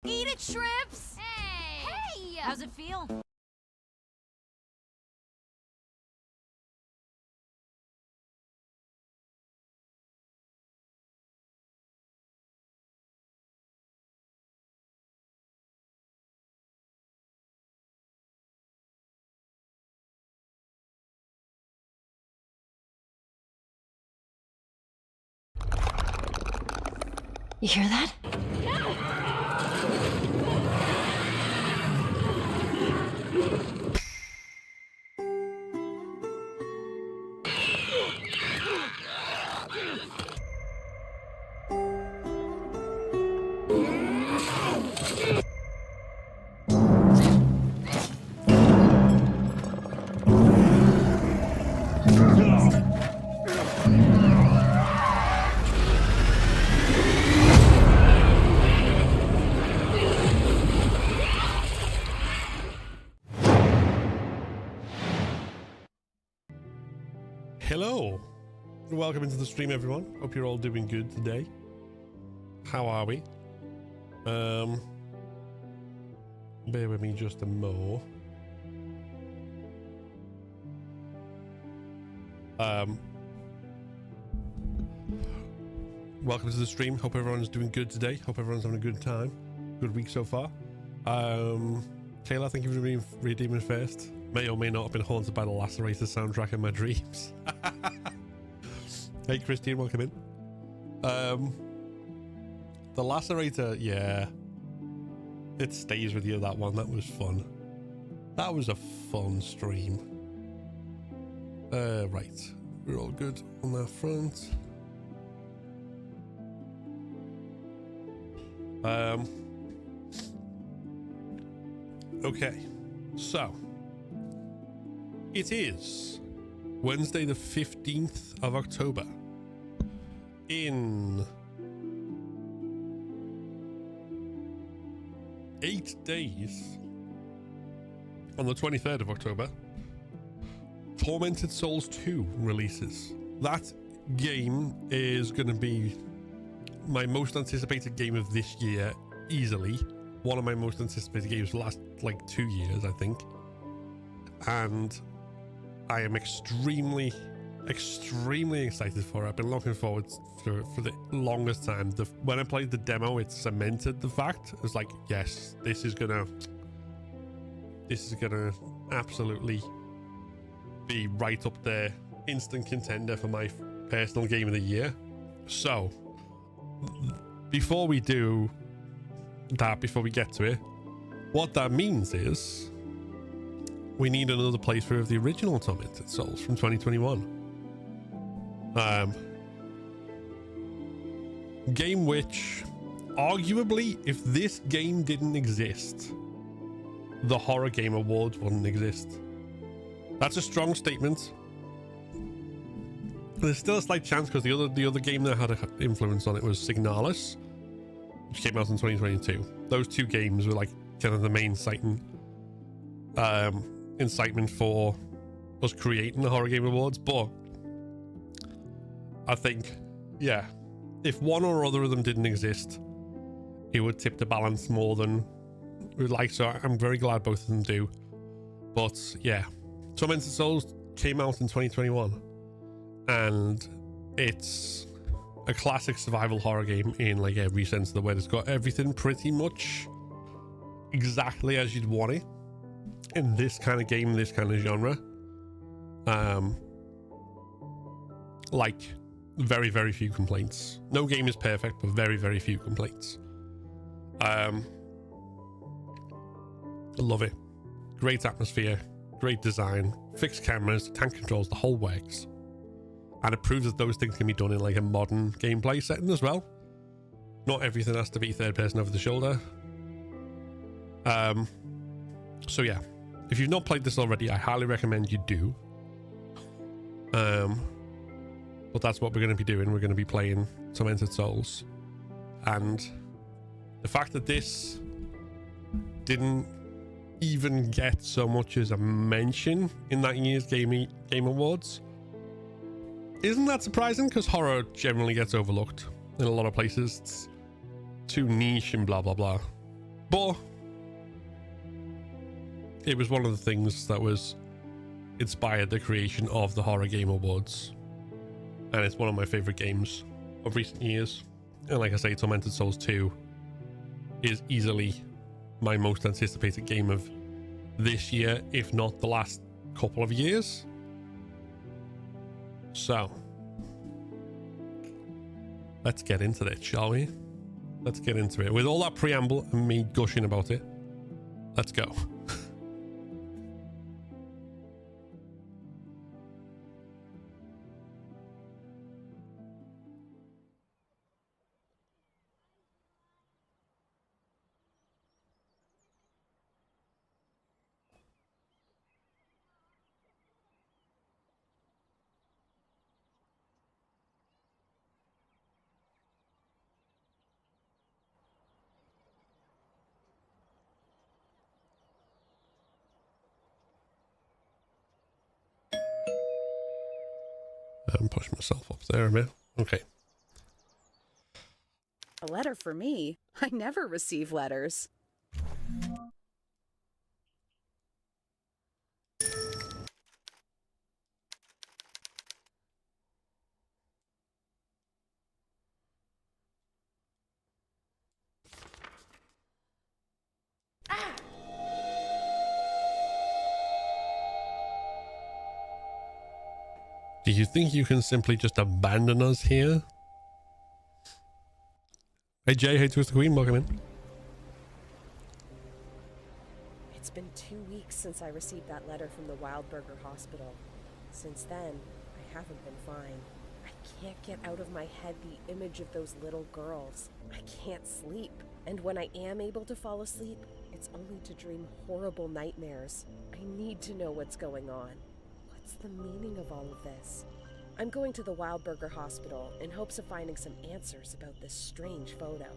Eat it, shrimps! Hey! Hey! How's it feel? You hear that? Hello, welcome into the stream, everyone. Hope you're all doing good today. How are we? Bear with me just a mo. Welcome to the stream. Hope everyone's doing good today. Hope everyone's having a good time. Good week so far. Kayla, thank you for being redeeming first. May or may not have been haunted by the Lacerator soundtrack in my dreams. Hey, Christine, welcome in. The Lacerator, yeah. It stays with you, that one. That was fun. That was a fun stream. Right. We're all good on that front. Okay. So. It is Wednesday the 15th of October. In 8 days, on the 23rd of October, Tormented Souls 2 releases. That game is going to be my most anticipated game of this year, easily. One of my most anticipated games for the last, like, 2 years, I think. And I am extremely excited for it. I've been looking forward for the longest time. When I played the demo, it cemented the fact. It was like, yes, this is gonna absolutely be right up there, instant contender for my personal game of the year. So before we do that, before we get to it, what that means is we need another playthrough of the original Tormented Souls from 2021. Game which, arguably, if this game didn't exist, the Horror Game Awards wouldn't exist. That's a strong statement. There's still a slight chance because the other game that had an influence on it was Signalis, which came out in 2022. Those two games were like kind of the main incitement for us creating the Horror Game Awards. But I think, yeah, if one or other of them didn't exist, it would tip the balance more than we'd like. So I'm very glad both of them do. But yeah, Tormented Souls came out in 2021, and it's a classic survival horror game in like every sense of the word. It's got everything pretty much exactly as you'd want it in this kind of game, this kind of genre. Like very, very few complaints. No game is perfect, but very, very few complaints. I love it. Great atmosphere, great design, fixed cameras, tank controls, the whole works. And it proves that those things can be done in like a modern gameplay setting as well. Not everything has to be third person over the shoulder. So yeah, if you've not played this already, I highly recommend you do. But that's what we're going to be doing. We're going to be playing Tormented Souls. And the fact that this didn't even get so much as a mention in that year's Game Awards isn't that surprising, because horror generally gets overlooked in a lot of places. It's too niche and blah blah blah. But it was one of the things that was inspired the creation of the Horror Game Awards. And it's one of my favorite games of recent years. And like I say, Tormented Souls 2 is easily my most anticipated game of this year, if not the last couple of years. So let's get into it, shall we? Let's get into it. With all that preamble and me gushing about it, let's go. Push myself up there a bit. Okay. A letter for me? I never receive letters. Do you think you can simply just abandon us here? Hey Jay, hey Twisted Queen, welcome in. It's been 2 weeks since I received that letter from the Wildburger Hospital. Since then, I haven't been fine. I can't get out of my head the image of those little girls. I can't sleep. And when I am able to fall asleep, it's only to dream horrible nightmares. I need to know what's going on. What's the meaning of all of this? I'm going to the Wildburger Hospital in hopes of finding some answers about this strange photo.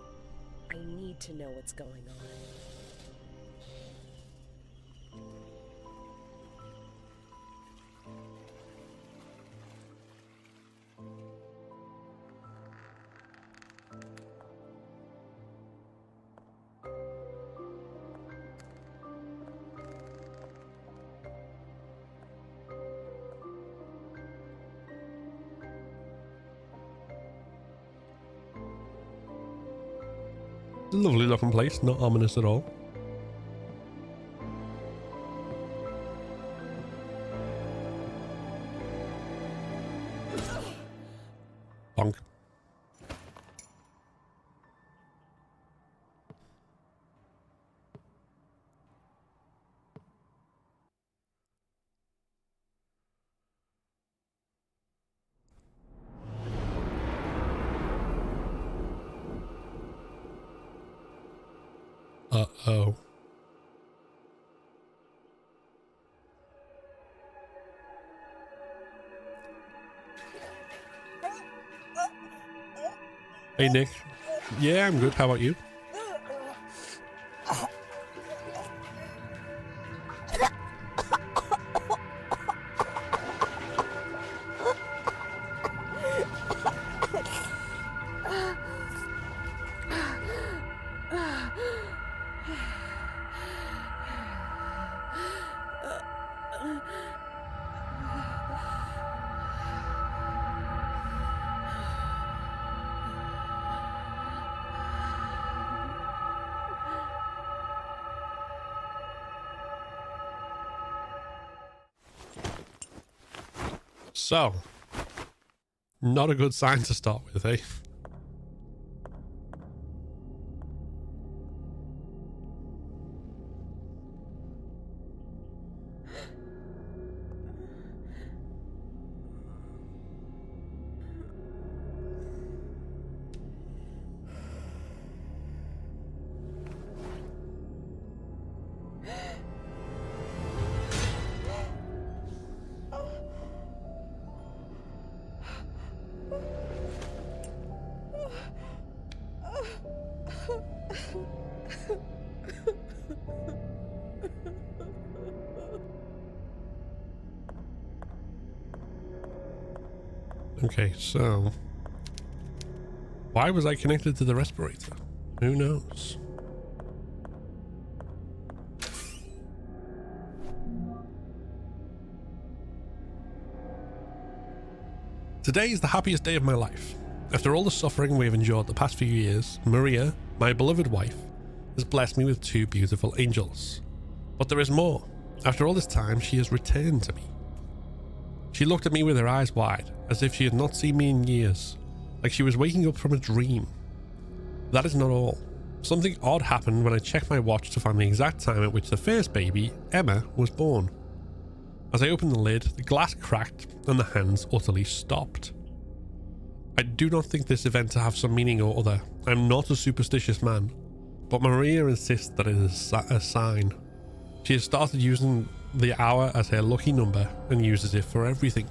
I need to know what's going on. It's a lovely looking place, not ominous at all. Bonk. Uh-oh. Hey, Nick. Yeah, I'm good. How about you? So, not a good sign to start with, eh? Okay, so why was I connected to the respirator? Who knows? Today is the happiest day of my life. After all the suffering we have endured the past few years, Maria, my beloved wife, has blessed me with 2 beautiful angels. But there is more. After all this time, she has returned to me. She looked at me with her eyes wide, as if she had not seen me in years, like she was waking up from a dream. That is not all. Something odd happened when I checked my watch to find the exact time at which the first baby, Emma, was born. As I opened the lid, the glass cracked and the hands utterly stopped. I do not think this event to have some meaning or other. I am not a superstitious man, but Maria insists that it is a sign. She has started using the hour as her lucky number and uses it for everything.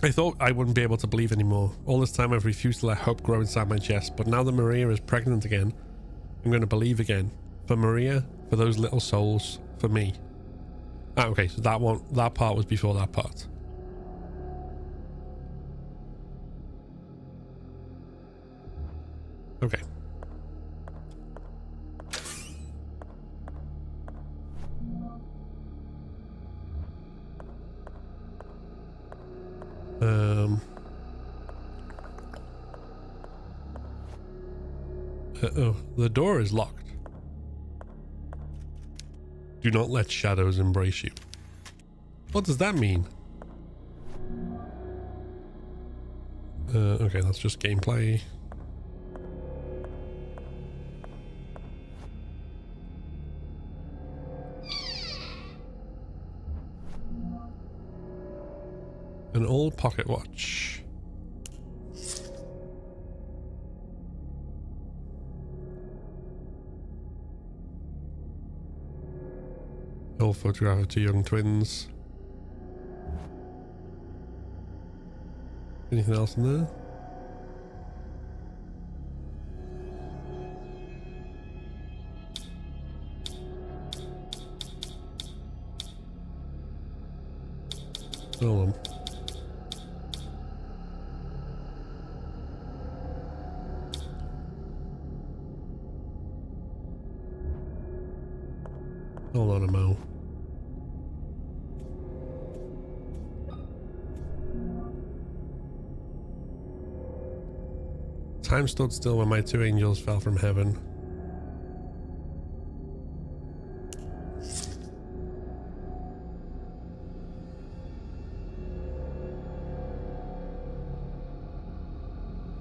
I thought I wouldn't be able to believe anymore. All this time I've refused to let hope grow inside my chest, but now that Maria is pregnant again, I'm going to believe again. For Maria, for those little souls, for me. Ah, okay, so that part was before that part. Okay. Oh, the door is locked. Do not let shadows embrace you. What does that mean? Okay, that's just gameplay. An old pocket watch. Old photograph of 2 young twins. Anything else in there? Hold on. Hold on a mo. Time stood still when my 2 angels fell from heaven.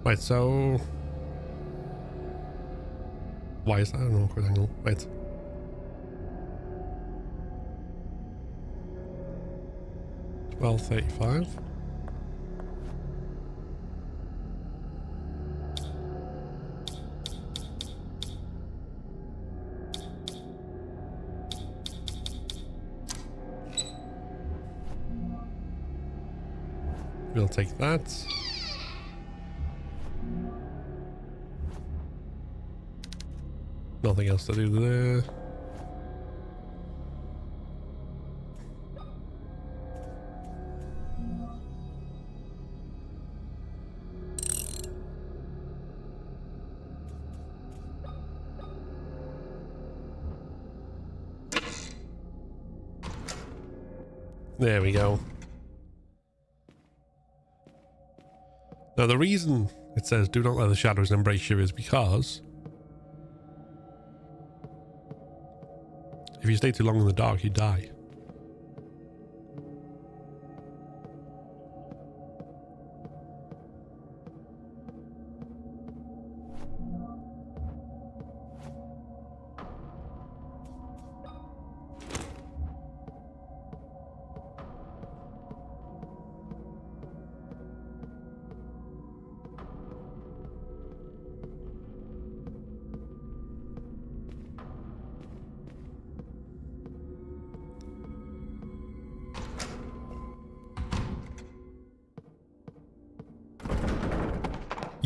Right, so... Why is that an awkward angle? Right. $12.35. We'll take that. Nothing else to do there. There we go. Now the reason it says do not let the shadows embrace you is because if you stay too long in the dark, you die.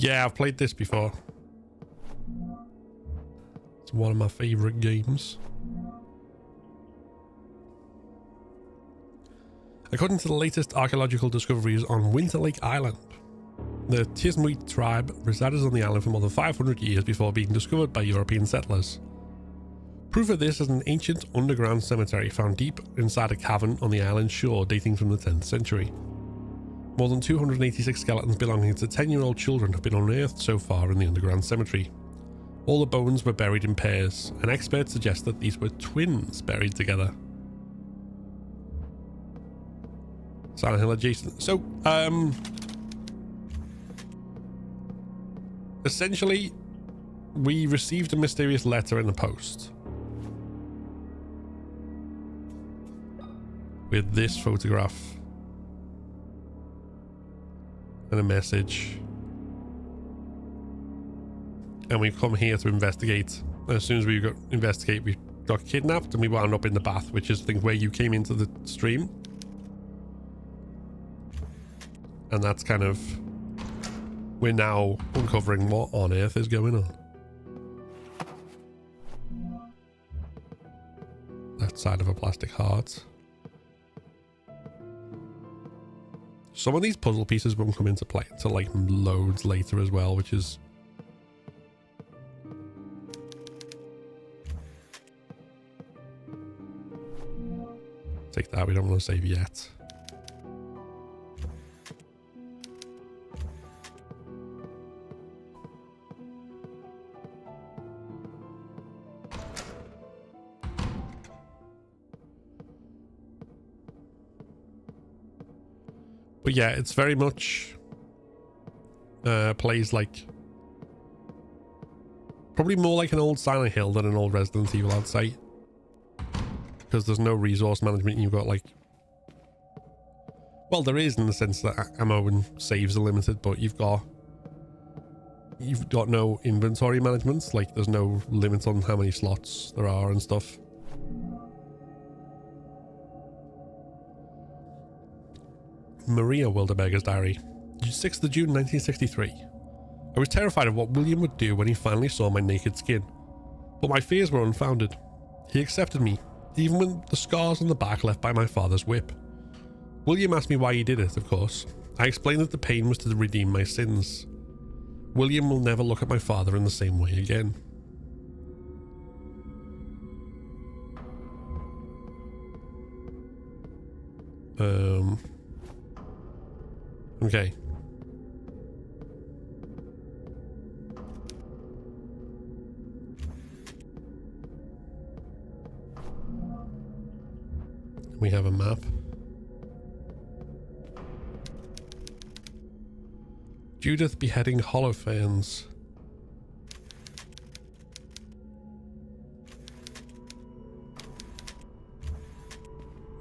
Yeah, I've played this before. It's one of my favorite games. According to the latest archaeological discoveries on Winter Lake Island, The Tismuit tribe resided on the island for more than 500 years before being discovered by European settlers. Proof of this is an ancient underground cemetery found deep inside a cavern on the island's shore dating from the 10th century. More than 286 skeletons belonging to 10-year-old children have been unearthed so far in the underground cemetery. All the bones were buried in pairs, and experts suggest that these were twins buried together. Silent Hill adjacent. So, essentially, we received a mysterious letter in the post with this photograph and a message, and we've come here to investigate. And as soon as we investigate, we got kidnapped and we wound up in the bath, which is, I think, where you came into the stream. And that's kind of, we're now uncovering what on earth is going on. Left side of a plastic heart. Some of these puzzle pieces won't come into play until like loads later as well, which is take that. We don't want to save yet. But yeah, it's very much plays like probably more like an old Silent Hill than an old Resident Evil, I'd say, because there's no resource management. You've got like, well, there is in the sense that ammo and saves are limited, but you've got no inventory management. Like there's no limit on how many slots there are and stuff. Maria Wilderberger's diary. 6th of June 1963. I was terrified of what William would do when he finally saw my naked skin, but my fears were unfounded. He accepted me, even with the scars on the back left by my father's whip. William asked me why he did it, of course. I explained that the pain was to redeem my sins. William will never look at my father in the same way again. Okay. We have a map. Judith beheading Holofans.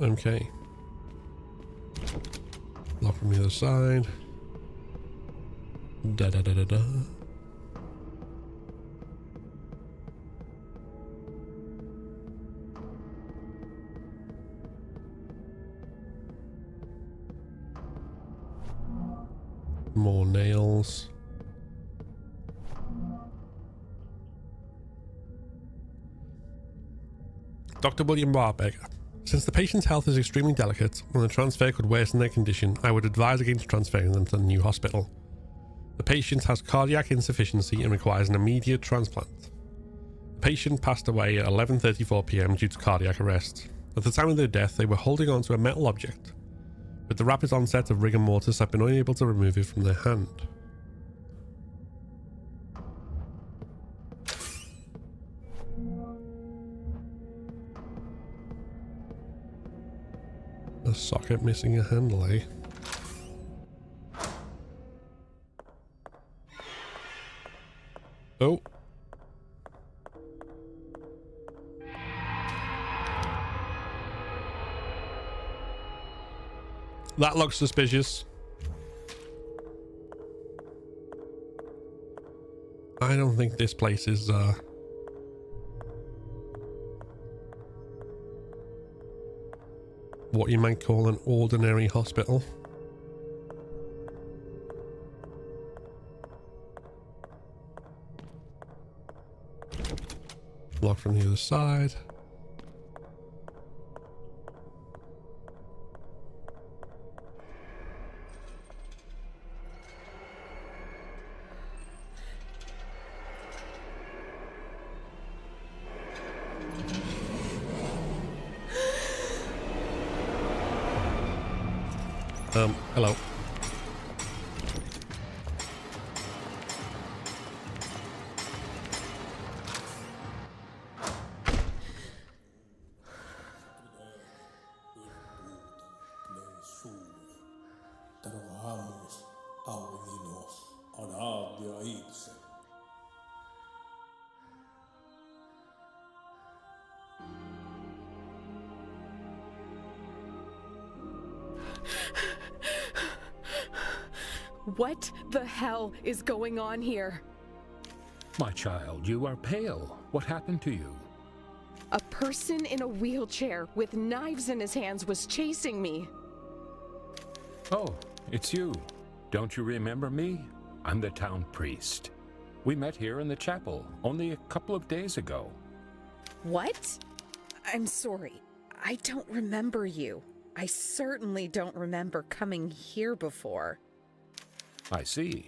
Okay. Lock from the other side. Da da da da da. More nails. Dr. William Warbecker. Since the patient's health is extremely delicate and the transfer could worsen their condition, I would advise against transferring them to the new hospital. The patient has cardiac insufficiency and requires an immediate transplant. The patient passed away at 11:34 p.m. due to cardiac arrest. At the time of their death, they were holding on to a metal object. With the rapid onset of rigor mortis, I've been unable to remove it from their hand. A socket missing a handle, eh? Oh. That looks suspicious. I don't think this place is, what you might call an ordinary hospital. Lock from the other side. Hello. What the hell is going on here? My child, you are pale. What happened to you? A person in a wheelchair with knives in his hands was chasing me. Oh, it's you. Don't you remember me? I'm the town priest. We met here in the chapel only a couple of days ago. What? I'm sorry. I don't remember you. I certainly don't remember coming here before. I see.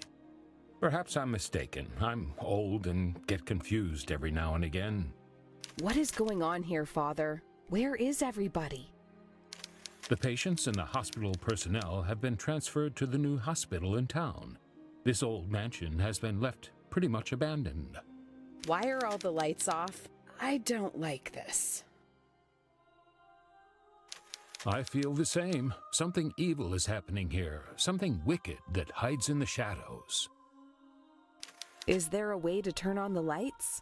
Perhaps I'm mistaken. I'm old and get confused every now and again. What is going on here, Father? Where is everybody? The patients and the hospital personnel have been transferred to the new hospital in town. This old mansion has been left pretty much abandoned. Why are all the lights off? I don't like this. I feel the same. Something evil is happening here. Something wicked that hides in the shadows. Is there a way to turn on the lights?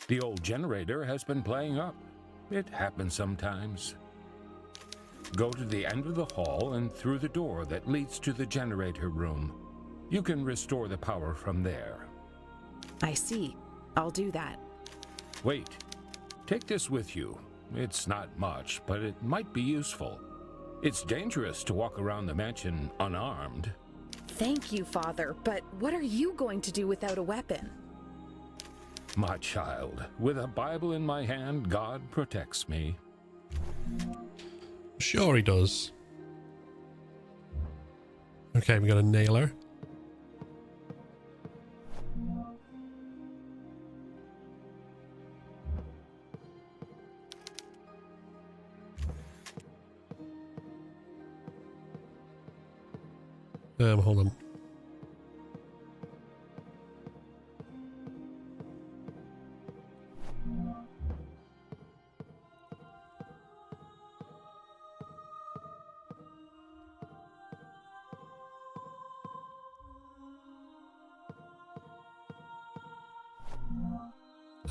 The old generator has been playing up. It happens sometimes. Go to the end of the hall and through the door that leads to the generator room. You can restore the power from there. I see. I'll do that. Wait. Take this with you. It's not much, but it might be useful. It's dangerous to walk around the mansion unarmed. Thank you, Father, but what are you going to do without a weapon? My child, with a Bible in my hand, God protects me. Sure he does. Okay, we got a nailer. Hold on.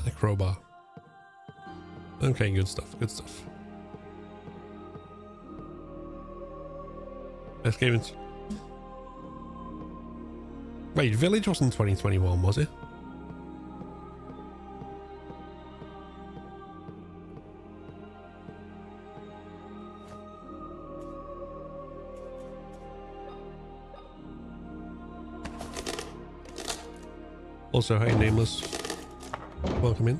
A crowbar. Okay, good stuff, good stuff. Let's get into... Wait, Village wasn't 2021, was it? Also, hey, Nameless. Welcome in.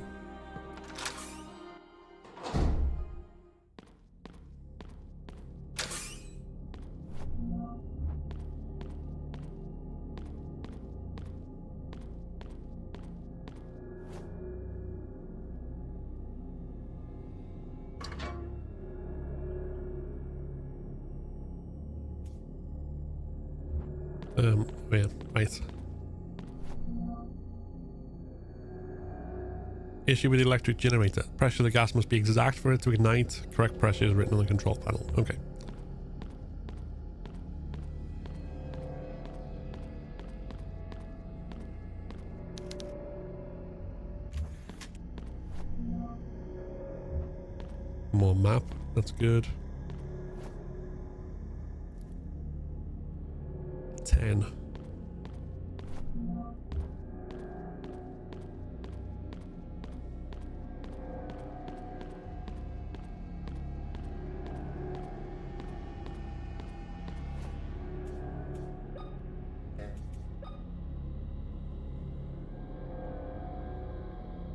Yeah, right. Issue with the electric generator. Pressure of the gas must be exact for it to ignite. Correct pressure is written on the control panel. Okay. More map. That's good. 10.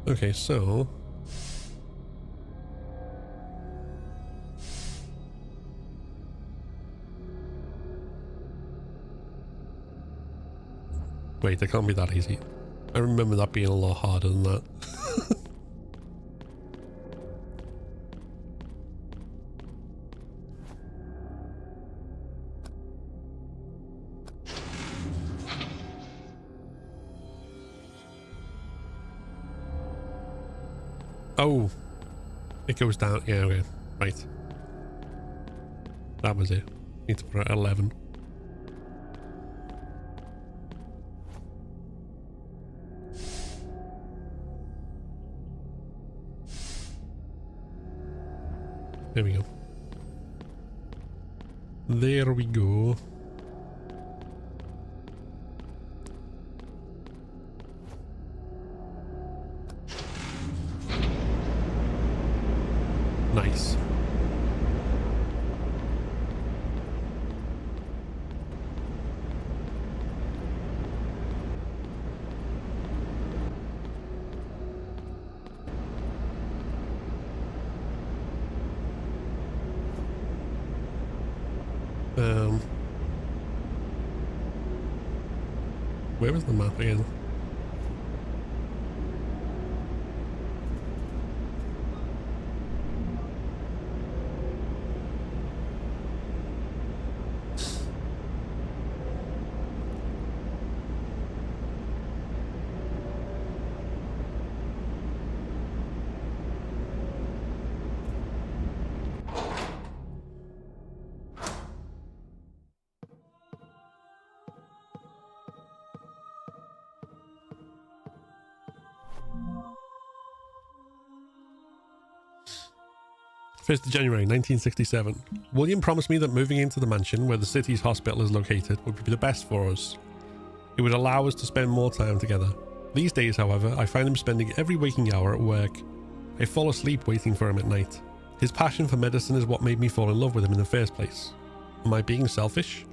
Okay, so wait, that can't be that easy. I remember that being a lot harder than that. Oh, it goes down. Yeah, okay. Right. That was it. Need to put it at 11. There we go. There we go. Nice. Where was the map again? First of January 1967. William promised me that moving into the mansion where the city's hospital is located would be the best for us. It would allow us to spend more time together. These days, however, I find him spending every waking hour at work. I fall asleep waiting for him at night. His passion for medicine is what made me fall in love with him in the first place. Am I being selfish?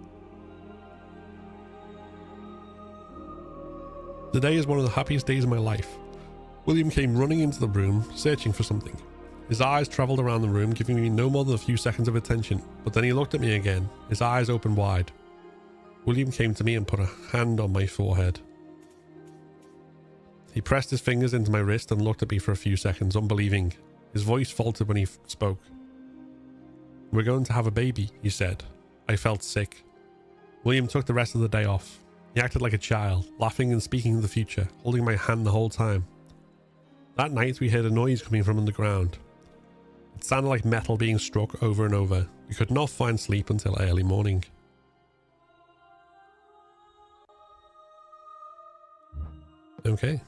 Today is one of the happiest days of my life. William came running into the room, searching for something. His eyes travelled around the room, giving me no more than a few seconds of attention, but then he looked at me again, his eyes opened wide. William came to me and put a hand on my forehead. He pressed his fingers into my wrist and looked at me for a few seconds, unbelieving. His voice faltered when he spoke. "We're going to have a baby," he said. I felt sick. William took the rest of the day off. He acted like a child, laughing and speaking of the future, holding my hand the whole time. That night we heard a noise coming from underground. It sounded like metal being struck over and over. We could not find sleep until early morning. Okay.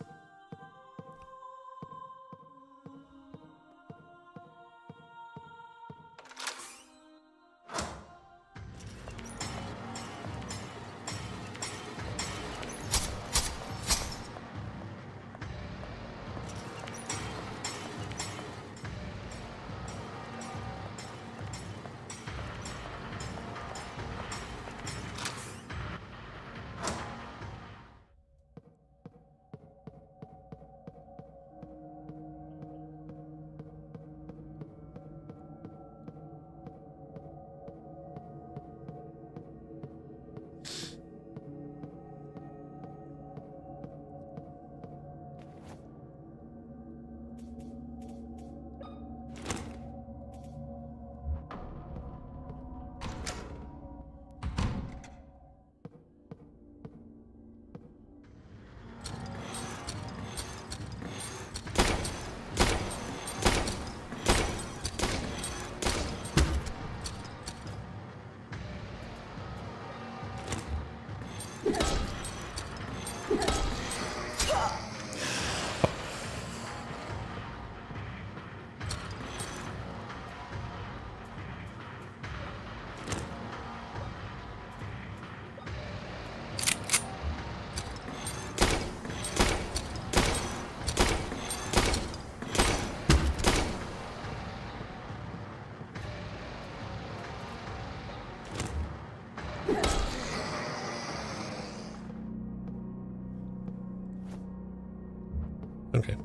Okay.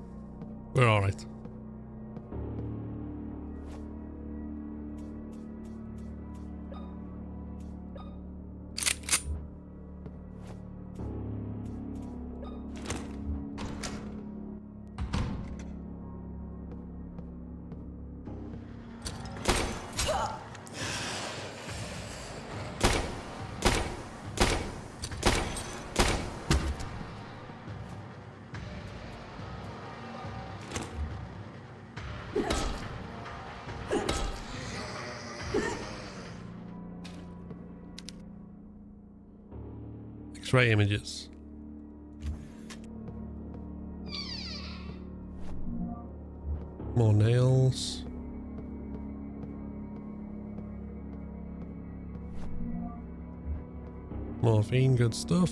We're all right. X-ray images. More nails. Morphine, good stuff.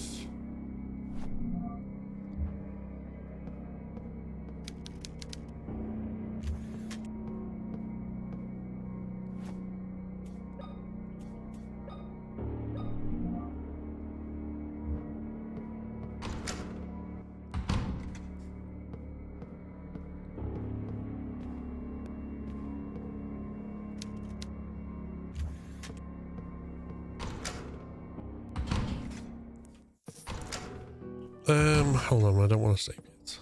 Hold on, I don't want to save it.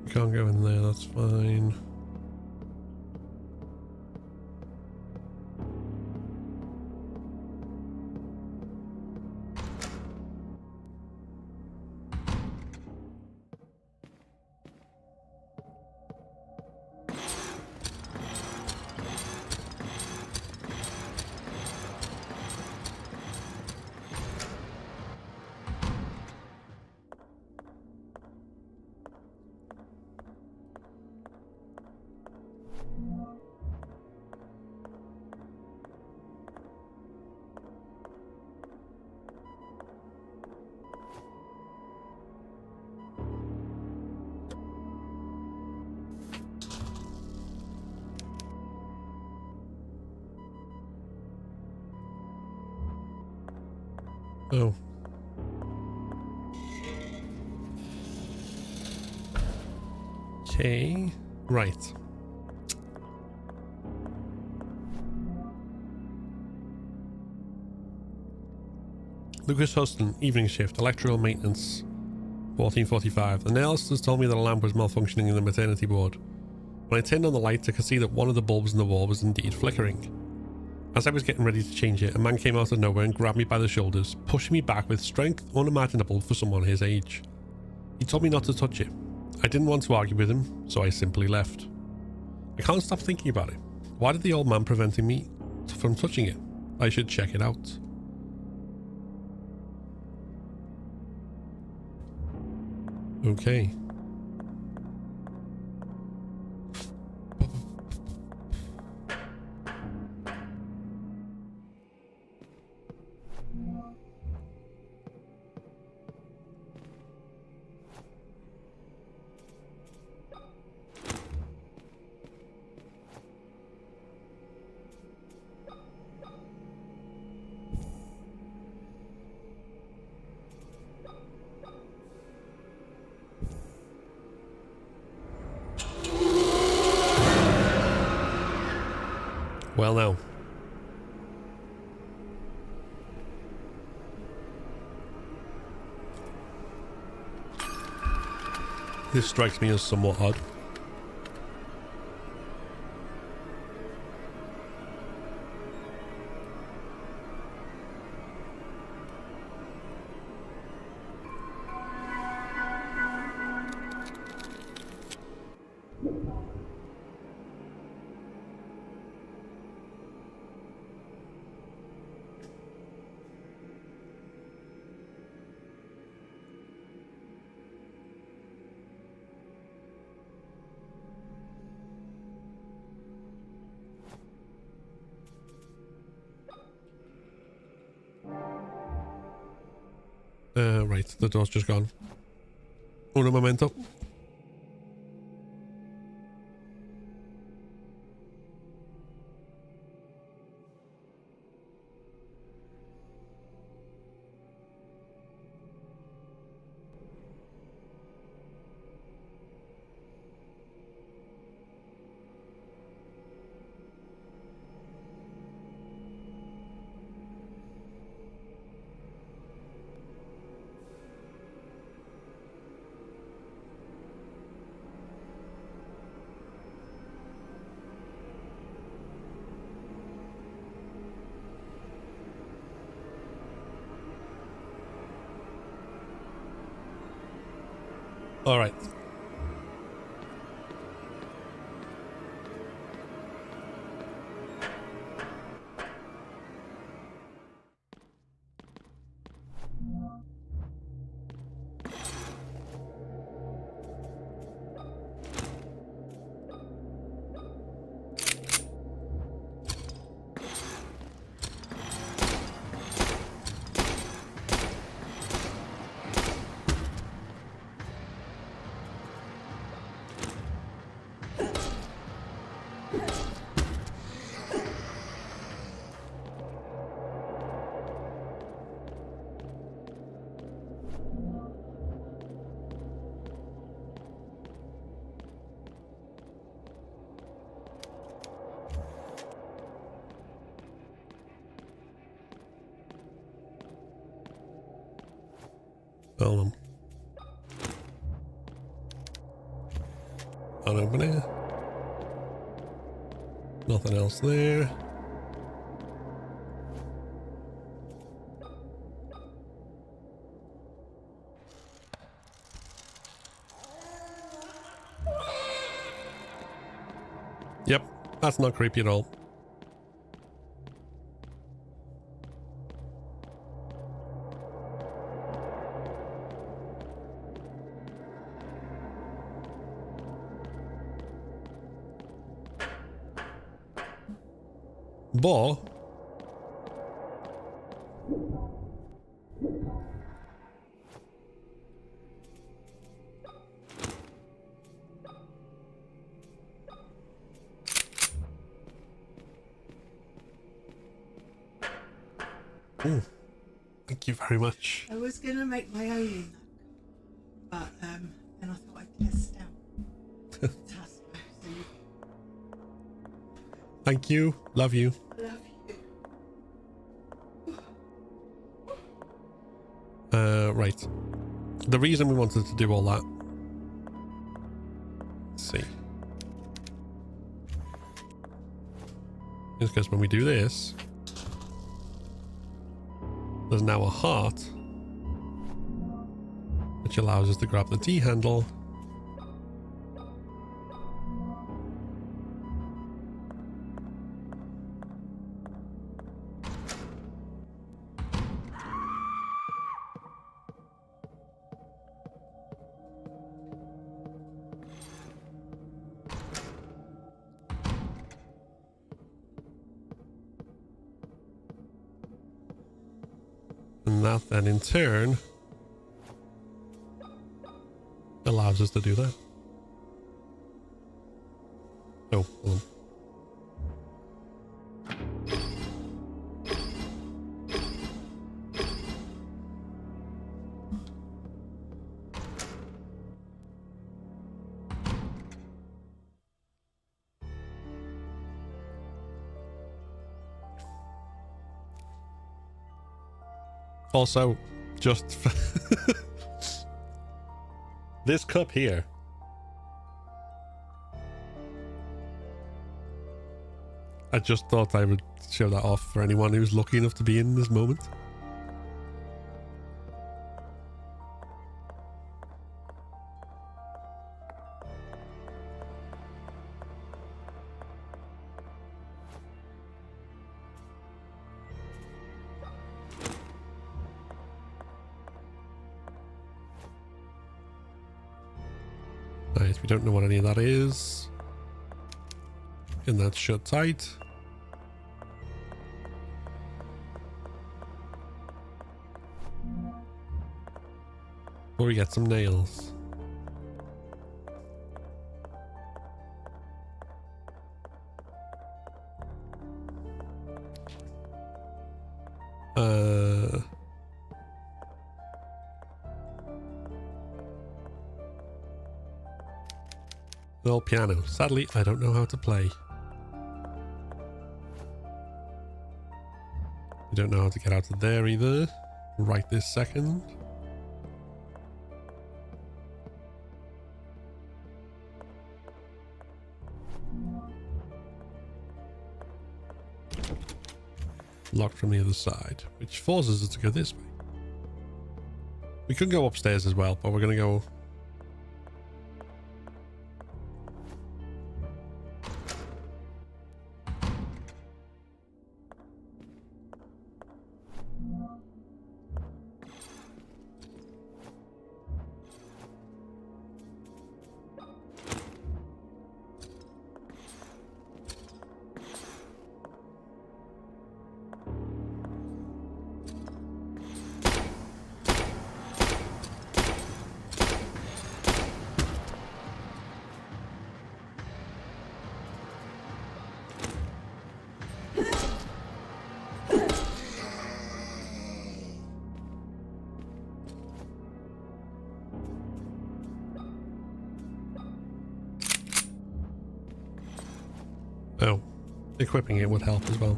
Can't go in there, that's fine. Oh. Okay. Right. Lucas Huston, evening shift, electrical maintenance, 14:45. The nailsters told me that a lamp was malfunctioning in the maternity ward. When I turned on the light, I could see that one of the bulbs in the wall was indeed flickering. As I was getting ready to change it, a man came out of nowhere and grabbed me by the shoulders, pushing me back with strength unimaginable for someone his age. He told me not to touch it. I didn't want to argue with him, so I simply left. I can't stop thinking about it. Why did the old man preventing me from touching it? I should check it out. Okay. Well, now. This strikes me as somewhat odd. Right, the door's just gone. Uno momento. All right. Hold on. Can't open it. Nothing else there. Yep, that's not creepy at all. But ooh, thank you very much. I was gonna make my own in that, but then I thought I'd test out the task. So you Thank you. Love you. love you. Right. The reason we wanted to do all that. Let's see. Is because when we do this, there's now a heart, which allows us to grab the T handle. And that then in turn allows us to do that. Oh, hold on. Also, just this cup here. I just thought I would show that off for anyone who's lucky enough to be in this moment. Right, we don't know what any of that is. And that's shut tight. Or we get some nails. The old piano. Sadly, I don't know how to play. I don't know how to get out of there either. Right this second. Locked from the other side, which forces us to go this way. We could go upstairs as well, but we're going to go Equipping it would help as well.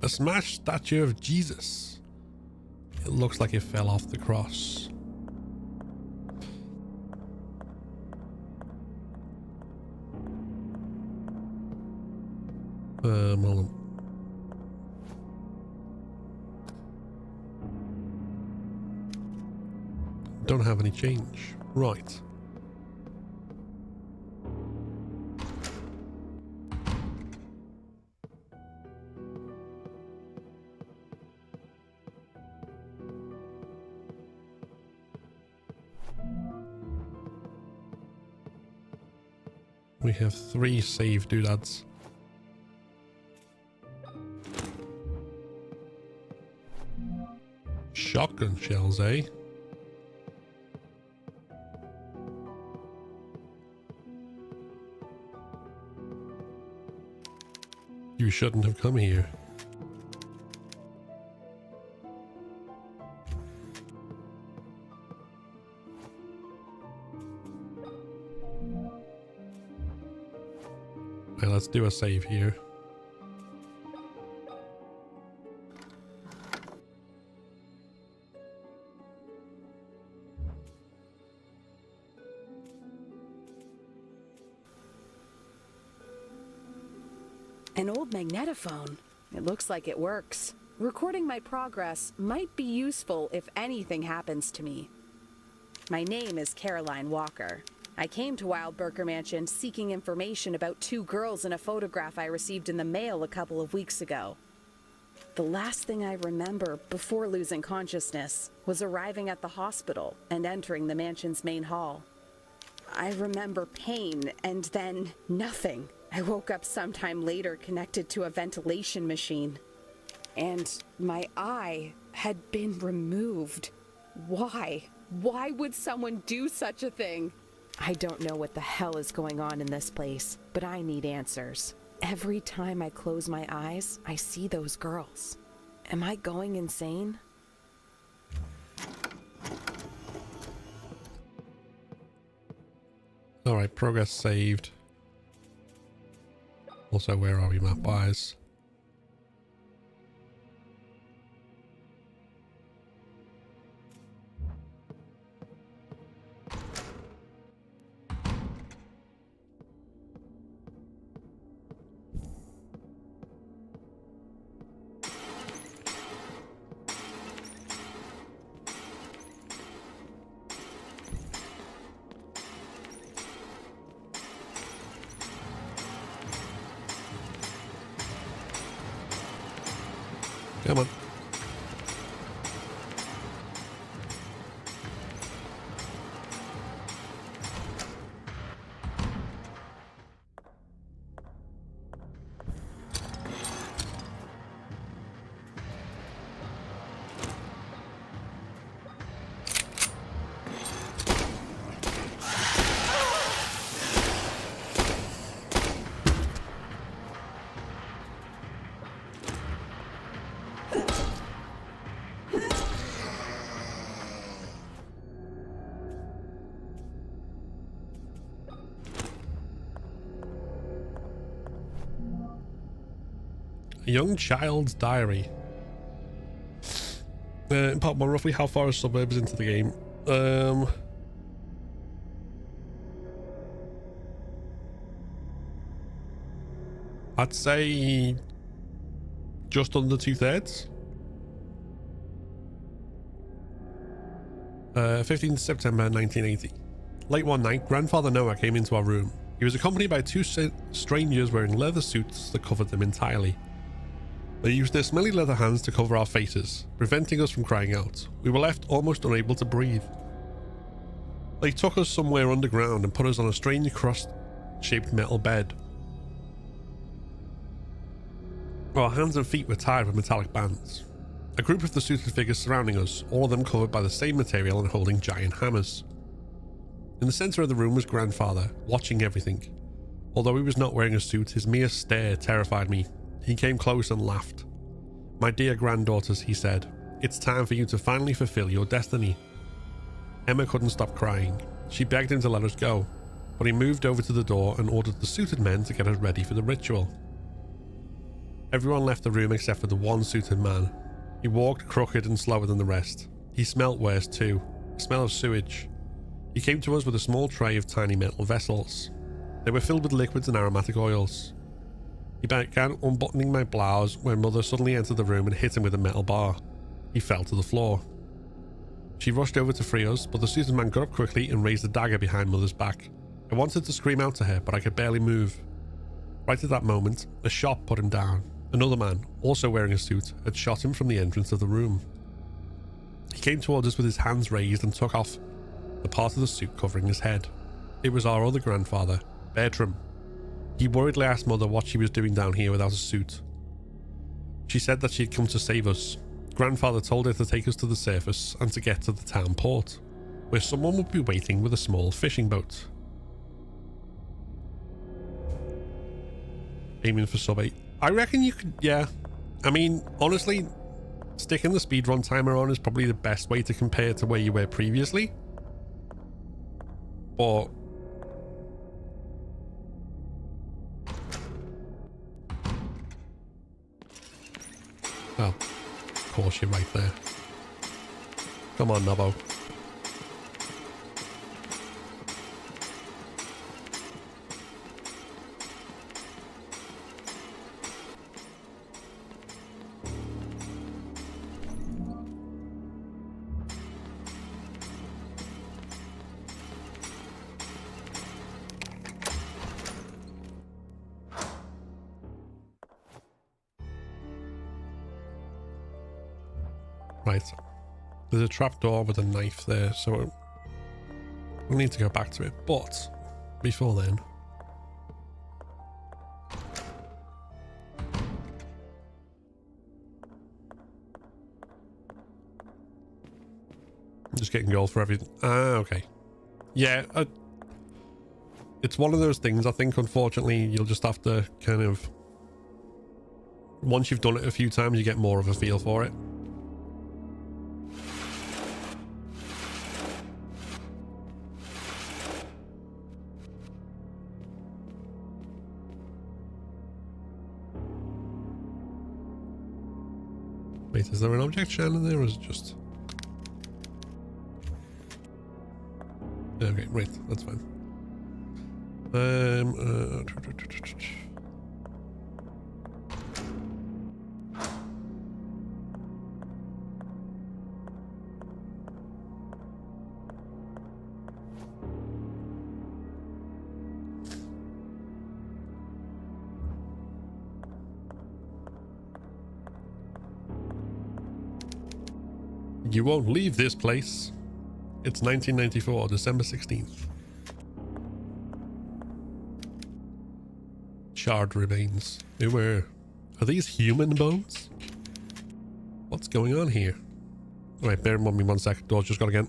A smashed statue of Jesus. It looks like it fell off the cross. Hold on. Don't have any change. Right. We have 3 save doodads. Shotgun shells, eh? You shouldn't have come here. Okay, let's do a save here. An old magnetophone. It looks like it works. Recording my progress might be useful if anything happens to me. My name is Caroline Walker. I came to Wildberger Mansion seeking information about 2 girls in a photograph I received in the mail a couple of weeks ago. The last thing I remember before losing consciousness was arriving at the hospital and entering the mansion's main hall. I remember pain and then nothing. I woke up sometime later connected to a ventilation machine. And my eye had been removed. Why? Why would someone do such a thing? I don't know what the hell is going on in this place, but I need answers. Every time I close my eyes, I see those girls. Am I going insane? Alright, progress saved. Also, where are we map-wise? Come on. A young child's diary. Part 1, roughly how far are suburbs into the game? I'd say just under 2/3. 15th September 1980. Late one night, Grandfather Noah came into our room. He was accompanied by 2 strangers wearing leather suits that covered them entirely. They used their smelly leather hands to cover our faces, preventing us from crying out. We were left almost unable to breathe. They took us somewhere underground and put us on a strange cross-shaped metal bed. Our hands and feet were tied with metallic bands. A group of the suited figures surrounding us, all of them covered by the same material and holding giant hammers. In the center of the room was Grandfather, watching everything. Although he was not wearing a suit, his mere stare terrified me. He came close and laughed. "My dear granddaughters," he said, "it's time for you to finally fulfill your destiny." Emma couldn't stop crying. She begged him to let us go, but he moved over to the door and ordered the suited men to get us ready for the ritual. Everyone left the room except for the one suited man. He walked crooked and slower than the rest. He smelt worse too, a smell of sewage. He came to us with a small tray of tiny metal vessels. They were filled with liquids and aromatic oils. He began unbuttoning my blouse when Mother suddenly entered the room and hit him with a metal bar. He fell to the floor. She rushed over to free us, but the suited man got up quickly and raised a dagger behind Mother's back. I wanted to scream out to her, but I could barely move. Right at that moment, a shot put him down. Another man, also wearing a suit, had shot him from the entrance of the room. He came towards us with his hands raised and took off the part of the suit covering his head. It was our other grandfather, Bertram. He worriedly asked Mother what she was doing down here without a suit. She said that she had come to save us. Grandfather told her to take us to the surface and to get to the town port, where someone would be waiting with a small fishing boat. Aiming for sub 8. I reckon you could, yeah. I mean, honestly, sticking the speedrun timer on is probably the best way to compare to where you were previously. But well, of course you're right there. Come on, Nobbo. Right, there's a trapdoor with a knife there, so we'll need to go back to it, but before then, I'm just getting gold for everything. Ah, okay. Yeah, it's one of those things, I think, unfortunately, you'll just have to kind of, once you've done it a few times, you get more of a feel for it. Wait, is there an object shining there, or is it just... Okay, right, that's fine. You won't leave this place. It's 1994, December 16th. Charred remains. Are these human bones? What's going on here? Alright, bear with me 1 sec. Door's just got again.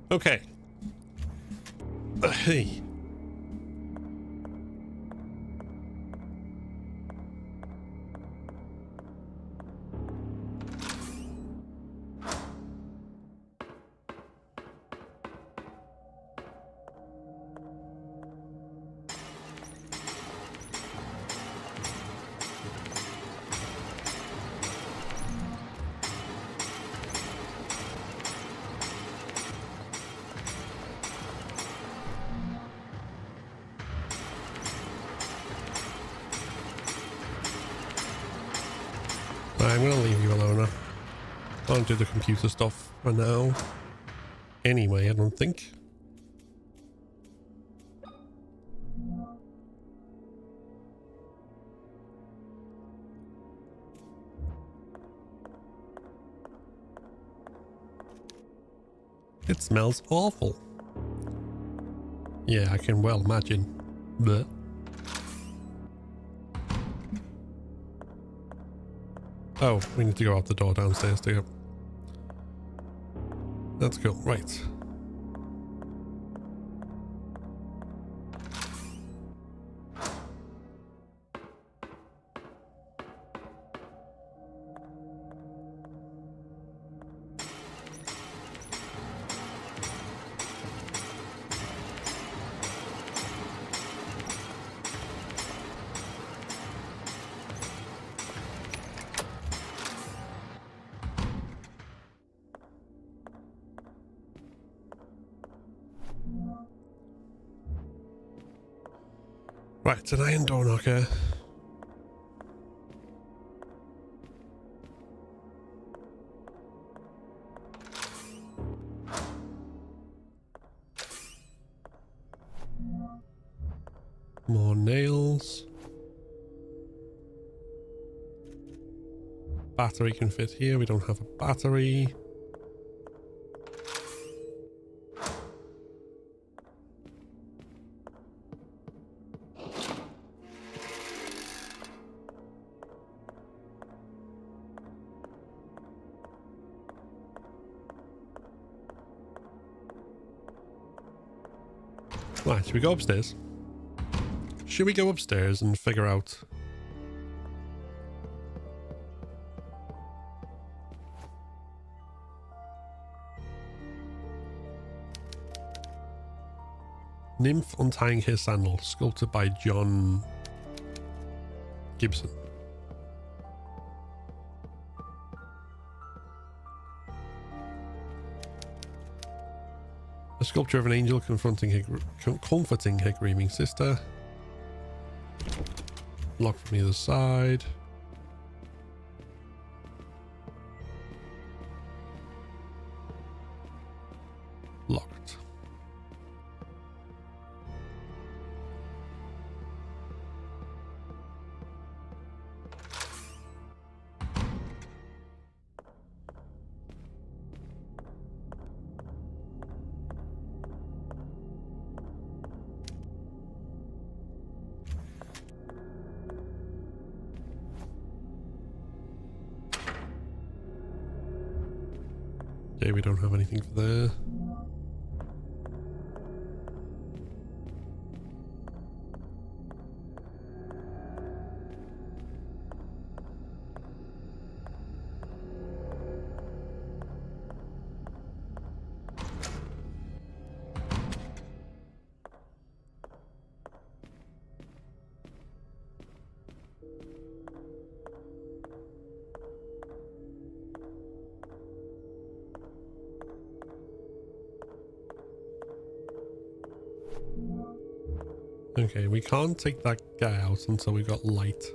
Okay. Hey. I'm gonna leave you alone. I can't do the computer stuff for now. Anyway, I don't think. It smells awful. Yeah, I can well imagine. But oh, we need to go out the door downstairs too. Let's go. Right. Right, an iron door knocker. More nails. Battery can fit here. We don't have a battery. Right, should we go upstairs? Should we go upstairs and figure out... Nymph untying his sandal, sculpted by John Gibson. A sculpture of an angel comforting her grieving sister. Locked from the other side. Locked. Okay, we don't have anything for there. Okay, we can't take that guy out until we got light.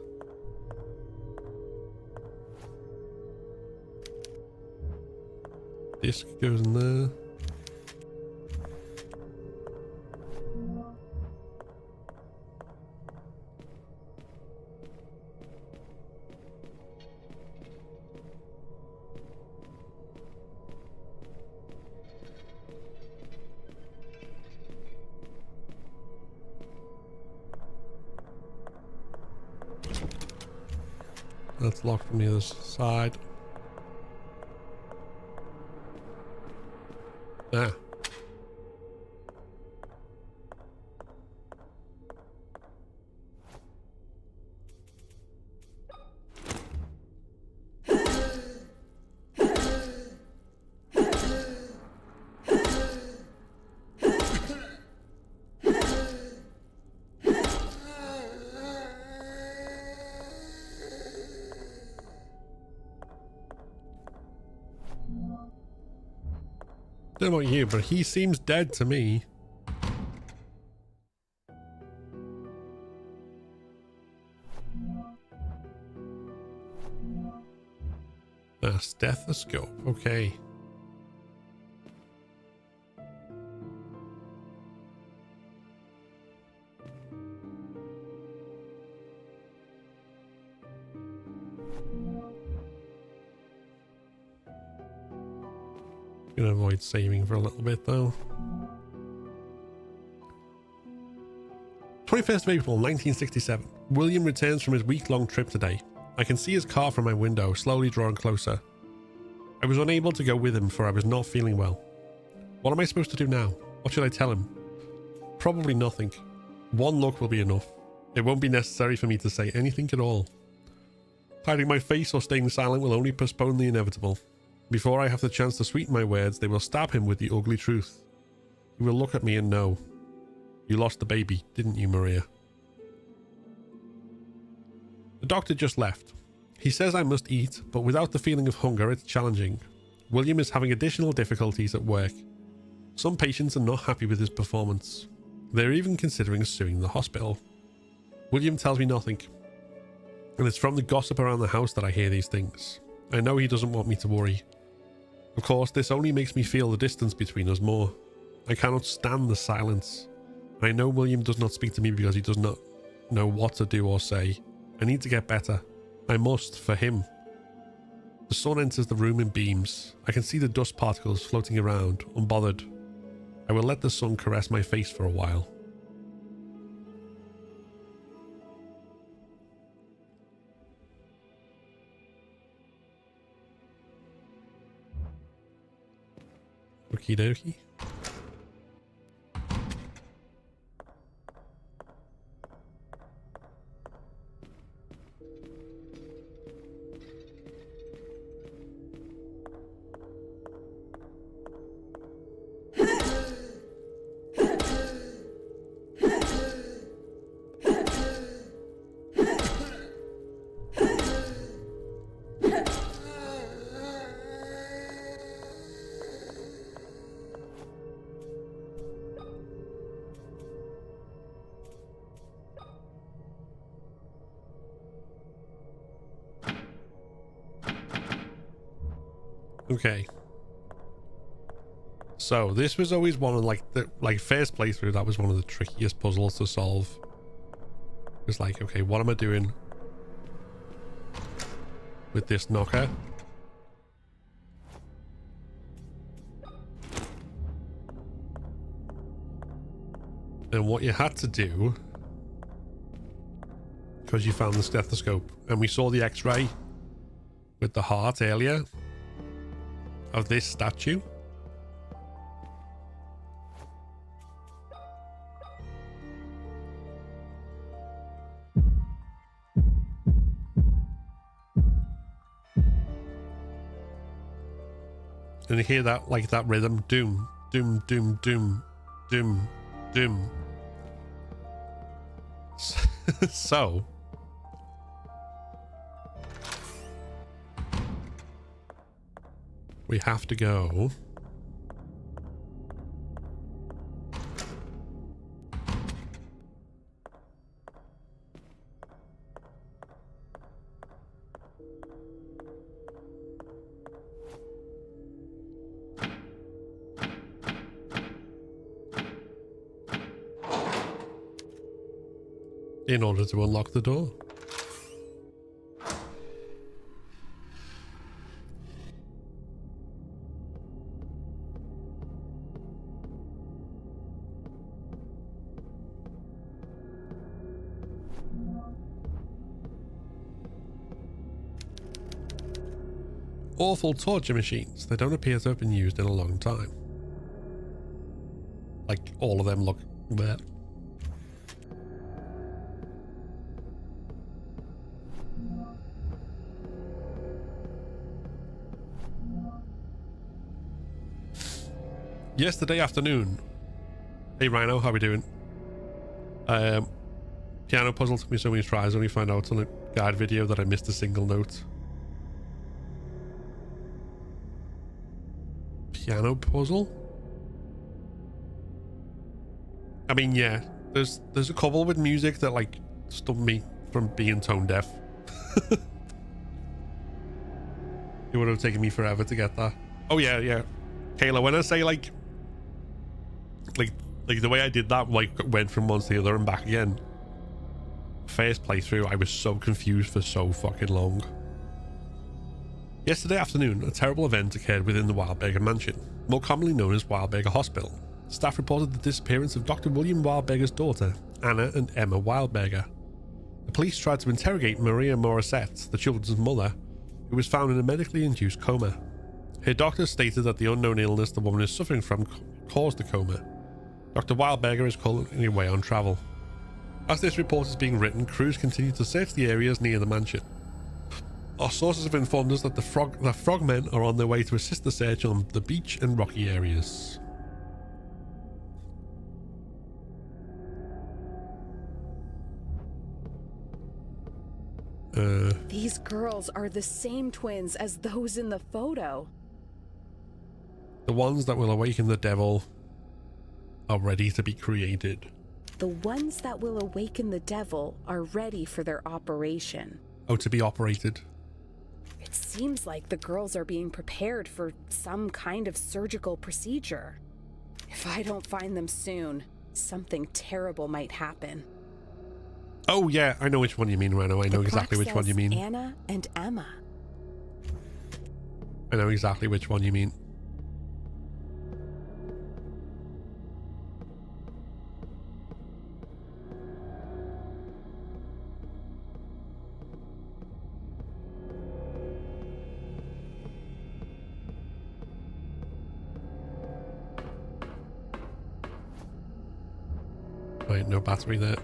Disc goes in there. That's locked from the other side. Ah. I don't know about you, but he seems dead to me. A stethoscope. Okay. Gonna avoid saving for a little bit though. 21st of April 1967. William returns from his week-long trip today. I can see his car from my window, slowly drawing closer. I was unable to go with him for I was not feeling well. What am I supposed to do now? What should I tell him? Probably nothing. One look will be enough. It won't be necessary for me to say anything at all. Hiding my face or staying silent will only postpone the inevitable. Before I have the chance to sweeten my words, they will stab him with the ugly truth. He will look at me and know. You lost the baby, didn't you, Maria? The doctor just left. He says I must eat, but without the feeling of hunger, it's challenging. William is having additional difficulties at work. Some patients are not happy with his performance. They're even considering suing the hospital. William tells me nothing. And it's from the gossip around the house that I hear these things. I know he doesn't want me to worry. Of course, this only makes me feel the distance between us more. I cannot stand the silence. I know William does not speak to me because he does not know what to do or say. I need to get better. I must, for him. The sun enters the room in beams. I can see the dust particles floating around, unbothered. I will let the sun caress my face for a while. Okie dokie. Okay. So this was always one of the first playthrough, that was one of the trickiest puzzles to solve. It's like, okay, what am I doing with this knocker? And what you had to do, because you found the stethoscope and we saw the x-ray with the heart earlier of this statue. And you hear that, like that rhythm, doom, doom, doom, doom, doom, doom. So we have to go in order to unlock the door. Awful torture machines. They don't appear to have been used in a long time. Like, all of them look there. Yesterday afternoon. Hey Rhino, how we doing? Piano puzzle took me so many tries, only found out on a guide video that I missed a single note. Piano puzzle? I mean, yeah, there's a couple with music that like stop me from being tone deaf. It would have taken me forever to get that. Oh yeah, yeah. Kayla, when I say like the way I did that, like went from one to the other and back again. First playthrough, I was so confused for so fucking long. Yesterday afternoon, a terrible event occurred within the Wildberger mansion, more commonly known as Wildberger Hospital. Staff reported the disappearance of Dr. William Wildberger's daughter, Anna and Emma Wildberger. The police tried to interrogate Maria Morissette, the children's mother, who was found in a medically induced coma. Her doctor stated that the unknown illness the woman is suffering from caused the coma. Dr. Wildberger is currently away on travel. As this report is being written, crews continue to search the areas near the mansion. Our sources have informed us that the frogmen are on their way to assist the search on the beach and rocky areas. These girls are the same twins as those in the photo. The ones that will awaken the devil are ready to be created. The ones that will awaken the devil are ready for their operation. Oh, to be operated. It seems like the girls are being prepared for some kind of surgical procedure. If I don't find them soon, something terrible might happen. Oh yeah, I know which one you mean, Reno. I know exactly which one you mean. Anna and Emma. I know exactly which one you mean. Right, no battery there.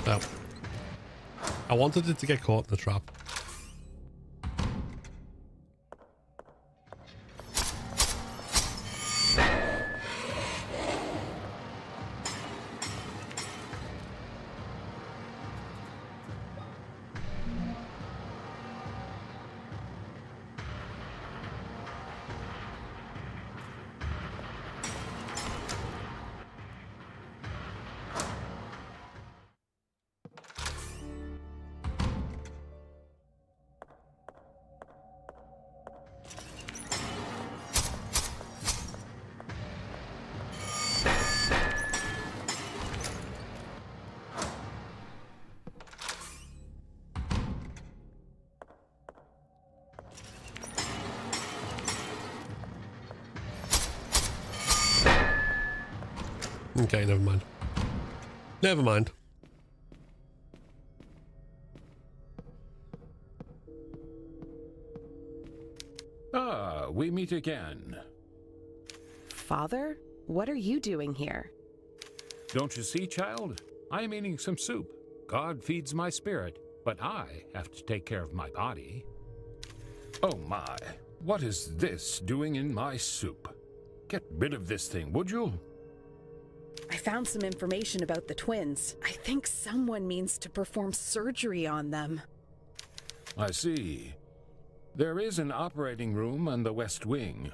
No. I wanted it to get caught in the trap. Okay, never mind. Never mind. Ah, we meet again. Father, what are you doing here? Don't you see, child? I am eating some soup. God feeds my spirit, but I have to take care of my body. Oh my, what is this doing in my soup? Get rid of this thing, would you? I found some information about the twins. I think someone means to perform surgery on them. I see. There is an operating room on the West Wing.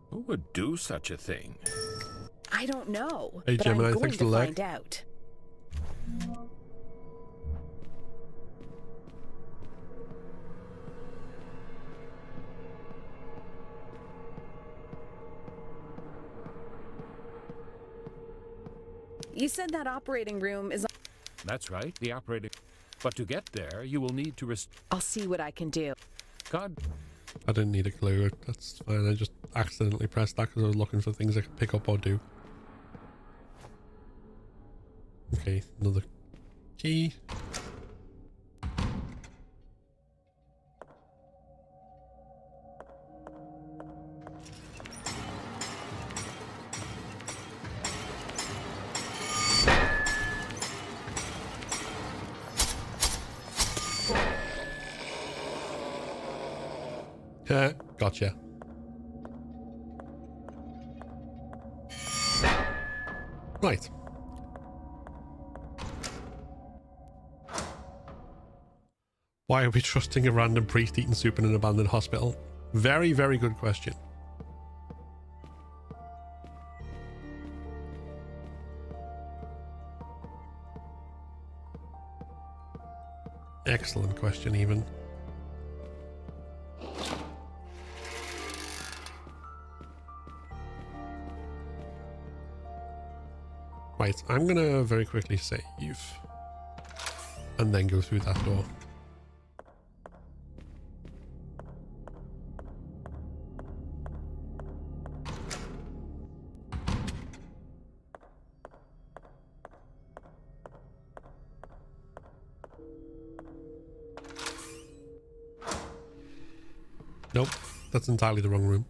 Who would do such a thing? I don't know, Hey, but Gemini, I'm going thanks for to the find like. out. You said that operating room is... That's right, the operating... But to get there, you will need to I'll see what I can do. God... I didn't need a clue. That's fine. I just accidentally pressed that because I was looking for things I could pick up or do. Okay, another key. Gotcha. Right. Why are we trusting a random priest eating soup in an abandoned hospital? Very, very good question. Excellent question, even. Right, I'm gonna very quickly save and then go through that door. Nope, that's entirely the wrong room.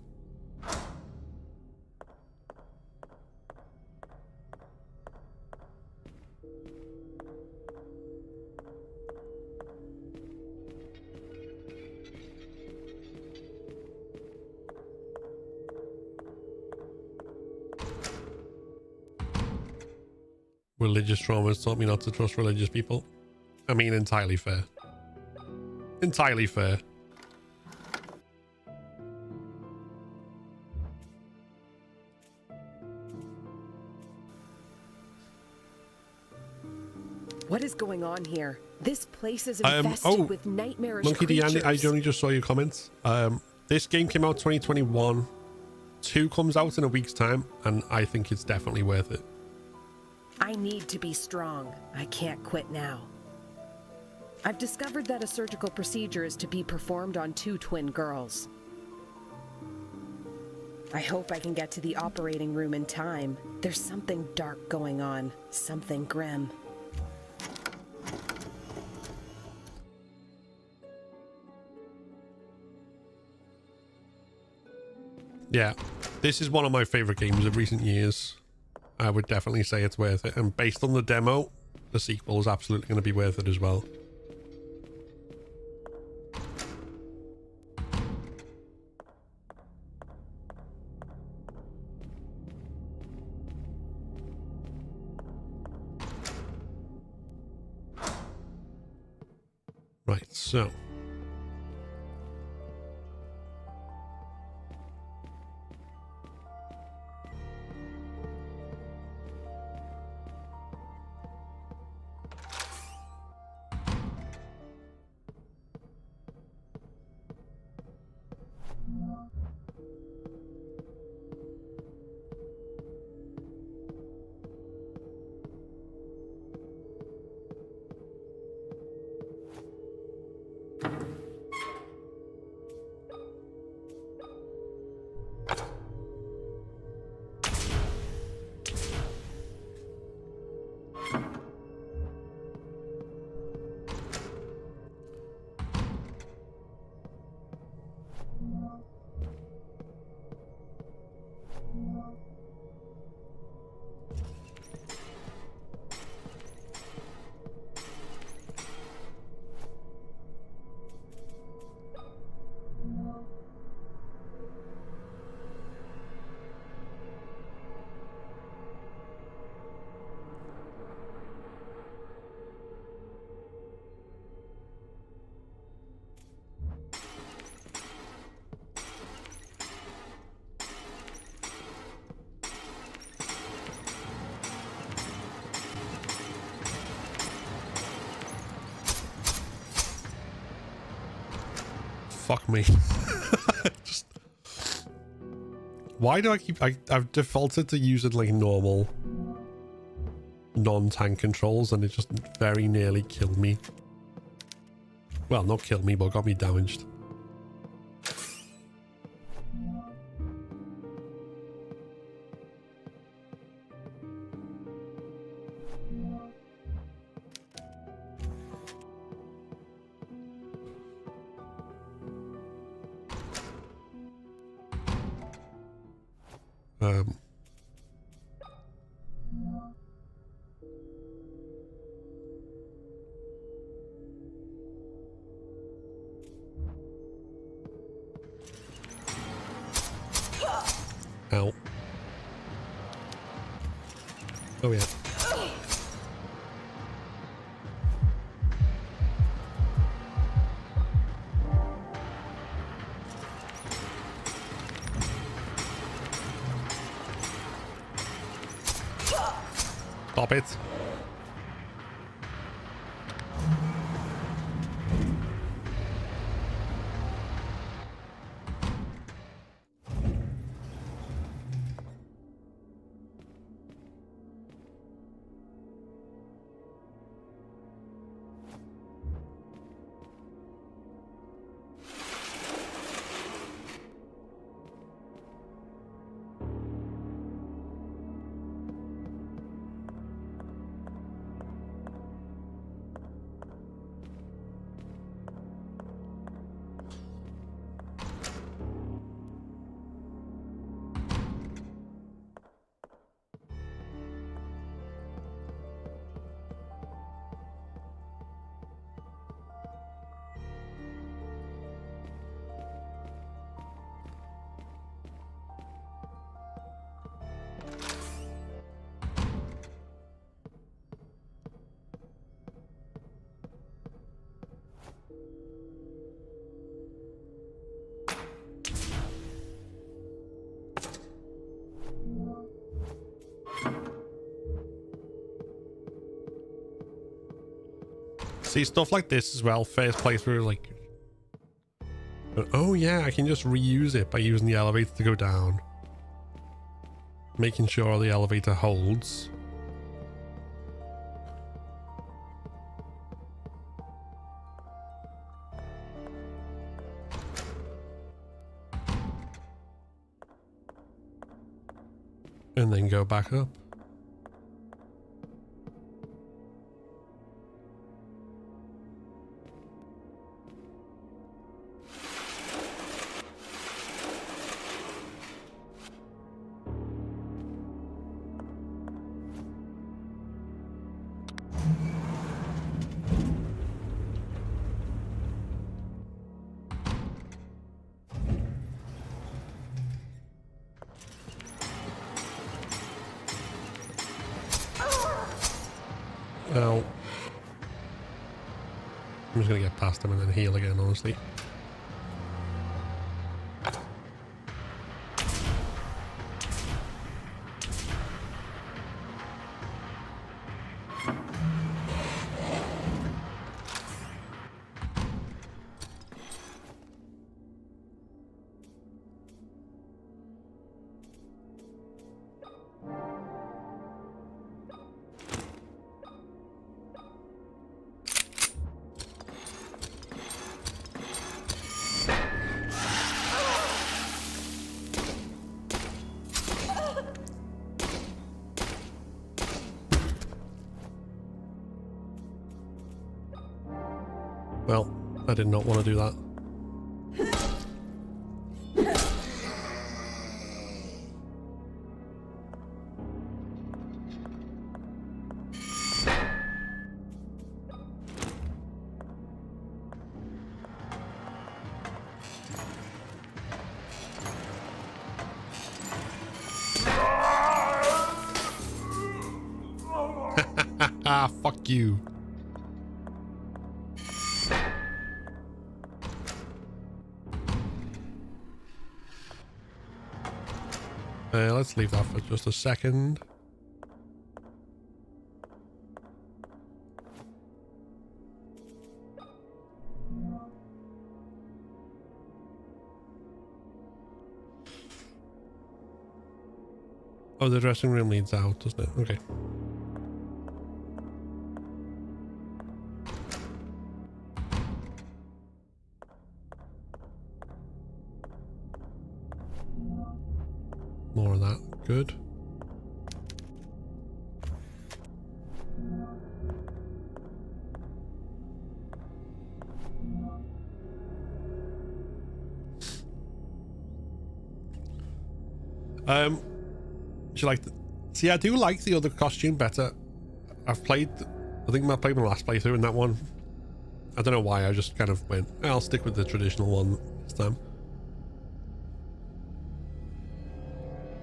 Religious traumas taught me not to trust religious people. I mean, entirely fair. Entirely fair. What is going on here? This place is infested with nightmarish Monkey D, creatures. I only just saw your comments. This game came out 2021. 2 comes out in a week's time, and I think it's definitely worth it. I need to be strong. I can't quit now. I've discovered that a surgical procedure is to be performed on 2 twin girls. I hope I can get to the operating room in time. There's something dark going on, something grim. Yeah, this is one of my favorite games of recent years. I would definitely say it's worth it. And based on the demo, the sequel is absolutely going to be worth it as well. Right, so... Fuck me. Just... Why do I keep... I've defaulted to using like normal non-tank controls and it just very nearly killed me. Well, not killed me, but got me damaged. Ow. Oh yeah. Stop it. See, stuff like this as well, first playthrough, like, oh yeah, I can just reuse it by using the elevator to go down, making sure the elevator holds. And then go back up. Well, I'm just gonna get past him and then heal again, honestly. Well, I did not want to do that. Fuck you. Let's leave that for just a second. Oh, the dressing room leads out, doesn't it? Okay. More of that. Good. Do you like the... See, I do like the other costume better. I've played... I think I played my last playthrough in that one. I don't know why, I just kind of went, I'll stick with the traditional one this time.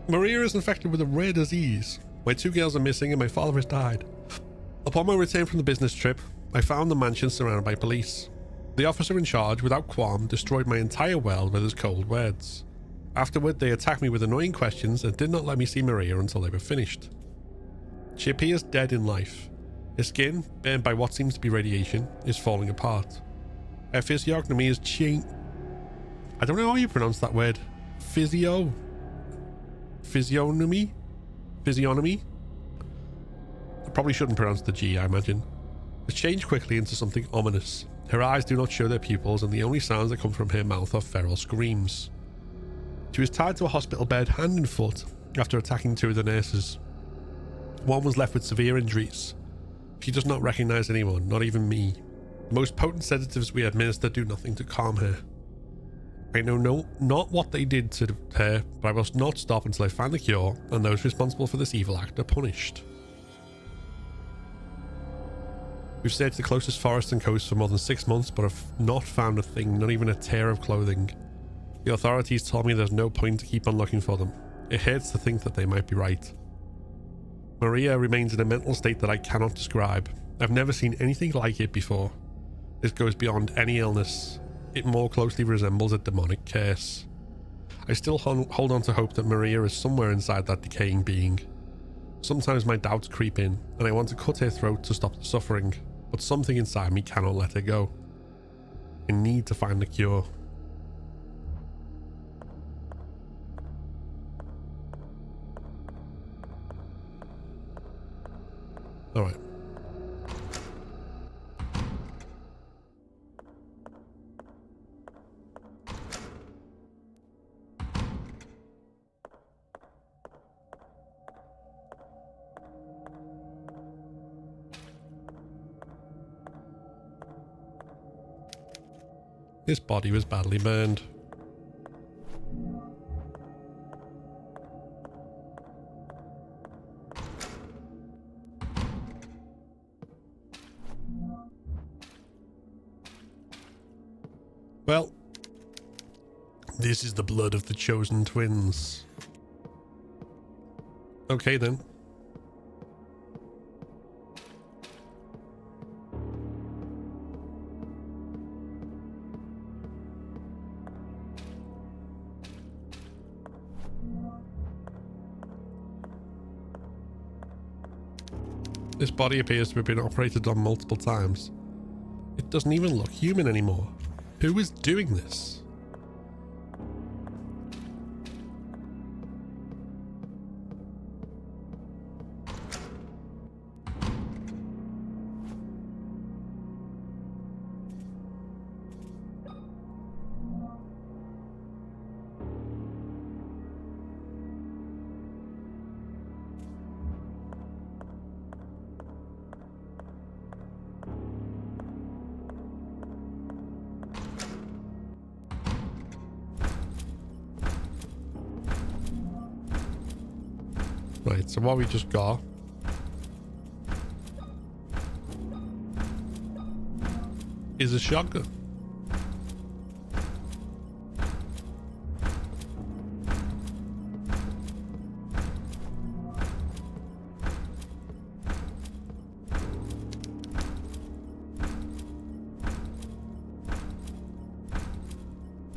Maria is infected with a rare disease. My 2 girls are missing and my father has died. Upon my return from the business trip, I found the mansion surrounded by police. The officer in charge, without qualm, destroyed my entire world with his cold words. Afterward, they attacked me with annoying questions and did not let me see Maria until they were finished. She appears dead in life. Her skin, burned by what seems to be radiation, is falling apart. Her physiognomy is changed. I don't know how you pronounce that word. Physiognomy? Physiognomy? I probably shouldn't pronounce the G, I imagine. It's changed quickly into something ominous. Her eyes do not show their pupils, and the only sounds that come from her mouth are feral screams. She was tied to a hospital bed hand and foot after attacking 2 of the nurses. One was left with severe injuries. She does not recognize anyone, not even me. The most potent sedatives we administer do nothing to calm her. I know not what they did to her, but I must not stop until I find the cure and those responsible for this evil act are punished. We've searched the closest forests and coasts for more than 6 months, but have not found a thing, not even a tear of clothing. The authorities told me there's no point to keep on looking for them. It hurts to think that they might be right. Maria remains in a mental state that I cannot describe. I've never seen anything like it before. This goes beyond any illness. It more closely resembles a demonic curse. I still hold on to hope that Maria is somewhere inside that decaying being. Sometimes my doubts creep in, and I want to cut her throat to stop the suffering, but something inside me cannot let her go. I need to find the cure. Alright. His body was badly burned. Well, this is the blood of the chosen twins. Okay then. This body appears to have been operated on multiple times. It doesn't even look human anymore. Who is doing this? Right, so what we just got is a shotgun.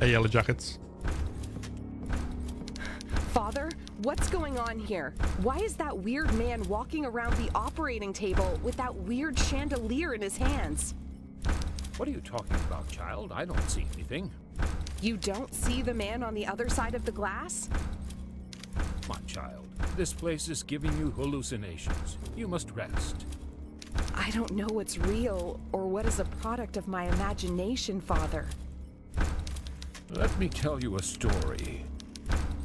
Hey, Yellow Jackets. Father, what's going on here? Why is that weird man walking around the operating table with that weird chandelier in his hands? What are you talking about, child? I don't see anything. You don't see the man on the other side of the glass? My child, this place is giving you hallucinations. You must rest. I don't know what's real or what is a product of my imagination, Father. Let me tell you a story.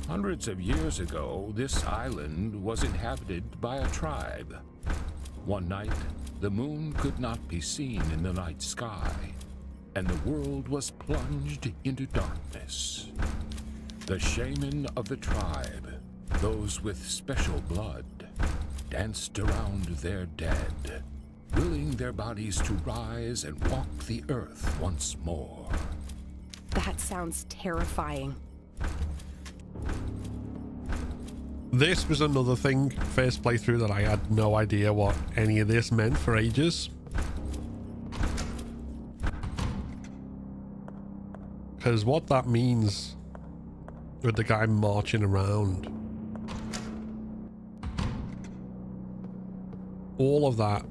Hundreds of years ago, this island was inhabited by a tribe. One night, the moon could not be seen in the night sky, and the world was plunged into darkness. The shaman of the tribe, those with special blood, danced around their dead, willing their bodies to rise and walk the earth once more. That sounds terrifying. This was another thing, first playthrough, that I had no idea what any of this meant for ages. Because what that means with the guy marching around all of that,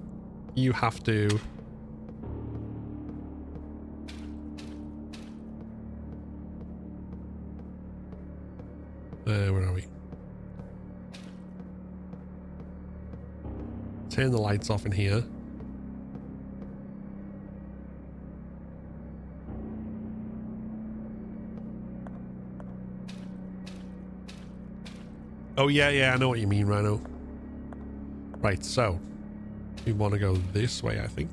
you have to... where are we? Turn the lights off in here. Oh, yeah, I know what you mean, Rhino. Right, so we want to go this way, I think.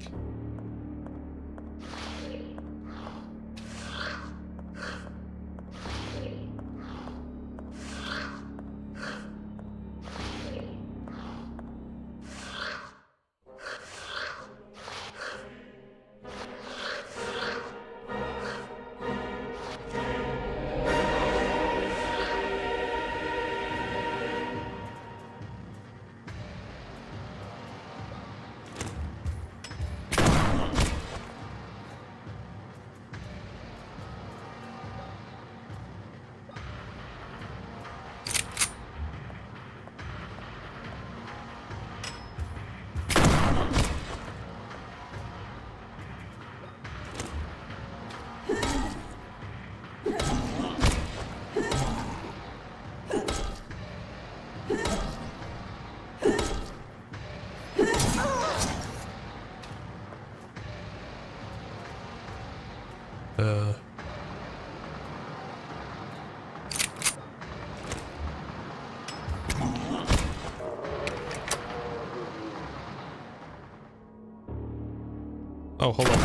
Oh, hold on.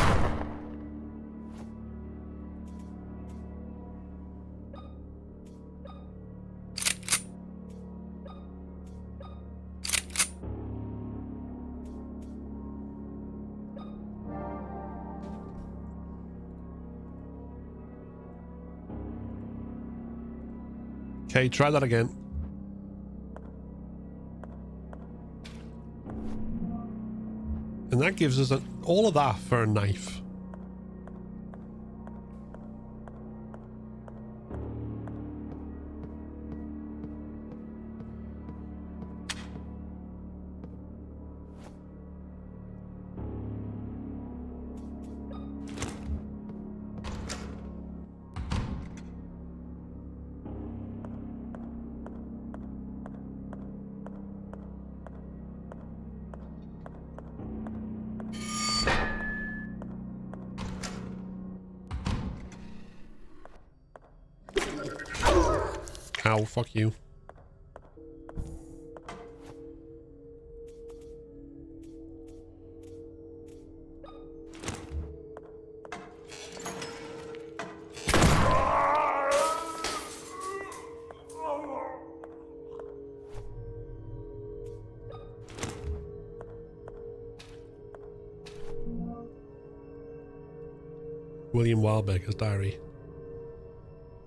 Okay, try that again. And that gives us all of that for a knife. Ow, fuck you. William Wildbaker's diary.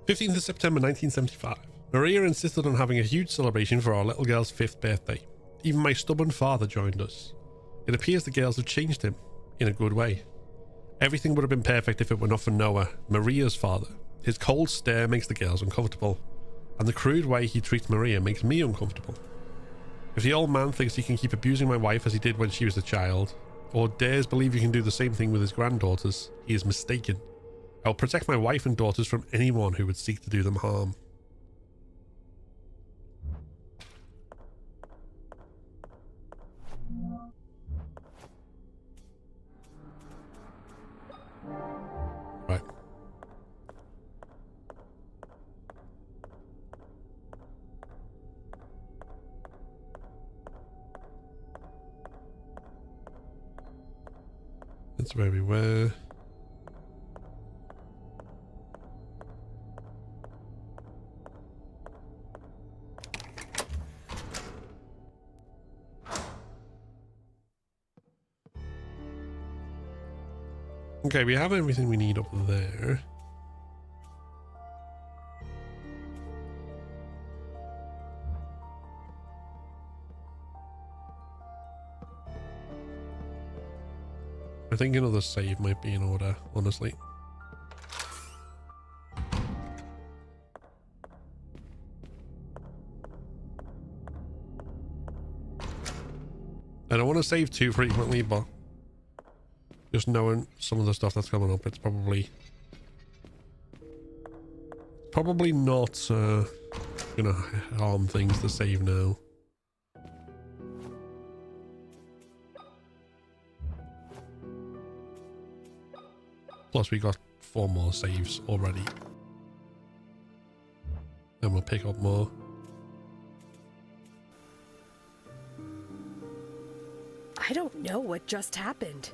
15th of September 1975. Maria insisted on having a huge celebration for our little girl's 5th birthday. Even my stubborn father joined us. It appears the girls have changed him, in a good way. Everything would have been perfect if it were not for Noah, Maria's father. His cold stare makes the girls uncomfortable, and the crude way he treats Maria makes me uncomfortable. If the old man thinks he can keep abusing my wife as he did when she was a child, or dares believe he can do the same thing with his granddaughters, he is mistaken. I will protect my wife and daughters from anyone who would seek to do them harm. Right. That's where we were. Okay, we have everything we need up there. I think another save might be in order, honestly. I don't want to save too frequently, but just knowing some of the stuff that's coming up, it's probably not gonna harm things to save now. Plus we got 4 more saves already. And we'll pick up more. I don't know what just happened.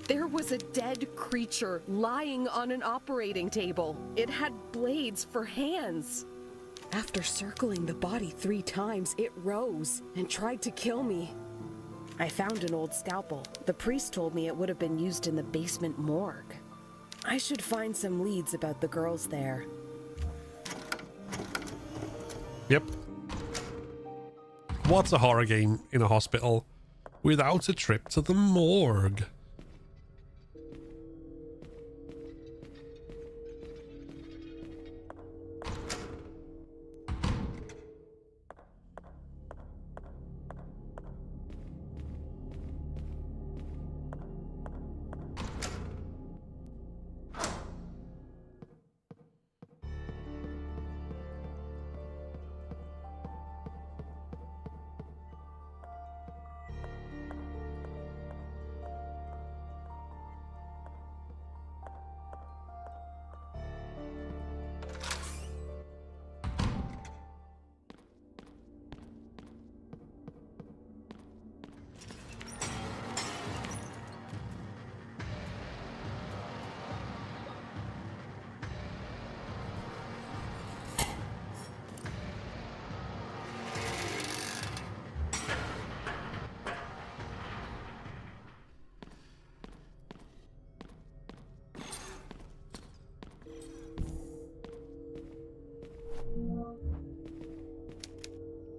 There was a dead creature lying on an operating table. It had blades for hands. After circling the body 3 times, it rose and tried to kill me. I found an old scalpel. The priest told me it would have been used in the basement morgue. I should find some leads about the girls there. Yep. What's a horror game in a hospital without a trip to the morgue?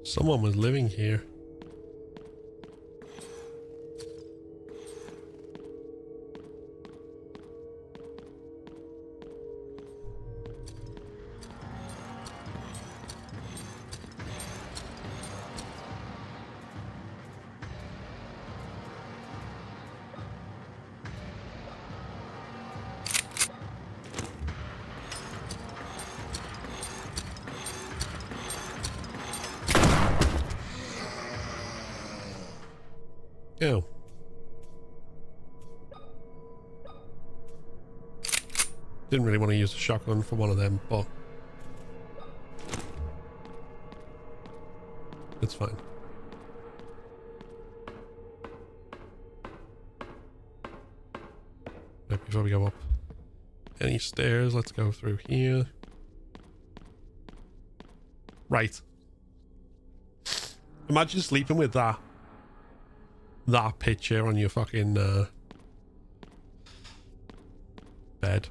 Someone was living here. Oh. Didn't really want to use a shotgun for one of them, but it's fine. Right, before we go up any stairs, let's go through here. Right. Imagine sleeping with that picture on your fucking bed.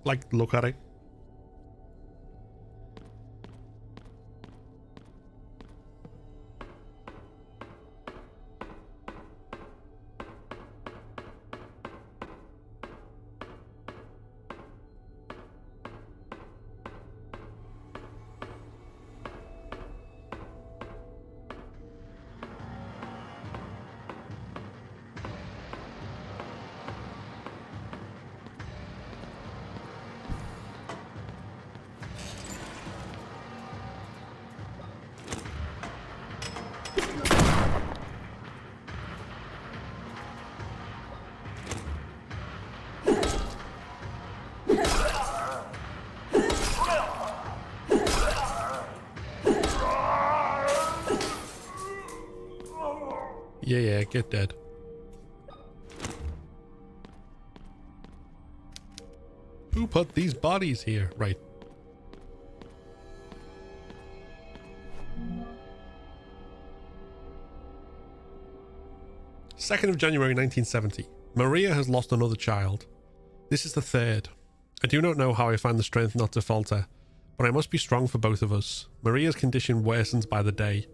Like look at it. Yeah, get dead. Who put these bodies here? Right. January 2nd, 1970. Maria has lost another child. This is the 3rd. I do not know how I find the strength not to falter, but I must be strong for both of us. Maria's condition worsens by the day.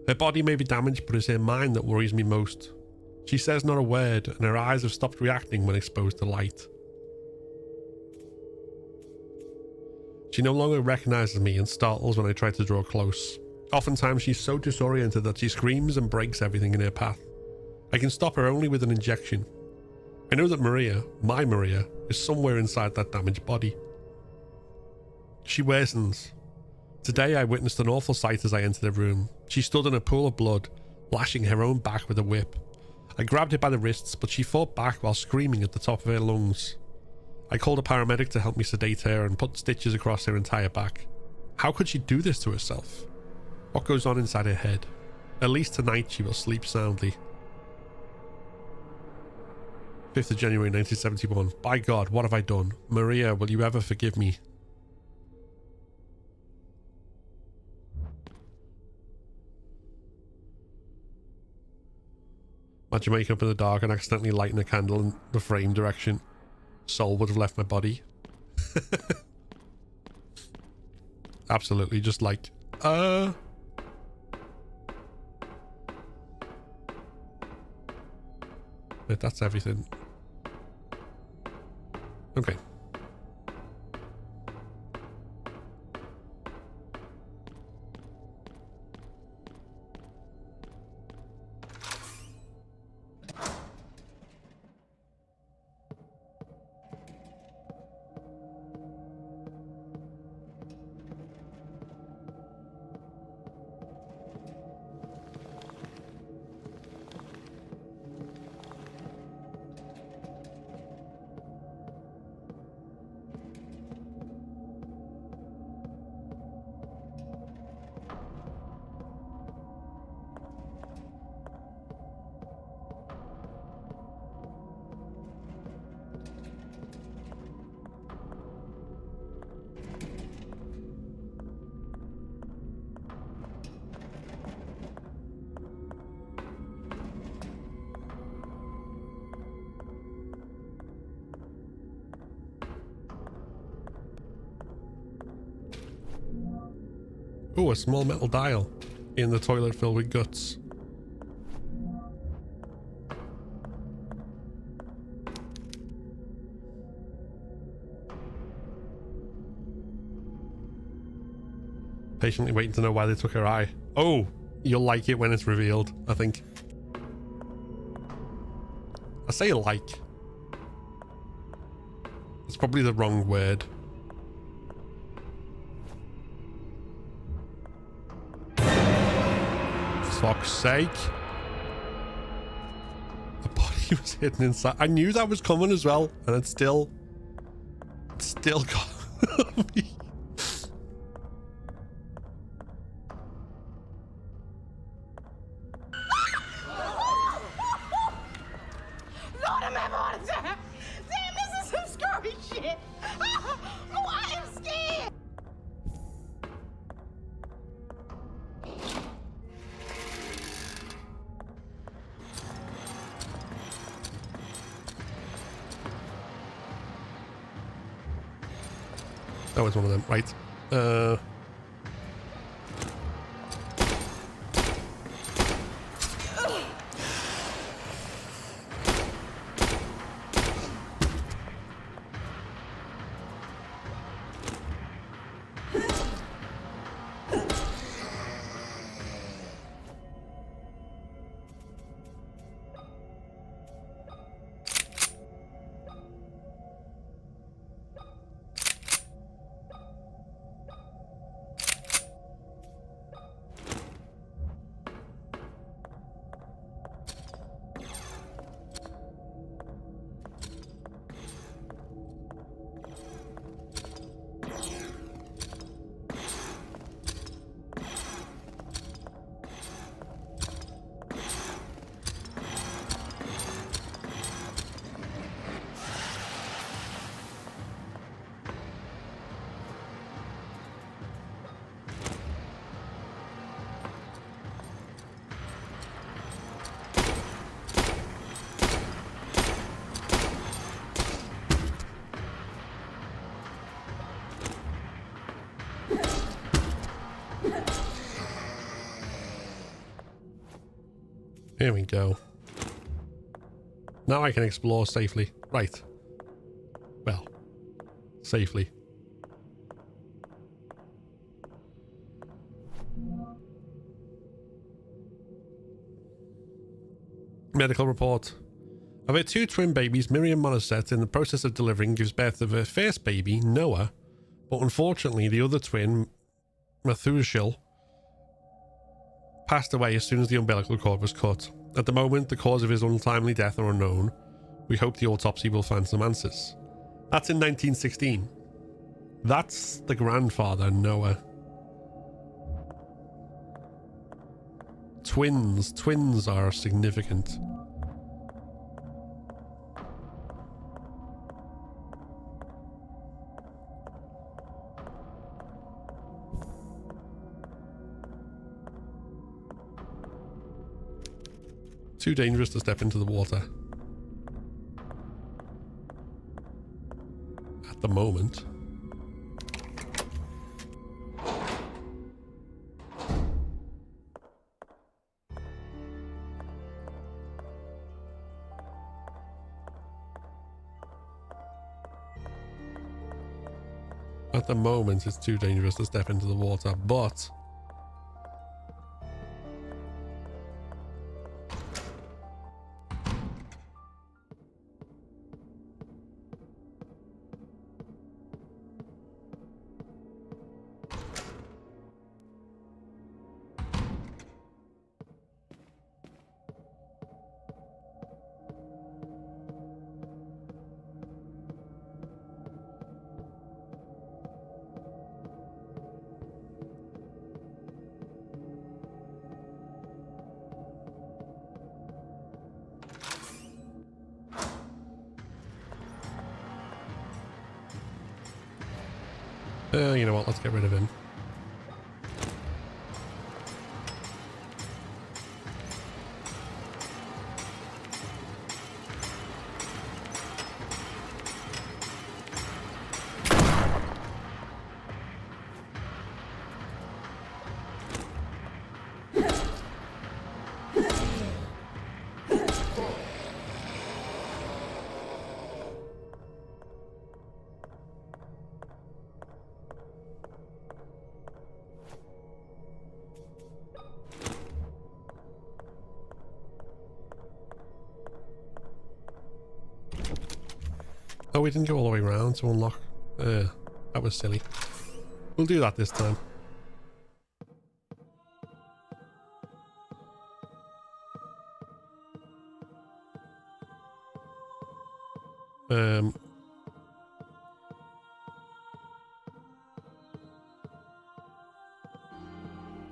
Her body may be damaged, but it's her mind that worries me most. She says not a word, and her eyes have stopped reacting when exposed to light. She no longer recognizes me and startles when I try to draw close. Oftentimes she's so disoriented that she screams and breaks everything in her path. I can stop her only with an injection. I know that Maria, my Maria, is somewhere inside that damaged body. She worsens. Today I witnessed an awful sight as I entered the room. She stood in a pool of blood, lashing her own back with a whip. I grabbed her by the wrists, but she fought back while screaming at the top of her lungs. I called a paramedic to help me sedate her and put stitches across her entire back. How could she do this to herself? What goes on inside her head? At least tonight she will sleep soundly. 5th of January 1971. By God, what have I done? Maria, will you ever forgive me? Imagine waking up in the dark and accidentally lighting a candle in the frame direction. Soul would have left my body. Absolutely, just like, Wait, that's everything. Okay. Oh, a small metal dial in the toilet filled with guts. Patiently waiting to know why they took her eye. Oh, you'll like it when it's revealed, I think. I say like. It's probably the wrong word. Fuck's sake. The body was hidden inside. I knew that was coming as well, and it still got me. Lord have mercy! Damn, this is some scary shit! Oh, I am scared! That was one of them, right? Here we go. Now I can explore safely. Right. Well, safely. Medical report. Of her 2 twin babies, Miriam Morissette, in the process of delivering, gives birth to her first baby, Noah, but unfortunately the other twin, Methuselah, passed away as soon as the umbilical cord was cut. At the moment, the cause of his untimely death are unknown. We hope the autopsy will find some answers. That's in 1916. That's the grandfather, Noah. Twins. Twins are significant. Too dangerous to step into the water. At the moment. At the moment, it's too dangerous to step into the water, but you know what, let's get rid of him. Oh, we didn't go all the way around to unlock. That was silly. We'll do that this time.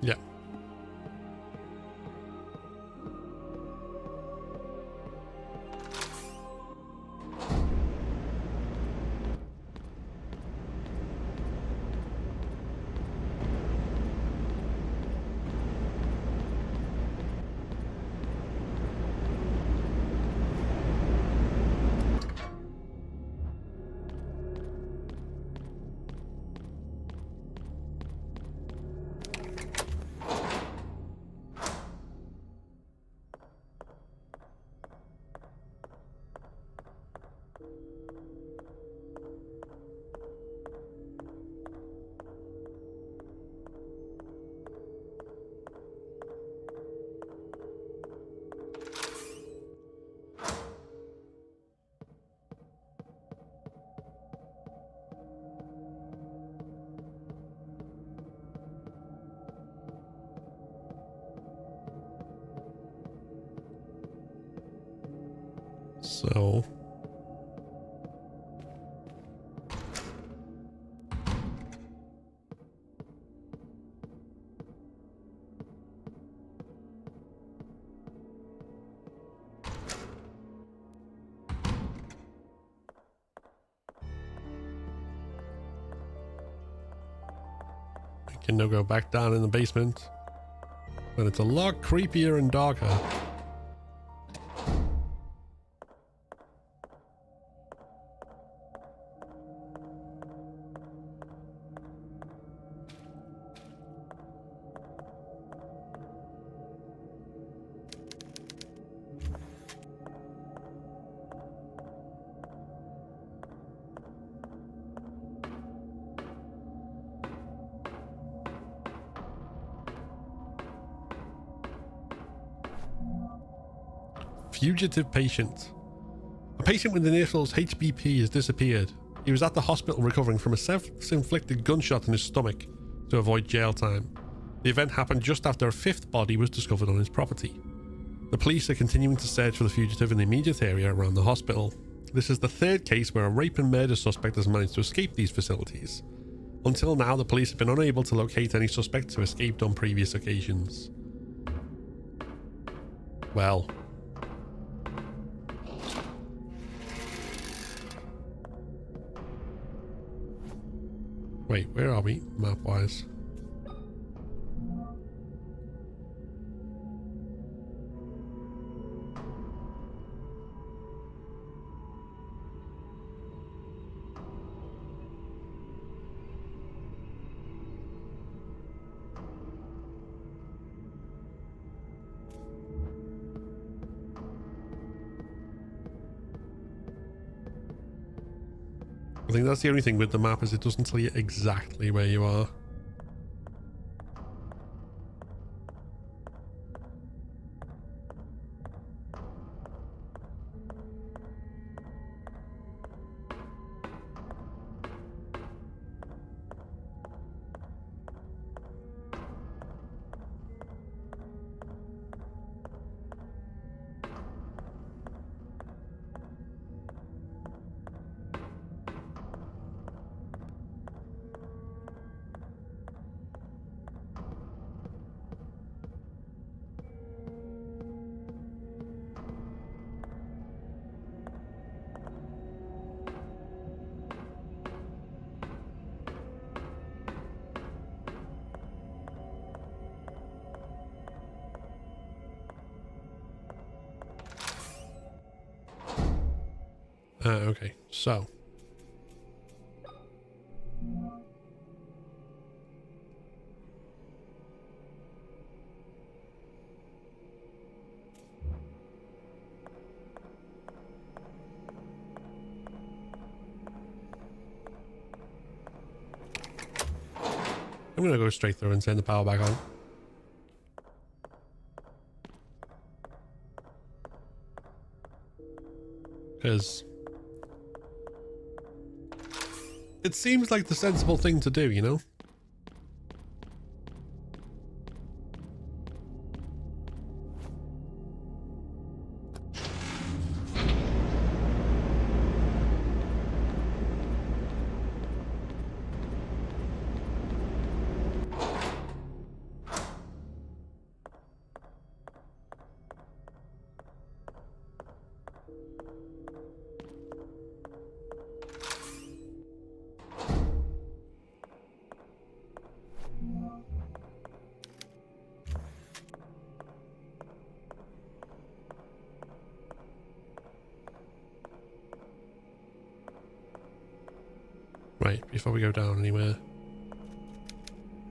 Yeah. So we can now go back down in the basement, but it's a lot creepier and darker. fugitive patient. A patient with the initials HBP has disappeared. He was at the hospital recovering from a self-inflicted gunshot in his stomach to avoid jail time. The event happened just after a fifth body was discovered on his property. The police are continuing to search for the fugitive in the immediate area around the hospital. This is the third case where a rape and murder suspect has managed to escape these facilities. Until now, the police have been unable to locate any suspects who escaped on previous occasions. Well. Wait, where are we, map-wise? I think that's the only thing with the map, is it doesn't tell you exactly where you are. Okay, so. I'm gonna go straight through and turn the power back on. Because it seems like the sensible thing to do, you know? Right, before we go down anywhere.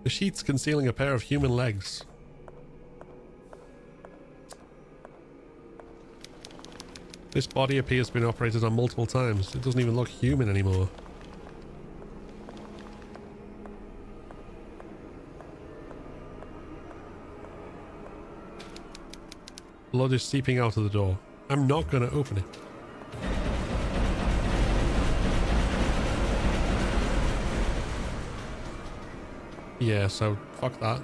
The sheets concealing a pair of human legs. This body appears to have been operated on multiple times. It doesn't even look human anymore. Blood is seeping out of the door. I'm not going to open it. Yeah, so fuck that.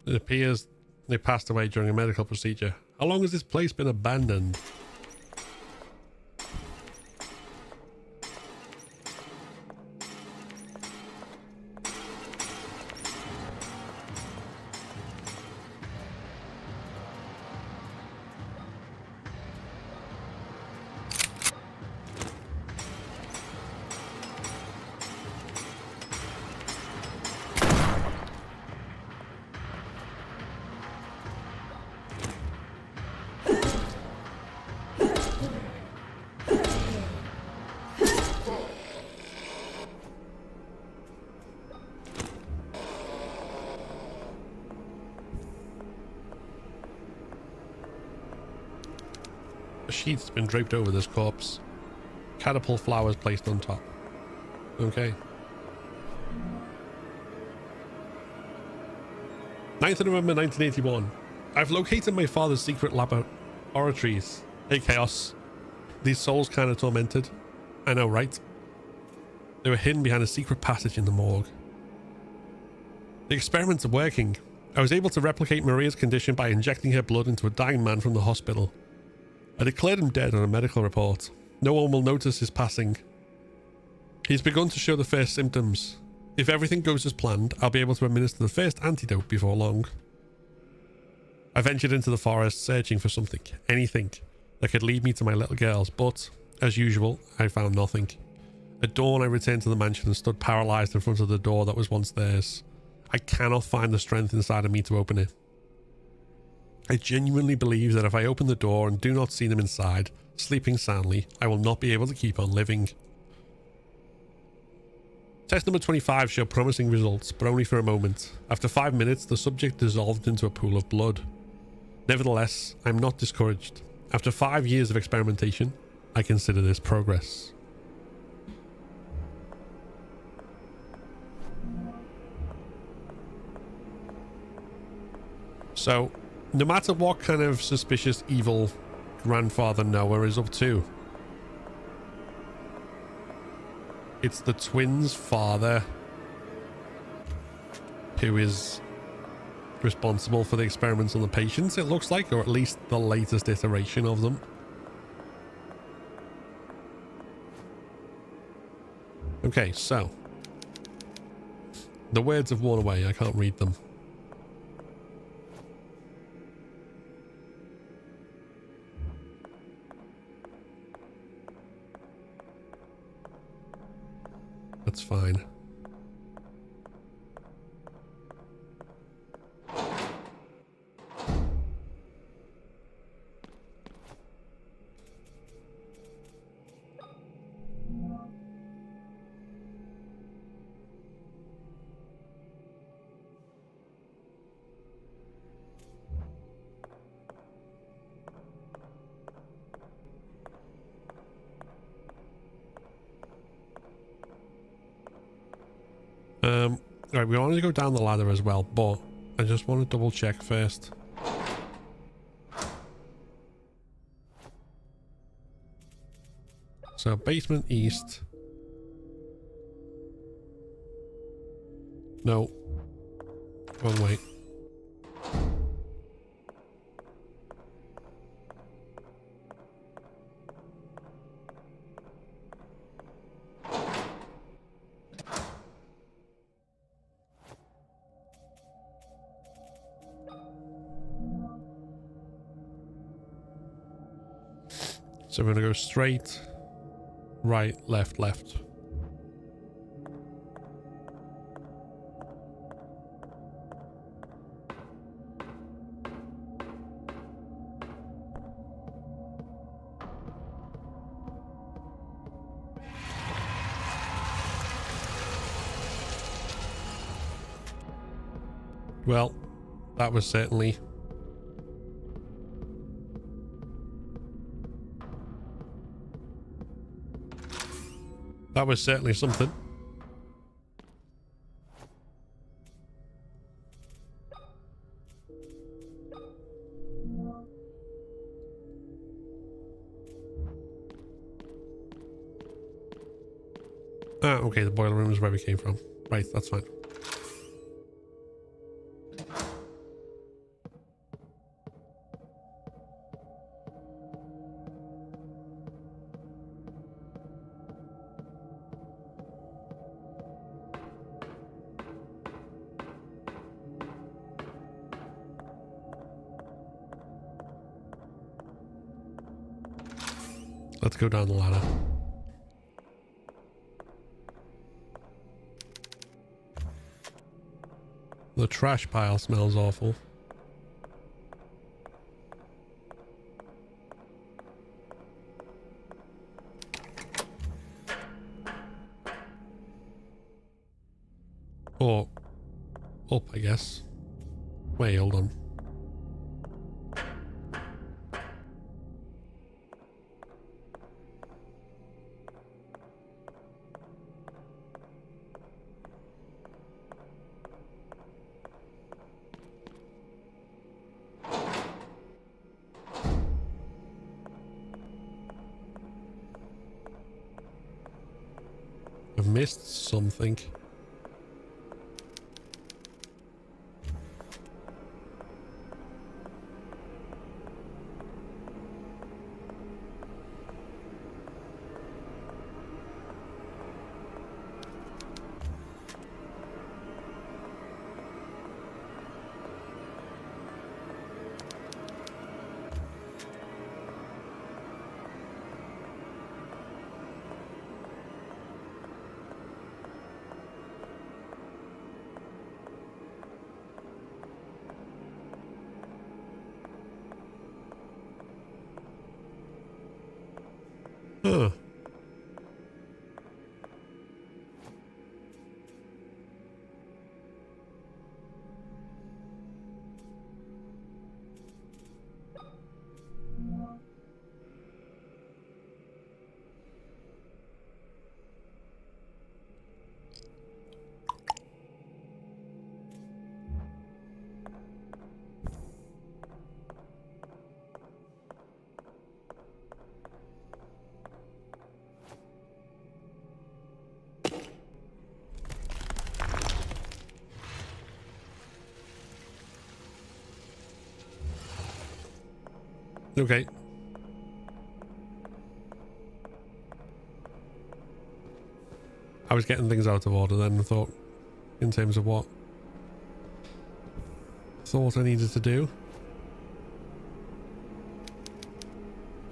It appears they passed away during a medical procedure. How long has this place been abandoned? sheet's been draped over this corpse. Catapult flowers placed on top. Okay. 9th of November 1981. I've located my father's secret laboratories. Hey, Chaos. These souls kind of tormented. I know, right? They were hidden behind a secret passage in the morgue. The experiments are working. I was able to replicate Maria's condition by injecting her blood into a dying man from the hospital. I declared him dead on a medical report. No one will notice his passing. He's begun to show the first symptoms. If everything goes as planned, I'll be able to administer the first antidote before long. I ventured into the forest searching for something, anything, that could lead me to my little girls, but, as usual, I found nothing. At dawn, I returned to the mansion and stood paralyzed in front of the door that was once theirs. I cannot find the strength inside of me to open it. I genuinely believe that if I open the door and do not see them inside, sleeping soundly, I will not be able to keep on living. Test number 25 showed promising results, but only for a moment. After 5 minutes, the subject dissolved into a pool of blood. Nevertheless, I'm not discouraged. After 5 years of experimentation, I consider this progress. So, no matter what kind of suspicious evil Grandfather Noah is up to, it's the twins' father who is responsible for the experiments on the patients, it looks like, or at least the latest iteration of them. Okay, so the words have worn away. I can't read them. That's fine. Right, we wanted to go down the ladder as well, but I just want to double check first. So basement east. No. Wrong way. So we're going to go straight, right, left, left. Well, that was certainly... That was certainly something. Ah, okay, the boiler room is where we came from. Right, that's fine. Let's go down the ladder. The trash pile smells awful. Or up, I guess. Wait, hold on. missed something. Huh. Okay. I was getting things out of order then, I thought, in terms of what thought I needed to do.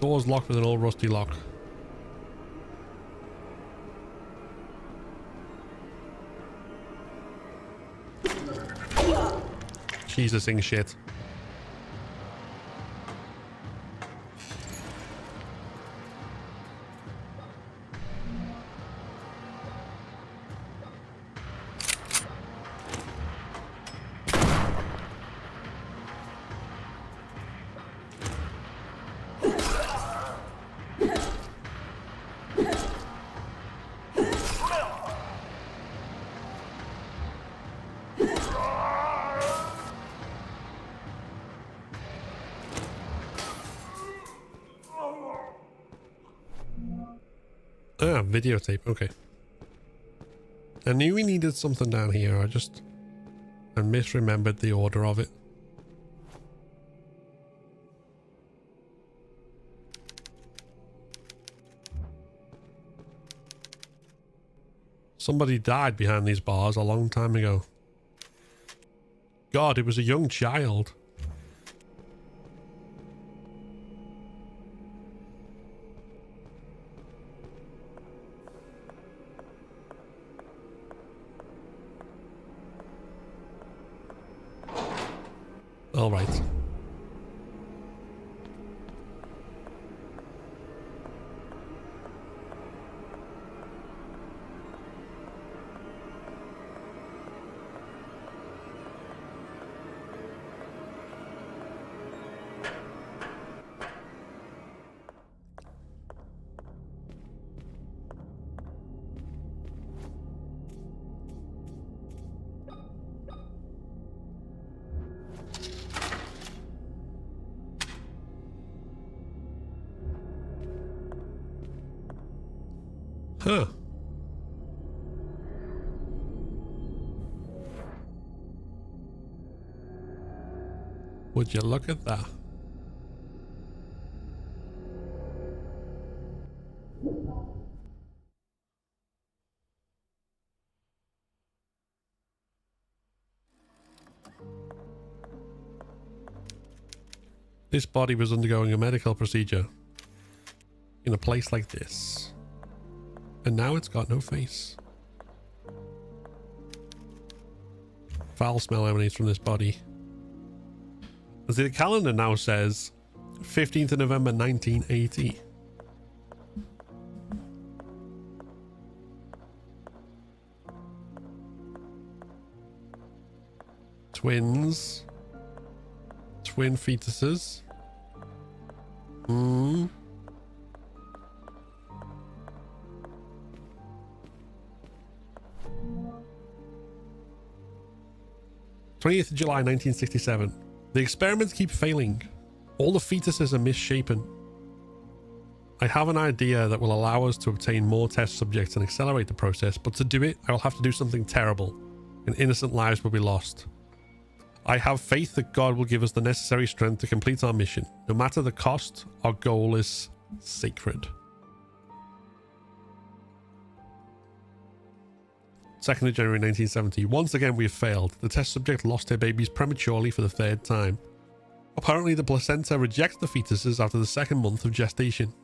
Door's locked with an old rusty lock. Jesus ing shit. Ah, videotape. Okay. I knew we needed something down here. I misremembered the order of it. Somebody died behind these bars a long time ago. God, it was a young child. All right. Huh. Would you look at that? This body was undergoing a medical procedure in a place like this. And now it's got no face. Foul smell emanates from this body. The calendar now says 15th of November 1980. Twins. Twin fetuses. Hmm. 20th of July 1967. The experiments keep failing. All the fetuses are misshapen. I have an idea that will allow us to obtain more test subjects and accelerate the process, but to do it, I will have to do something terrible, and innocent lives will be lost. I have faith that God will give us the necessary strength to complete our mission. No matter the cost, our goal is sacred. 2nd of January 1970. Once again we have failed. The test subject lost her babies prematurely for the 3rd time. Apparently the placenta rejects the fetuses after the 2nd month of gestation.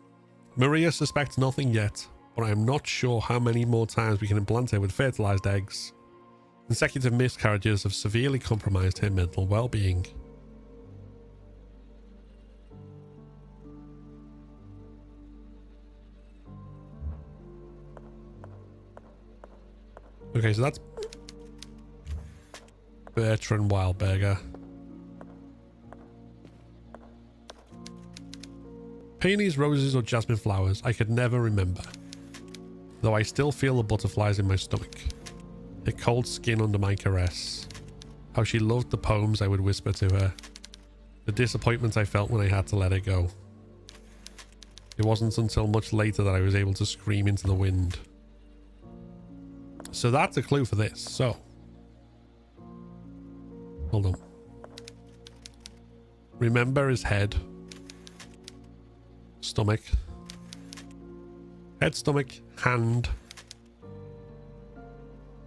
Maria suspects nothing yet, but I am not sure how many more times we can implant her with fertilized eggs. Consecutive miscarriages have severely compromised her mental well-being. Okay, so that's Bertrand Wildberger. Peonies, roses, or jasmine flowers, I could never remember. Though I still feel the butterflies in my stomach. Her cold skin under my caress. How she loved the poems I would whisper to her. The disappointment I felt when I had to let her go. It wasn't until much later that I was able to scream into the wind. So that's a clue for this. So. Hold on. Remember his head. Stomach. Head, stomach, hand.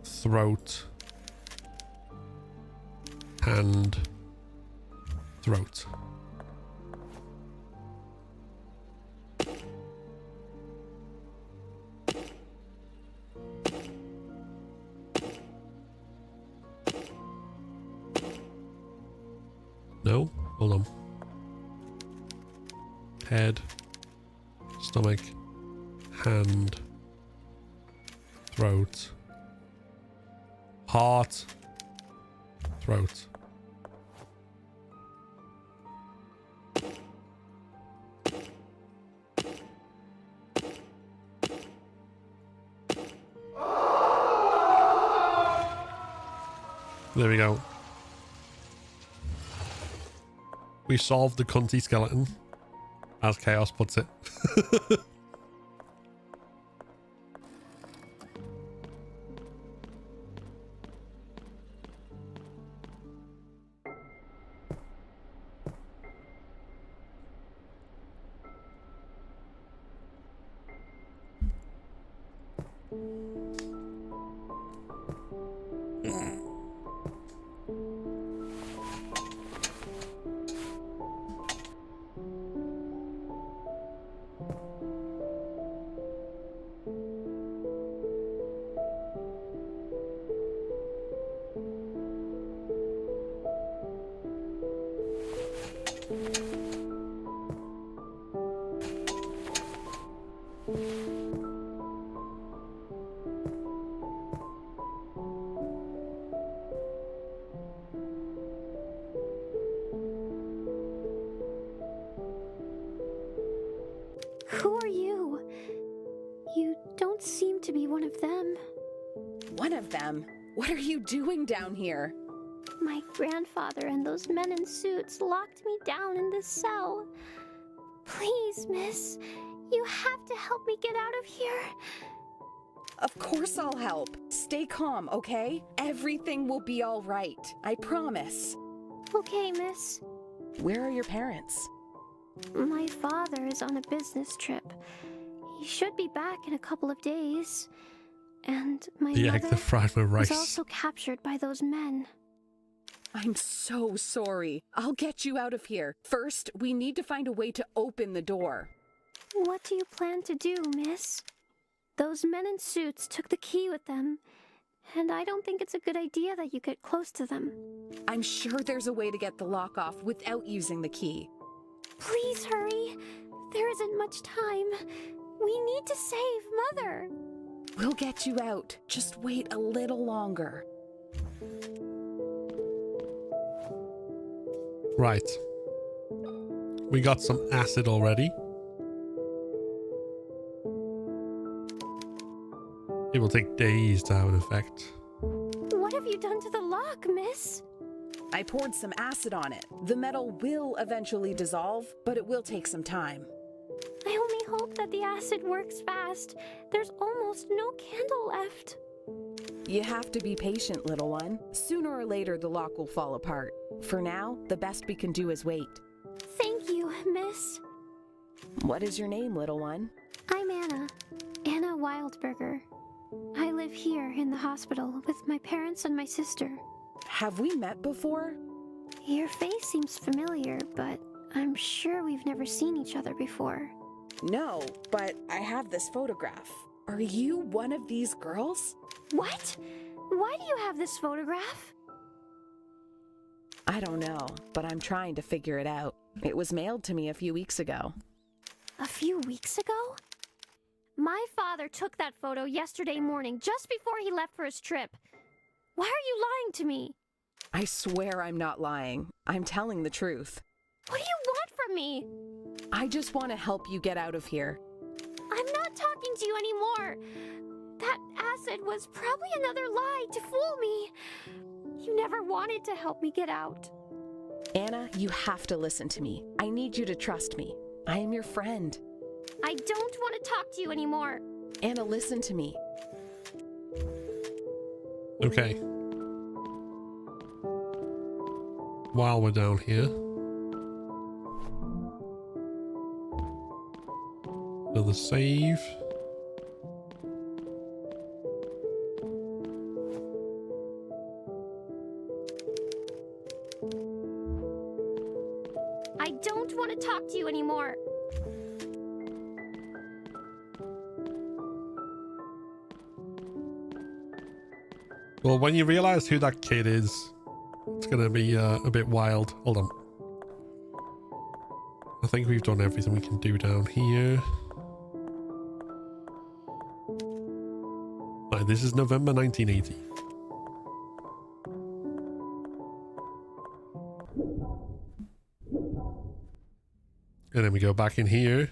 Throat. Hand. Throat. No? Hold on. Head. Stomach. Hand. Throat. Heart. Throat. There we go. We solved the cunty skeleton, as Chaos puts it. Who are you? You don't seem to be one of them. One of them? What are you doing down here? My grandfather and those men in suits locked me down in this cell. Please, miss, you have to help me get out of here. Of course I'll help. Stay calm, okay? Everything will be all right. I promise. Okay, miss. Where are your parents? My father is on a business trip. He should be back in a couple of days. And my The egg mother that fried my rice. was also captured by those men. I'm so sorry. I'll get you out of here. First, we need to find a way to open the door. What do you plan to do, miss? Those men in suits took the key with them, and I don't think it's a good idea that you get close to them. I'm sure there's a way to get the lock off without using the key. Please hurry. There isn't much time. We need to save Mother. We'll get you out. Just wait a little longer. Right. We got some acid already. It will take days to have an effect. What have you done to the lock, miss? I poured some acid on it. The metal will eventually dissolve, but it will take some time. I only hope that the acid works fast. There's almost no candle left. You have to be patient, little one. Sooner or later, the lock will fall apart. For now, the best we can do is wait. Thank you, miss. What is your name, little one? I'm Anna. Anna Wildberger. I live here in the hospital with my parents and my sister. Have we met before? Your face seems familiar, but I'm sure we've never seen each other before. No, but I have this photograph. Are you one of these girls? What? Why do you have this photograph? I don't know, but I'm trying to figure it out. It was mailed to me a few weeks ago. A few weeks ago? My father took that photo yesterday morning, just before he left for his trip. Why are you lying to me? I swear I'm not lying. I'm telling the truth. What do you want from me? I just want to help you get out of here. I'm not talking to you anymore. That acid was probably another lie to fool me. You never wanted to help me get out. Anna, you have to listen to me. I need you to trust me. I am your friend. I don't want to talk to you anymore. Anna, listen to me. Okay. While we're down here. Another save. I don't want to talk to you anymore. Well, when you realize who that kid is, it's going to be a bit wild. Hold on. I think we've done everything we can do down here. Right, this is November 1980. And then we go back in here.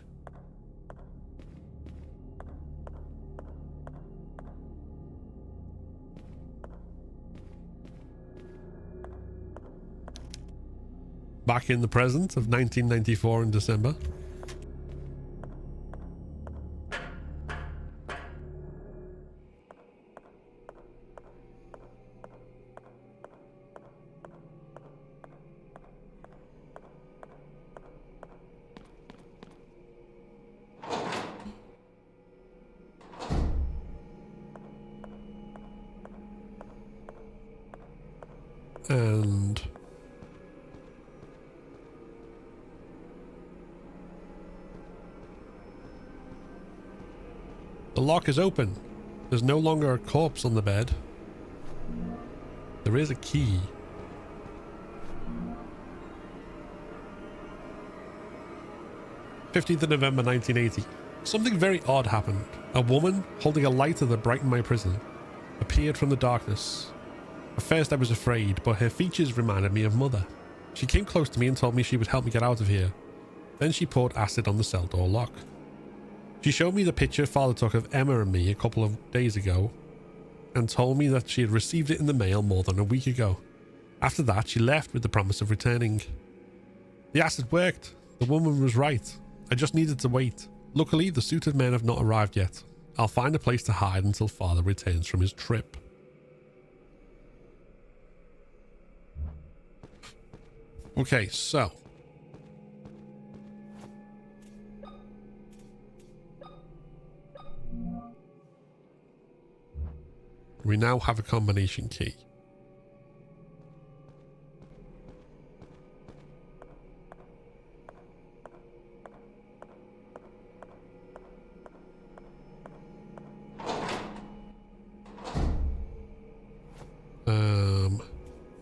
Back in the present of 1994 in December. And the lock is open. There's no longer a corpse on the bed. There is a key. "15th of November 1980. Something very odd happened. A woman, holding a lighter that brightened my prison, appeared from the darkness. At first I was afraid, but her features reminded me of Mother. She came close to me and told me she would help me get out of here. Then she poured acid on the cell door lock. She showed me the picture Father took of Emma and me a couple of days ago and told me that she had received it in the mail more than a week ago. After that, she left with the promise of returning. The acid worked. The woman was right. I just needed to wait. Luckily, the suited men have not arrived yet. I'll find a place to hide until Father returns from his trip." Okay, so we now have a combination key.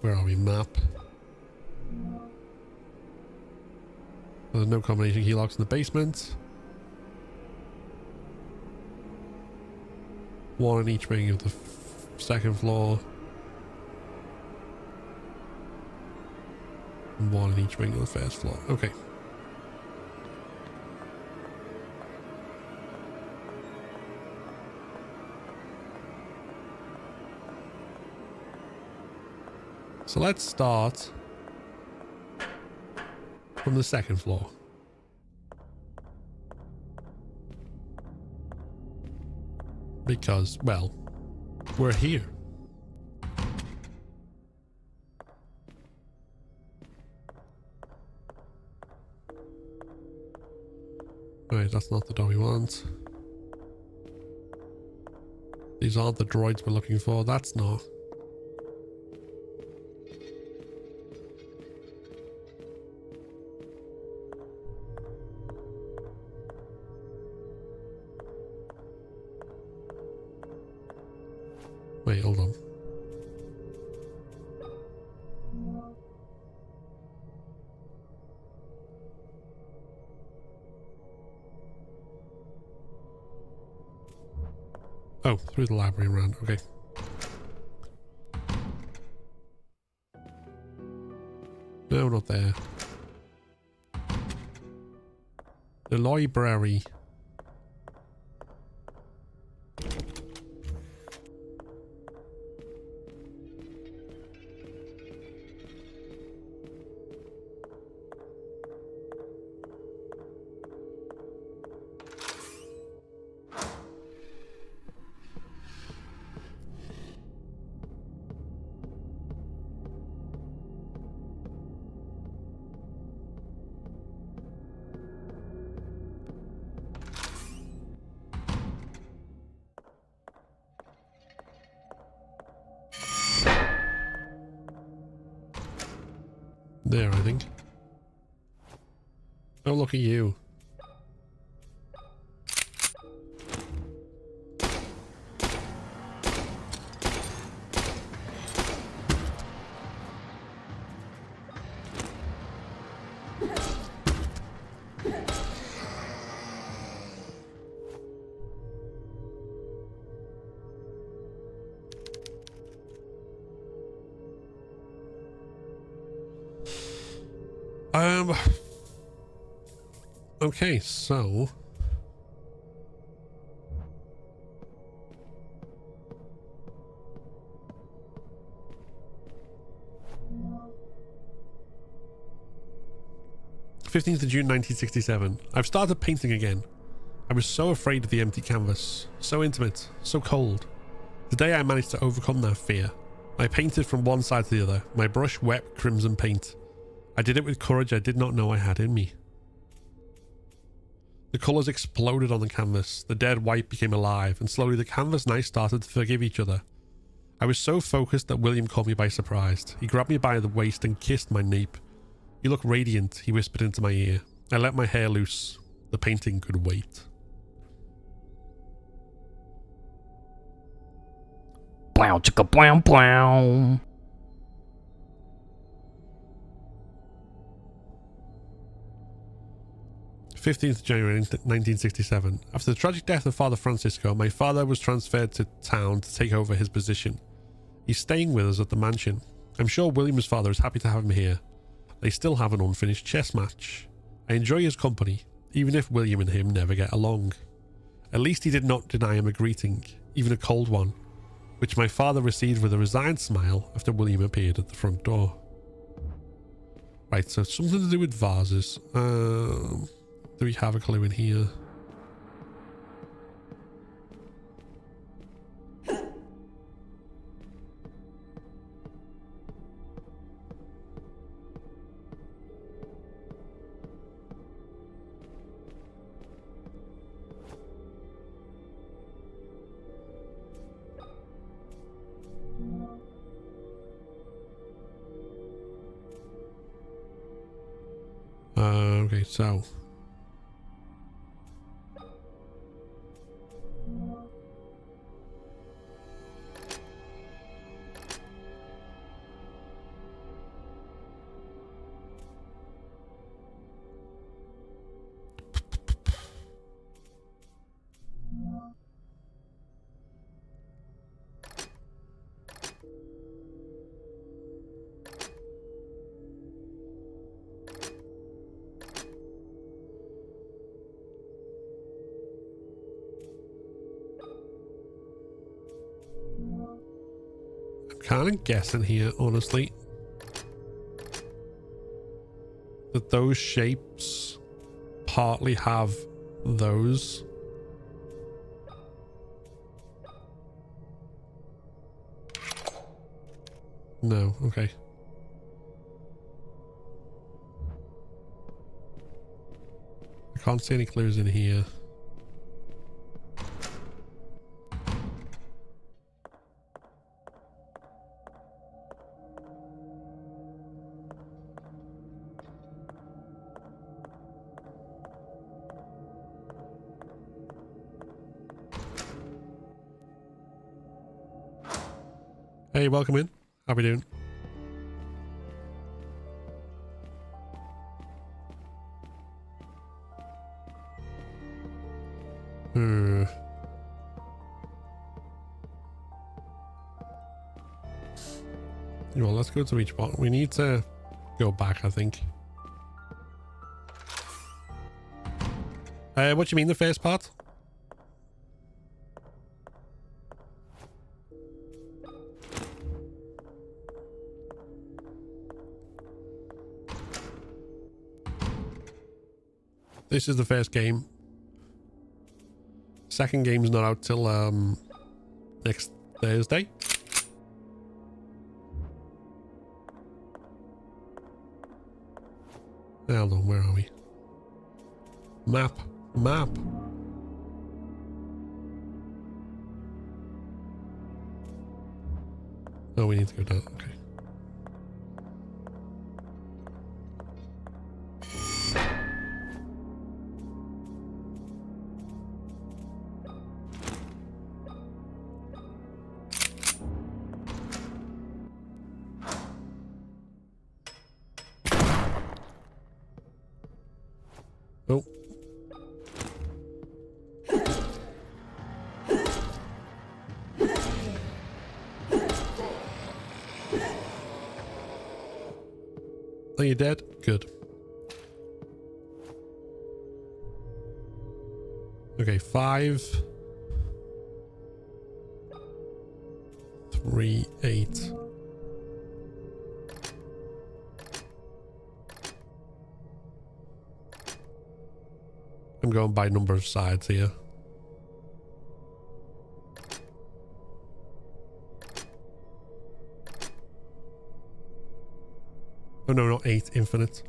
Where are we? Map. There's no combination key locks in the basement. One on each wing of the second floor. And one on each wing of the first floor. Okay. So let's start from the second floor. Because, well, we're here. Right, that's not the door we want. These aren't the droids we're looking for. That's not. Wait, hold on. Oh, through the library around. Okay. No, not there. The library. There, I think. Oh, look at you. Okay, so 15th of June 1967. I've started painting again. I was so afraid of the empty canvas, so intimate, so cold. Today I managed to overcome that fear. I painted from one side to the other, my brush wet crimson paint. I did it with courage I did not know I had in me. The colours exploded on the canvas, the dead white became alive, and slowly the canvas and I started to forgive each other. I was so focused that William caught me by surprise. He grabbed me by the waist and kissed my nape. "You look radiant," he whispered into my ear. I let my hair loose. The painting could wait. Blow chicka blow blow. 15th January 1967. After the tragic death of Father Francisco, my father was transferred to town to take over his position. He's staying with us at the mansion. I'm sure William's father is happy to have him here. They still have an unfinished chess match. I enjoy his company, even if William and him never get along. At least he did not deny him a greeting, even a cold one, which my father received with a resigned smile after William appeared at the front door. Right, so something to do with vases. Do we have a clue in here? Okay, so kind of guessing here, honestly, that those shapes partly have those. No, okay. I can't see any clues in here. Hey, welcome in. How we doing? Well, let's go to each one. We need to go back, I think. What do you mean, the first part? This is the first game. Second game's not out till next Thursday. Hold on, where are we? Map. Oh, we need to go down. Okay. Oh. Are you dead? Good. Okay, 5, 3, 8. I'm going by number of sides here. Oh no, not 8, infinite.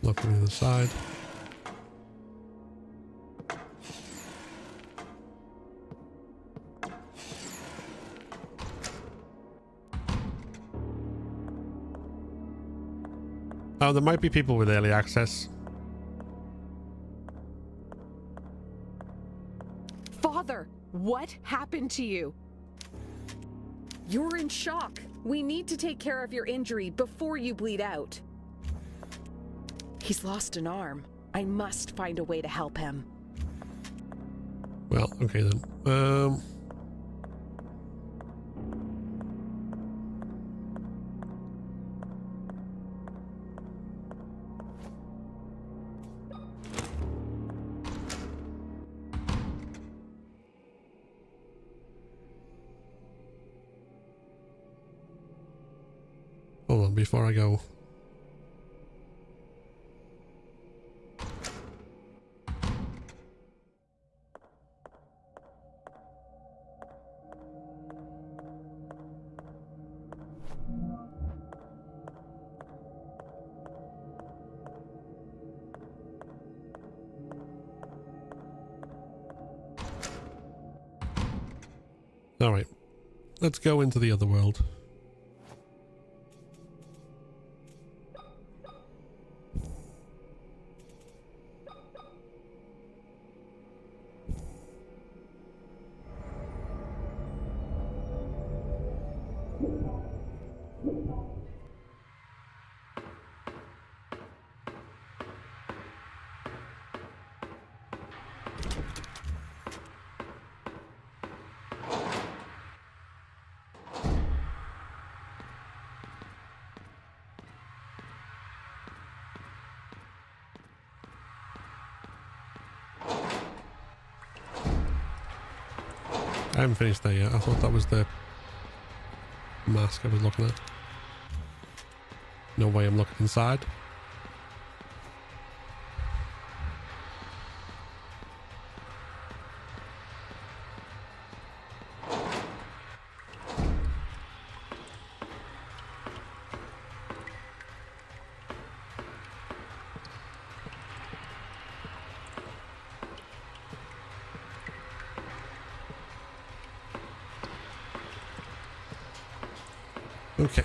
Look on the other side. Oh, there might be people with early access. Father, what happened to you? You're in shock. We need to take care of your injury before you bleed out. He's lost an arm. I must find a way to help him. Well, okay then. Hold on, before I go. All right, let's go into the other world. I haven't finished that yet. I thought that was the mask I was looking at. No way I'm looking inside. Okay.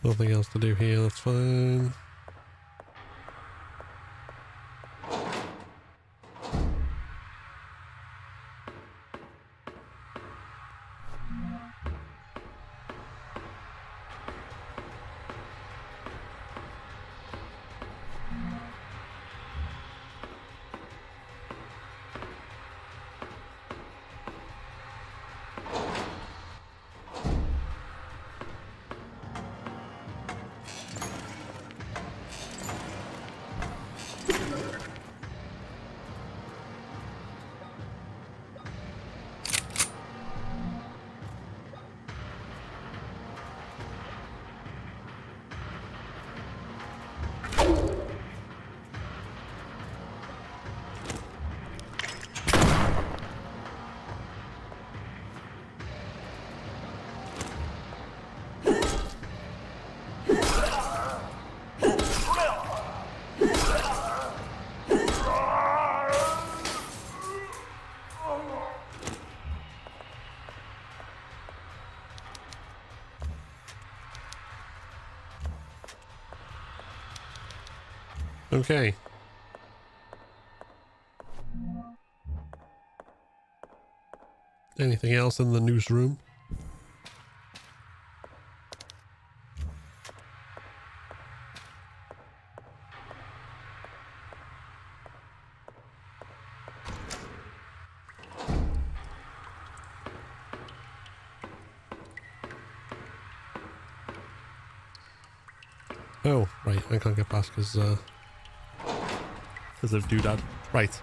Nothing else to do here, that's fine. Okay. Anything else in the newsroom? Oh, right, I can't get past because of Doodad. Right.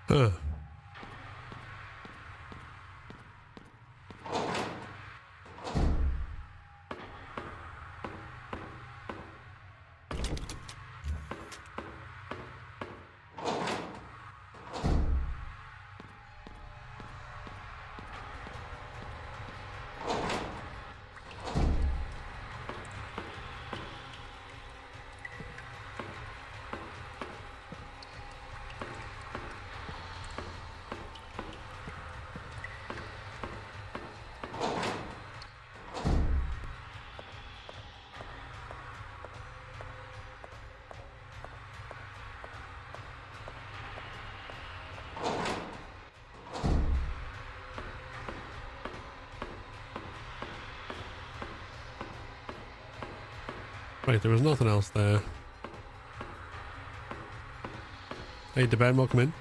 Huh. Right, there was nothing else there. Hey, the band, welcome in.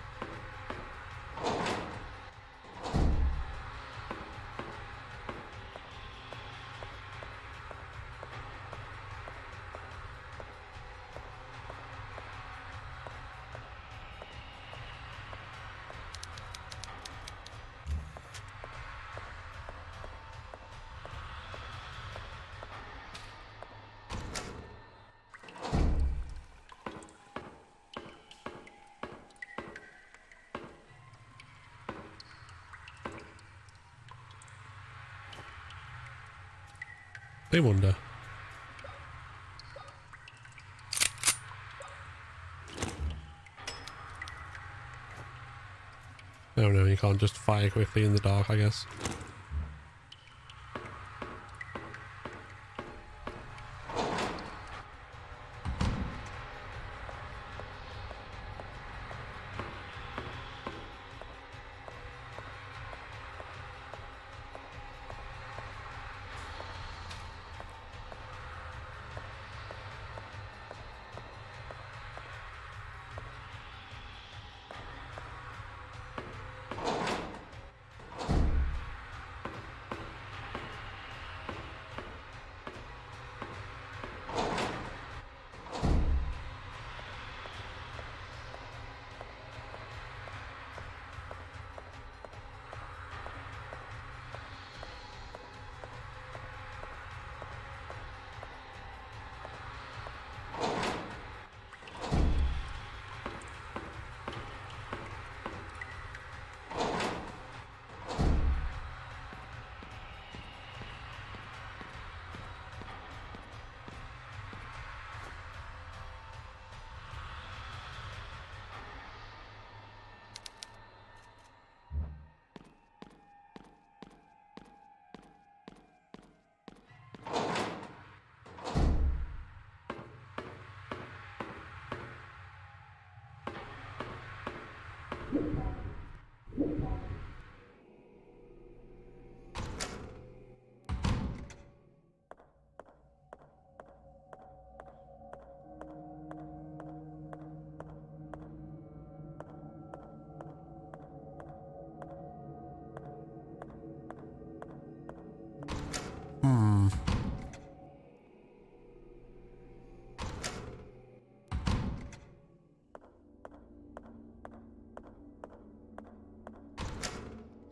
I wonder. Oh no, you can't just fire quickly in the dark, I guess.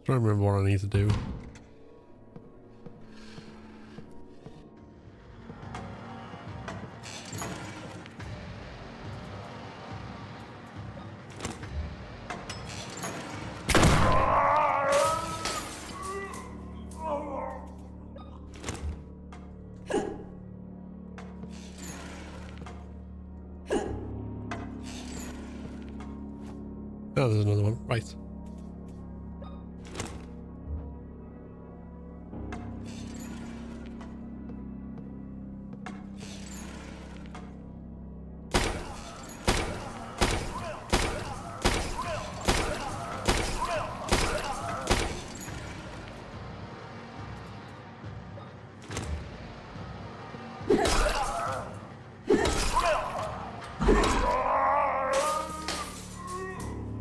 Trying to remember what I need to do. Oh, there's another one. Right.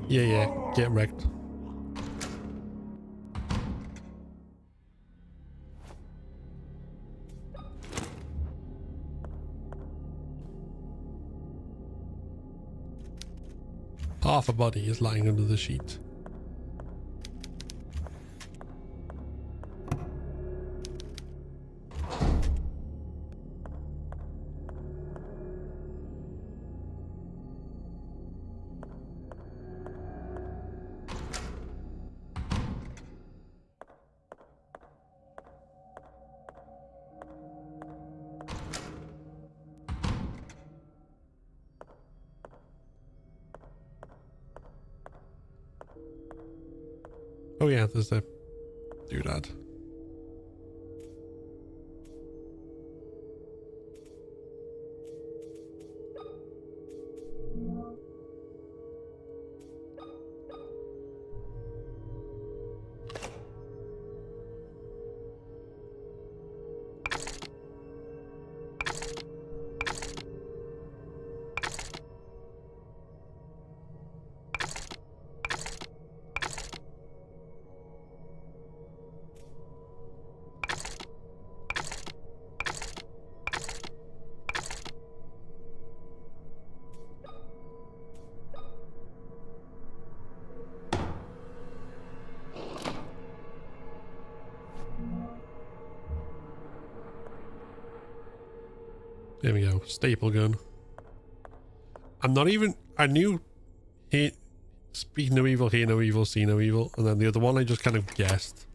Yeah, get wrecked. Half a body is lying under the sheet. Oh yeah, there's a doodad. There we go. Staple gun. I'm not even... I knew... Speak no evil, hear no evil, see no evil. And then the other one I just kind of guessed.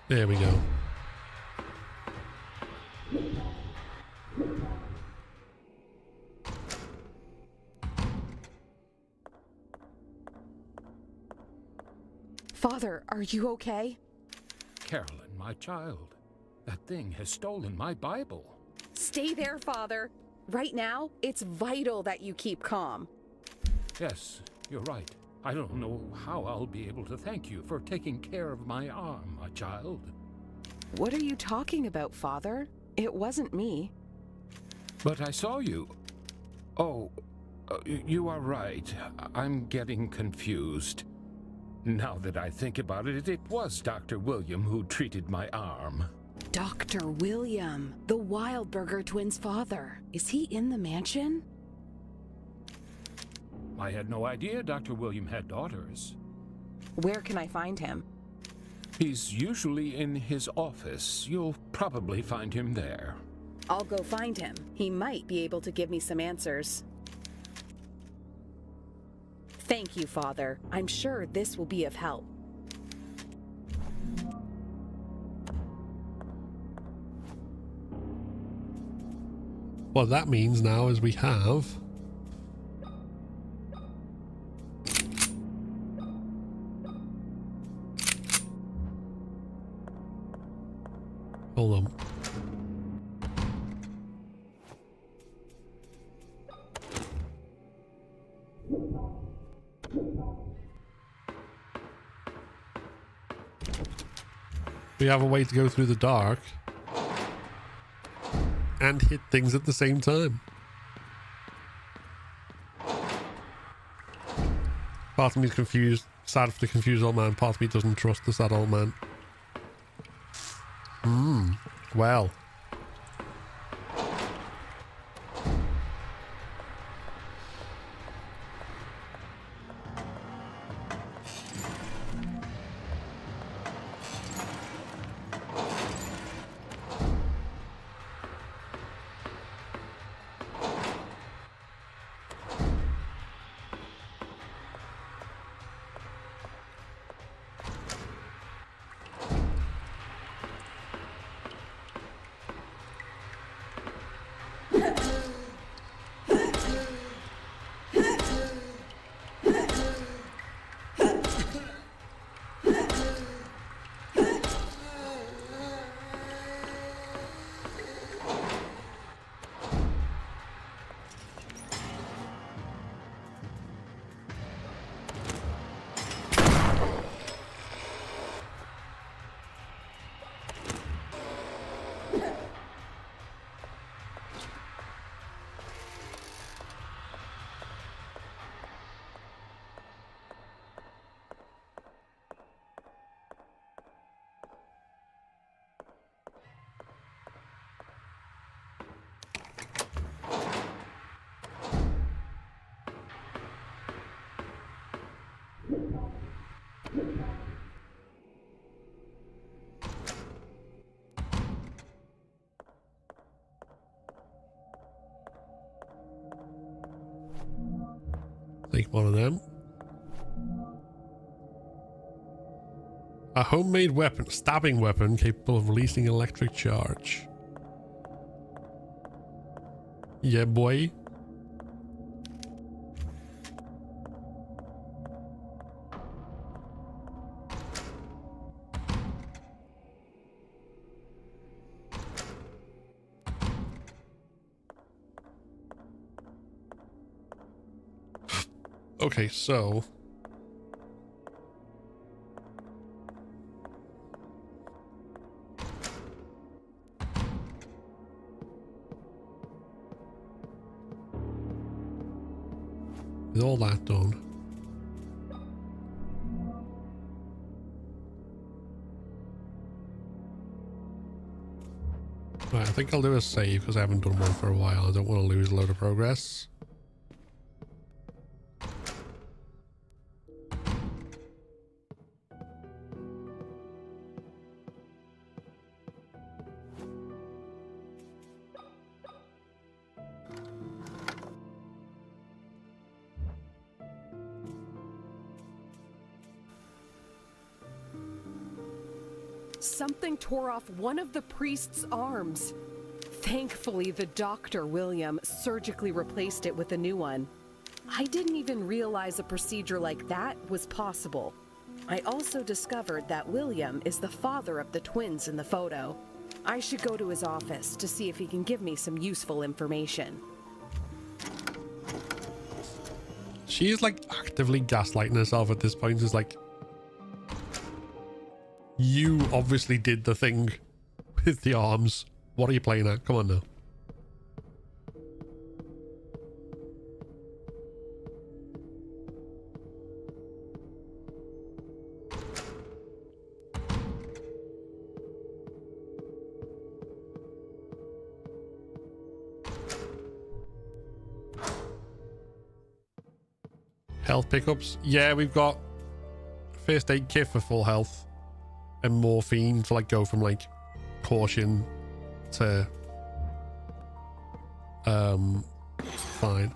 There we go. Father, are you okay? Carolyn, my child, that thing has stolen my Bible. Stay there, Father. Right now, it's vital that you keep calm. Yes, you're right. I don't know how I'll be able to thank you for taking care of my arm, my child. What are you talking about, Father? It wasn't me. But I saw you. Oh, you are right. I'm getting confused. Now that I think about it, it was Dr. William who treated my arm. Dr. William, the Wildberger twins' father. Is he in the mansion? I had no idea Dr. William had daughters. Where can I find him? He's usually in his office. You'll probably find him there. I'll go find him. He might be able to give me some answers. Thank you, Father. I'm sure this will be of help. What that means now is we have... Hold on. We have a way to go through the dark and hit things at the same time. Part of me is confused, sad for the confused old man. Part of me doesn't trust the sad old man. Well. Take one of them. A homemade weapon, stabbing weapon capable of releasing electric charge. Yeah, boy. Okay, so with all that done, right, I think I'll do a save because I haven't done one for a while. I don't want to lose a load of progress. Something tore off one of the priest's arms. Thankfully, the doctor, William, surgically replaced it with a new one. I didn't even realize a procedure like that was possible. I also discovered that William is the father of the twins in the photo. I should go to his office to see if he can give me some useful information. She's like actively gaslighting herself at this point. It's like, you obviously did the thing with the arms. What are you playing at? Come on now. Health pickups. Yeah, we've got first aid kit for full health and morphine to like go from like caution to fine.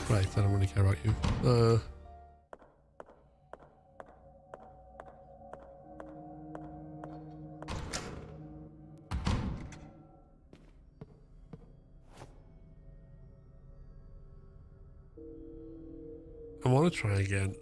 Right, I don't really care about you. I want to try again.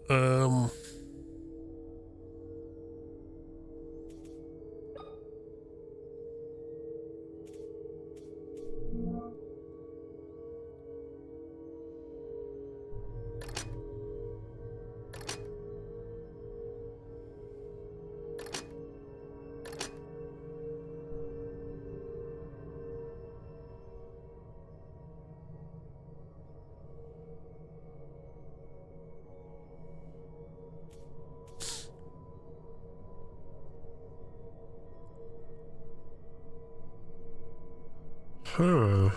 Huh.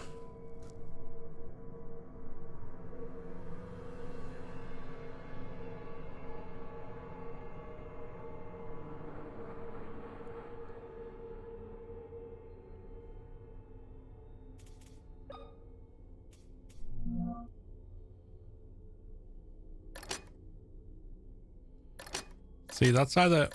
See, that's either...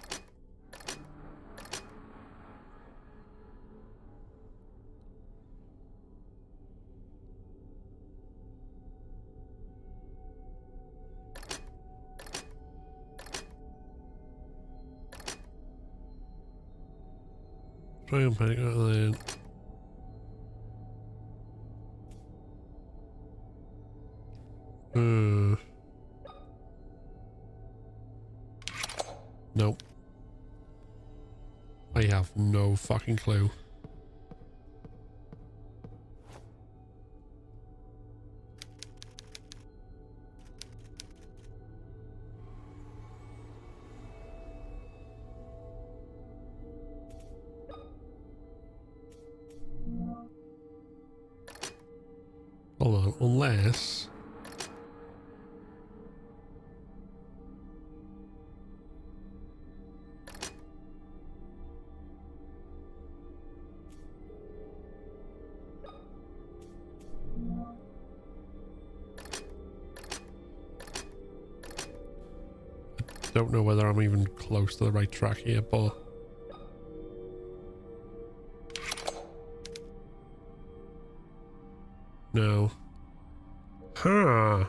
Try and panic out there. Nope. I have no fucking clue. Hold on, unless... don't know whether I'm even close to the right track here, but... No. Huh.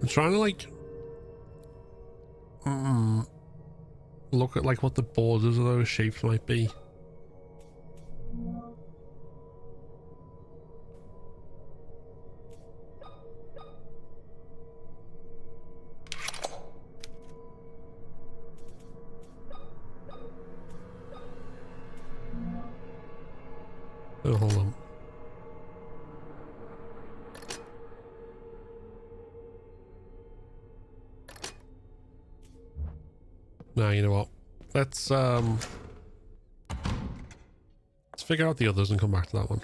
I'm trying to like look at like what the borders of those shapes might be. Oh, hold on. Nah, you know what? Let's figure out the others and come back to that one.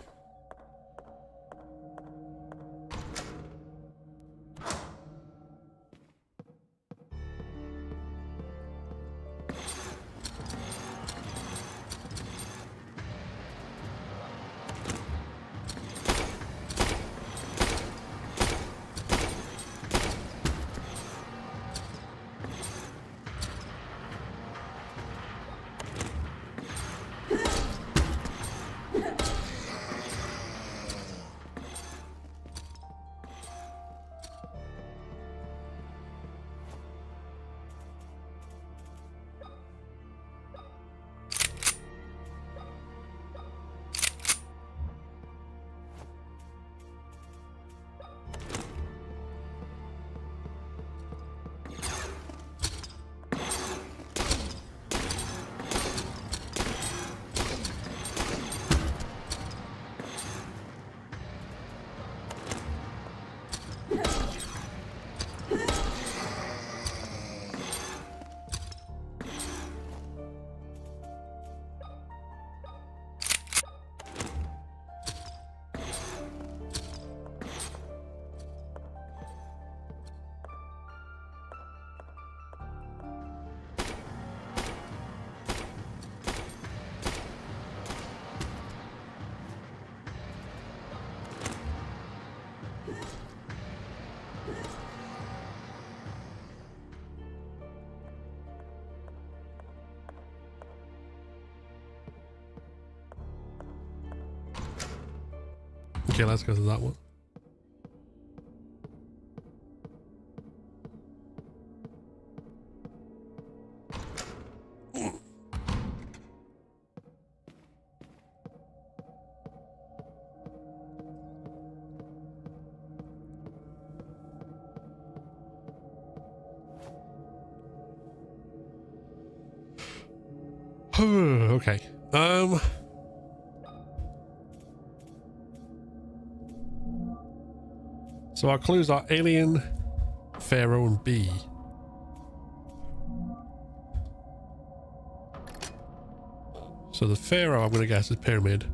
Okay, let's go to that one. Okay. So our clues are alien, Pharaoh, and B. So the Pharaoh, I'm going to guess, is pyramid.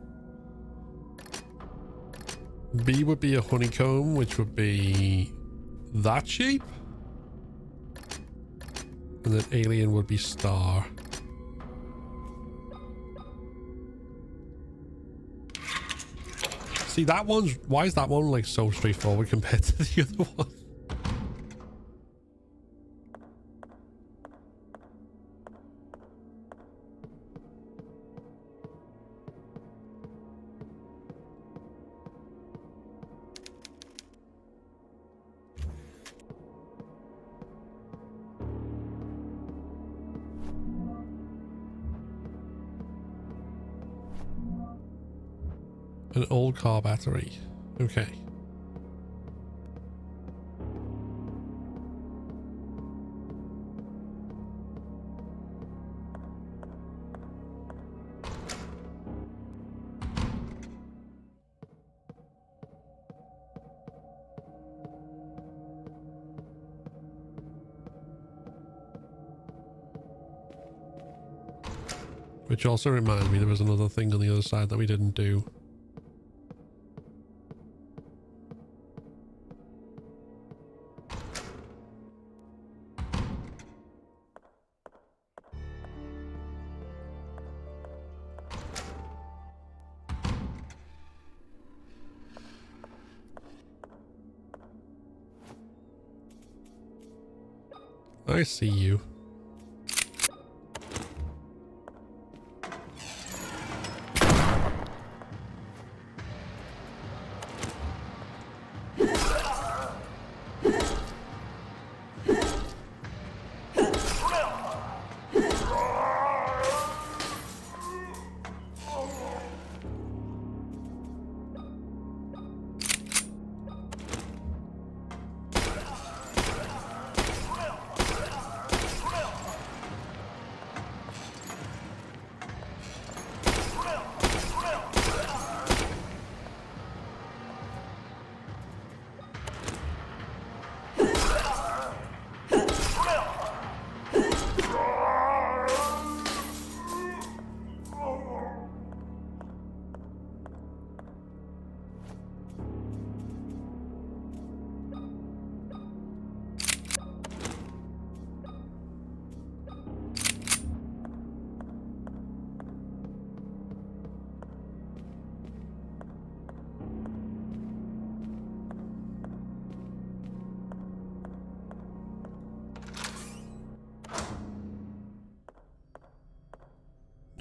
B would be a honeycomb, which would be that shape. And then alien would be star. See, that one's... Why is that one like so straightforward compared to the other one? An old car battery. Okay. Which also reminds me there was another thing on the other side that we didn't do. I see you.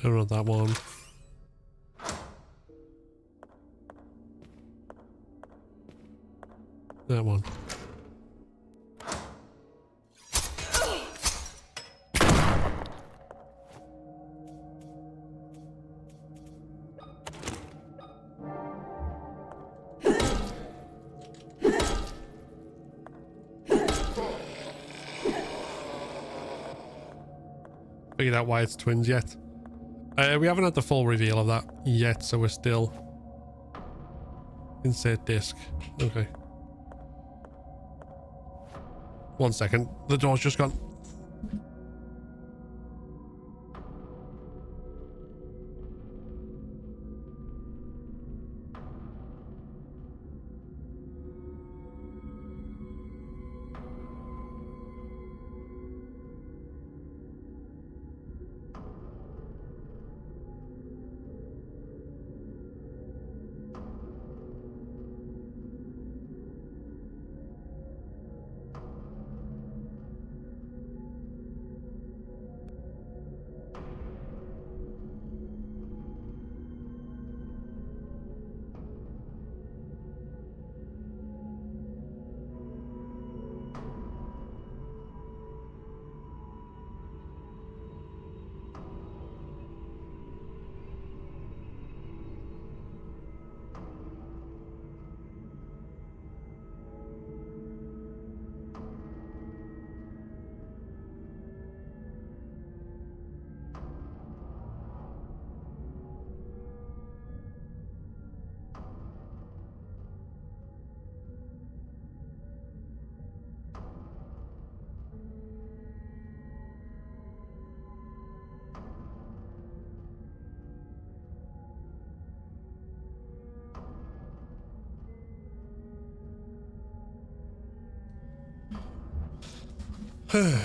Don't know that one. That one. Figured out why it's twins yet. We haven't had the full reveal of that yet, so we're still... Insert disc. Okay. 1 second. The door's just gone.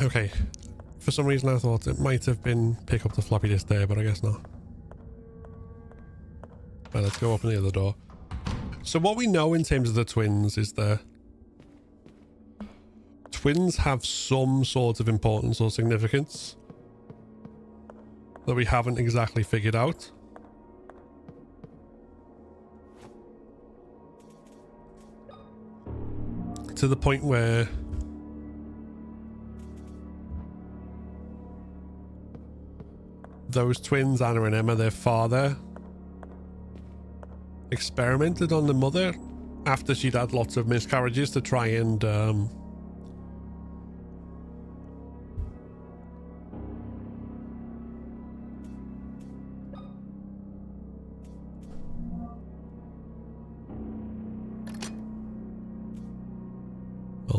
Okay. For some reason I thought it might have been pick up the floppy disk there, but I guess not. Right, let's go open the other door. So what we know in terms of the twins is that twins have some sort of importance or significance that we haven't exactly figured out. To the point where those twins, Anna and Emma, their father, experimented on the mother after she'd had lots of miscarriages to try and hold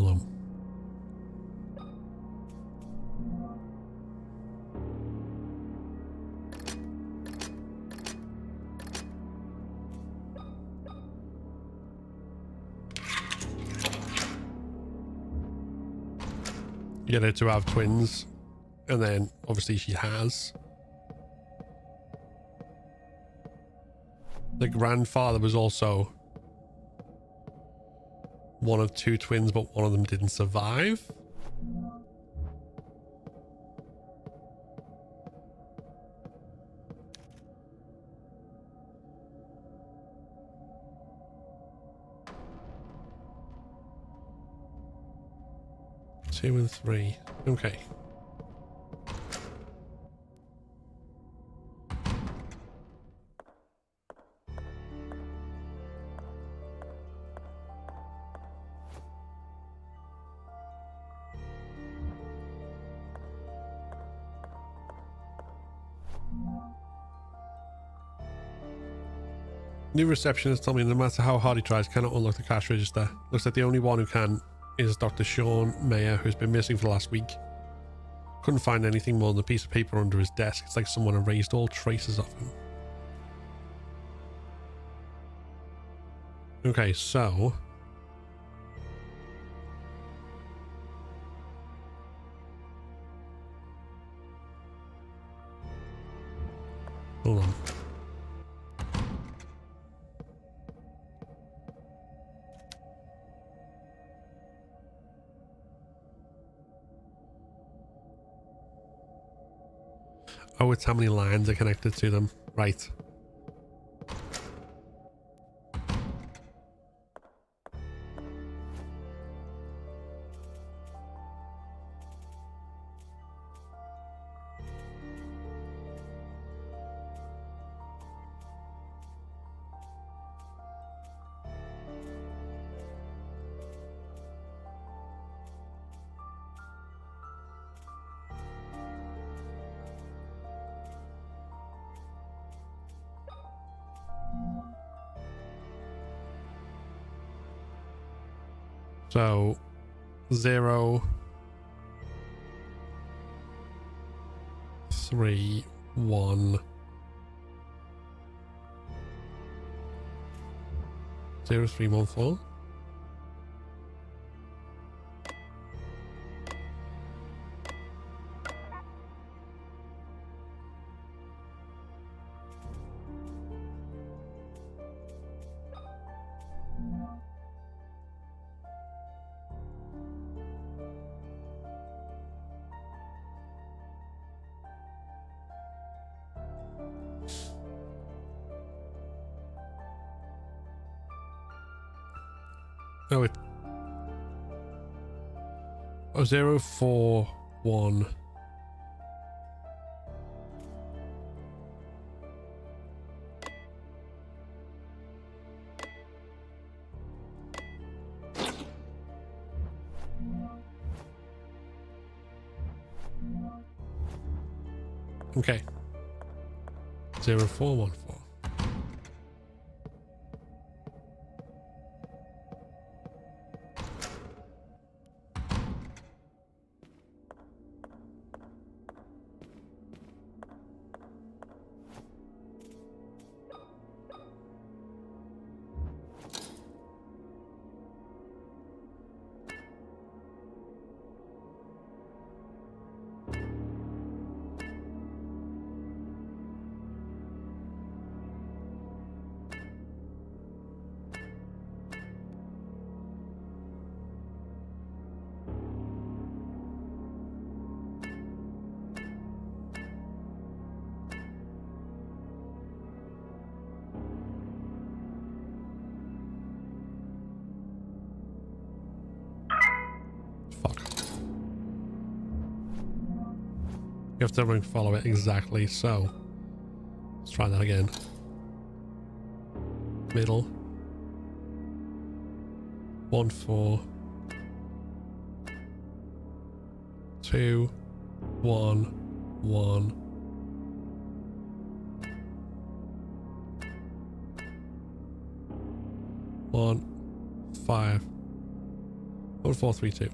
on. get her to have twins, and then obviously she has. The grandfather was also one of 2 twins, but one of them didn't survive. Two and 3. Okay. New receptionist told me no matter how hard he tries, cannot unlock the cash register. Looks like the only one who can is Dr. Sean Mayer, who's been missing for the last week. Couldn't find anything more than a piece of paper under his desk. It's like someone erased all traces of him. Okay, so... hold on. Oh, it's how many lines are connected to them. Right. So 0, 3, 1, 0, 3, 1, 4. Oh, it... oh, 0, 4, 1. Okay. 0, 4, 1, 4. You have to follow it exactly, so let's try that again. Middle. 1, 4. 2, 1, 1. 1, 5. 1, 4, 3, 2.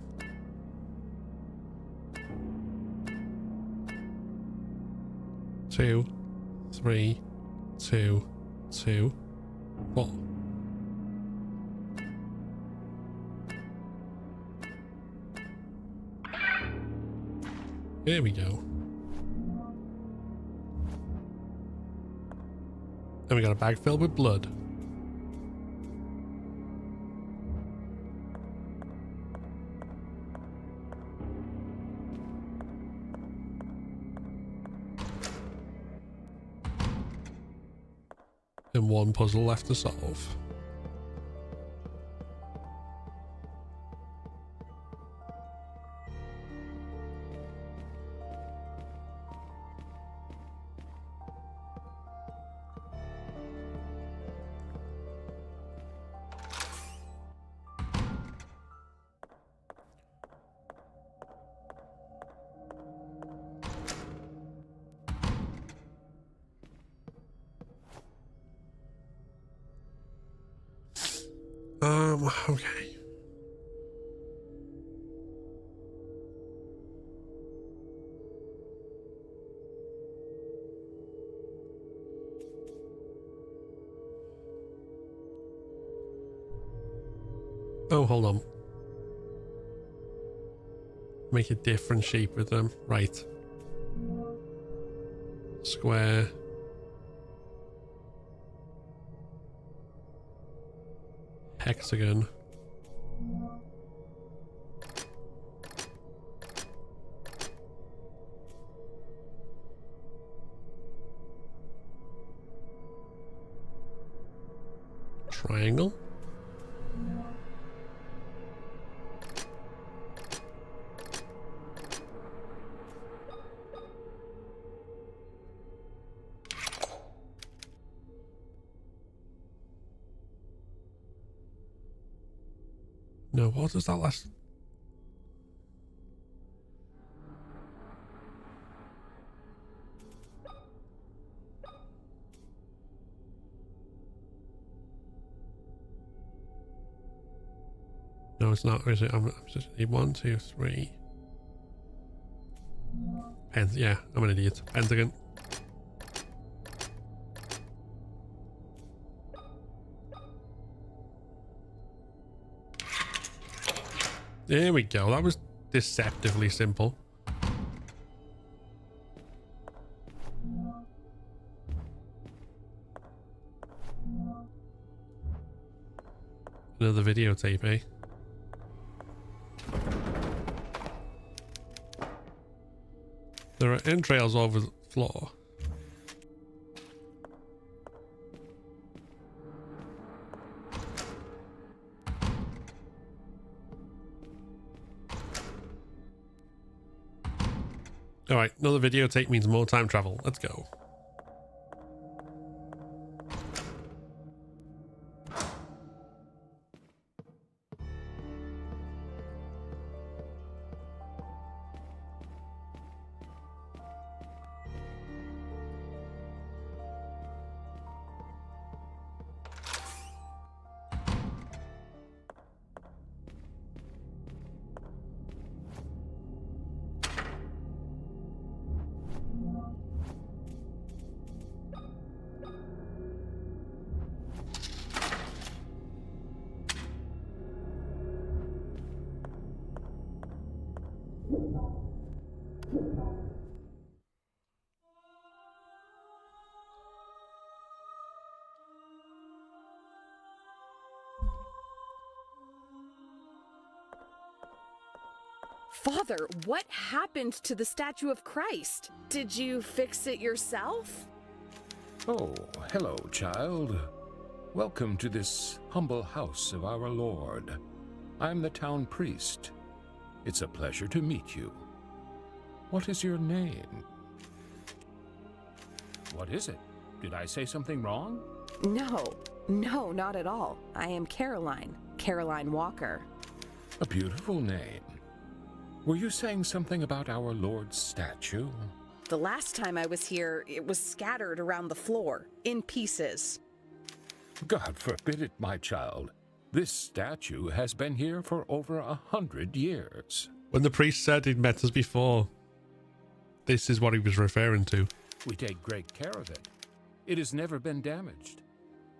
2, 3, 2, 2, 4. There we go. And we got a bag filled with blood. And one puzzle left to solve. Okay. Oh, hold on. Make a different shape with them. Right. Square. Hexagon. Triangle. No, what does that last? No, it's not. Is it? I'm just need 1, 2, 3. Yeah, I'm an idiot. Pentagon. There we go. That was deceptively simple. Another videotape, eh? There are entrails over the floor. Alright, another videotape means more time travel. Let's go. Father, what happened to the statue of Christ? Did you fix it yourself? Oh, hello, child. Welcome to this humble house of our Lord. I'm the town priest. It's a pleasure to meet you. What is your name? What is it? Did I say something wrong? No, not at all. I am Caroline Walker. A beautiful name. Were you saying something about our Lord's statue? The last time I was here, it was scattered around the floor, in pieces. God forbid it, my child. This statue has been here for over 100 years. When the priest said he'd met us before, this is what he was referring to. We take great care of it. It has never been damaged.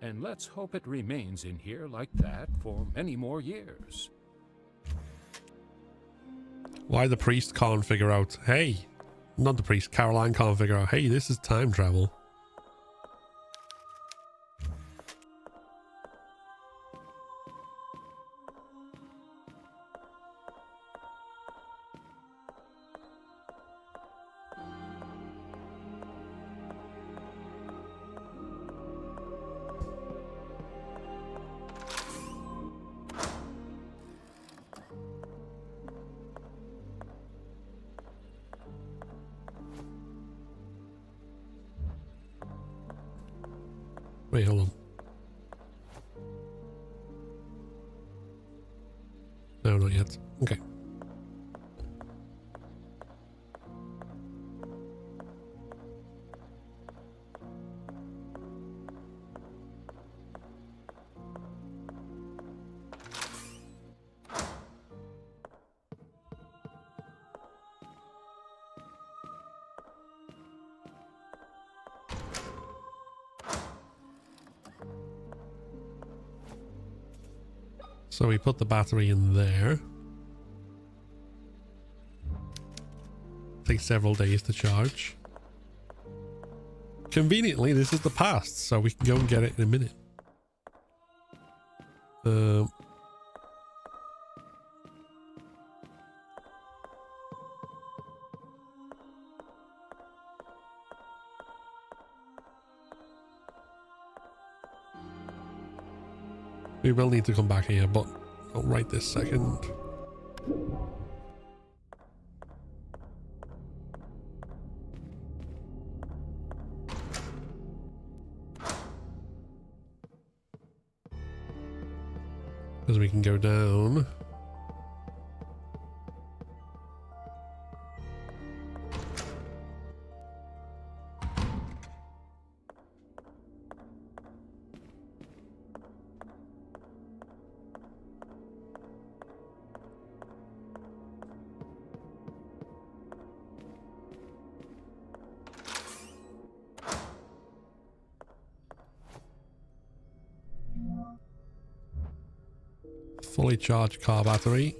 And let's hope it remains in here like that for many more years. Why the priest can't figure out, hey, not the priest, Caroline can't figure out, hey, this is time travel. Wait, hold on. No, not yet. Okay. So we put the battery in there. Takes several days to charge. Conveniently, this is the past, so we can go and get it in a minute. We will need to come back here, but not right this second. Because we can go down. Fully charged car battery.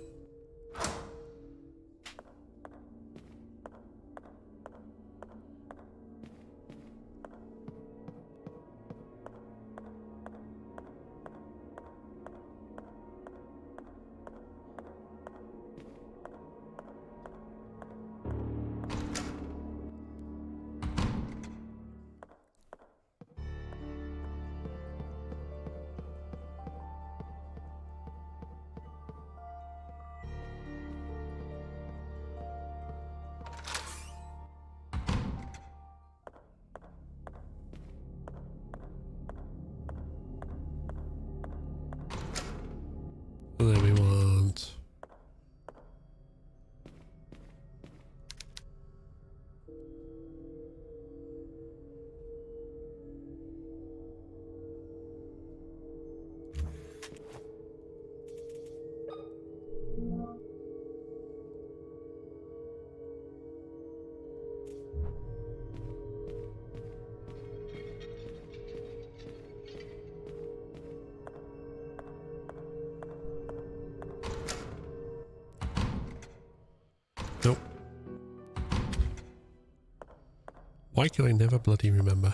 And then we want nope. Why can I never bloody remember?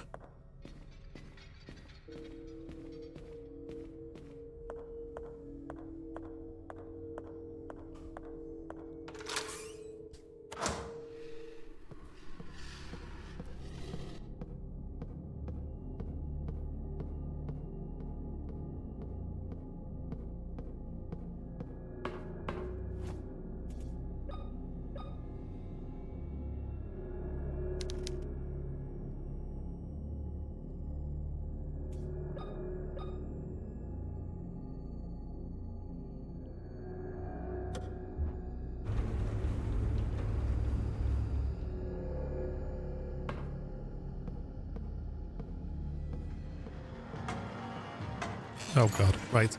Oh god, right.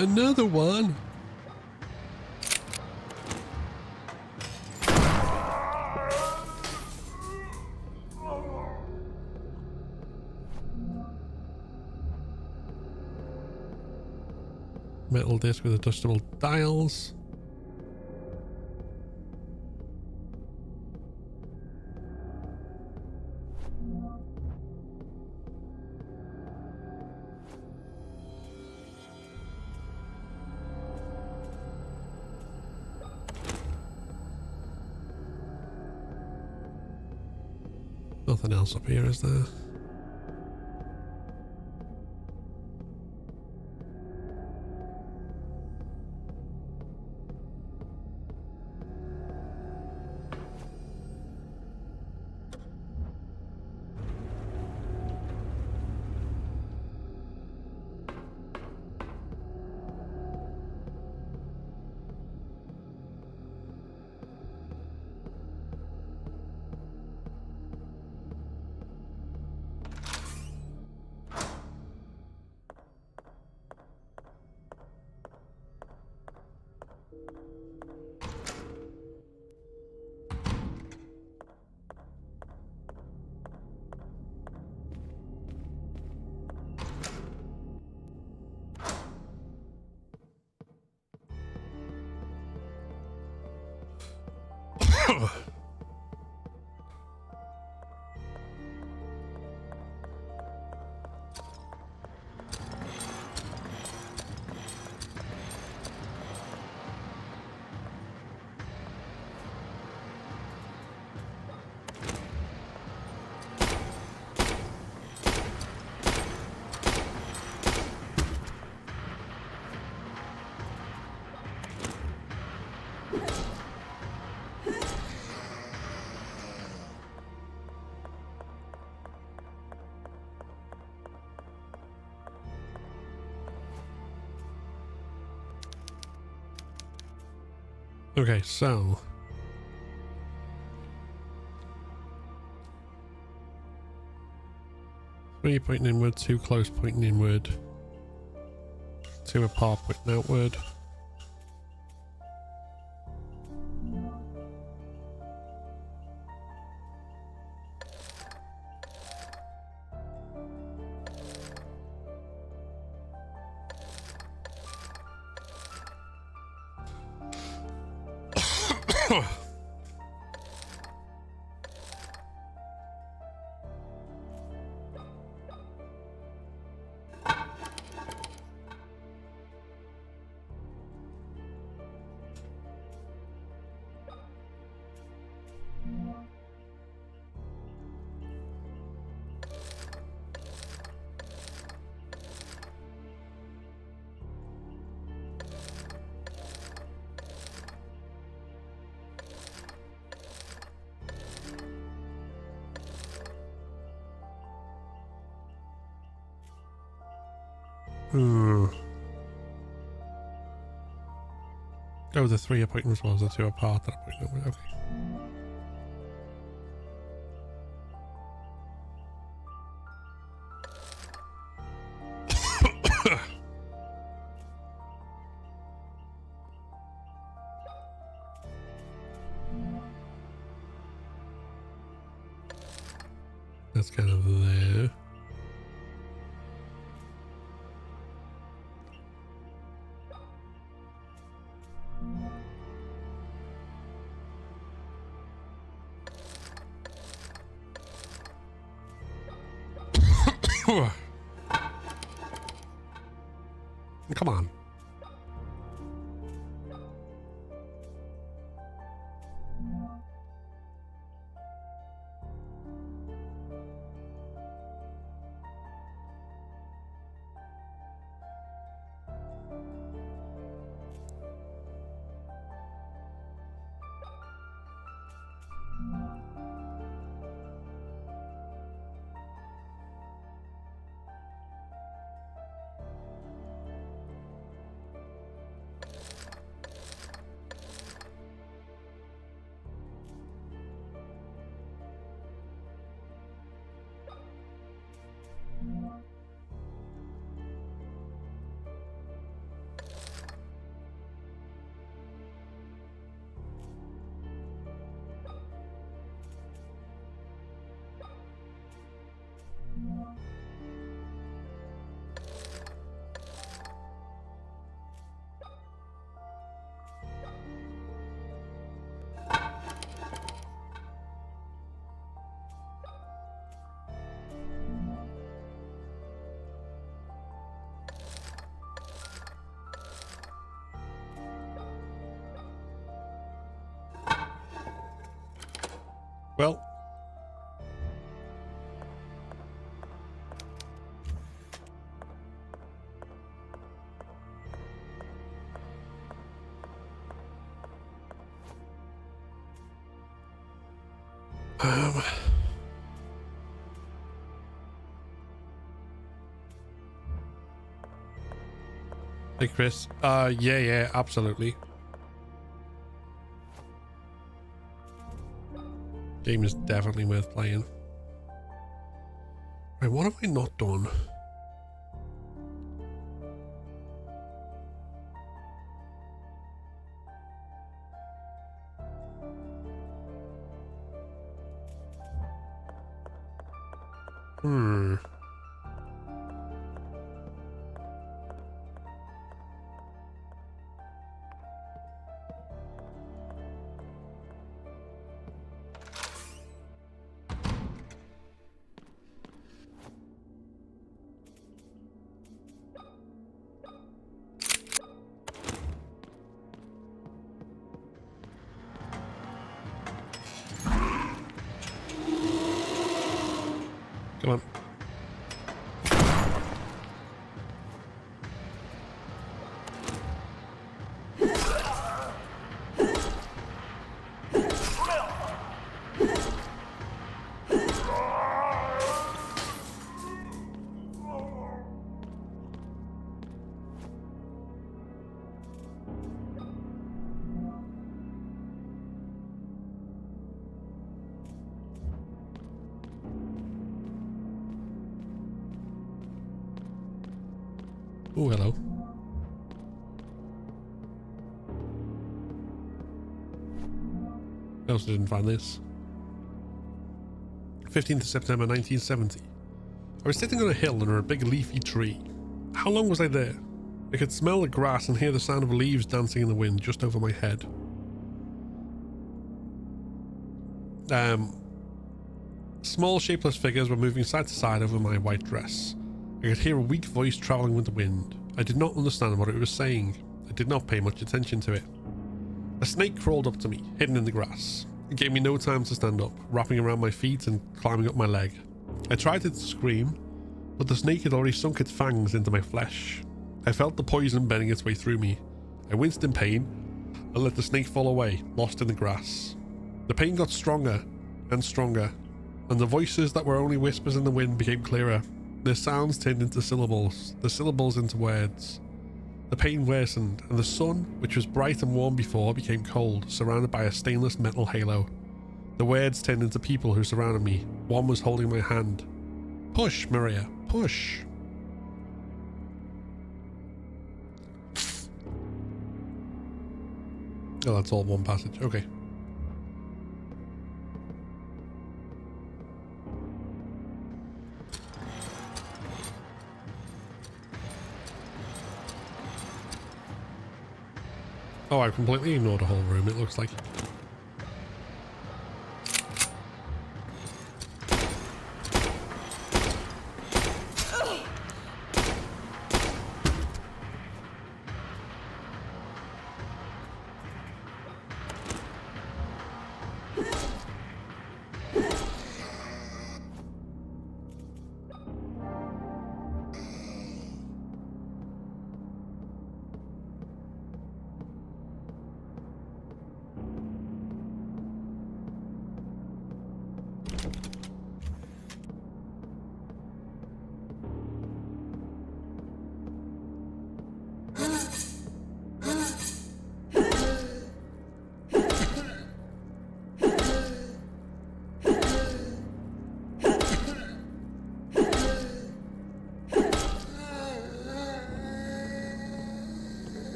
Another one. Metal disc with adjustable dials. Nothing else up here, is there? Okay, so 3 pointing inward, 2 close pointing inward, 2 apart pointing outward. Oh, the 3 are pointing as well as the 2 apart that are pointing outward. Okay. That's kind of there. Come on. Hey Chris. Yeah, absolutely. Game is definitely worth playing. Right, what have I not done? Come on. Oh, hello. I also didn't find this. 15th of September 1970. I was sitting on a hill under a big leafy tree. How long was I there? I could smell the grass and hear the sound of leaves dancing in the wind just over my head. Small shapeless figures were moving side to side over my white dress. I could hear a weak voice travelling with the wind. I did not understand what it was saying. I did not pay much attention to it. A snake crawled up to me, hidden in the grass. It gave me no time to stand up, wrapping around my feet and climbing up my leg. I tried to scream, but the snake had already sunk its fangs into my flesh. I felt the poison bending its way through me. I winced in pain and let the snake fall away, lost in the grass. The pain got stronger and stronger, and the voices that were only whispers in the wind became clearer. Their sounds turned into syllables, the syllables into words. The pain worsened, and the sun, which was bright and warm before, became cold, surrounded by a stainless metal halo. The words turned into people who surrounded me. One was holding my hand. Push, Maria, push. Oh, that's all one passage. Okay. Oh, I completely ignored a whole room, it looks like.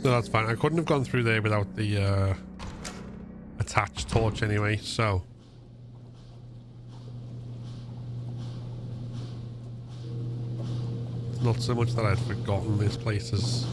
No, that's fine. I couldn't have gone through there without the attached torch anyway, so. It's not so much that I'd forgotten this place as...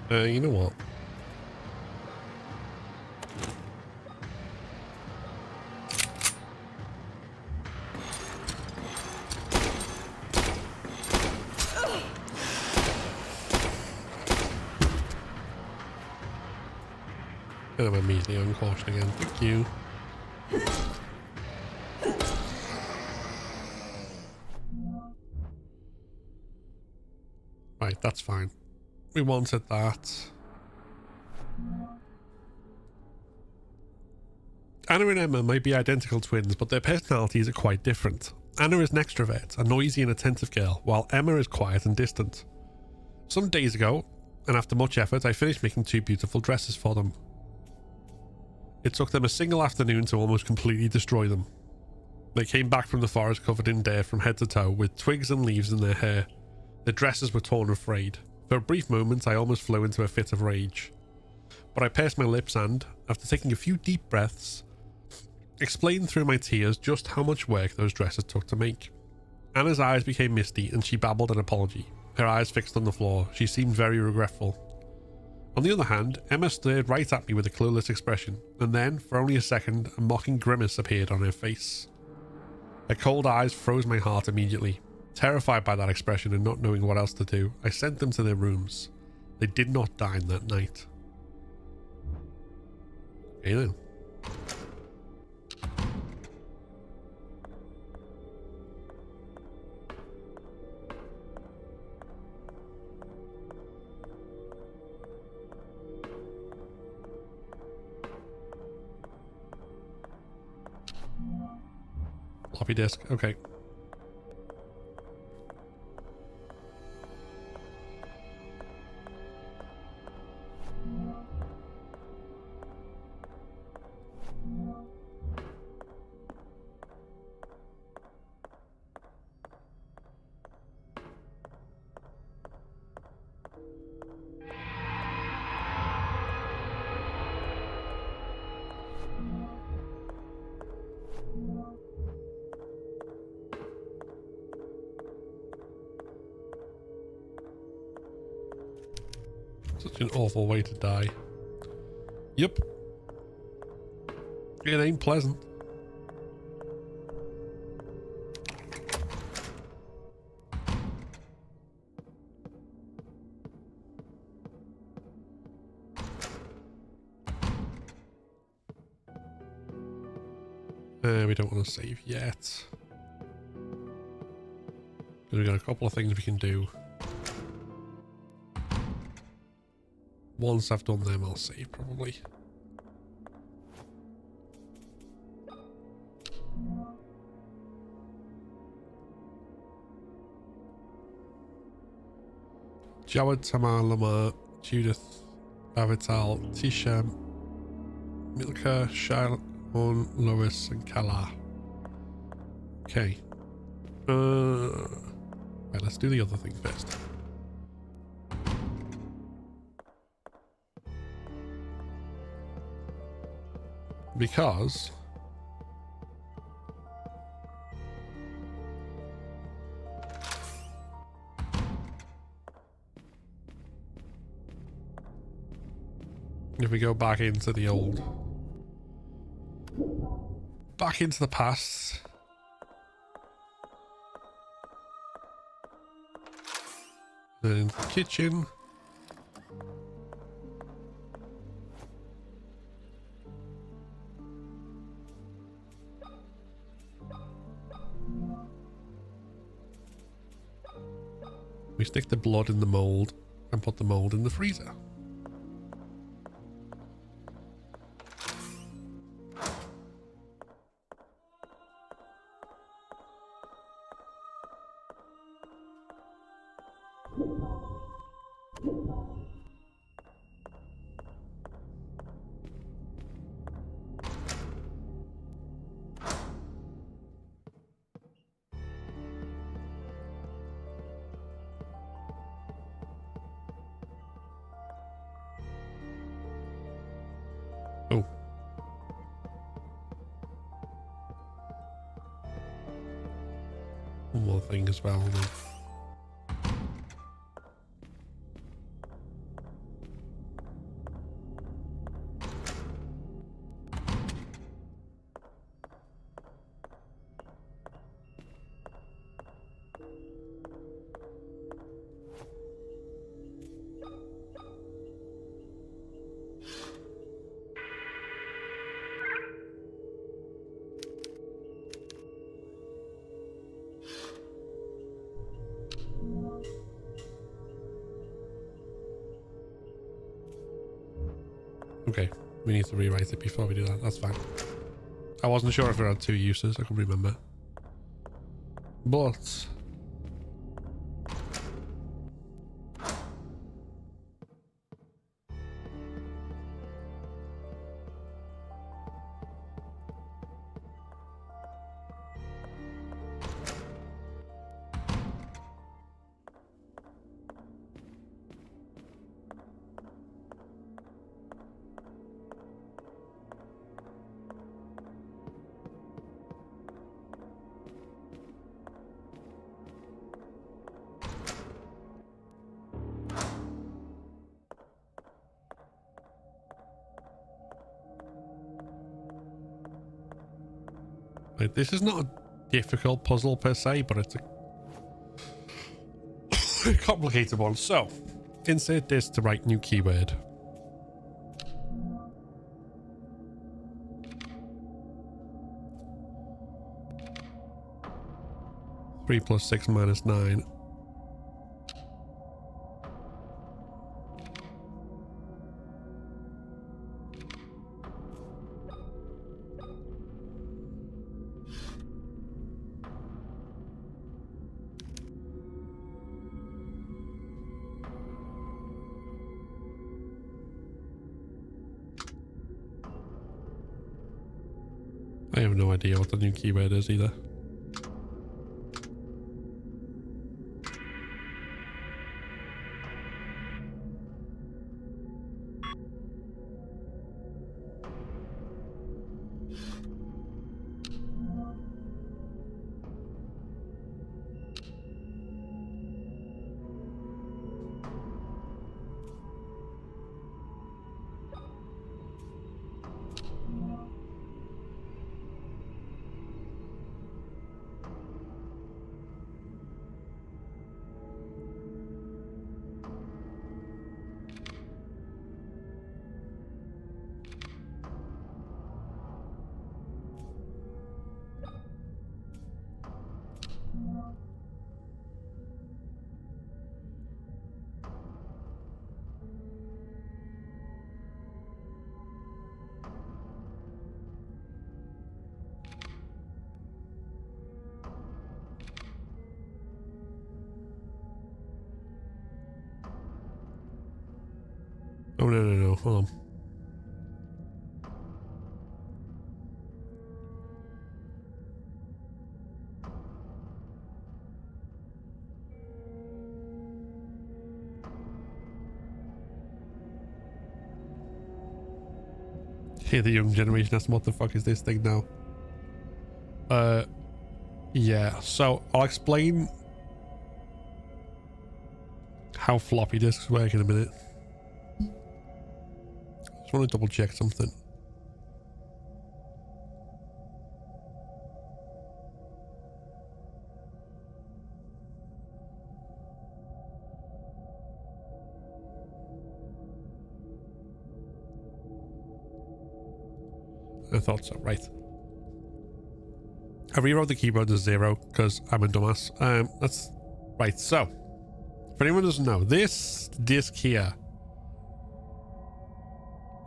you know what? And I'm immediately on caution again. Thank you. Right, that's fine. We wanted that. Anna and Emma might be identical twins, but their personalities are quite different. Anna is an extrovert, a noisy and attentive girl, while Emma is quiet and distant. Some days ago, and after much effort, I finished making 2 beautiful dresses for them. It took them a single afternoon to almost completely destroy them. They came back from the forest covered in dirt from head to toe, with twigs and leaves in their hair. Their dresses were torn and frayed. For a brief moment, I almost flew into a fit of rage. But I pursed my lips and, after taking a few deep breaths, explained through my tears just how much work those dresses took to make. Anna's eyes became misty and she babbled an apology. Her eyes fixed on the floor. She seemed very regretful. On the other hand, Emma stared right at me with a clueless expression, and then, for only a second, a mocking grimace appeared on her face. Her cold eyes froze my heart immediately. Terrified by that expression and not knowing what else to do, I sent them to their rooms. They did not dine that night. Okay then. Floppy disk, okay. Such an awful way to die. Yep. It ain't pleasant. We don't want to save yet. We've got a couple of things we can do. Once I've done them, I'll save probably. Jawad, Tamar, Lamar, Judith, Avital, Tisha, Milka, Charlotte, Lois, and Kala. Okay. Right, let's do the other thing first. Because if we go back into the old, back into the past, then into the kitchen. We stick the blood in the mold and put the mold in the freezer. Oh. One more thing as well then. Okay, we need to rewrite it before we do that. That's fine. I wasn't sure if it had 2 uses. I couldn't remember. But like, this is not a difficult puzzle per se, but it's a complicated one. So, insert this to write new keyword. Three plus 6 minus 9. I have no idea what the new keyword is either. Oh, no. Hold on. Hear the young generation asking, what the fuck is this thing now? Yeah, so I'll explain how floppy disks work in a minute. Just want to double check something. I thought so, right. I rewrote the keyboard to 0 because I'm a dumbass. That's right. So, if anyone doesn't know, this disc here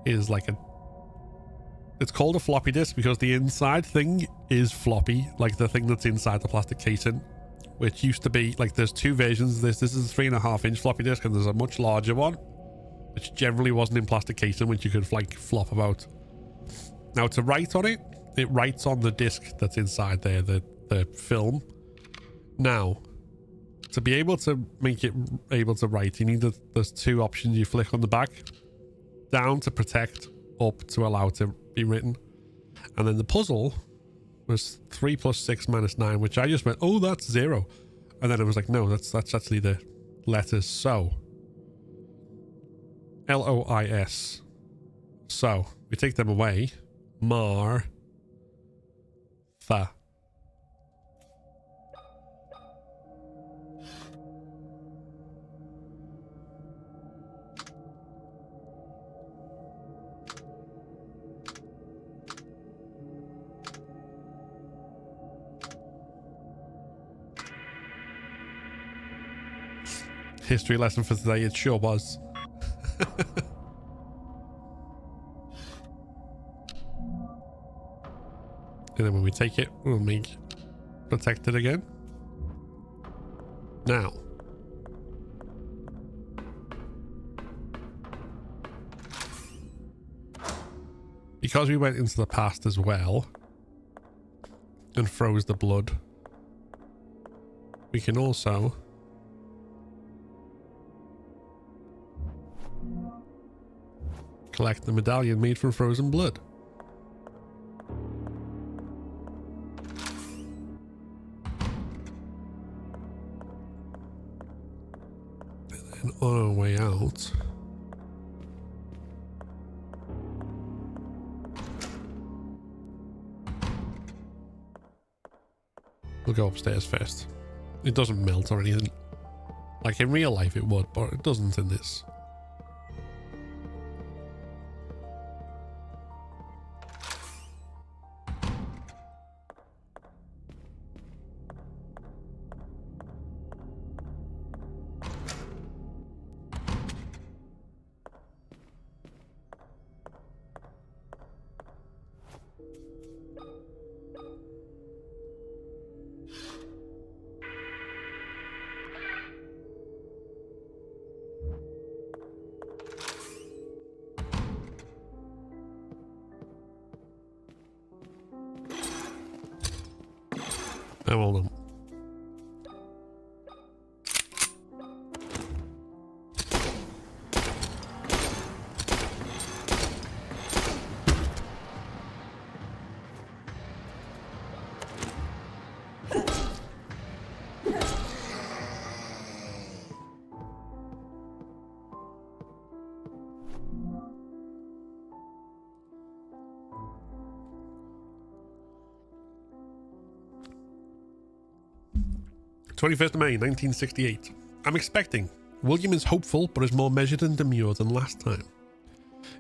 is like it's called a floppy disk because the inside thing is floppy, like the thing that's inside the plastic casing, which used to be like there's 2 versions of this. This is a 3.5-inch floppy disk, and there's a much larger one, which generally wasn't in plastic casing, which you could like flop about. Now to write on it, it writes on the disc that's inside there, the film. Now, to be able to make it able to write, you need there's 2 options. You flick on the back, down to protect, up to allow it to be written. And then the puzzle was 3 plus 6 minus 9, which I just went, oh, that's 0. And then it was like, no, that's actually the letters. So, L-O-I-S. So, we take them away. Mar. Tha. History lesson for today, it sure was. And then when we take it, we'll make protected again. Now. Because we went into the past as well and froze the blood, we can also collect the medallion made from frozen blood. And then on our way out, we'll go upstairs first. It doesn't melt or anything. Like in real life it would, but it doesn't in this. Oh, hold on. "21st of May, 1968. I'm expecting. William is hopeful, but is more measured and demure than last time.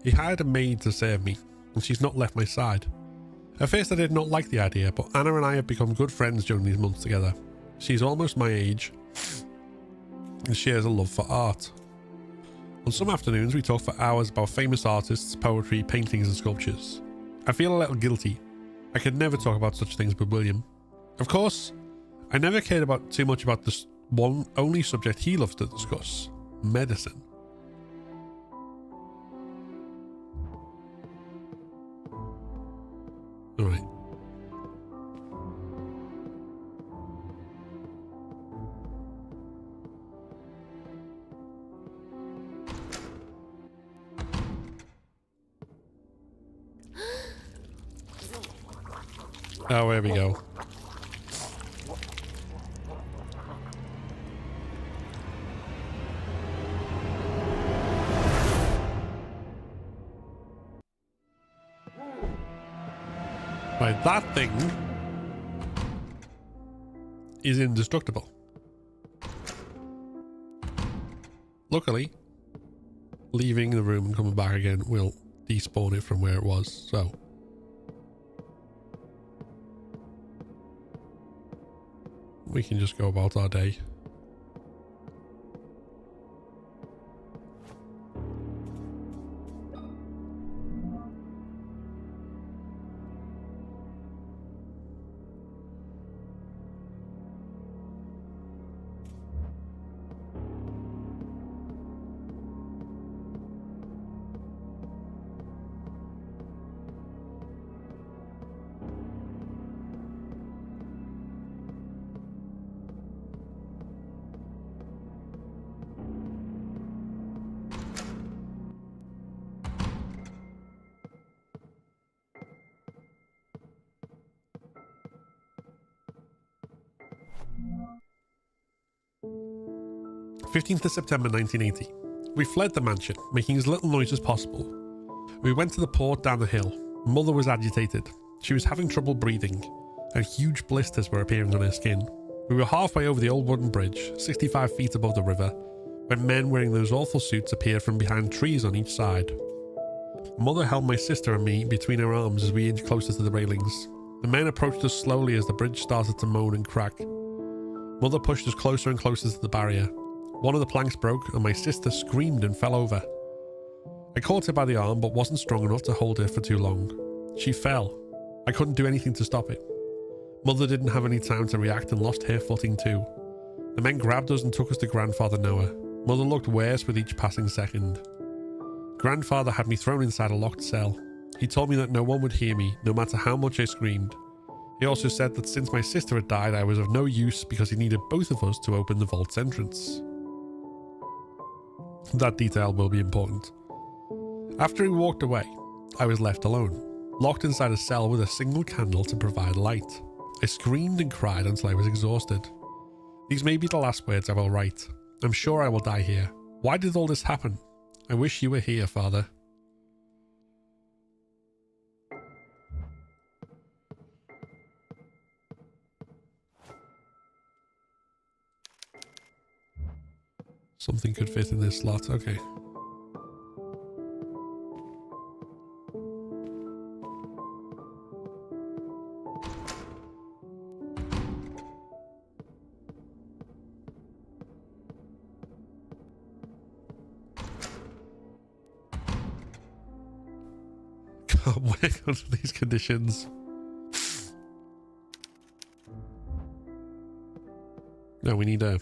He hired a maid to serve me, and she's not left my side. At first I did not like the idea, but Anna and I have become good friends during these months together. She's almost my age, and shares a love for art. On some afternoons we talk for hours about famous artists, poetry, paintings and sculptures. I feel a little guilty. I could never talk about such things with William. Of course, I never cared too much about this only subject he loves to discuss, medicine. All right. Oh, there we go. Right, that thing is indestructible. Luckily, leaving the room and coming back again will despawn it from where it was, so. We can just go about our day. "15th of September 1980. We fled the mansion, making as little noise as possible. We went to the port down the hill. Mother was agitated. She was having trouble breathing, and huge blisters were appearing on her skin. We were halfway over the old wooden bridge, 65 feet above the river, when men wearing those awful suits appeared from behind trees on each side. Mother held my sister and me between her arms as we inched closer to the railings. The men approached us slowly as the bridge started to moan and crack. Mother pushed us closer and closer to the barrier. One of the planks broke and my sister screamed and fell over. I caught her by the arm but wasn't strong enough to hold her for too long. She fell. I couldn't do anything to stop it. Mother didn't have any time to react and lost her footing too. The men grabbed us and took us to Grandfather Noah. Mother looked worse with each passing second. Grandfather had me thrown inside a locked cell. He told me that no one would hear me, no matter how much I screamed. He also said that since my sister had died, I was of no use because he needed both of us to open the vault's entrance. That detail will be important. After he walked away, I was left alone, locked inside a cell with a single candle to provide light. I screamed and cried until I was exhausted. These may be the last words I will write. I'm sure I will die here. Why did all this happen? I wish you were here, Father. Something could fit in this slot. Okay. Can't work under these conditions. No, we need a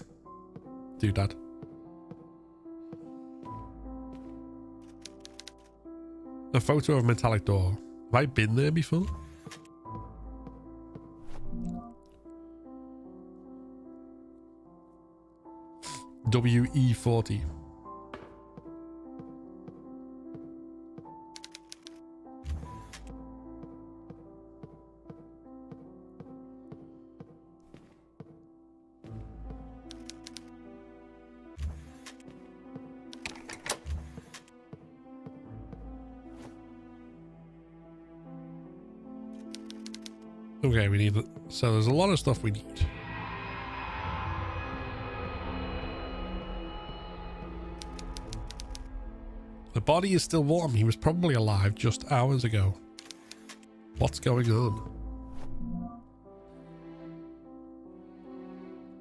doodad. A photo of a metallic door. Have I been there before? WE40. Okay, we need... So there's a lot of stuff we need. The body is still warm. He was probably alive just hours ago. What's going on?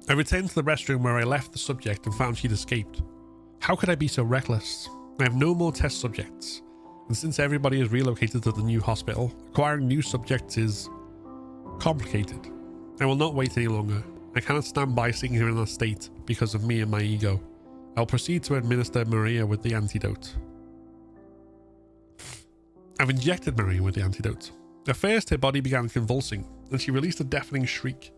I returned to the restroom where I left the subject and found she'd escaped. How could I be so reckless? I have no more test subjects. And since everybody is relocated to the new hospital, acquiring new subjects is complicated. I will not wait any longer. I cannot stand by seeing her in that state because of me and my ego. I'll proceed to administer Maria with the antidote. I've injected Maria with the antidote. At first, her body began convulsing, and she released a deafening shriek.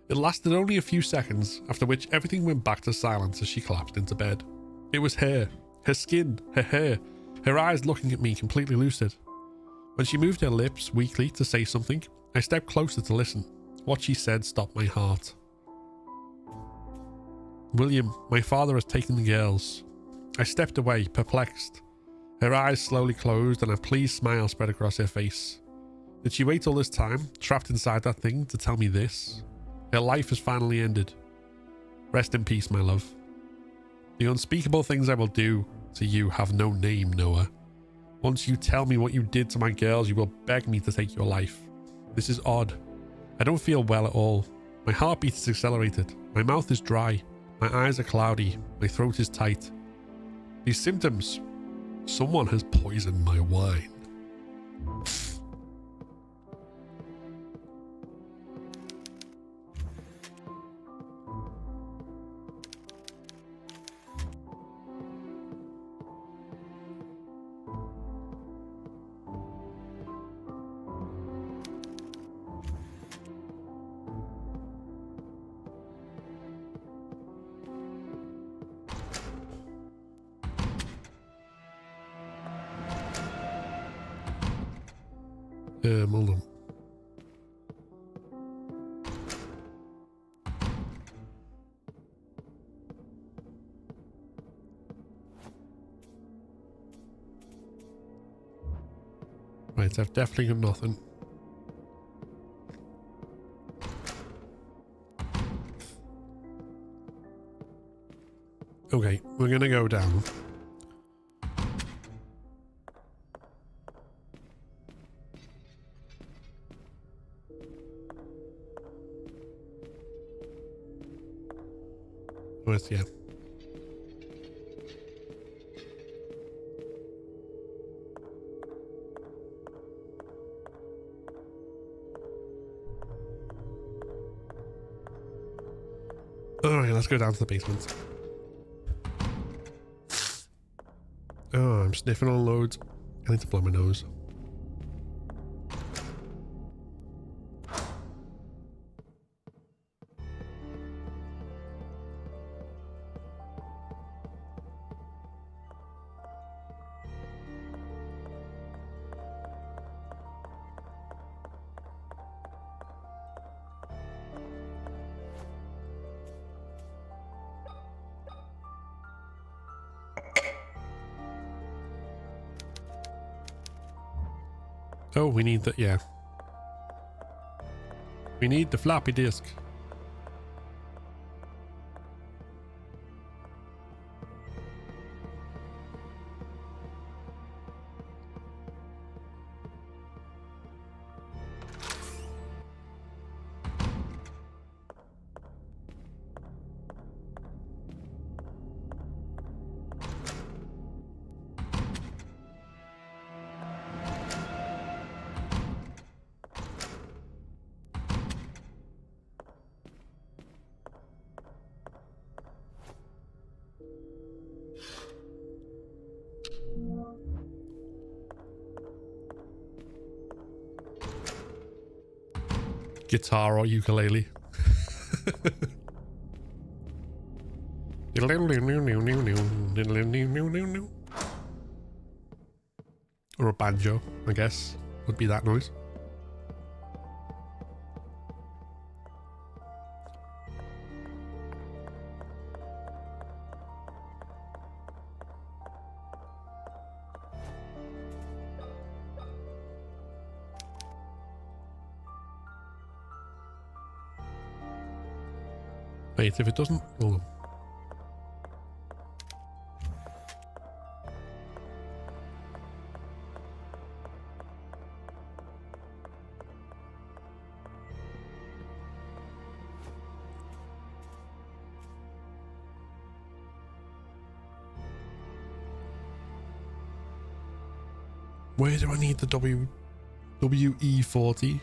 It lasted only a few seconds, after which everything went back to silence as she collapsed into bed. It was her skin, her hair, her eyes looking at me completely lucid. When she moved her lips weakly to say something, I stepped closer to listen. What she said stopped my heart. William, my father has taken the girls. I stepped away, perplexed. Her eyes slowly closed and a pleased smile spread across her face. Did she wait all this time, trapped inside that thing, to tell me this? Her life has finally ended. Rest in peace, my love. The unspeakable things I will do to you have no name, Noah. Once you tell me what you did to my girls, you will beg me to take your life. This is odd. I don't feel well at all. My heartbeat is accelerated. My mouth is dry. My eyes are cloudy. My throat is tight. These symptoms... Someone has poisoned my wine. Hold on. Right, I've definitely got nothing. Okay, we're gonna go down. Yeah. Alright, let's go down to the basement. Oh, I'm sniffing on loads. I need to blow my nose. Oh, we need the, yeah. We need the floppy disk. Guitar or ukulele. Or a banjo, I guess, would be that noise. Wait, if it doesn't, hold on. Where do I need the WE40?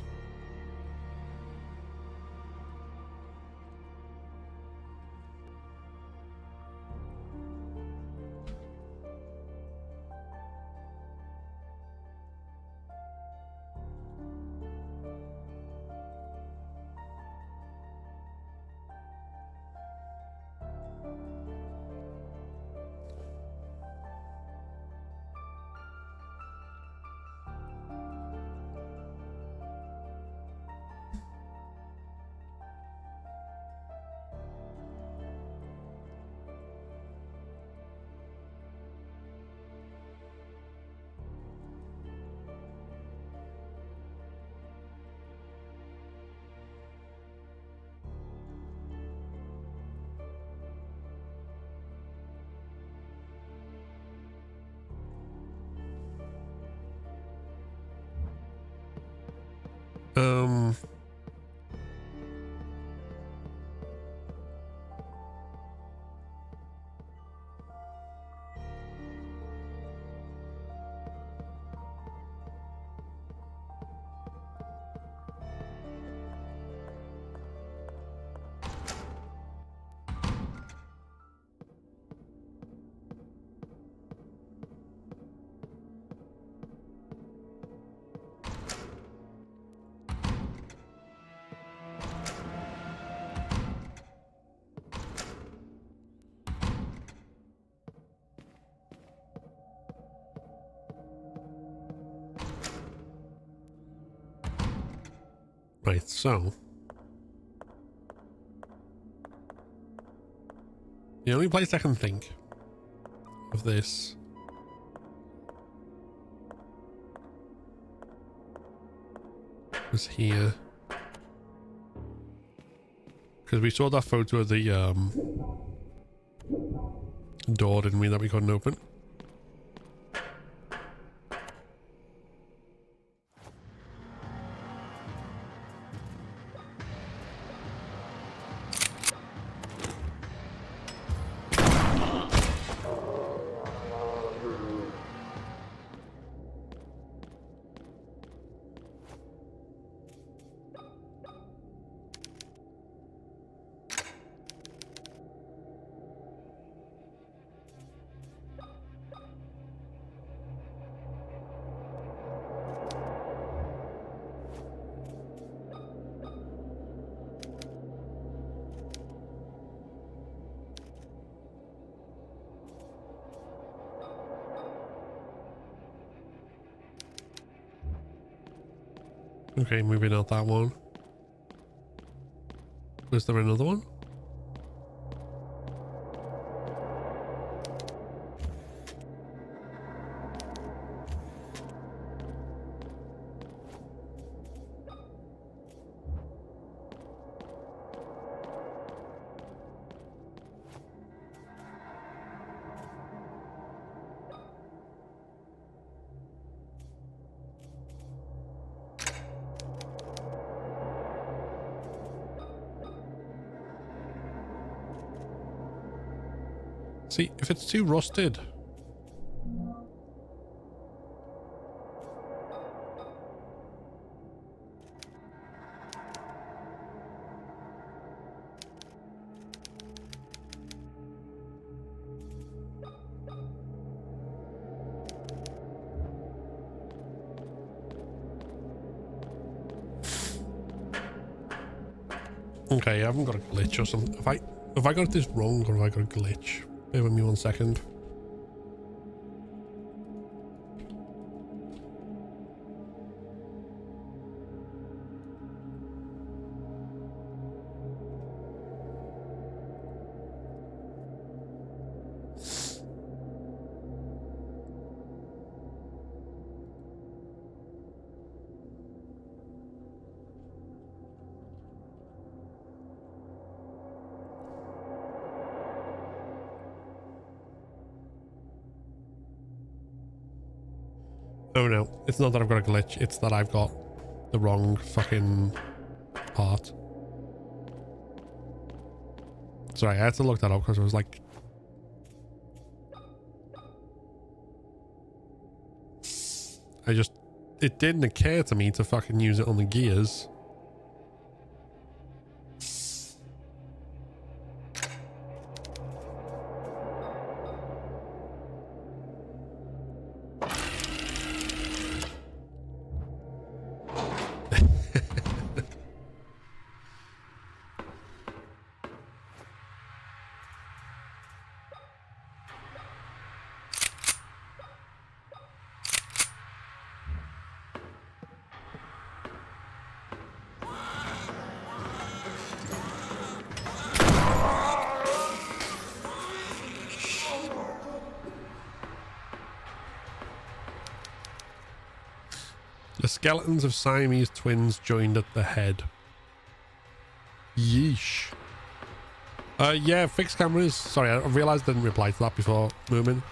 Right, so the only place I can think of this was here, because we saw that photo of the door, didn't we, that we couldn't open. Okay, moving out that one. Was there another one? See, if it's too rusted. Okay, I haven't got a glitch or something. Have I got this wrong or have I got a glitch? Bear with me 1 second. Oh no, it's not that I've got a glitch, it's that I've got the wrong fucking part. Sorry, I had to look that up because I was like... It didn't occur to me to fucking use it on the gears. The skeletons of Siamese twins joined at the head. Yeesh. Yeah, fixed cameras. Sorry, I realised I didn't reply to that before moving.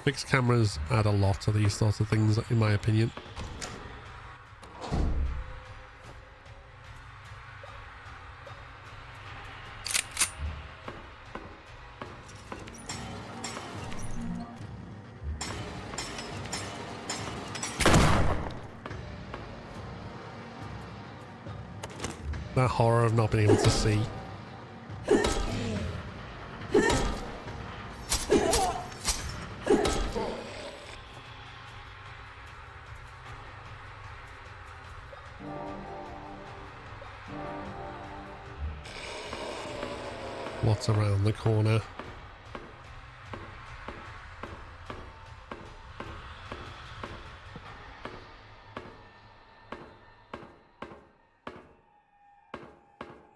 Fixed cameras add a lot to these sorts of things, in my opinion. That horror of not being able to see. What's around the corner?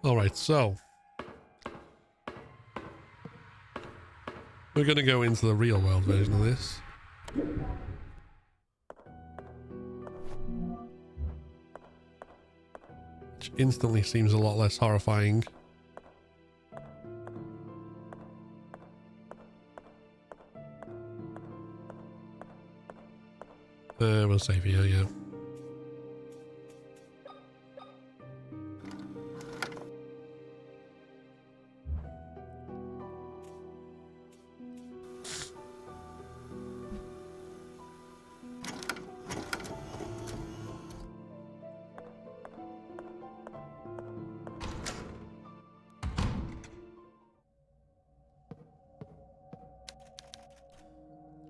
Alright, so we're going to go into the real world version of this. Which instantly seems a lot less horrifying. We'll save here, yeah.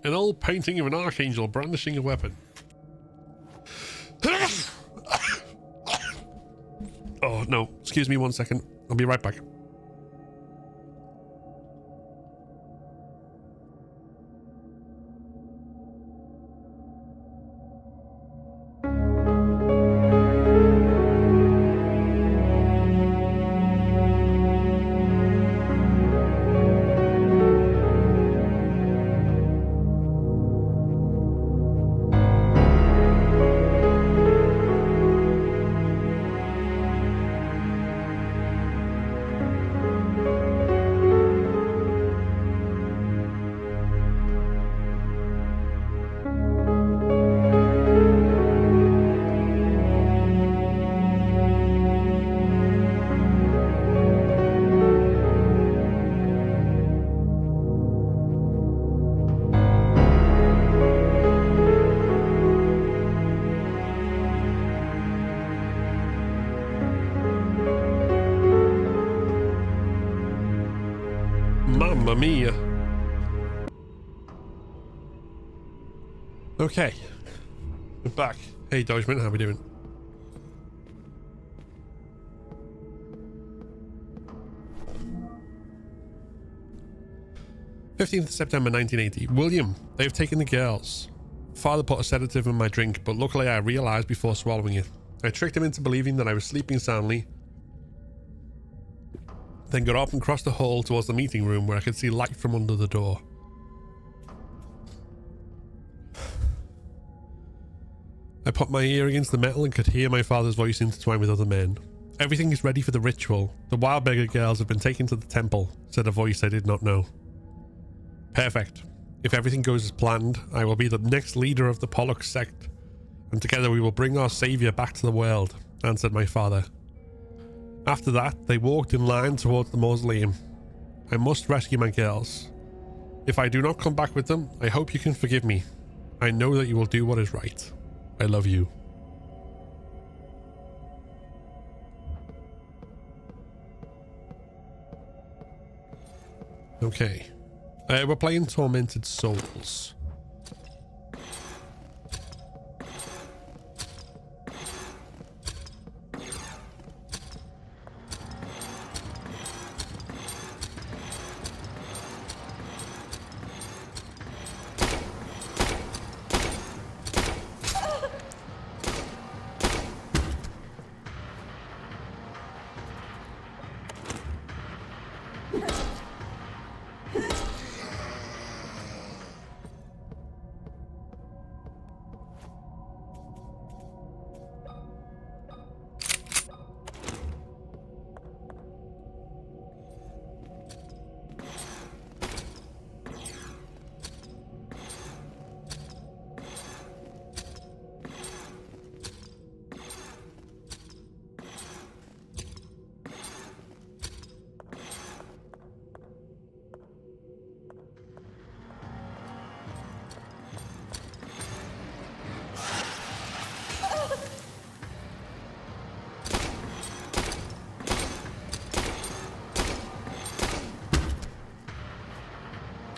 An old painting of an archangel brandishing a weapon. Oh, no. Excuse me 1 second. I'll be right back. Mamma mia. Okay. We're back. Hey, Dodgeman, how we doing? September 1980. William, they've taken the girls. Father put a sedative in my drink, but luckily I realized before swallowing it. I tricked him into believing that I was sleeping soundly, then got up and crossed the hall towards the meeting room where I could see light from under the door. I put my ear against the metal and could hear my father's voice intertwined with other men. Everything is ready for the ritual. The wild beggar girls have been taken to the temple, said a voice I did not know. Perfect. If everything goes as planned, I will be the next leader of the Pollux sect, and together we will bring our savior back to the world, answered my father. After that, they walked in line towards the mausoleum. I must rescue my girls. If I do not come back with them, I hope you can forgive me. I know that you will do what is right. I love you. Okay. We're playing Tormented Souls.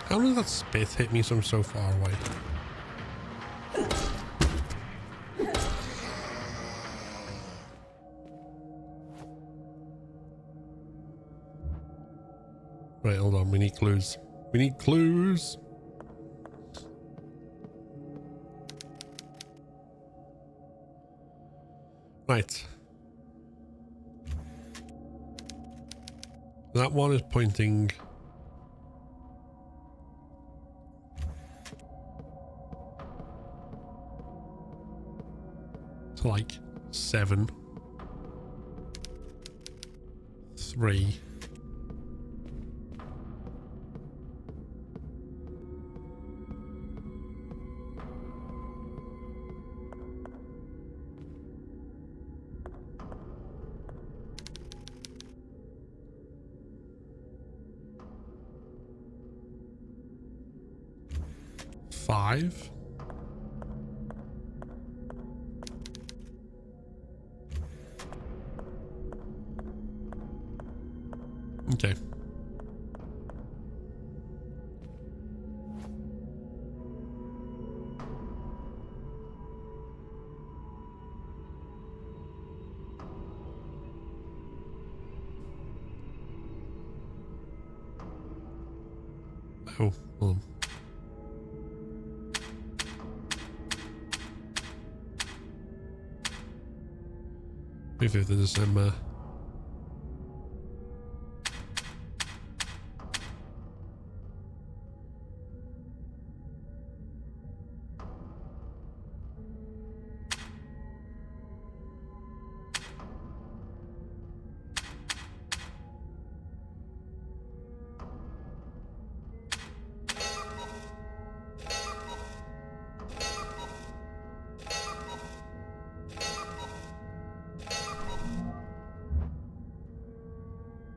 How did that spit hit me from so far away? Right, hold on. We need clues. We need clues. Right. That one is pointing... to like 7, 3. Five. Okay. Oh, well. Maybe 5th of December.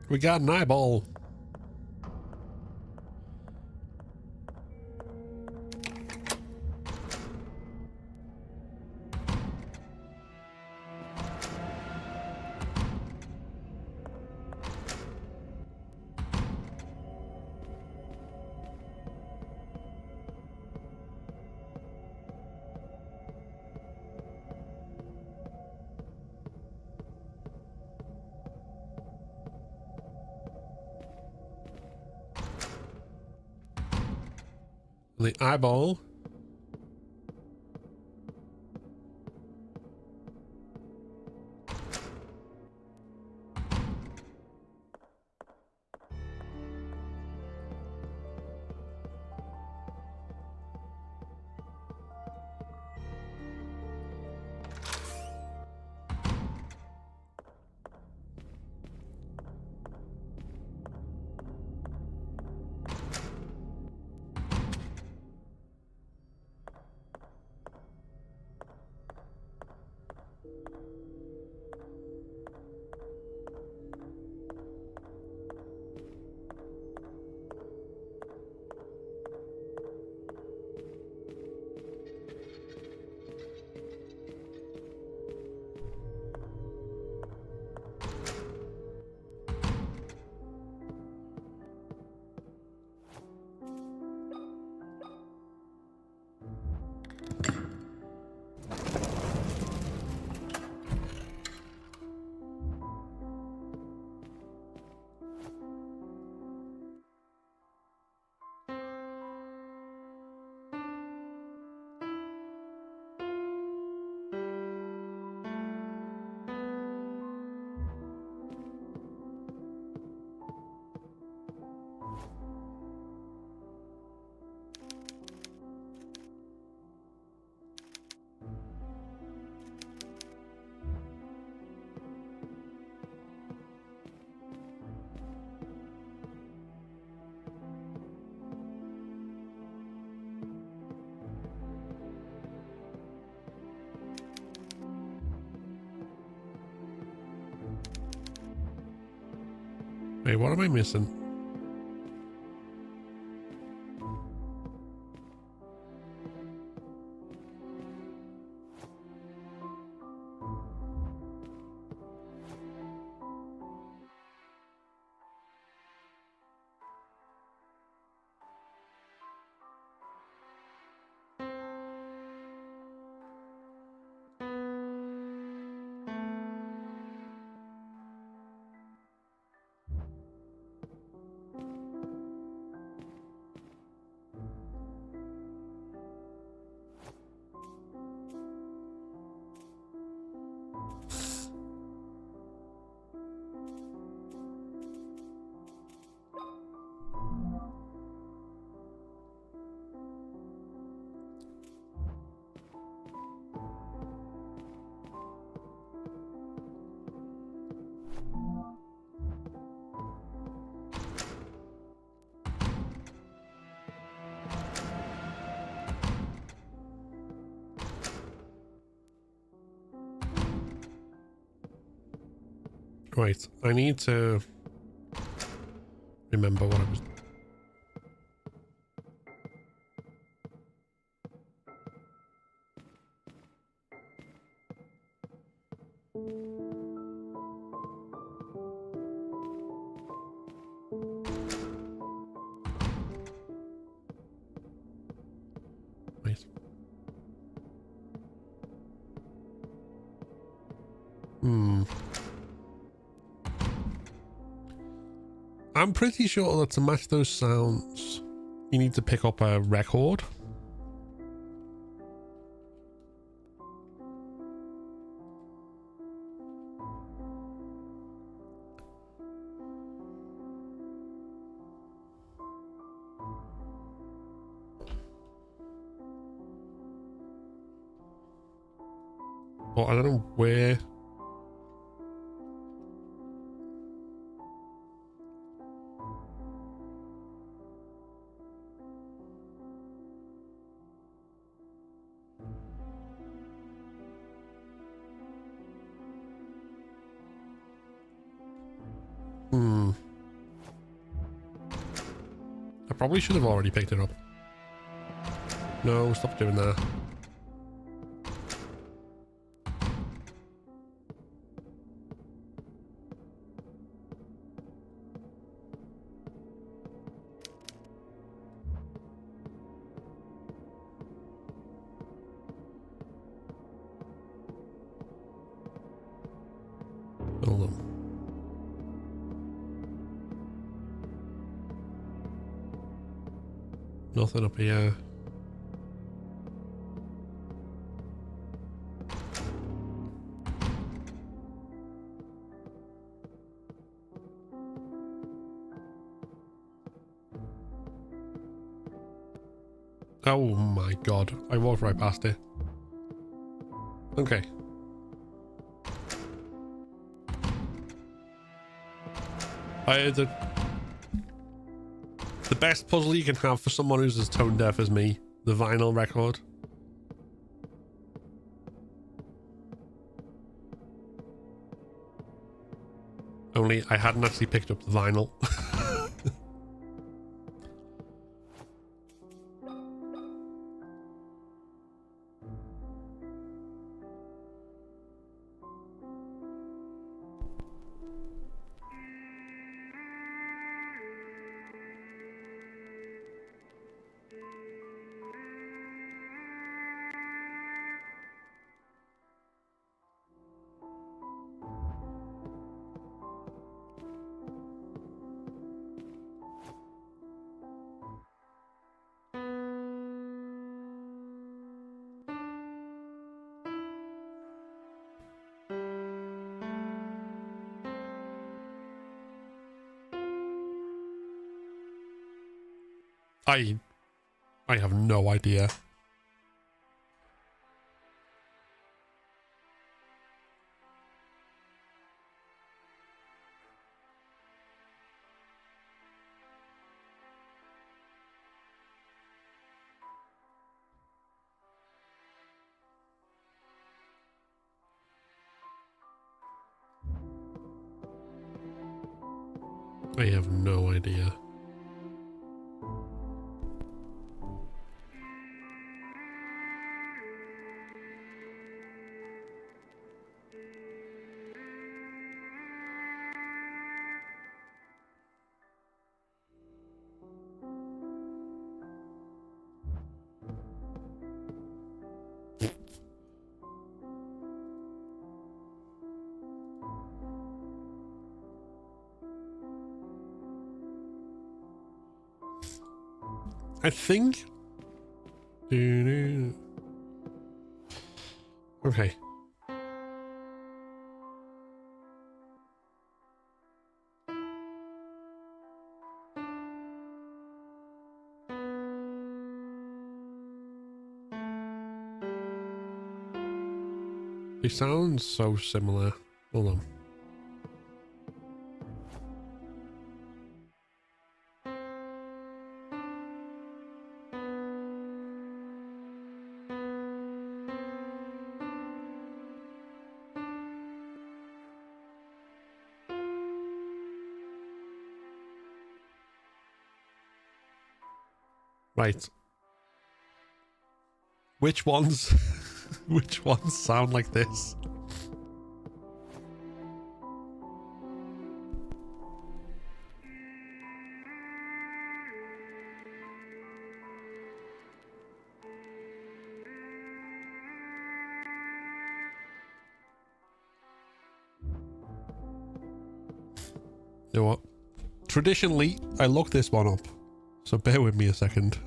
We got an eyeball. The eyeball. Wait, what am I missing? Right, I need to remember what I was... Right. I'm pretty sure that to match those sounds, you need to pick up a record. But I don't know where. I probably should have already picked it up. No, stop doing that. Hold on. Nothing up here. Oh my god. I walked right past it. Okay. The best puzzle you can have for someone who's as tone deaf as me. The vinyl record. Only I hadn't actually picked up the vinyl. I have no idea. I have no idea. I think. Okay. They sound so similar. Hold on. Right. Which ones which ones sound like this? You know what? Traditionally, I look this one up. So bear with me a second.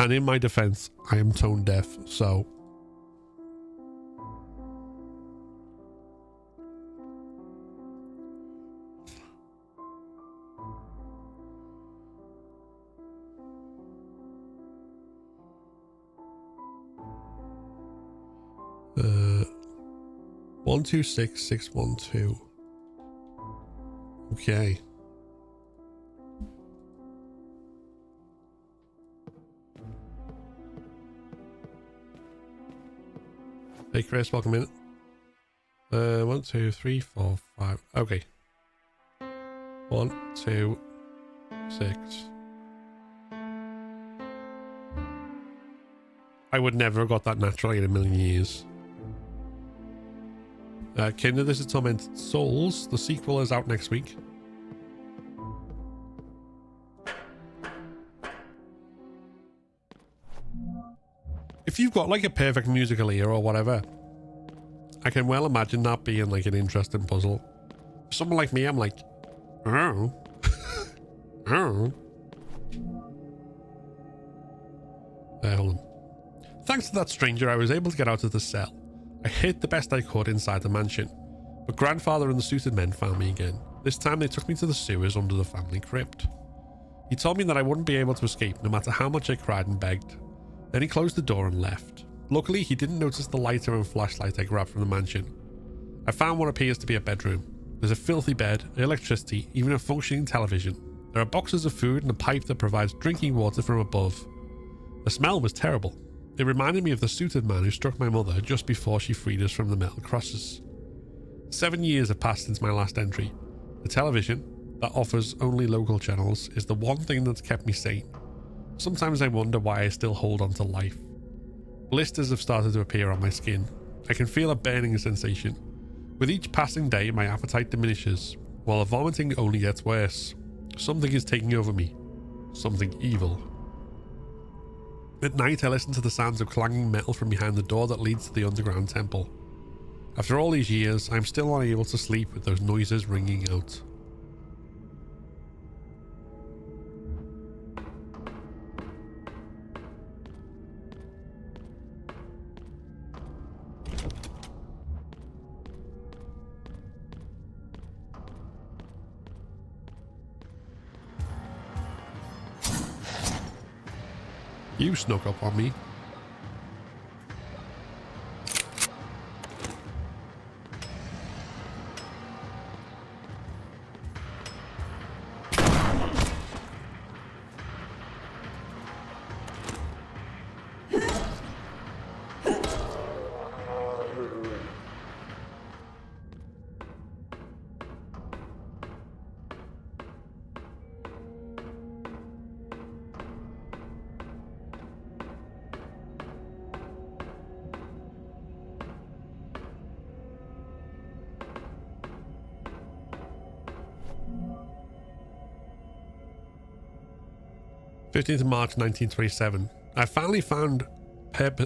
And in my defense, I am tone deaf, so... Uh, 126612. Okay. Hey Chris, welcome in. 1, 2, 3, 4, 5. Okay. 1, 2, 6. I would never have got that naturally in a million years. Kinder, this is Tormented Souls. The sequel is out next week. If you've got like a perfect musical ear or whatever, I can well imagine that being like an interesting puzzle. For someone like me, I'm like, oh. Oh. Hold on. Thanks to that stranger, I was able to get out of the cell. I hid the best I could inside the mansion, but grandfather and the suited men found me again. This time they took me to the sewers under the family crypt. He told me that I wouldn't be able to escape no matter how much I cried and begged. Then he closed the door and left. Luckily, he didn't notice the lighter and flashlight I grabbed from the mansion. I found what appears to be a bedroom. There's a filthy bed, electricity, even a functioning television. There are boxes of food and a pipe that provides drinking water from above. The smell was terrible. It reminded me of the suited man who struck my mother just before she freed us from the metal crosses. 7 years have passed since my last entry. The television, that offers only local channels, is the one thing that's kept me sane. Sometimes I wonder why I still hold on to life. Blisters have started to appear on my skin. I can feel a burning sensation. With each passing day, my appetite diminishes, while the vomiting only gets worse. Something is taking over me. Something evil. At night, I listen to the sounds of clanging metal from behind the door that leads to the underground temple. After all these years, I'm still unable to sleep with those noises ringing out. You snuck up on me. (15th of March 1927). I finally found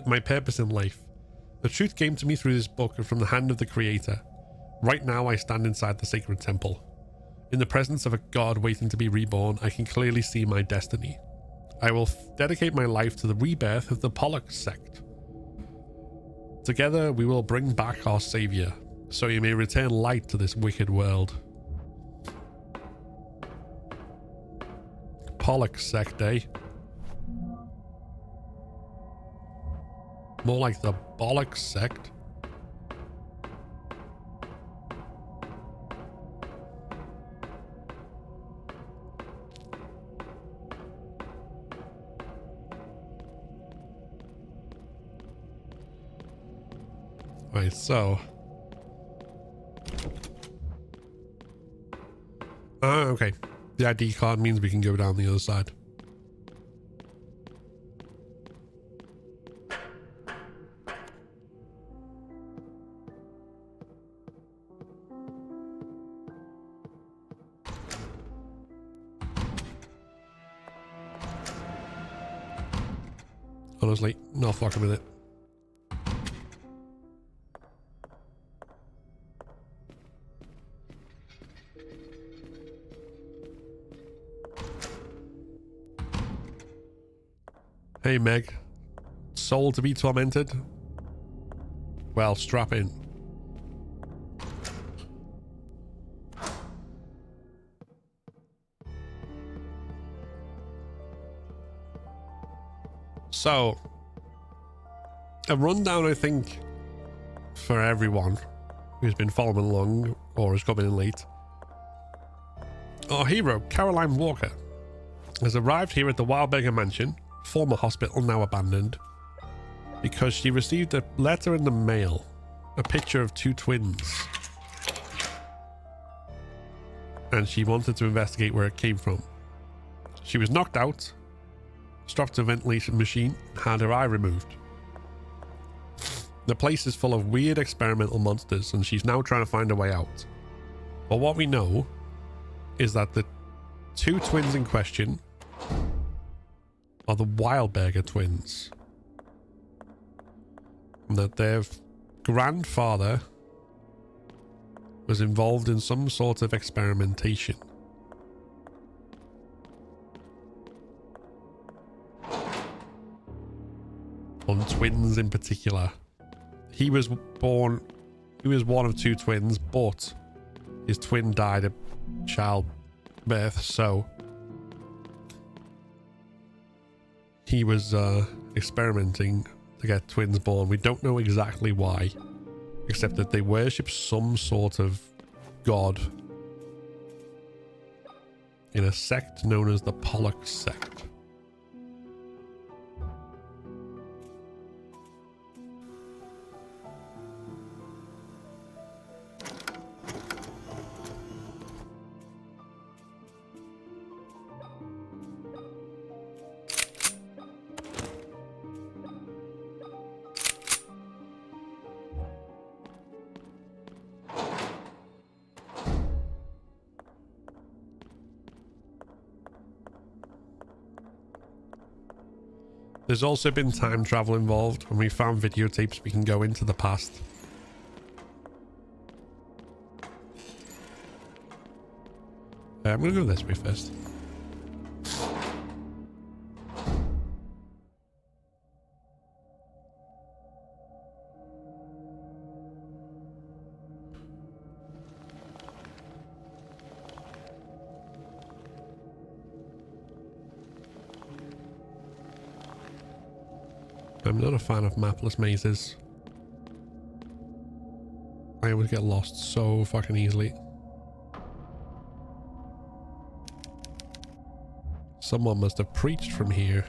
my purpose in life. The truth came to me through this book and from the hand of the Creator. Right now I stand inside the sacred temple. In the presence of a god waiting to be reborn, I can clearly see my destiny. I will dedicate my life to the rebirth of the Pollock sect. Together we will bring back our Savior, so he may return light to this wicked world. Pollock sect, eh? More like the Bollock sect. Right, so. Okay. The ID card means we can go down the other side. Honestly, not fucking with it. Hey Meg, soul to be tormented? Well, strap in. So, a rundown I think for everyone who's been following along or is coming in late. Our hero, Caroline Walker, has arrived here at the Wildberger Mansion, former hospital now abandoned, because she received a letter in the mail, a picture of two twins, and she wanted to investigate where it came from. She was knocked out, strapped to a ventilation machine, and had her eye removed. The place is full of weird experimental monsters, and she's now trying to find a way out. But what we know is that the two twins in question are the Wildberger twins, and that their grandfather was involved in some sort of experimentation. On twins in particular. He was one of two twins, but his twin died at childbirth, so he was experimenting to get twins born. We don't know exactly why, except that they worship some sort of god in a sect known as the Pollock sect. There's also been time travel involved. When we found videotapes, we can go into the past. I'm gonna go this way first. I'm not a fan of mapless mazes. I always get lost so fucking easily. Someone must have preached from here.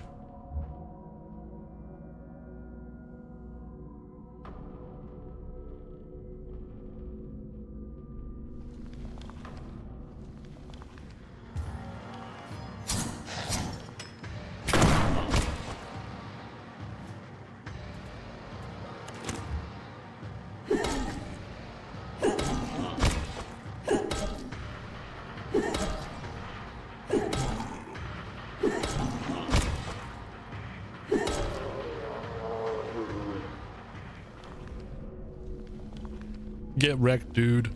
Get wrecked, dude.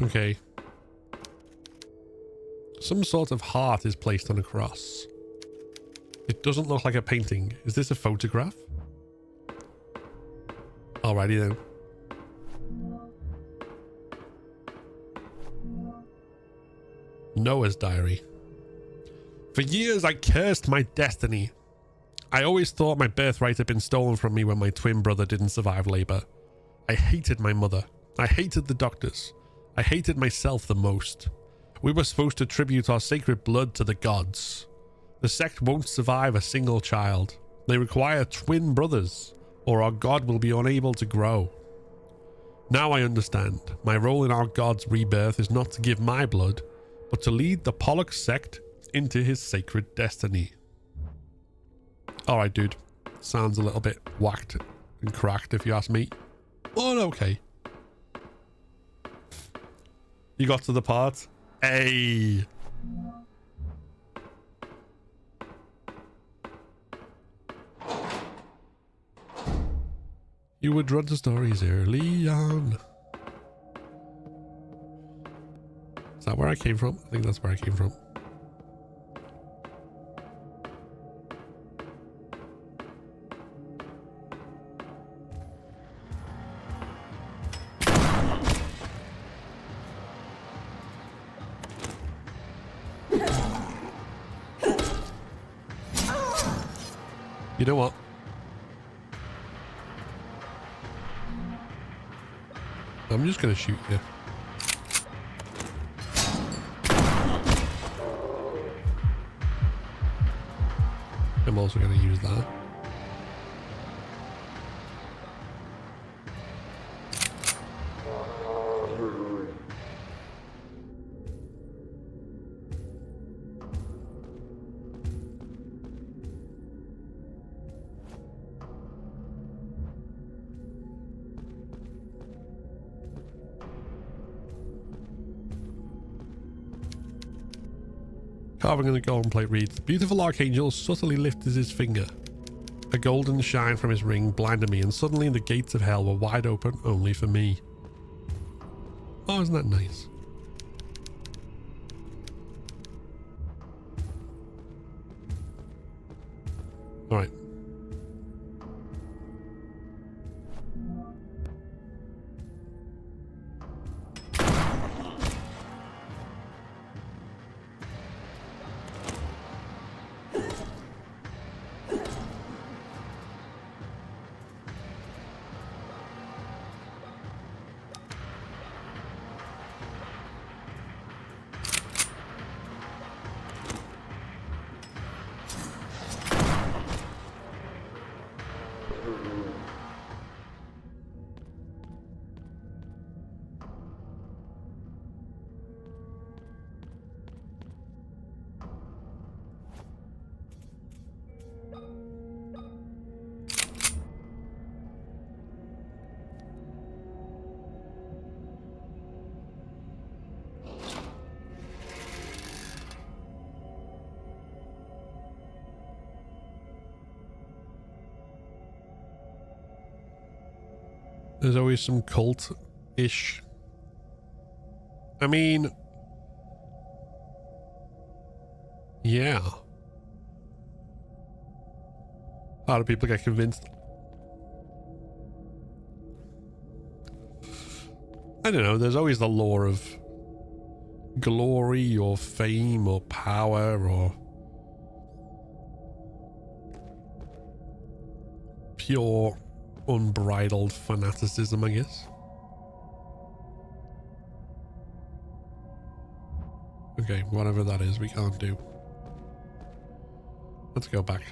Okay. Some sort of heart is placed on a cross. It doesn't look like a painting. Is this a photograph? Alrighty then. Noah's diary. For years I cursed my destiny. I always thought my birthright had been stolen from me when my twin brother didn't survive labor. I hated my mother. I hated the doctors. I hated myself the most. We were supposed to tribute our sacred blood to the gods. The sect won't survive a single child. They require twin brothers, or our god will be unable to grow. Now I understand. My role in our god's rebirth is not to give my blood, but to lead the Pollock sect into his sacred destiny. Alright, dude. Sounds a little bit whacked and cracked, if you ask me. Oh, okay. You got to the part? Hey. You were drawn to stories early on. Is that where I came from? I think that's where I came from. You know what? I'm just going to shoot you. I'm also going to use that. Carving on the golden plate reads, "The beautiful archangel subtly lifts his finger. A golden shine from his ring blinded me, and suddenly the gates of hell were wide open only for me. Oh, isn't that nice? All right. There's always some cult-ish. I mean, yeah. How do people get convinced? I don't know, there's always the lore of glory or fame or power or pure unbridled fanaticism, I guess. Okay, whatever that is, we can't do. Let's go back.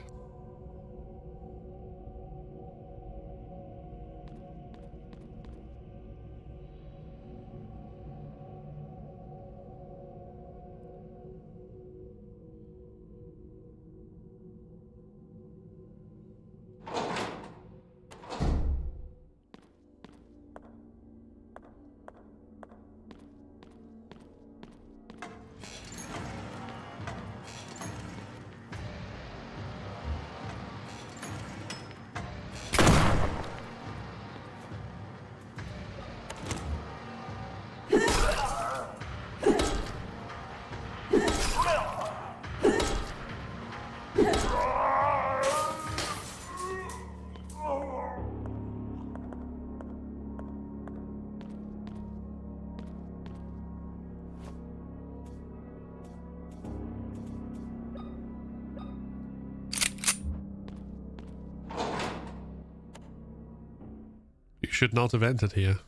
Should not have entered here.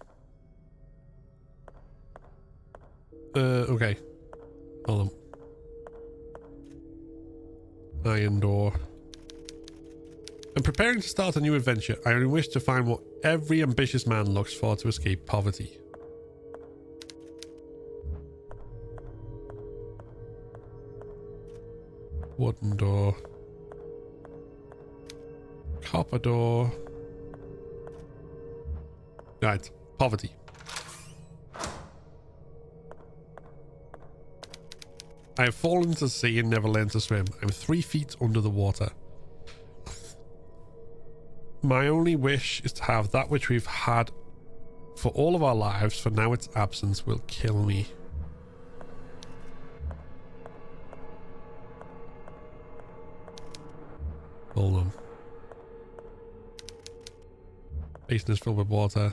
Okay. Hold on. Iron door. I'm preparing to start a new adventure. I only wish to find what every ambitious man looks for to escape poverty. Wooden door. Copper door. Right, poverty. I have fallen into the sea and never learned to swim. I'm 3 feet under the water. My only wish is to have that which we've had for all of our lives, for now its absence will kill me. Hold on. Basin is filled with water.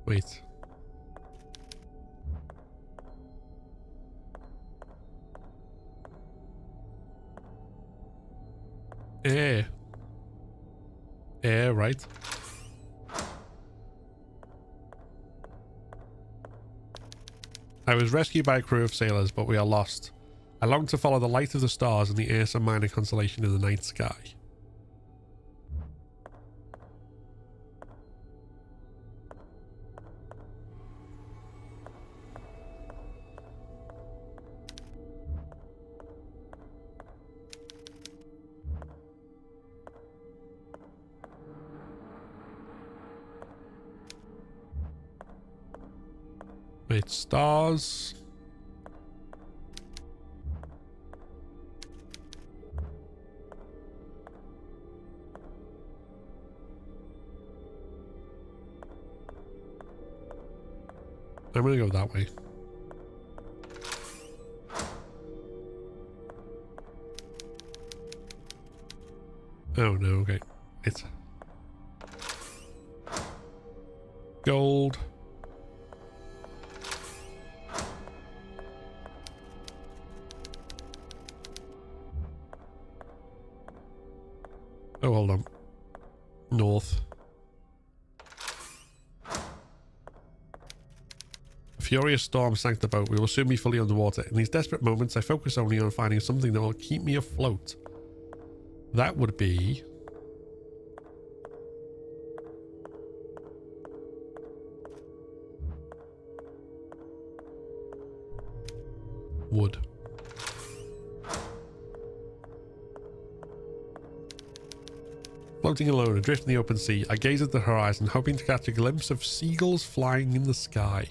Wait. Air. Air, right? I was rescued by a crew of sailors, but we are lost. I long to follow the light of the stars and the Ursa Minor constellation in the night sky. Wait, stars. I'm gonna go that way. Oh no, okay. It's gold. Oh, hold on. North. A furious storm sank the boat. We will soon be fully underwater. In these desperate moments, I focus only on finding something that will keep me afloat. That would be... wood. Floating alone, adrift in the open sea, I gaze at the horizon, hoping to catch a glimpse of seagulls flying in the sky.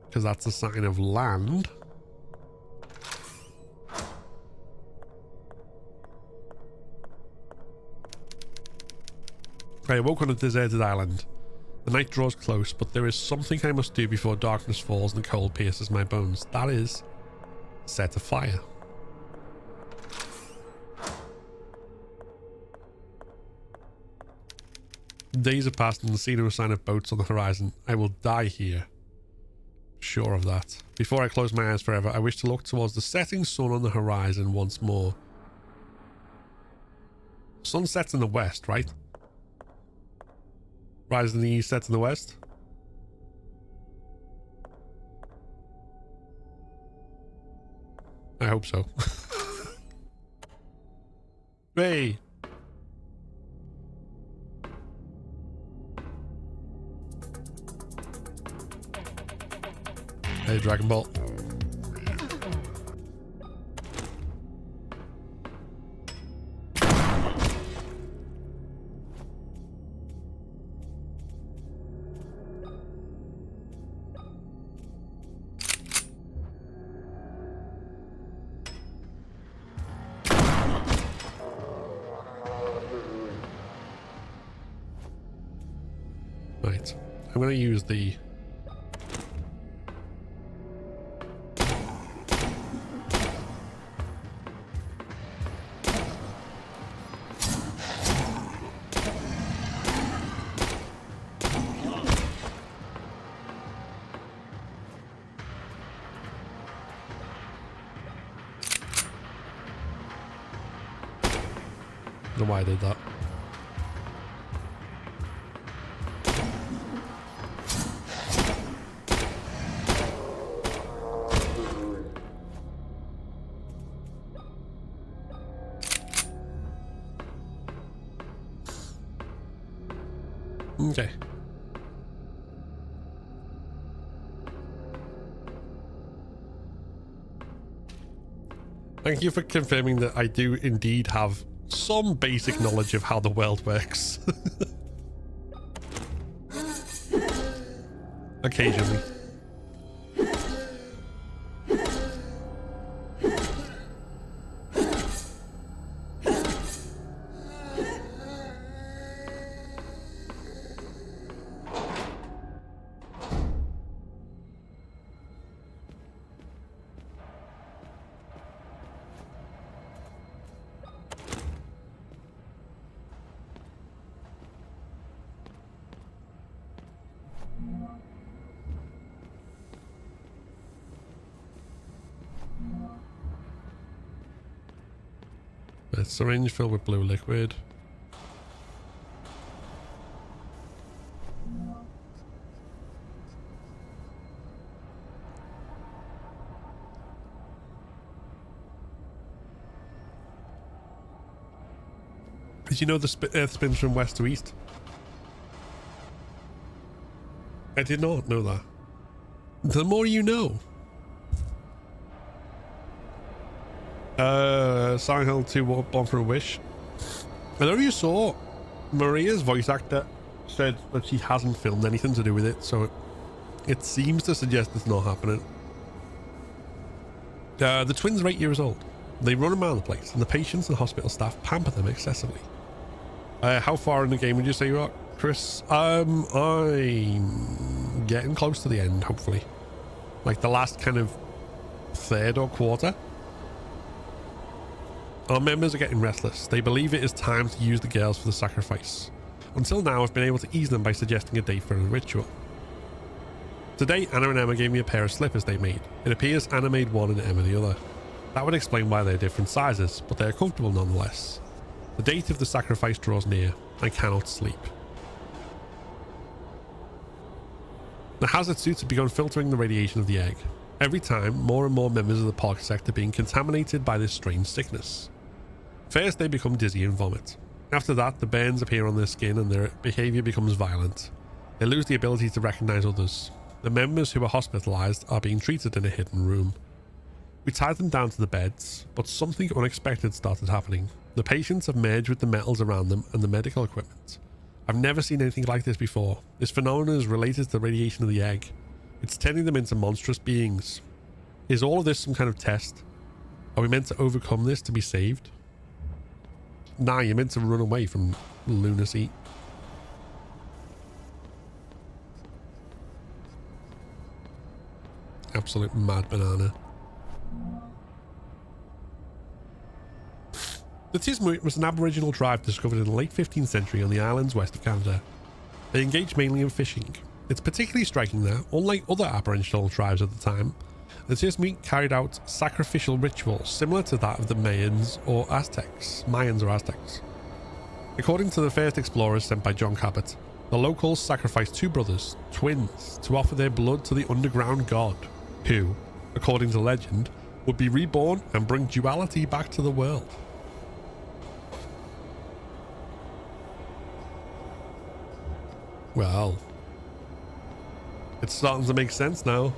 Because that's a sign of land. I awoke on a deserted island. The night draws close, but there is something I must do before darkness falls and the cold pierces my bones. That is, set a fire. Days have passed and I see no sign of boats on the horizon. I will die here. Sure of that. Before I close my eyes forever, I wish to look towards the setting sun on the horizon once more. Sun sets in the west, right? Rises in the east, sets in the west. I hope so. Hey! Hey, Dragon Ball. Right. I'm going to use the... I don't know why I did that. Okay. Thank you for confirming that I do indeed have some basic knowledge of how the world works. Occasionally. A syringe filled with blue liquid. Did you know the Earth spins from west to east? I did not know that. The more you know. Silent Hill 2 Born for a Wish. I know you saw Maria's voice actor said that she hasn't filmed anything to do with it, so it seems to suggest it's not happening. The twins are 8 years old. They run around the place, and the patients and hospital staff pamper them excessively. How far in the game would you say you are, Chris? I'm getting close to the end, hopefully. Like the last kind of third or quarter. Our members are getting restless. They believe it is time to use the girls for the sacrifice. Until now, I've been able to ease them by suggesting a date for a ritual. Today, Anna and Emma gave me a pair of slippers they made. It appears Anna made one and Emma the other. That would explain why they're different sizes, but they are comfortable nonetheless. The date of the sacrifice draws near. I cannot sleep. The hazard suits have begun filtering the radiation of the egg. Every time, more and more members of the park sect are being contaminated by this strange sickness. First, they become dizzy and vomit. After that, the burns appear on their skin and their behavior becomes violent. They lose the ability to recognize others. The members who are hospitalized are being treated in a hidden room. We tied them down to the beds, but something unexpected started happening. The patients have merged with the metals around them and the medical equipment. I've never seen anything like this before. This phenomenon is related to the radiation of the egg. It's turning them into monstrous beings. Is all of this some kind of test? Are we meant to overcome this to be saved? Nah, you're meant to run away from lunacy. Absolute mad banana. The Tismuit was an Aboriginal tribe discovered in the late 15th century on the islands west of Canada. They engaged mainly in fishing. It's particularly striking that, unlike other Aboriginal tribes at the time, the Tismuit carried out sacrificial rituals similar to that of the Mayans or Aztecs. According to the first explorers sent by John Cabot, the locals sacrificed two brothers, twins, to offer their blood to the underground god, who, according to legend, would be reborn and bring duality back to the world. Well, it's starting to make sense now.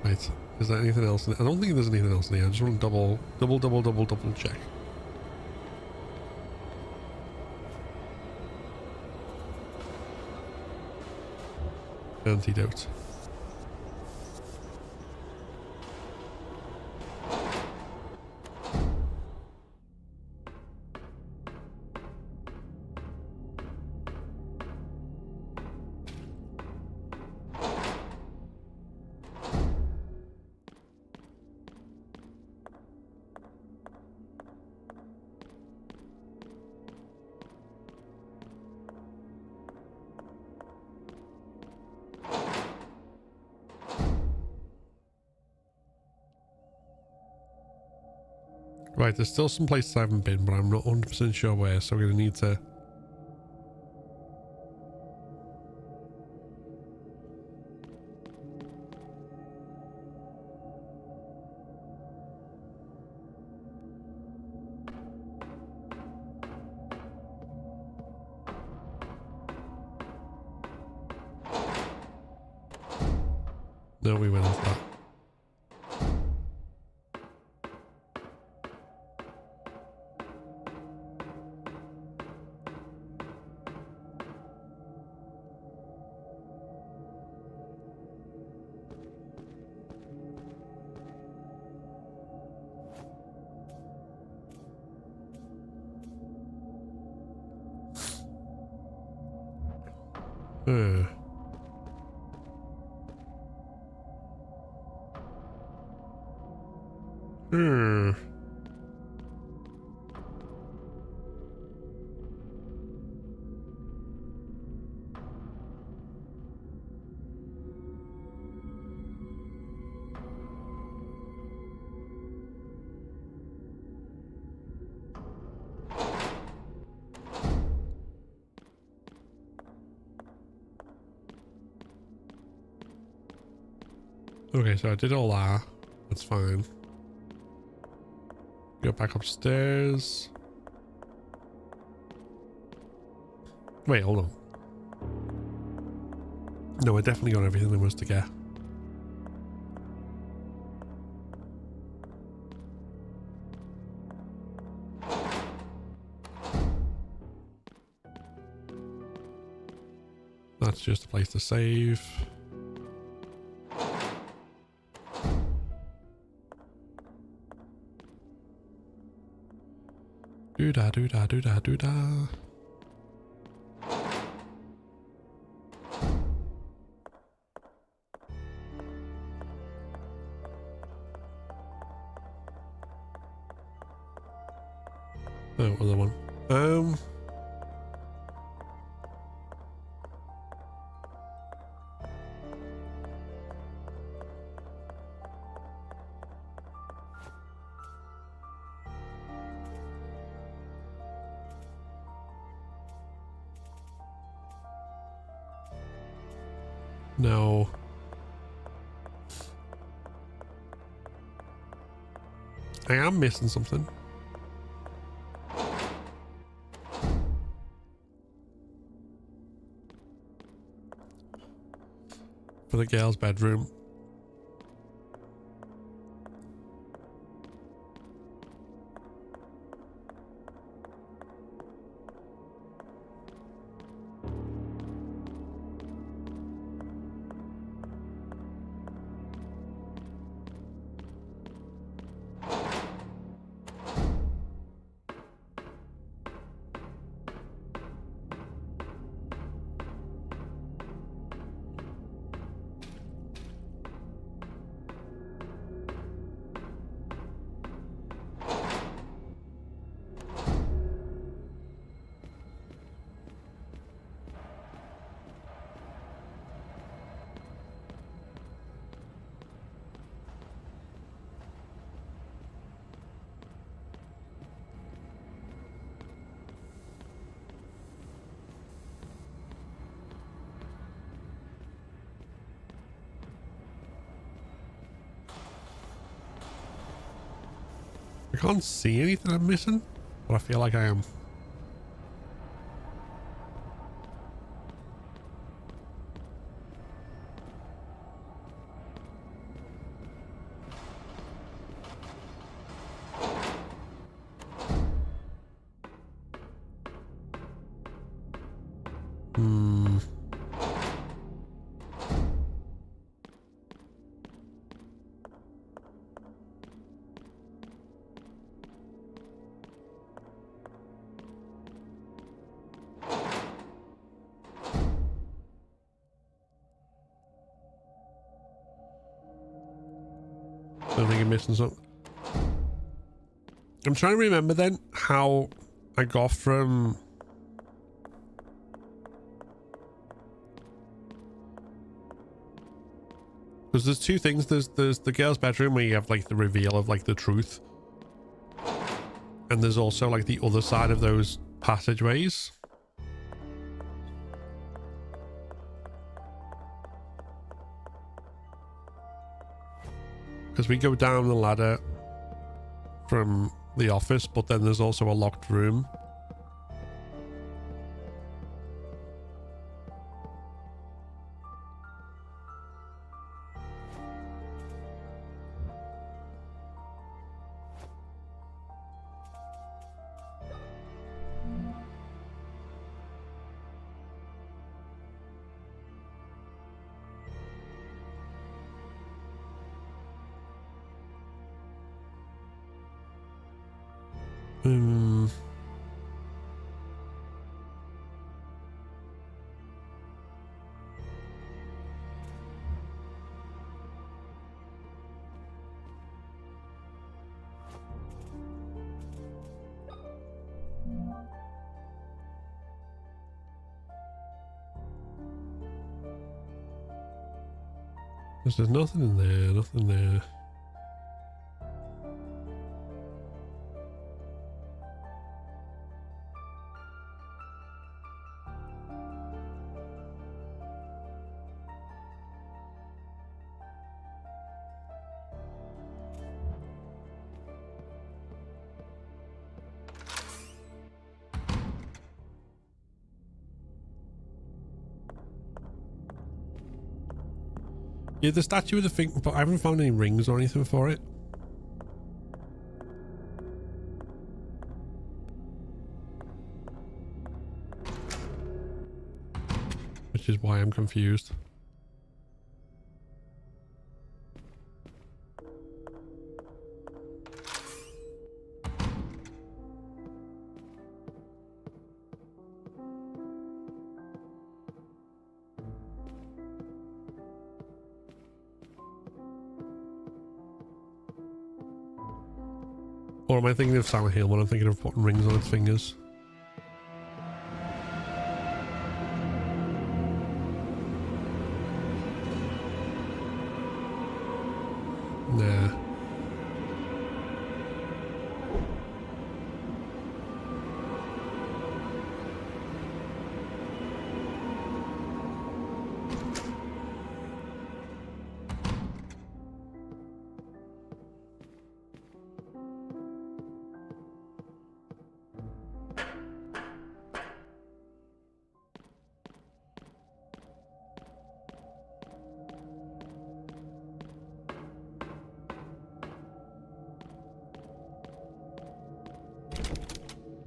Right, is there anything else? I don't think there's anything else in here. I just want to double check. Antidote. Right, there's still some places I haven't been, but I'm not 100% sure where, so we're going to need to... No, we went off that. Okay, so I did all that. That's fine. Go back upstairs. Wait, hold on. No, I definitely got everything there was to get. that's just a place to save. Do-da, do-da, do-da, do-da. Oh, other one. No. I am missing something. For the girl's bedroom. I can't see anything I'm missing, but I feel like I am. I think I'm missing something. I'm trying to remember then how I got from because there's two things. There's the girl's bedroom where you have like the reveal of like the truth, and there's also like the other side of those passageways. Because we go down the ladder from the office, but then there's also a locked room. There's nothing in there, nothing there. Yeah, the statue of the thing, but I haven't found any rings or anything for it. Which which is why I'm confused. Or am I thinking of Silent Hill when I'm thinking of putting rings on its fingers? Nah.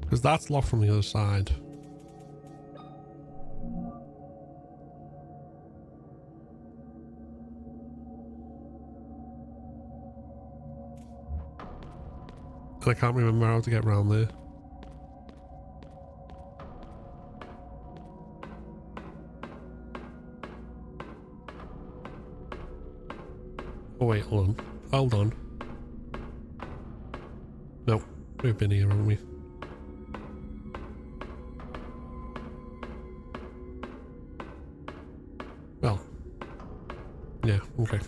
Because that's locked from the other side. And I can't remember how to get around there. Oh wait, hold on. Hold on. No, we've been here, haven't we? Well, yeah, okay.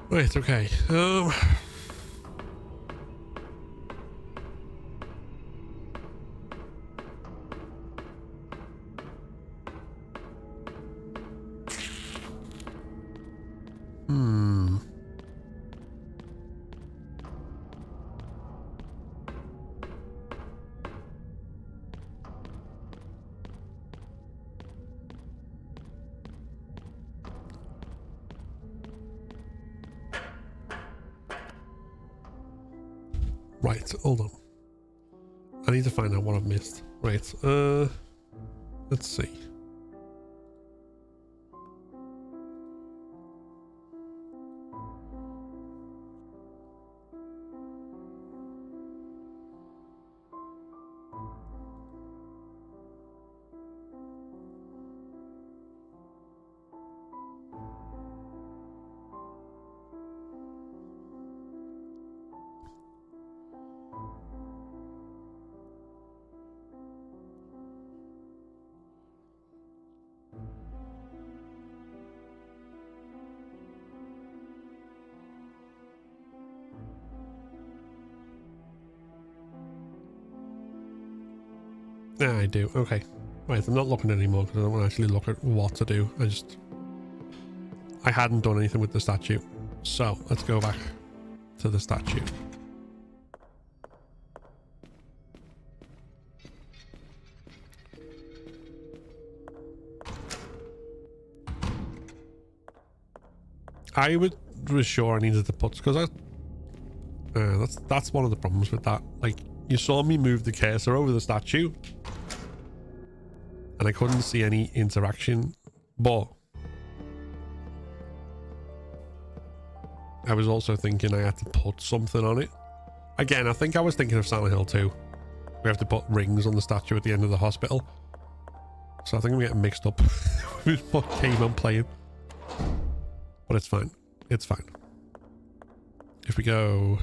Right, okay. Right, hold on. I need to find out what I've missed. Right, let's see. Yeah, I do. Okay. Right, I'm not looking anymore because I don't want to actually look at what to do. I hadn't done anything with the statue. So, let's go back to the statue. Was sure I needed to put, because that's one of the problems with that. Like, you saw me move the cursor over the statue and I couldn't see any interaction, but I was also thinking I had to put something on it. Again, I think I was thinking of Silent Hill 2. We have to put rings on the statue at the end of the hospital. So I think I'm getting mixed up with what game I'm playing. But it's fine. It's fine. If we go...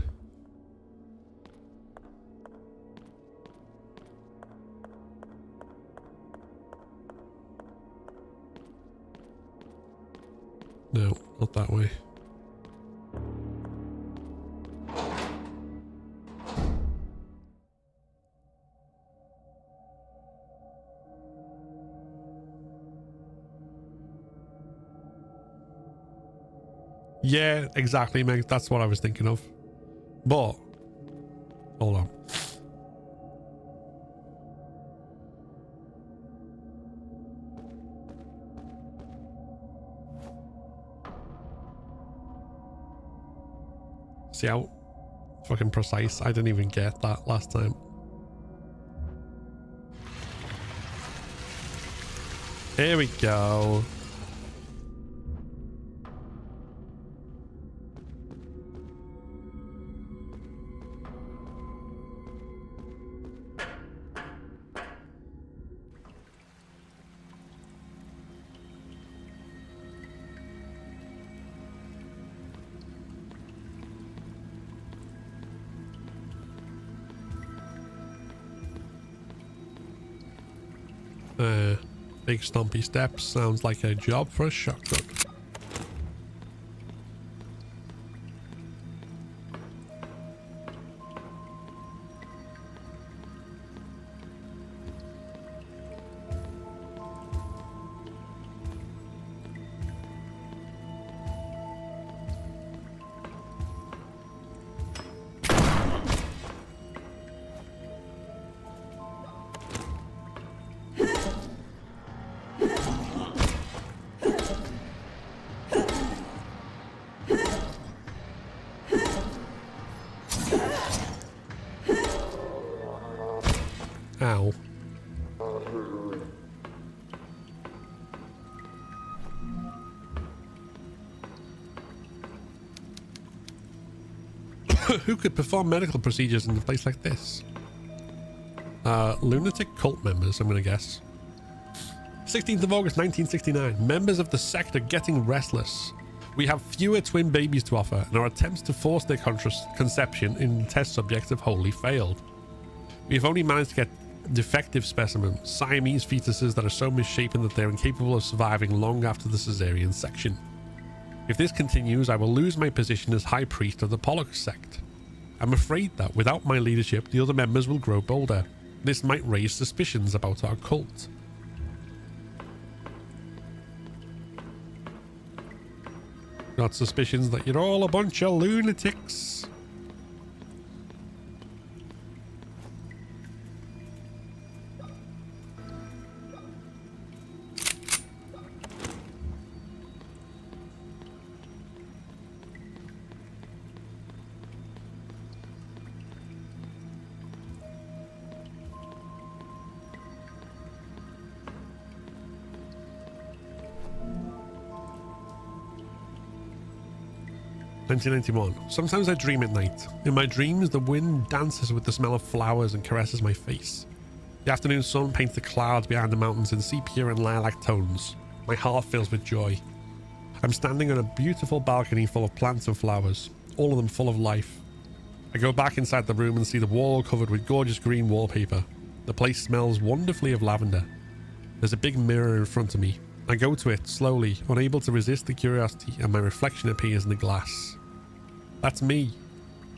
No, not that way. Yeah, exactly, Meg. That's what I was thinking of. But hold on. See how fucking precise? I didn't even get that last time. Here we go. Big stompy steps sounds like a job for a shotgun. Ow. Who could perform medical procedures in a place like this? Lunatic cult members, I'm gonna guess. 16th of August 1969. Members of the sect are getting restless. We have fewer twin babies to offer, and our attempts to force their conception in test subjects have wholly failed. We have only managed to get defective specimens, Siamese fetuses that are so misshapen that they're incapable of surviving long after the cesarean section. If this continues, I will lose my position as High Priest of the Pollux sect. I'm afraid that without my leadership, the other members will grow bolder. This might raise suspicions about our cult. Got suspicions that you're all a bunch of lunatics. (1991). Sometimes I dream at night. In my dreams, the wind dances with the smell of flowers and caresses my face. The afternoon sun paints the clouds behind the mountains in sepia and lilac tones. My heart fills with joy. I'm standing on a beautiful balcony full of plants and flowers, all of them full of life. I go back inside the room and see the wall covered with gorgeous green wallpaper. The place smells wonderfully of lavender. There's a big mirror in front of me. I go to it slowly, unable to resist the curiosity, and my reflection appears in the glass. That's me,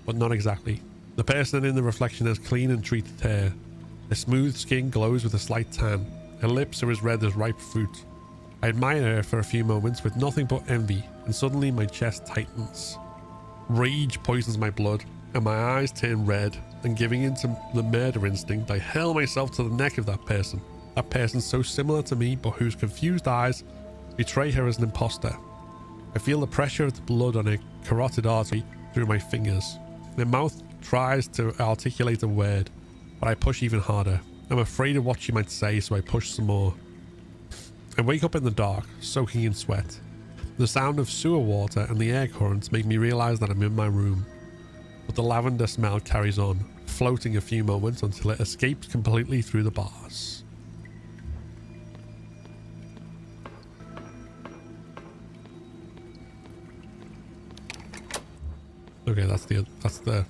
but not exactly. The person in the reflection has clean and treated hair. Her smooth skin glows with a slight tan. Her lips are as red as ripe fruit. I admire her for a few moments with nothing but envy, and suddenly my chest tightens. Rage poisons my blood, and my eyes turn red, and giving in to the murder instinct, I hurl myself to the neck of that person so similar to me, but whose confused eyes betray her as an imposter. I feel the pressure of the blood on a carotid artery through my fingers. My mouth tries to articulate a word, but I push even harder. I'm afraid of what she might say, so I push some more. I wake up in the dark, soaking in sweat. The sound of sewer water and the air currents make me realize that I'm in my room. But the lavender smell carries on, floating a few moments until it escapes completely through the bars. Okay, that's the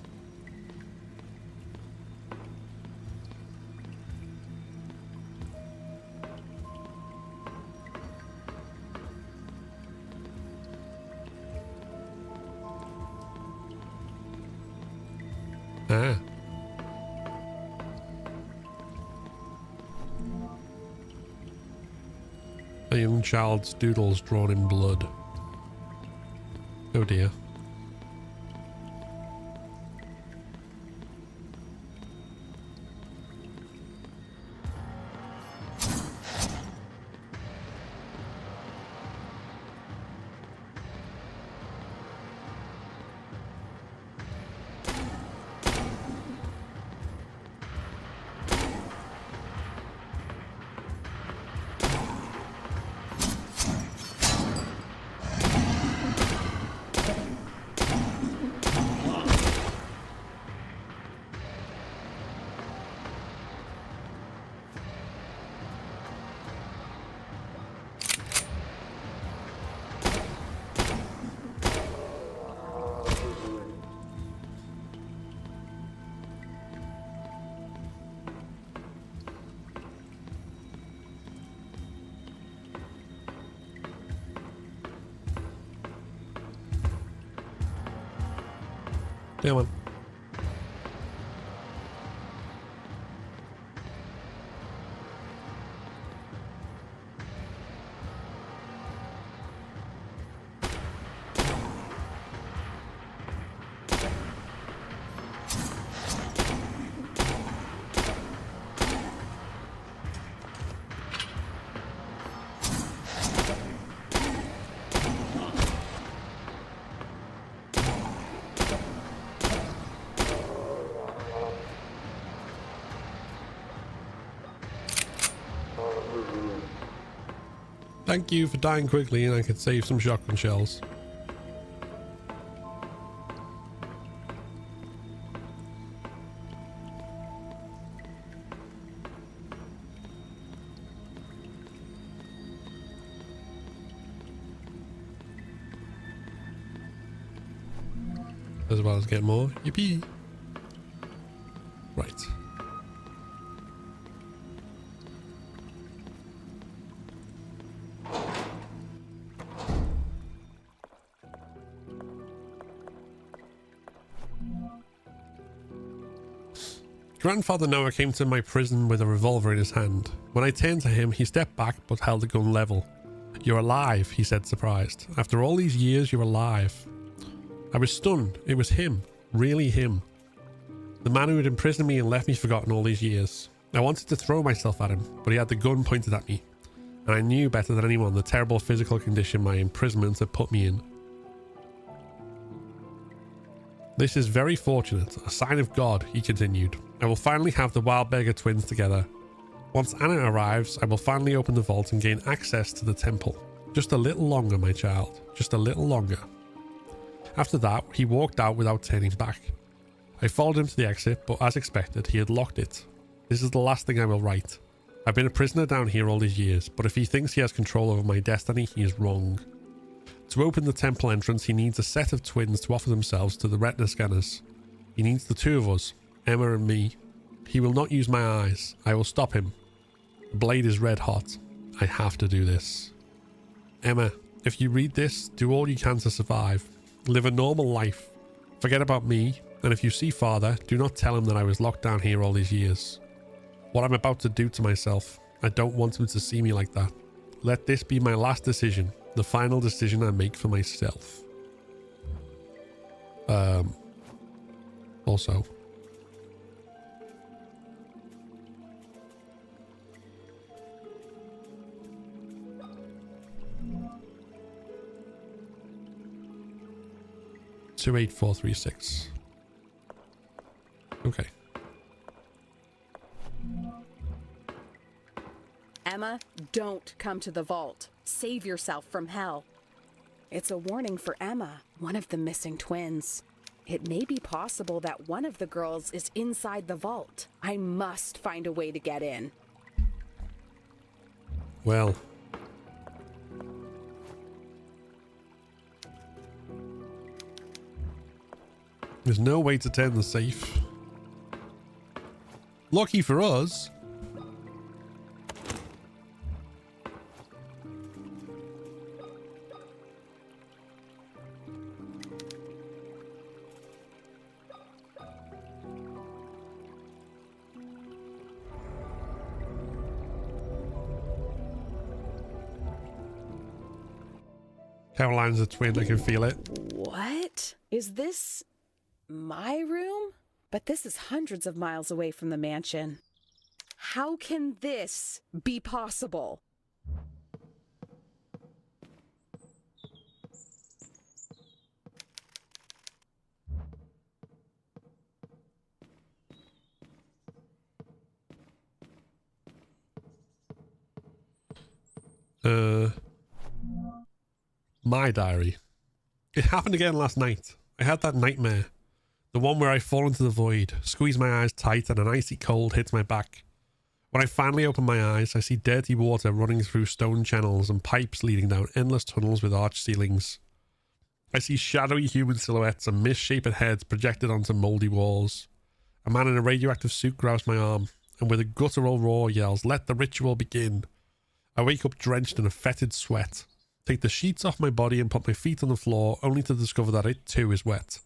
ah. A young child's doodles drawn in blood. Oh dear. Yeah, man. Thank you for dying quickly and I could save some shotgun shells. As well as get more. Yippee! Right. Grandfather Noah came to my prison with a revolver in his hand. When I turned to him, he stepped back but held the gun level. "You're alive," he said, surprised. "After all these years, you're alive." I was stunned. It was him. Really him. The man who had imprisoned me and left me forgotten all these years. I wanted to throw myself at him, but he had the gun pointed at me. And I knew better than anyone the terrible physical condition my imprisonment had put me in. "This is very fortunate, a sign of God," he continued. "I will finally have the Wildberger twins together. Once Anna arrives, I will finally open the vault and gain access to the temple. Just a little longer, my child. Just a little longer." After that, he walked out without turning back. I followed him to the exit, but as expected, he had locked it. This is the last thing I will write. I've been a prisoner down here all these years, but if he thinks he has control over my destiny, he is wrong. To open the temple entrance, he needs a set of twins to offer themselves to the retina scanners. He needs the two of us, Emma and me. He will not use my eyes. I will stop him. The blade is red hot. I have to do this. Emma, if you read this, do all you can to survive. Live a normal life. Forget about me, and if you see Father, do not tell him that I was locked down here all these years. What I'm about to do to myself, I don't want him to see me like that. Let this be my last decision, the final decision I make for myself. Also. $28436. Okay. Emma, don't come to the vault. Save yourself from hell. It's a warning for Emma, one of the missing twins. It may be possible that one of the girls is inside the vault. I must find a way to get in. Well. There's no way to turn the safe. Lucky for us. Caroline's a twin. I can feel it. What? Is this my room? But this is hundreds of miles away from the mansion. How can this be possible? My diary. It happened again last night. I had that nightmare. The one where I fall into the void, squeeze my eyes tight, and an icy cold hits my back. When I finally open my eyes, I see dirty water running through stone channels and pipes leading down endless tunnels with arched ceilings. I see shadowy human silhouettes and misshapen heads projected onto mouldy walls. A man in a radioactive suit grabs my arm, and with a guttural roar yells, "Let the ritual begin." I wake up drenched in a fetid sweat, take the sheets off my body and put my feet on the floor, only to discover that it too is wet.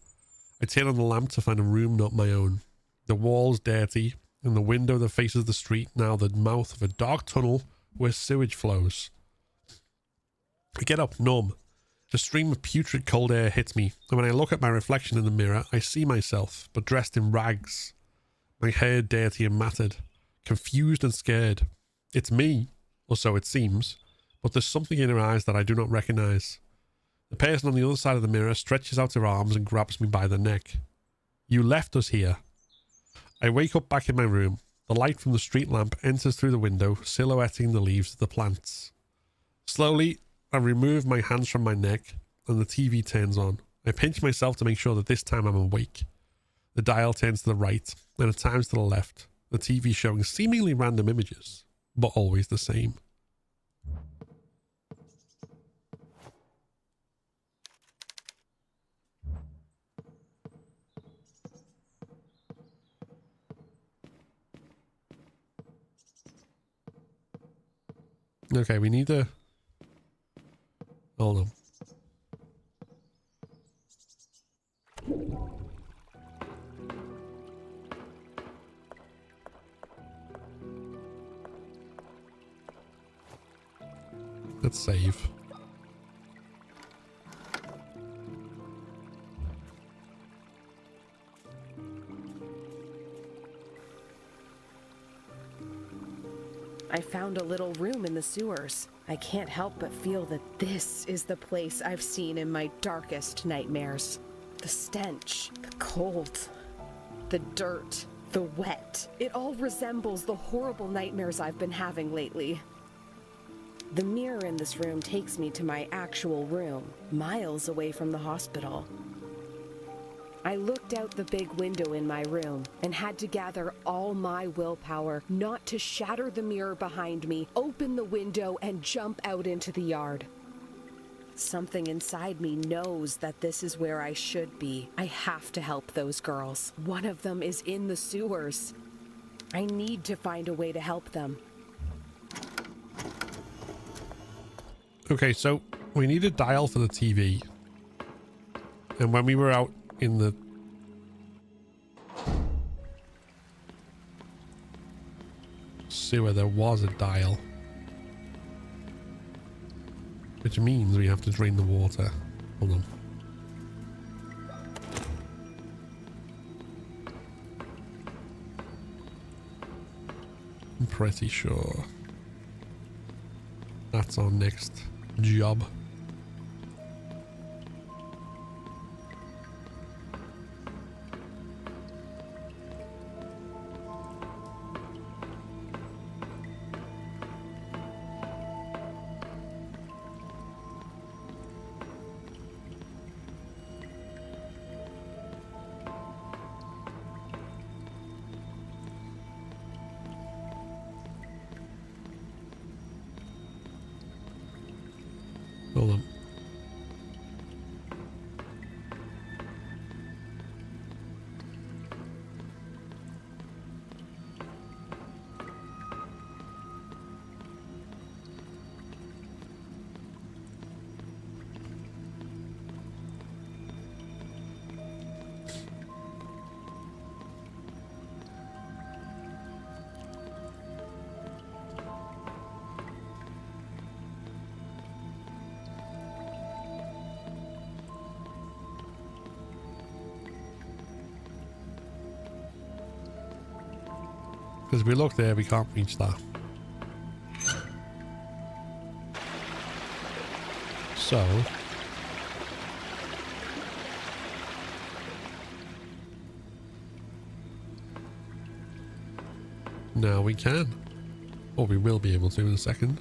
I turn on the lamp to find a room not my own. The walls dirty, and the window that faces the street now the mouth of a dark tunnel where sewage flows. I get up, numb. A stream of putrid cold air hits me, and when I look at my reflection in the mirror, I see myself, but dressed in rags. My hair dirty and matted, confused and scared. It's me, or so it seems, but there's something in her eyes that I do not recognize. The person on the other side of the mirror stretches out her arms and grabs me by the neck. "You left us here." I wake up back in my room. The light from the street lamp enters through the window, silhouetting the leaves of the plants. Slowly, I remove my hands from my neck, and the TV turns on. I pinch myself to make sure that this time I'm awake. The dial turns to the right, and at times to the left, the TV showing seemingly random images, but always the same. Okay, we need to... Hold on. Let's save. I found a little room in the sewers. I can't help but feel that this is the place I've seen in my darkest nightmares. The stench, the cold, the dirt, the wet. It all resembles the horrible nightmares I've been having lately. The mirror in this room takes me to my actual room, miles away from the hospital. I looked out the big window in my room and had to gather all my willpower not to shatter the mirror behind me, open the window, and jump out into the yard. Something inside me knows that this is where I should be. I have to help those girls. One of them is in the sewers. I need to find a way to help them. Okay, so we need a dial for the TV. And when we were out in the sewer, there was a dial. Which means we have to drain the water. Hold on. I'm pretty sure that's our next job. Hold on. Because if we look there, we can't reach that. So... now we can. Or we will be able to in a second.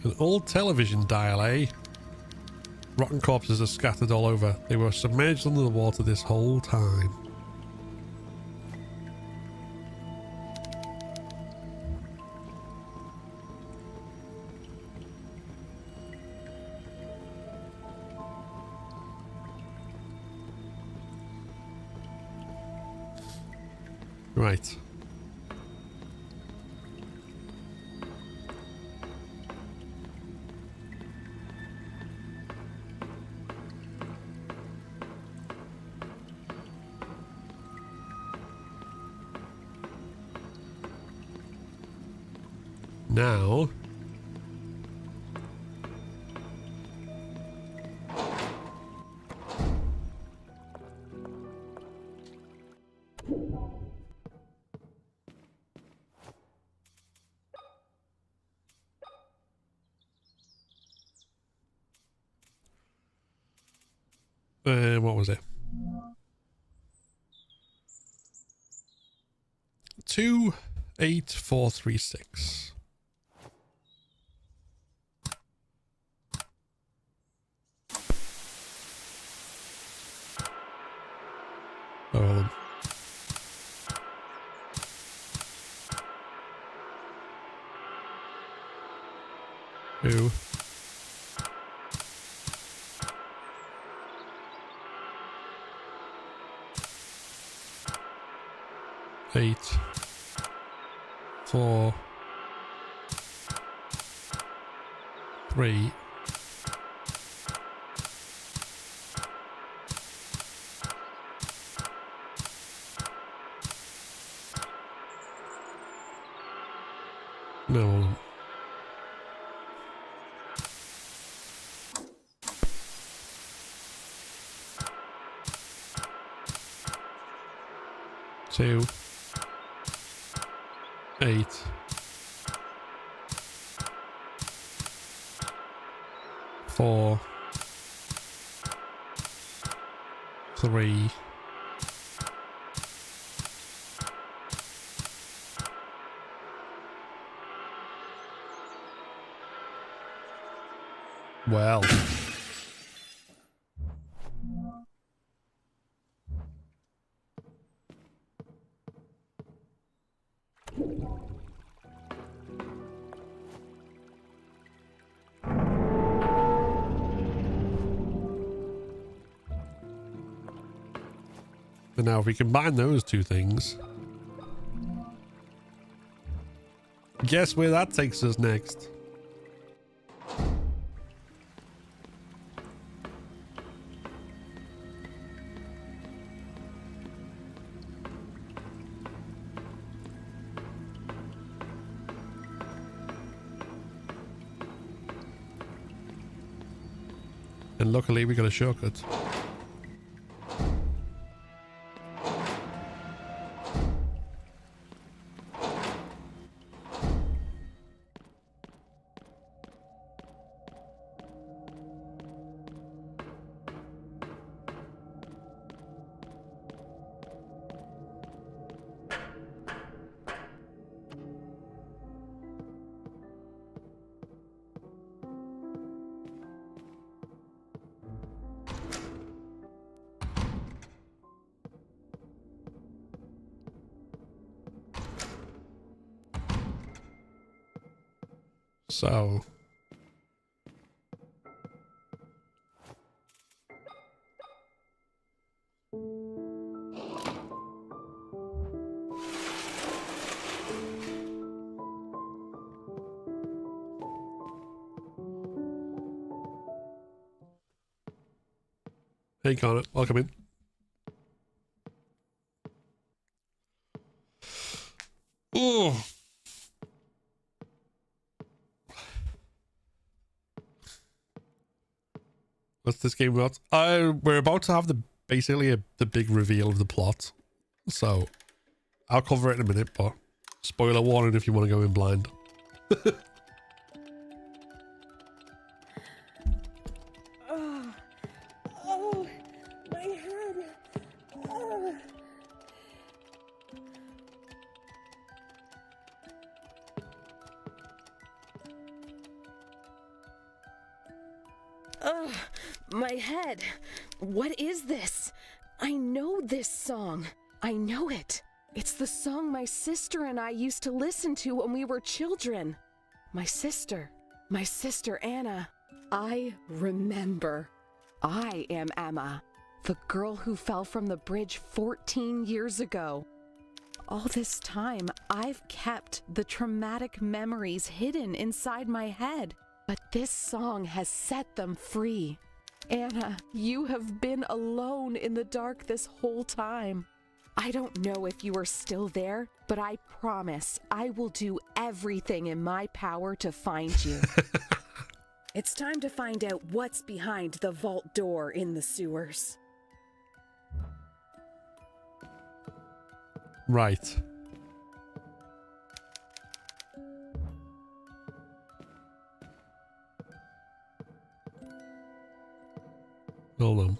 An old television dial, eh? Rotten corpses are scattered all over. They were submerged under the water this whole time. Right. Now, what was it? 28436. Oh, 2. 8. 4. 3. No. Two. 8. 4. 3. Well. And now if we combine those two things, guess where that takes us next? And luckily we got a shortcut. So Hey, Connor. Welcome in. Oh. What's this game about? We're about to have basically the big reveal of the plot. So, I'll cover it in a minute, but spoiler warning if you want to go in blind. Oh, my head. Oh. Ugh, my head. What is this? I know this song. I know it. It's the song my sister and I used to listen to when we were children. My sister Anna. I remember. I am Emma, the girl who fell from the bridge 14 years ago. All this time, I've kept the traumatic memories hidden inside my head, but this song has set them free. Anna, you have been alone in the dark this whole time. I don't know if you are still there, but I promise I will do everything in my power to find you. It's time to find out what's behind the vault door in the sewers. Right. Hold on.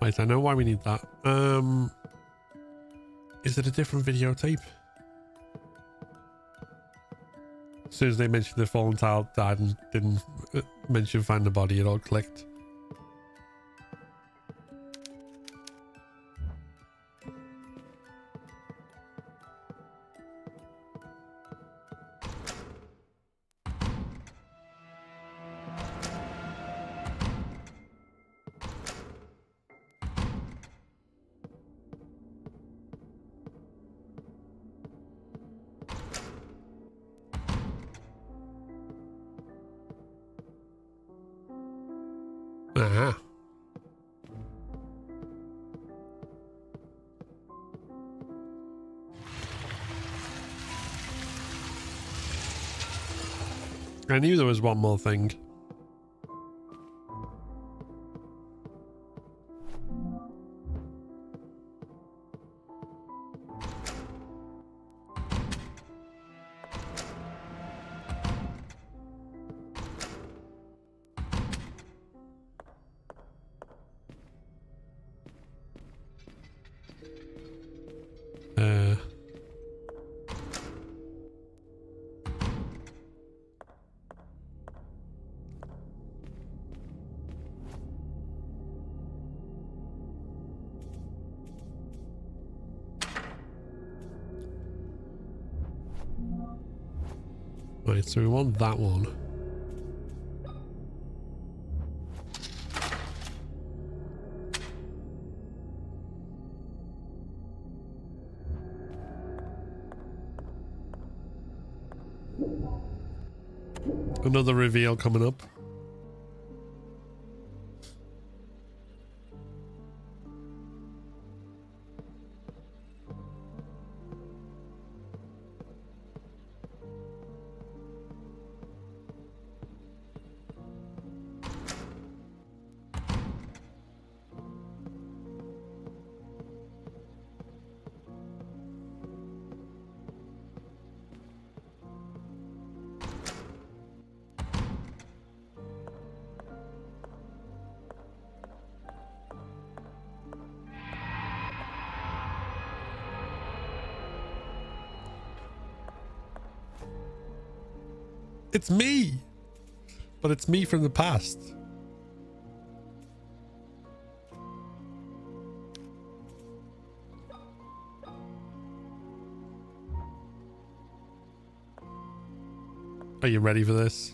Right, I know why we need that. Is it a different videotape? As soon as they mentioned the fallen child died and didn't mention find the body, it all clicked. Aha. I knew there was one more thing. Right, so we want that one. Another reveal coming up. It's me! But it's me from the past. Are you ready for this?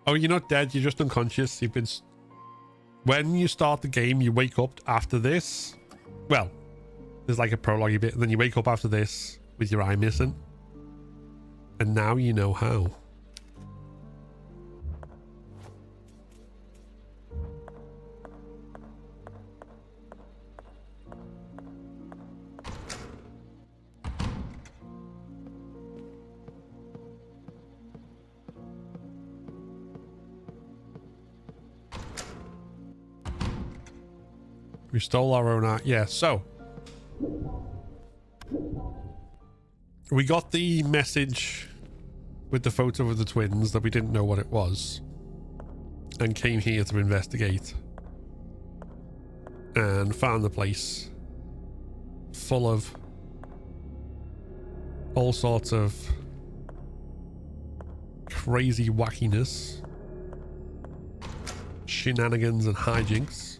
Oh, you're not dead. You're just unconscious. You've been... When you start the game, you wake up after this. Well, there's like a prologue bit, and then you wake up after this with your eye missing. And now you know how. We stole our own art. Yeah, so we got the message with the photo of the twins that we didn't know what it was, and came here to investigate, and found the place full of all sorts of crazy wackiness, shenanigans and hijinks.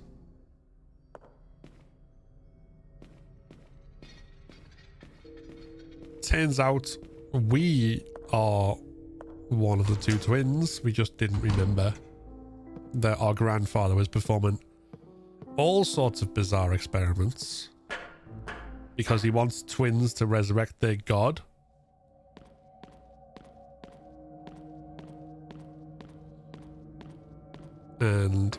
Turns out we are one of the two twins. We just didn't remember that our grandfather was performing all sorts of bizarre experiments because he wants twins to resurrect their god. And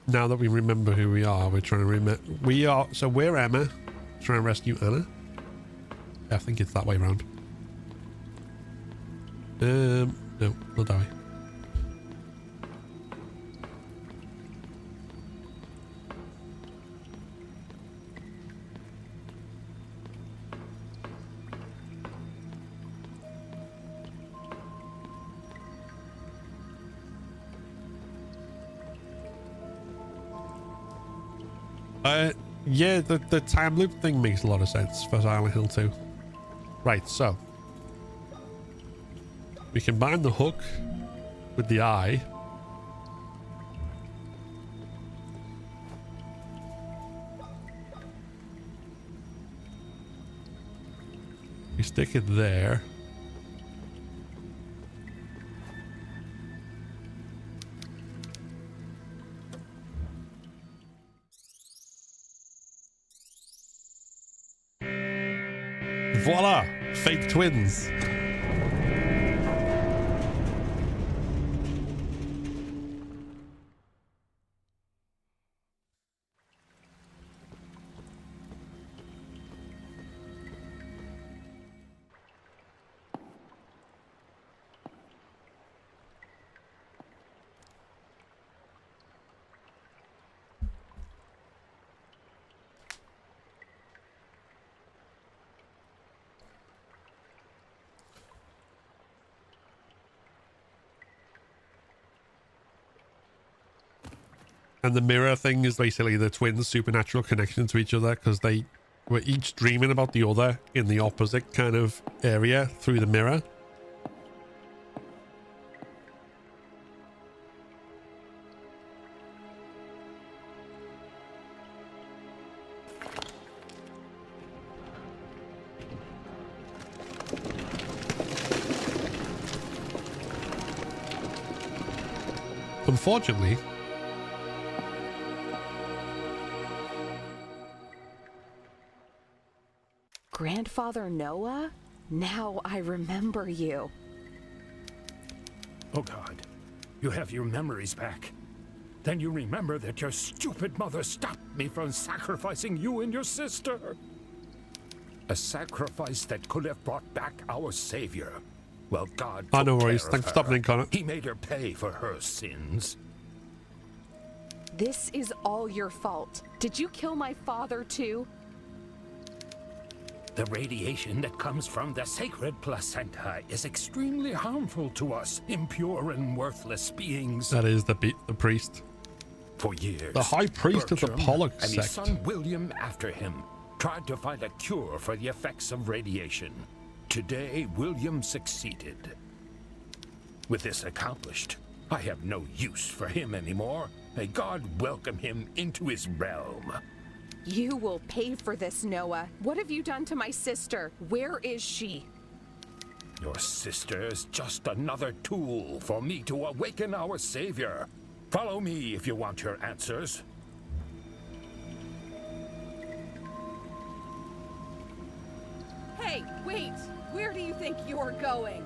now that we remember who we are, we're trying to remember. So we're Emma, trying to rescue Anna. I think it's that way around. No, not that way. Yeah, the time loop thing makes a lot of sense for Silent Hill 2. Right, so we combine the hook with the eye. We stick it there. Voila! Fake twins. And the mirror thing is basically the twins' supernatural connection to each other, because they were each dreaming about the other in the opposite kind of area through the mirror. Unfortunately, Grandfather Noah? Now I remember you. Oh God, you have your memories back. Then you remember that your stupid mother stopped me from sacrificing you and your sister. A sacrifice that could have brought back our savior, Well, God I know took worries. care Thanks for of stopping her. in, Connor. He made her pay for her sins. This is all your fault. Did you kill my father too? The radiation that comes from the sacred placenta is extremely harmful to us, impure and worthless beings. That is the priest. For years, The high priest of the Bertram Pollock and sect. his son William after him tried to find a cure for the effects of radiation. Today, William succeeded. With this accomplished, I have no use for him anymore. May God welcome him into his realm. You will pay for this, Noah. What have you done to my sister? Where is she? Your sister is just another tool for me to awaken our Savior. Follow me if you want your answers. Hey, wait! Where do you think you're going?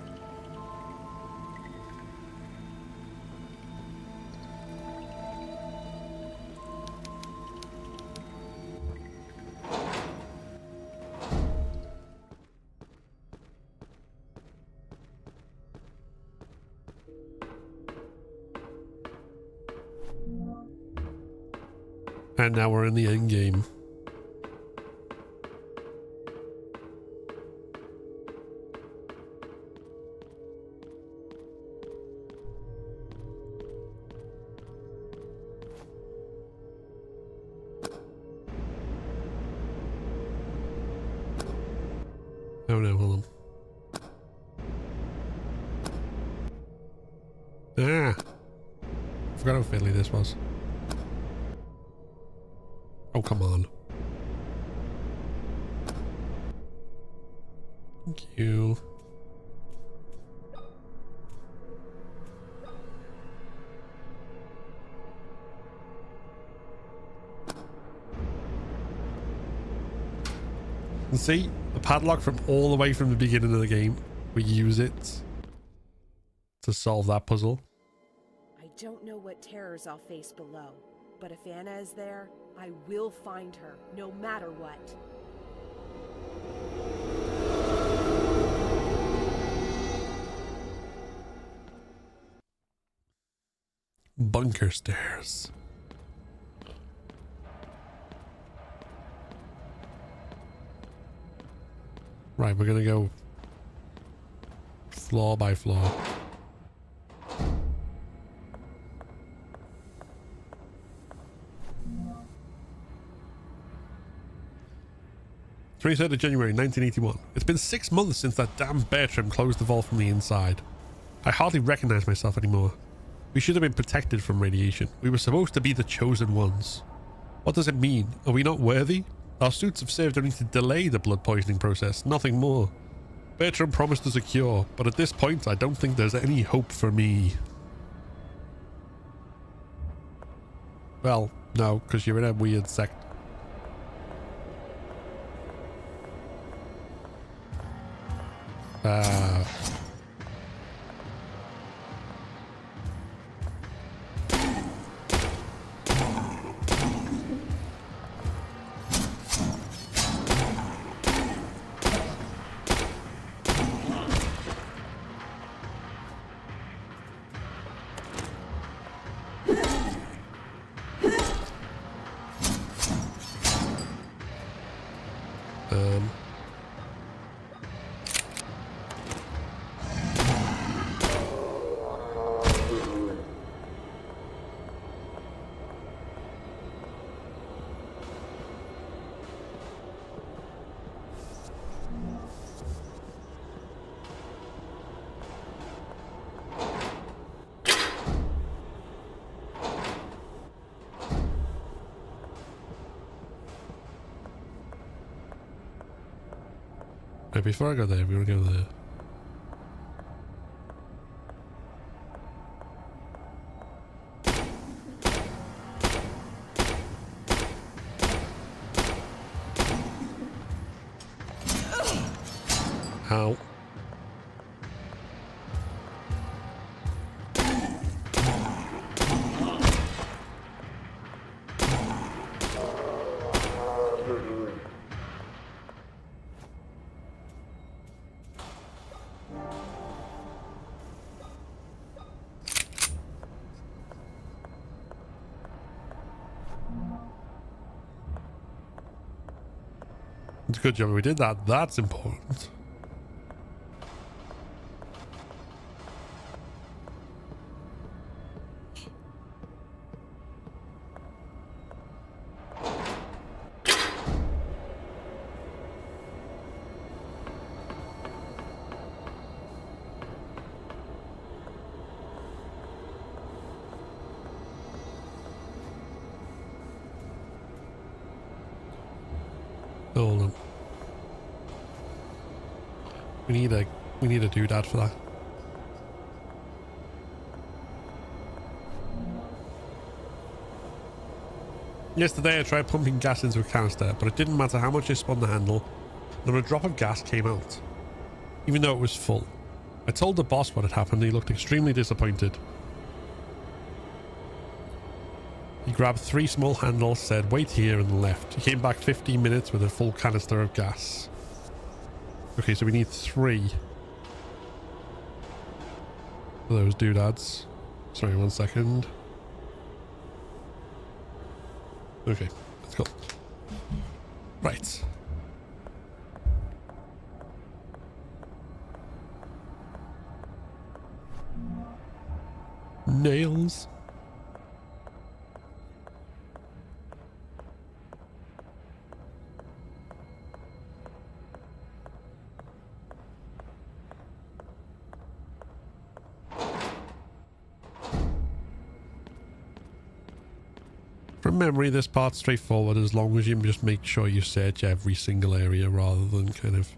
And now we're in the end game. Oh no, hold on. Ah! Forgot how fiddly this was. Oh, come on. Thank you. And see, the padlock from all the way from the beginning of the game. We use it to solve that puzzle. I don't know what terrors I'll face below, but if Anna is there, I will find her, no matter what. Bunker stairs. Right, we're gonna go floor by floor. "23rd of January 1981. It's been 6 months since that damn Bertram closed the vault from the inside. I hardly recognize myself anymore. We should have been protected from radiation. We were supposed to be the chosen ones. What does it mean? Are we not worthy? Our suits have served only to delay the blood poisoning process, nothing more. Bertram promised us a cure, but at this point I don't think there's any hope for me." Well, no, because you're in a weird sect. Right, before I go there, we're gonna go there. Ow. important. Good job we did that. That's important. Hold on. We need a doodad for that. Yesterday I tried pumping gas into a canister, but it didn't matter how much I spun the handle, not a drop of gas came out, even though it was full. I told the boss what had happened and he looked extremely disappointed. He grabbed 3 small handles, said wait here, and left. He came back 15 minutes with a full canister of gas. Okay, so we need 3 of those doodads. Sorry, 1 second. Okay, let's go. Right. Nails. From memory, this part's straightforward as long as you just make sure you search every single area rather than kind of...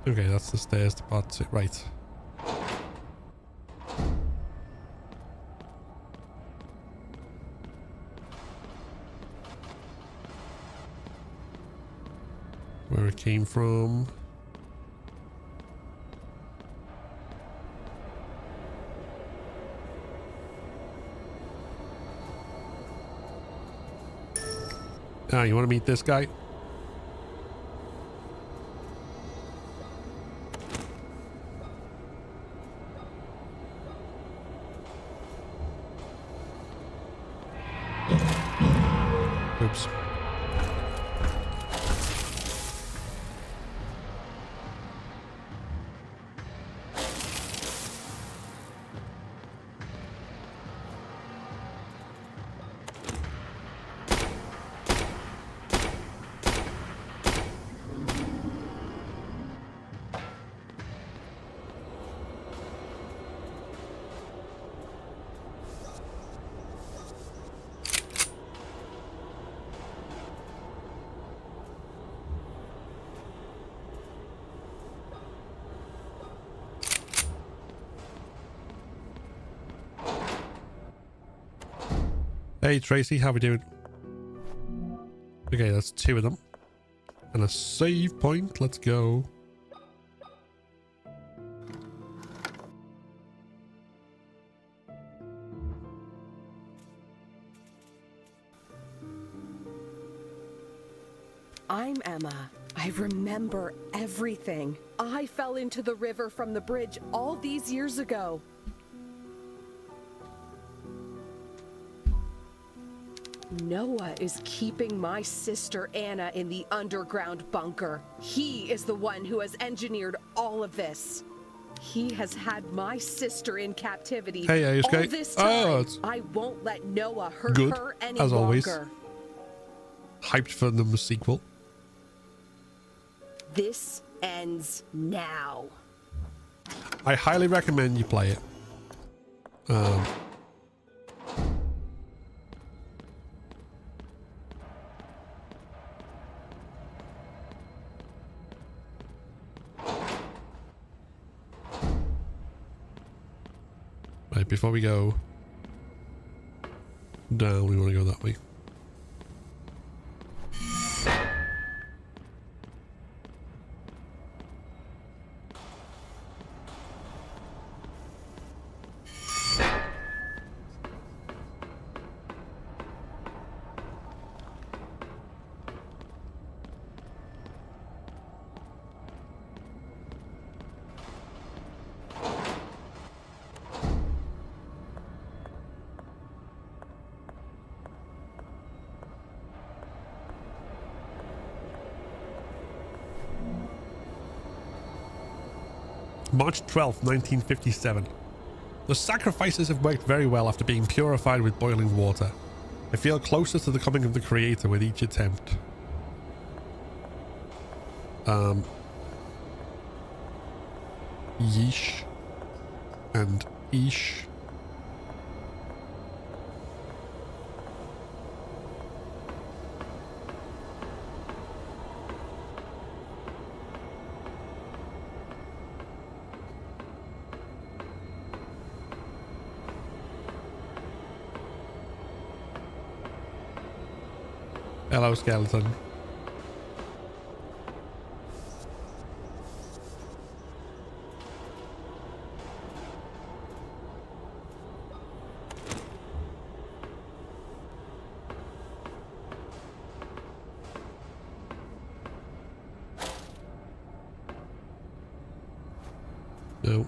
Okay, that's the stairs to part 2. Right. Where it came from. Ah, you want to meet this guy? Oops. Hey Tracy, how we doing? Okay, that's 2 of them. And a save point, let's go. I'm Emma. I remember everything. I fell into the river from the bridge all these years ago. Noah is keeping my sister Anna in the underground bunker. He is the one who has engineered all of this. He has had my sister in captivity all this time. I won't let Noah hurt her any as always. longer. Hyped for the sequel. This ends now. I highly recommend you play it. Right, before we go down, we want to go that way. March 12th, 1957. The sacrifices have worked very well after being purified with boiling water. I feel closer to the coming of the Creator with each attempt. Yeesh. And Eesh. Hello, skeleton. No.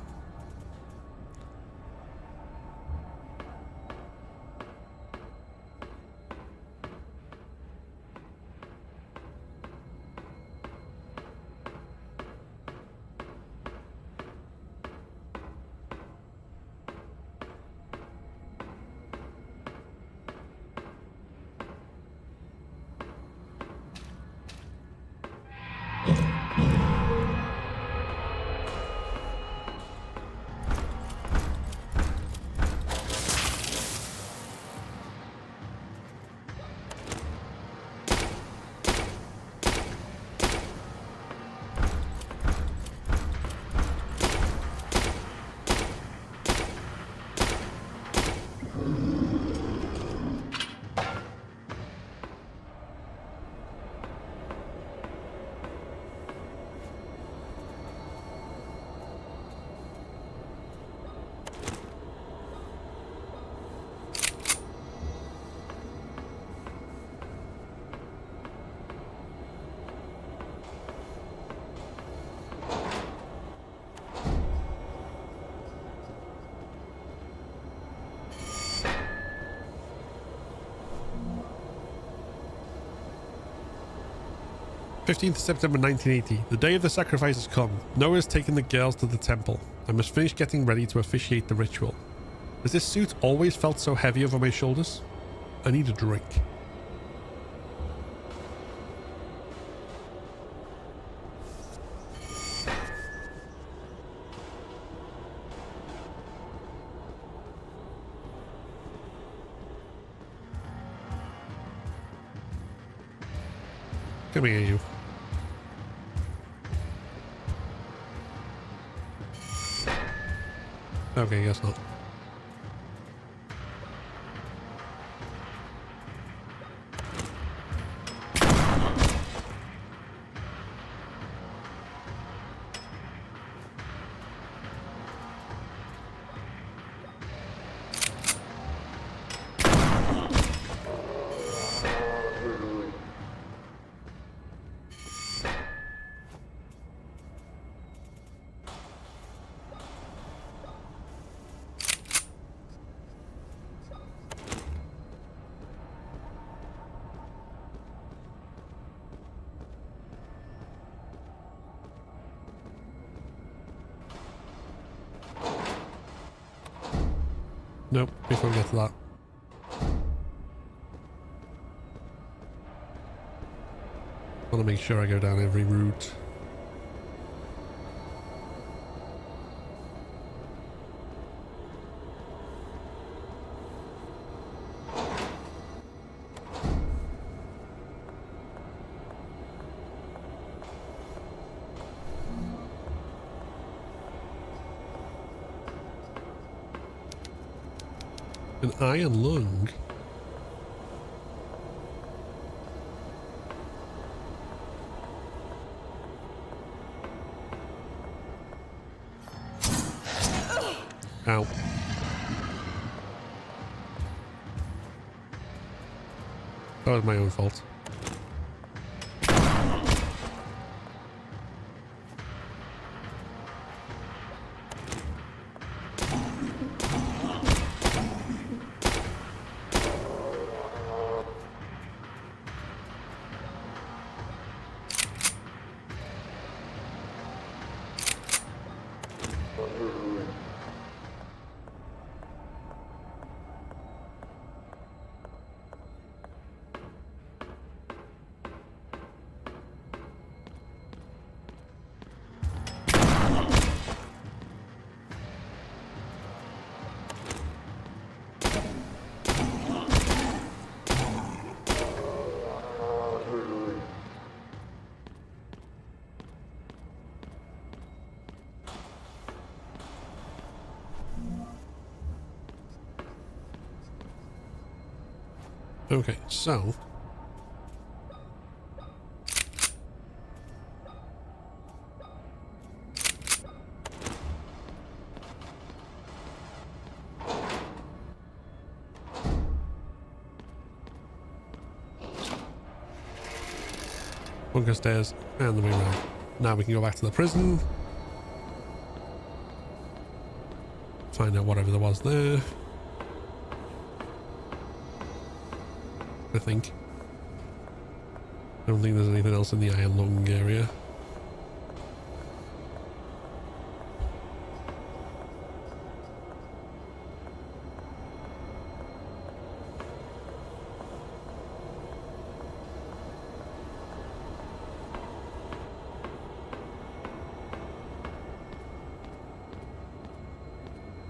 September 1980. The day of the sacrifice has come. Noah has taken the girls to the temple. I must finish getting ready to officiate the ritual. Has this suit always felt so heavy over my shoulders? I need a drink. Come here, you. Okay, guess not. Nope, before we get to that. I want to make sure I go down every route. An iron lung. Ow. That was my own fault. Okay, so bunker stairs and the way around. Now we can go back to the prison. Find out whatever there was there. I think. I don't think there's anything else in the Iron Lung area.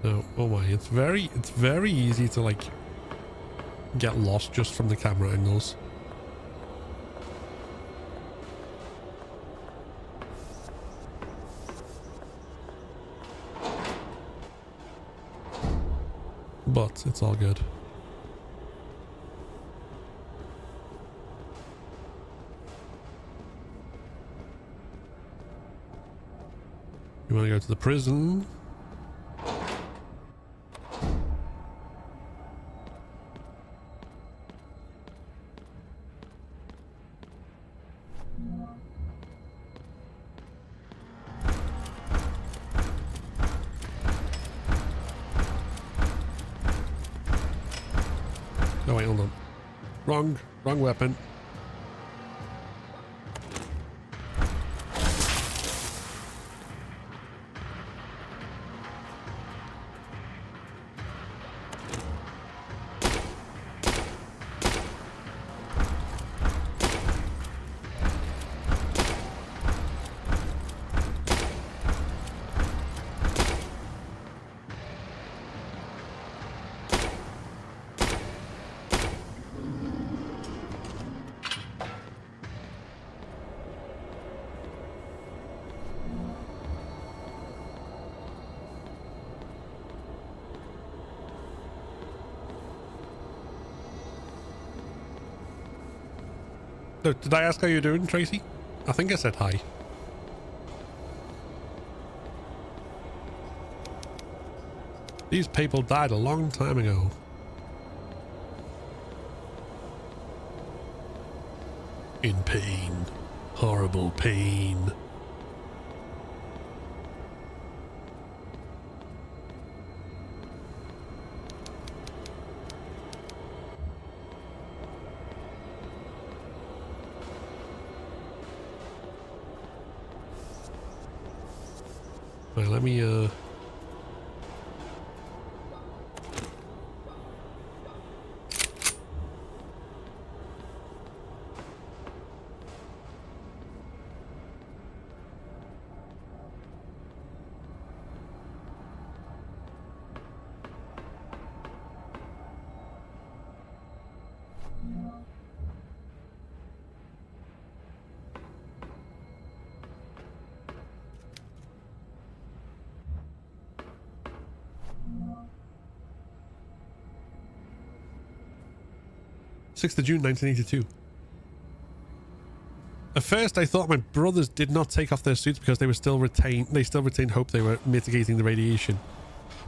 No, oh my, it's very easy to like get lost just from the camera angles. But it's all good. You want to go to the prison? Oh wait, hold on. Wrong weapon. No, did I ask how you're doing, Tracy? I think I said hi. These people died a long time ago. In pain. Horrible pain. Right, let me June 6th, 1982. At first, I thought my brothers did not take off their suits because they still retained hope they were mitigating the radiation.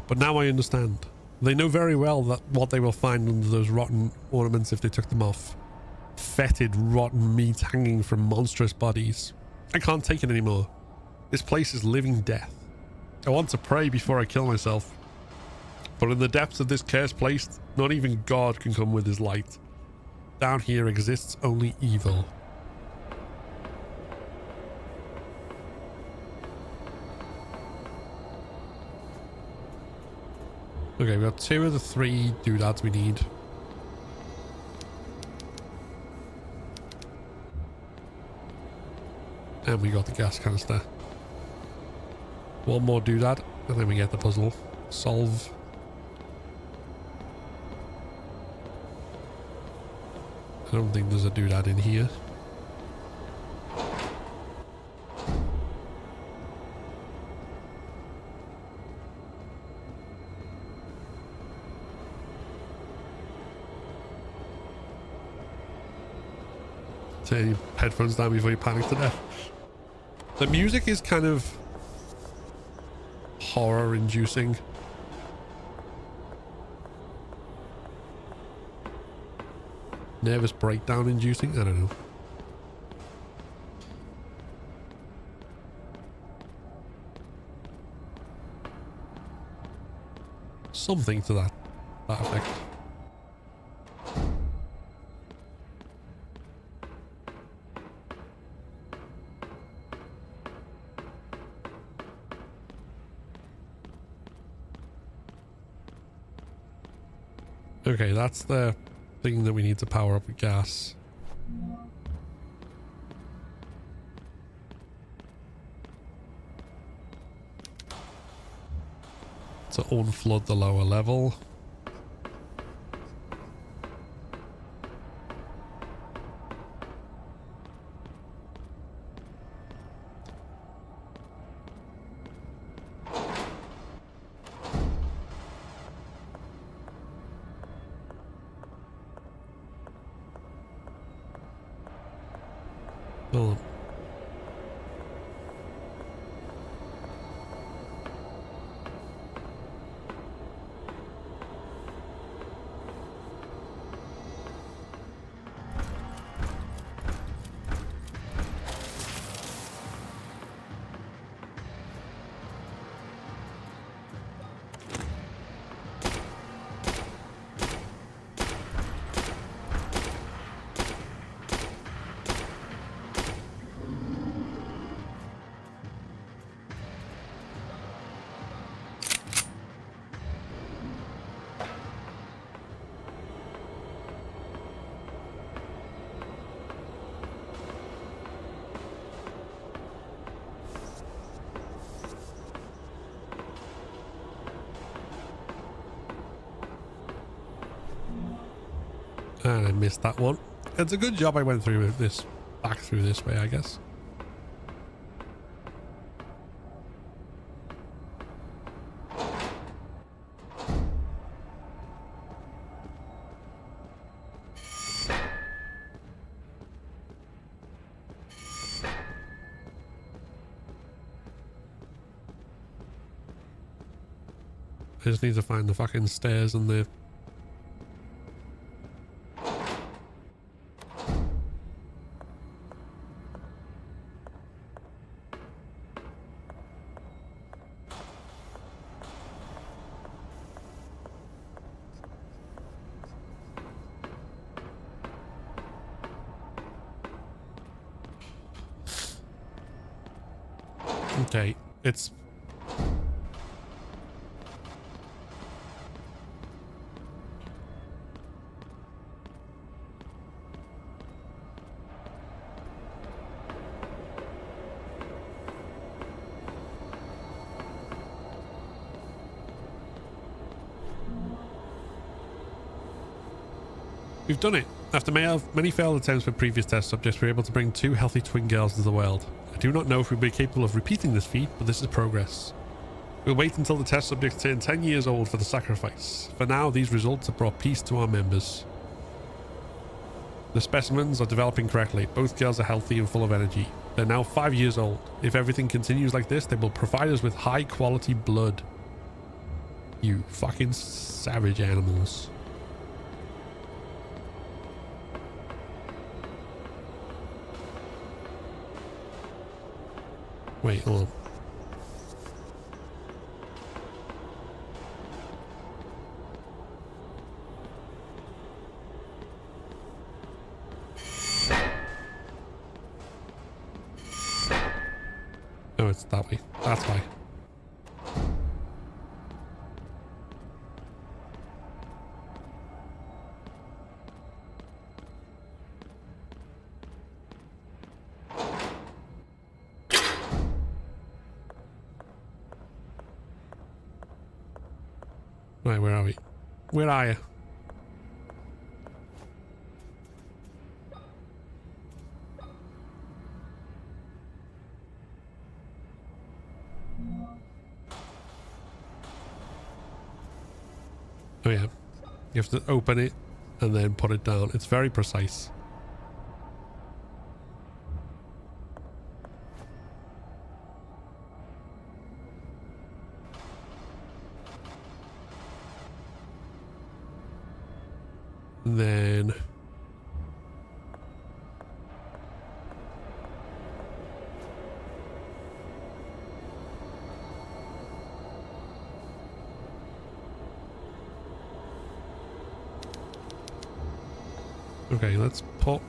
But now I understand. They know very well that what they will find under those rotten ornaments if they took them off. Fetid, rotten meat hanging from monstrous bodies. I can't take it anymore. This place is living death. I want to pray before I kill myself. But in the depths of this cursed place, not even God can come with his light. Down here exists only evil. Okay, we got 2 of the 3 doodads we need. And we got the gas canister. 1 more doodad, and then we get the puzzle. Solve. I don't think there's a doodad in here. Turn your headphones down before you panic to death. The music is kind of horror inducing. Nervous breakdown inducing? I don't know. Something to that effect. Okay, that's the thing that we need to power up with gas. To unflood the lower level. Well, and I missed that one. It's a good job I went through this, back through this way, I guess. I just need to find the fucking stairs and the... Okay, it's... We've done it. After many failed attempts with previous test subjects, we were able to bring 2 healthy twin girls into the world. I do not know if we'll be capable of repeating this feat, but this is progress. We'll wait until the test subjects turn 10 years old for the sacrifice. For now, these results have brought peace to our members. The specimens are developing correctly. Both girls are healthy and full of energy. They're now 5 years old. If everything continues like this, they will provide us with high quality blood. You fucking savage animals. Wait, hold on. Oh, it's that way. That's why. Right, where are we? Where are you? Oh yeah. You have to open it and then put it down. It's very precise. And then okay, let's put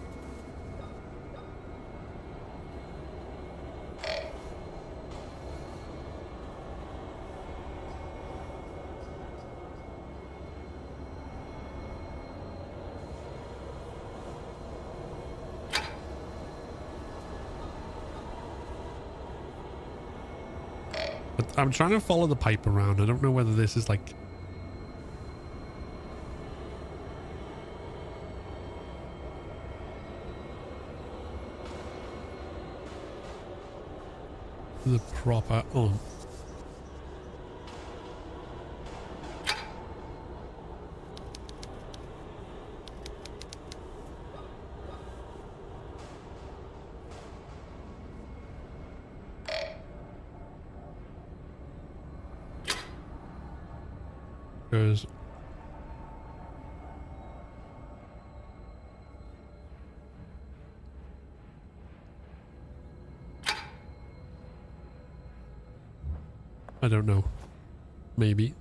I'm trying to follow the pipe around. I don't know whether this is like the proper goes. I don't know. Maybe.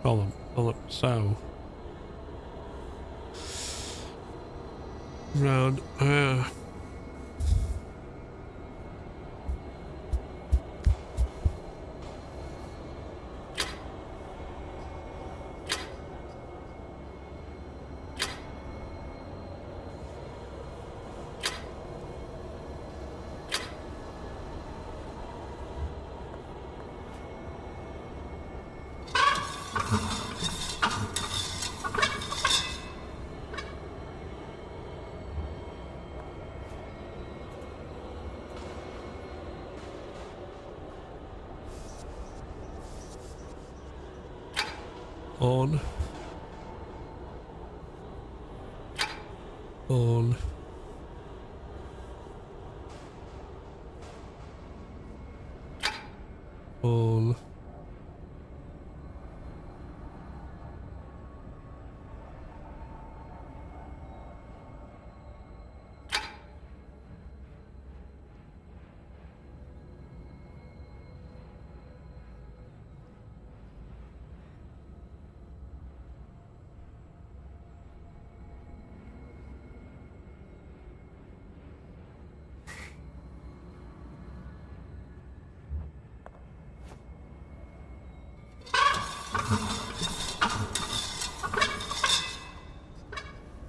Hold on. So round on on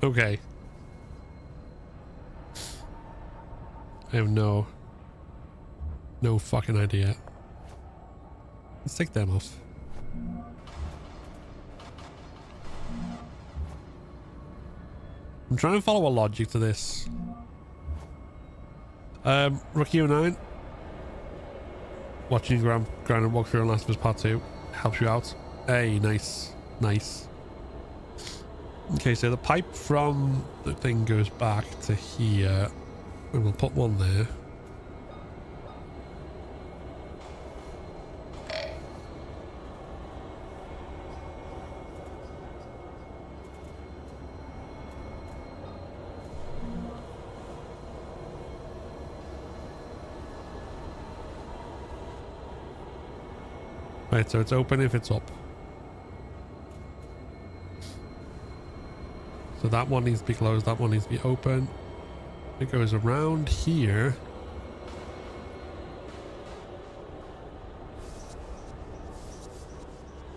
okay. I have no fucking idea. Let's take them off. I'm trying to follow a logic to this. Rookie 09. Watching Ground and walk through on Last of Us Part 2 helps you out. Hey, nice. Okay, so the pipe from the thing goes back to here. And we'll put one there. Right, so it's open if it's up. So that one needs to be closed, that one needs to be open. It goes around here.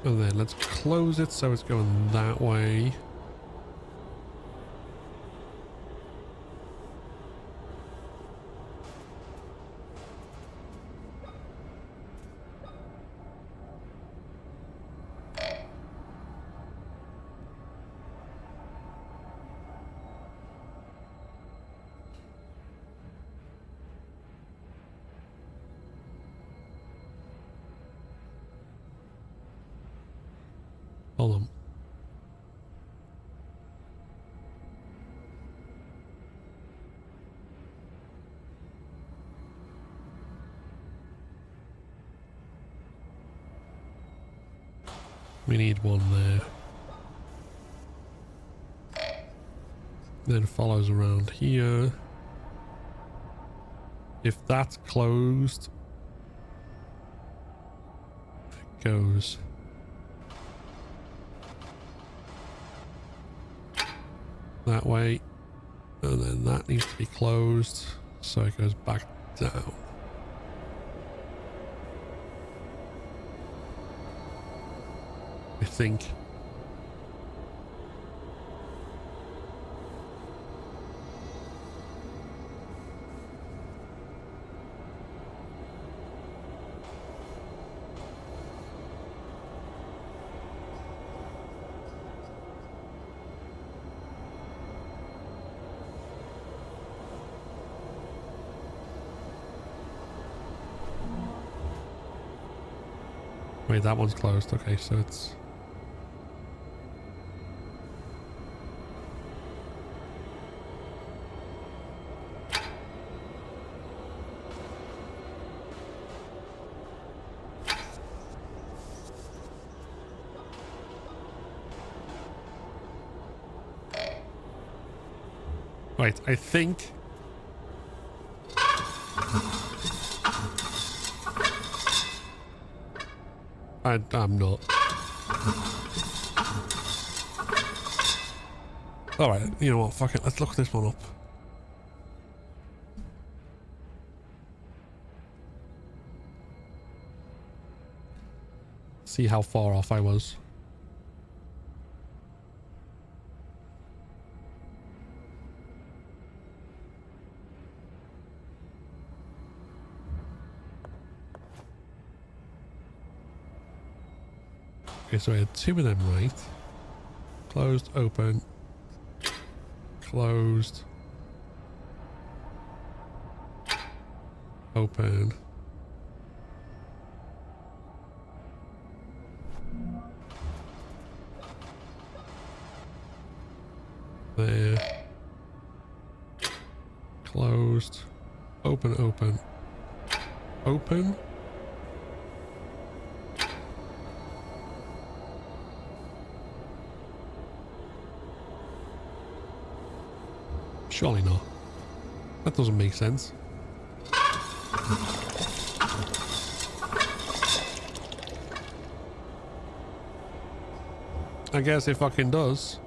And then let's close it so it's going that way. We need one there. Then follows around here. If that's closed, it goes that way, and then that needs to be closed, so it goes back down. I think. Wait, that one's closed. Okay, so it's... Right, I think... I'm not. Alright, you know what, fuck it, let's look this one up. See how far off I was. Okay, so I had two of them right. Closed, open, closed, open. There. Closed, open, open, open. Surely not. That doesn't make sense. I guess it fucking does.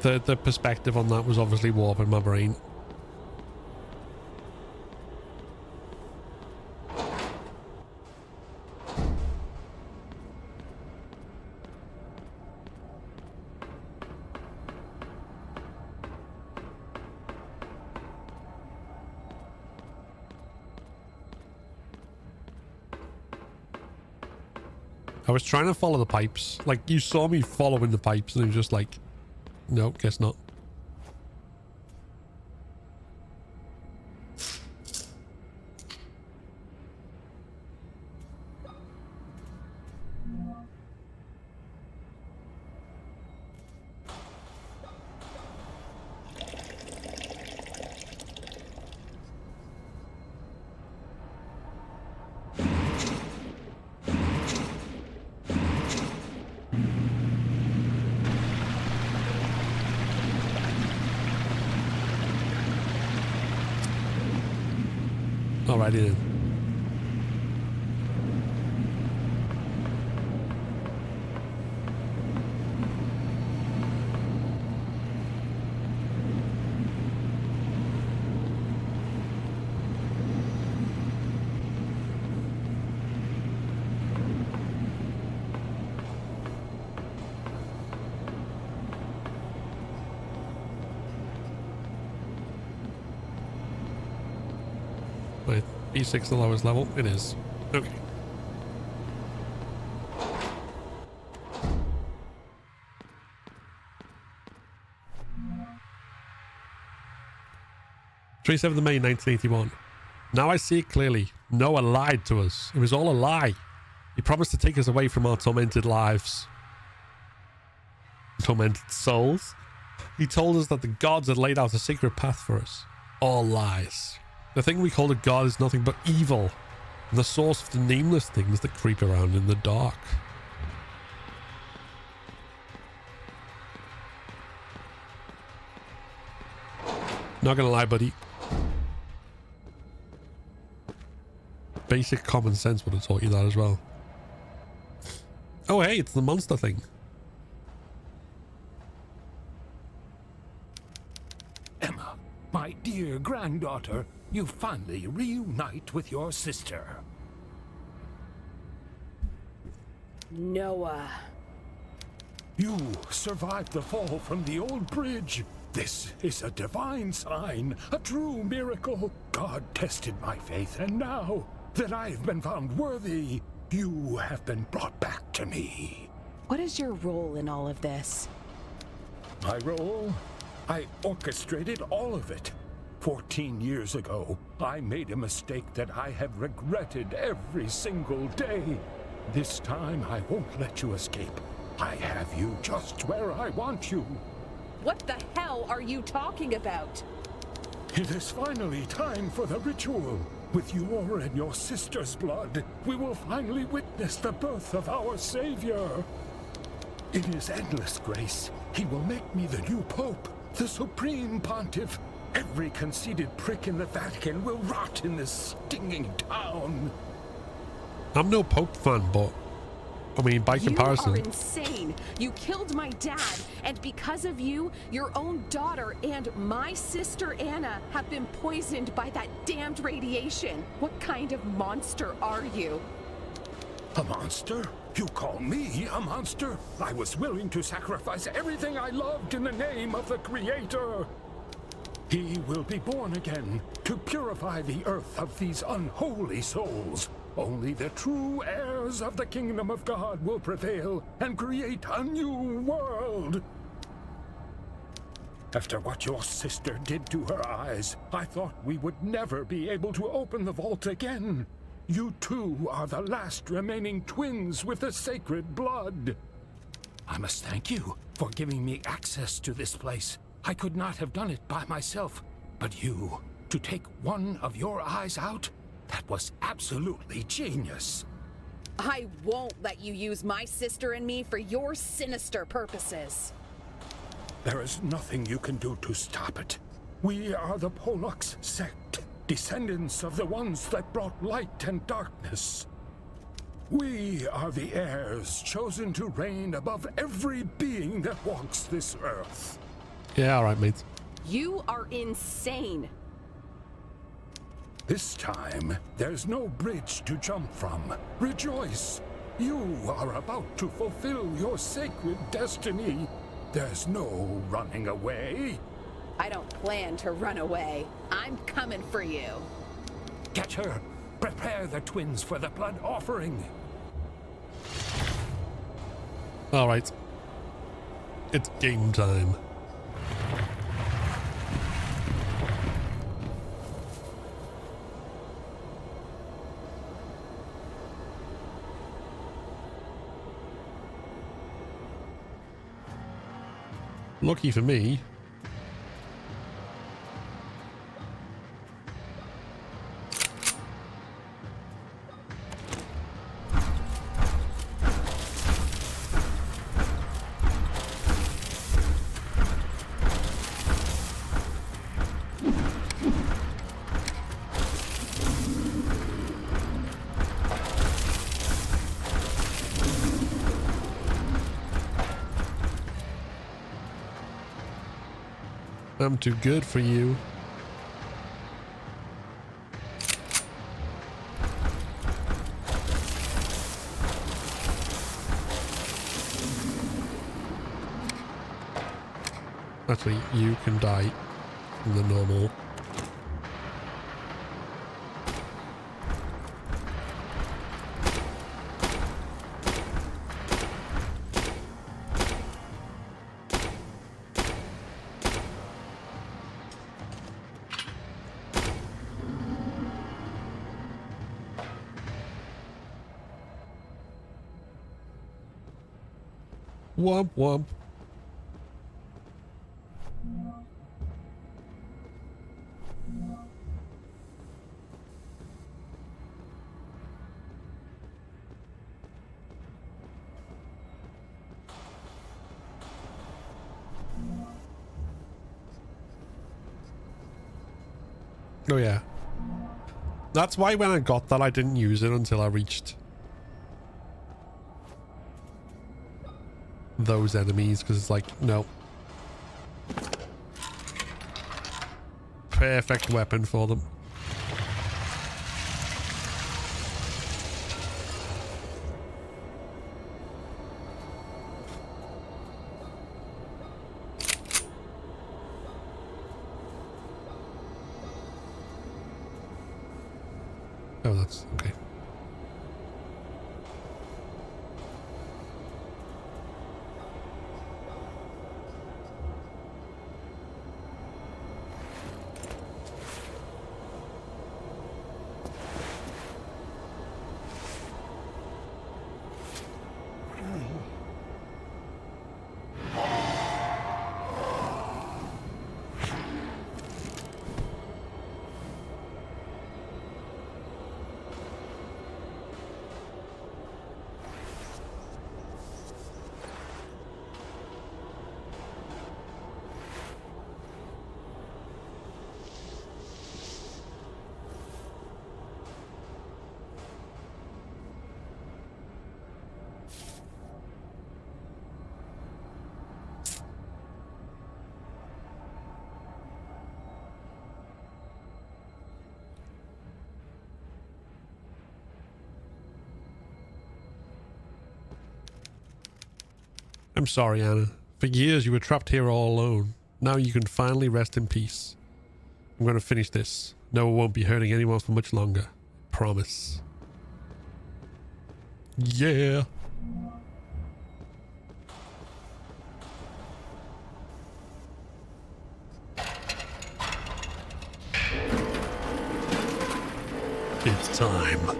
The perspective on that was obviously warping my brain. I was trying to follow the pipes. Like, you saw me following the pipes and it was just like, no, guess not. Alrighty then. Wait, B6 the lowest level? It is. Okay. 27th of May, 1981. Now I see it clearly. Noah lied to us. It was all a lie. He promised to take us away from our tormented lives. Tormented souls. He told us that the gods had laid out a secret path for us. All lies. The thing we call a god is nothing but evil, and the source of the nameless things that creep around in the dark. Not gonna lie, buddy. Basic common sense would have taught you that as well. Oh, hey, it's the monster thing. Emma, my dear granddaughter, you finally reunite with your sister. Noah. You survived the fall from the old bridge. This is a divine sign, a true miracle. God tested my faith, and now that I have been found worthy, you have been brought back to me. What is your role in all of this? My role? I orchestrated all of it. 14 years ago, I made a mistake that I have regretted every single day. This time, I won't let you escape. I have you just where I want you. What the hell are you talking about? It is finally time for the ritual. With your and your sister's blood, we will finally witness the birth of our Savior. In his endless grace, he will make me the new Pope, the Supreme Pontiff. Every conceited prick in the Vatican will rot in this stinging town. I'm no Pope fan, but I mean, by comparison. You are insane. You killed my dad, and because of you, your own daughter and my sister Anna have been poisoned by that damned radiation. What kind of monster are you? A monster? You call me a monster? I was willing to sacrifice everything I loved in the name of the Creator. He will be born again to purify the earth of these unholy souls. Only the true heirs of the kingdom of God will prevail and create a new world. After what your sister did to her eyes, I thought we would never be able to open the vault again. You two are the last remaining twins with the sacred blood. I must thank you for giving me access to this place. I could not have done it by myself, but you, to take one of your eyes out, that was absolutely genius. I won't let you use my sister and me for your sinister purposes. There is nothing you can do to stop it. We are the Pollux sect, descendants of the ones that brought light and darkness. We are the heirs chosen to reign above every being that walks this earth. Yeah, all right, mate. You are insane. This time, there's no bridge to jump from. Rejoice! You are about to fulfill your sacred destiny. There's no running away. I don't plan to run away. I'm coming for you. Get her! Prepare the twins for the blood offering. All right. It's game time. Lucky for me, I'm too good for you. Actually, you can die in the normal. Womp womp. Oh yeah. That's why when I got that I didn't use it until I reached those enemies, because it's like, no. Perfect weapon for them. Oh, that's okay. I'm sorry, Anna. For years you were trapped here all alone. Now you can finally rest in peace. I'm going to finish this. Noah won't be hurting anyone for much longer. Promise. Yeah. It's time.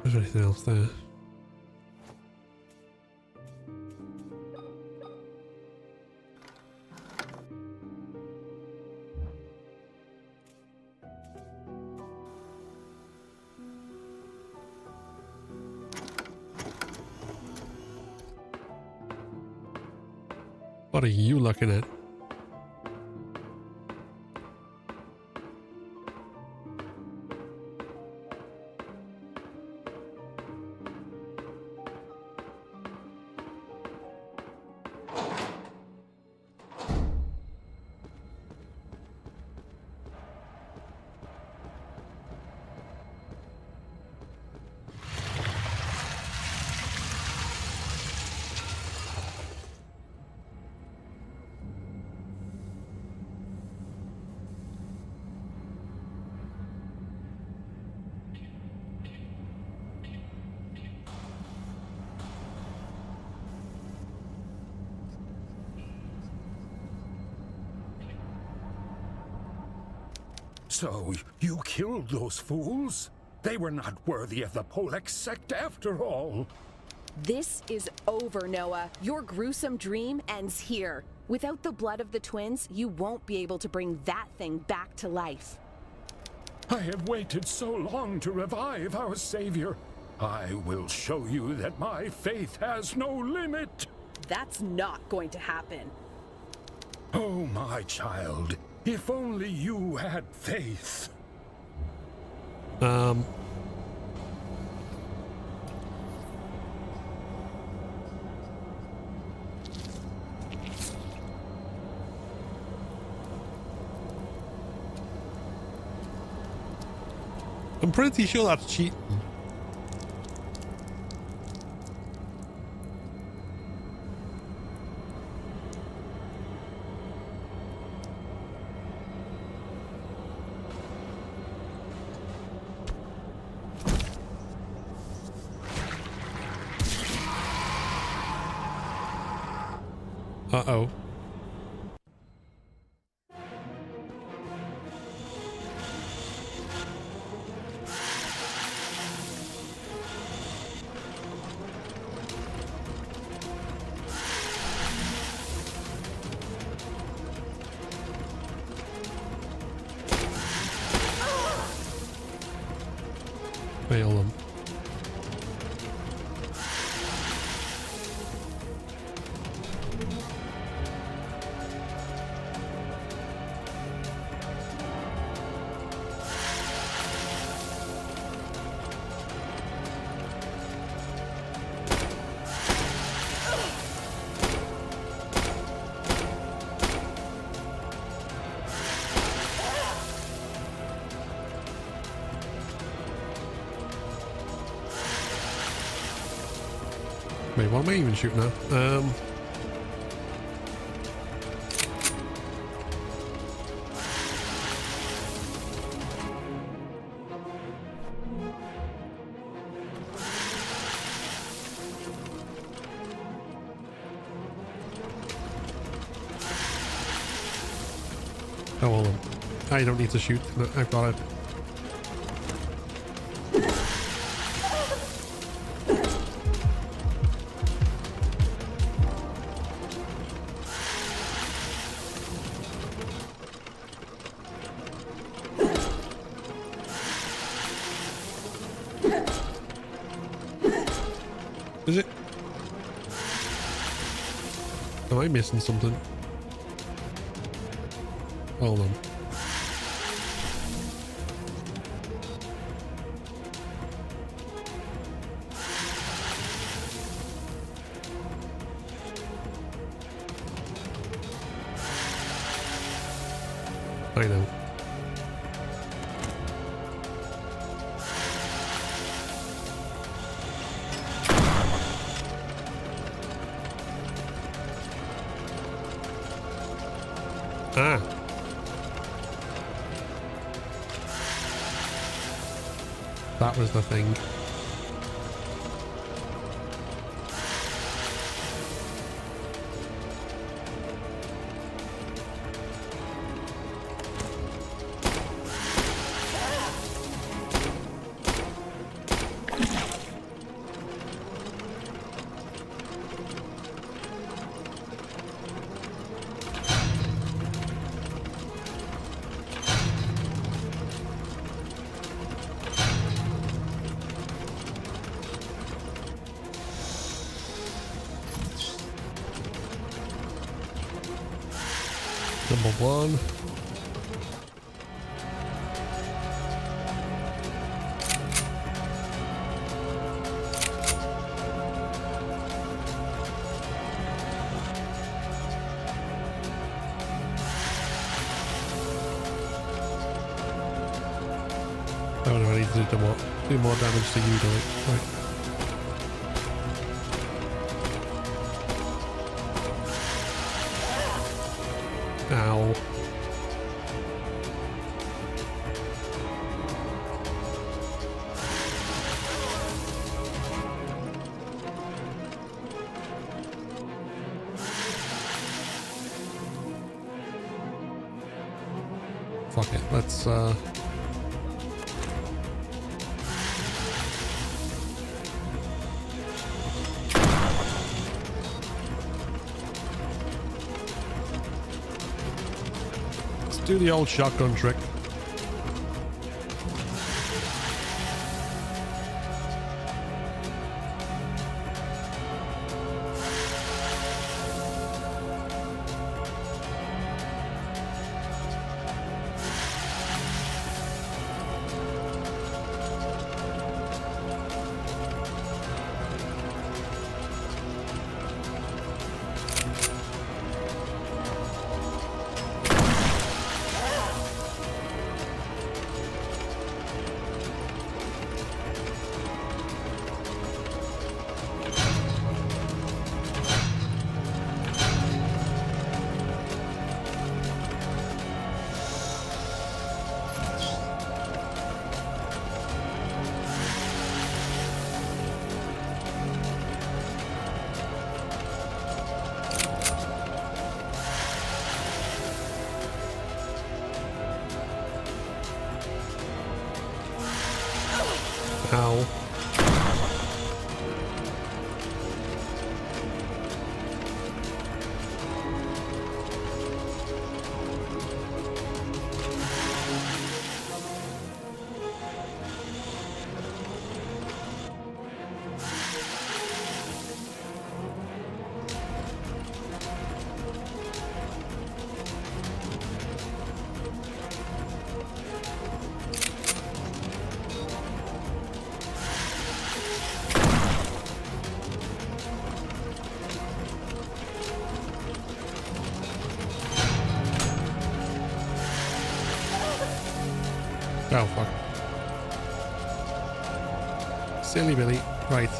Is there anything else there? What are you looking at? So, you killed those fools? They were not worthy of the Polex sect after all. This is over, Noah. Your gruesome dream ends here. Without the blood of the twins, you won't be able to bring that thing back to life. I have waited so long to revive our savior. I will show you that my faith has no limit. That's not going to happen. Oh, my child. If only you had faith. I'm pretty sure that's cheating. Uh-oh. Fail them. Wait, what am I even shooting at? Oh, hold on. I don't need to shoot. I've got it. Is it? Am I missing something? Hold on. I know. Ah. That was the thing. Number one. Oh no, I need to do more damage to you, do it? Right. Ow. Fuck it, let's do the old shotgun trick. Oh, fuck. Silly Billy. Right.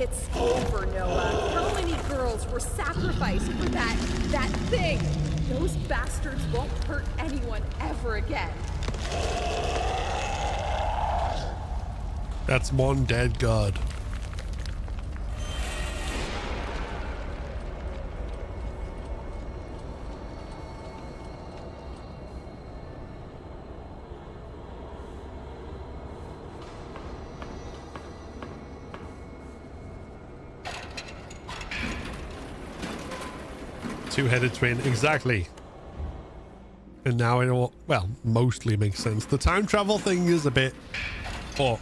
It's over, Noah. How many girls were sacrificed for that thing? Those bastards won't hurt anyone ever again. That's one dead god. Two-headed twin, exactly. And now it all, well, mostly makes sense. The time travel thing is a bit, but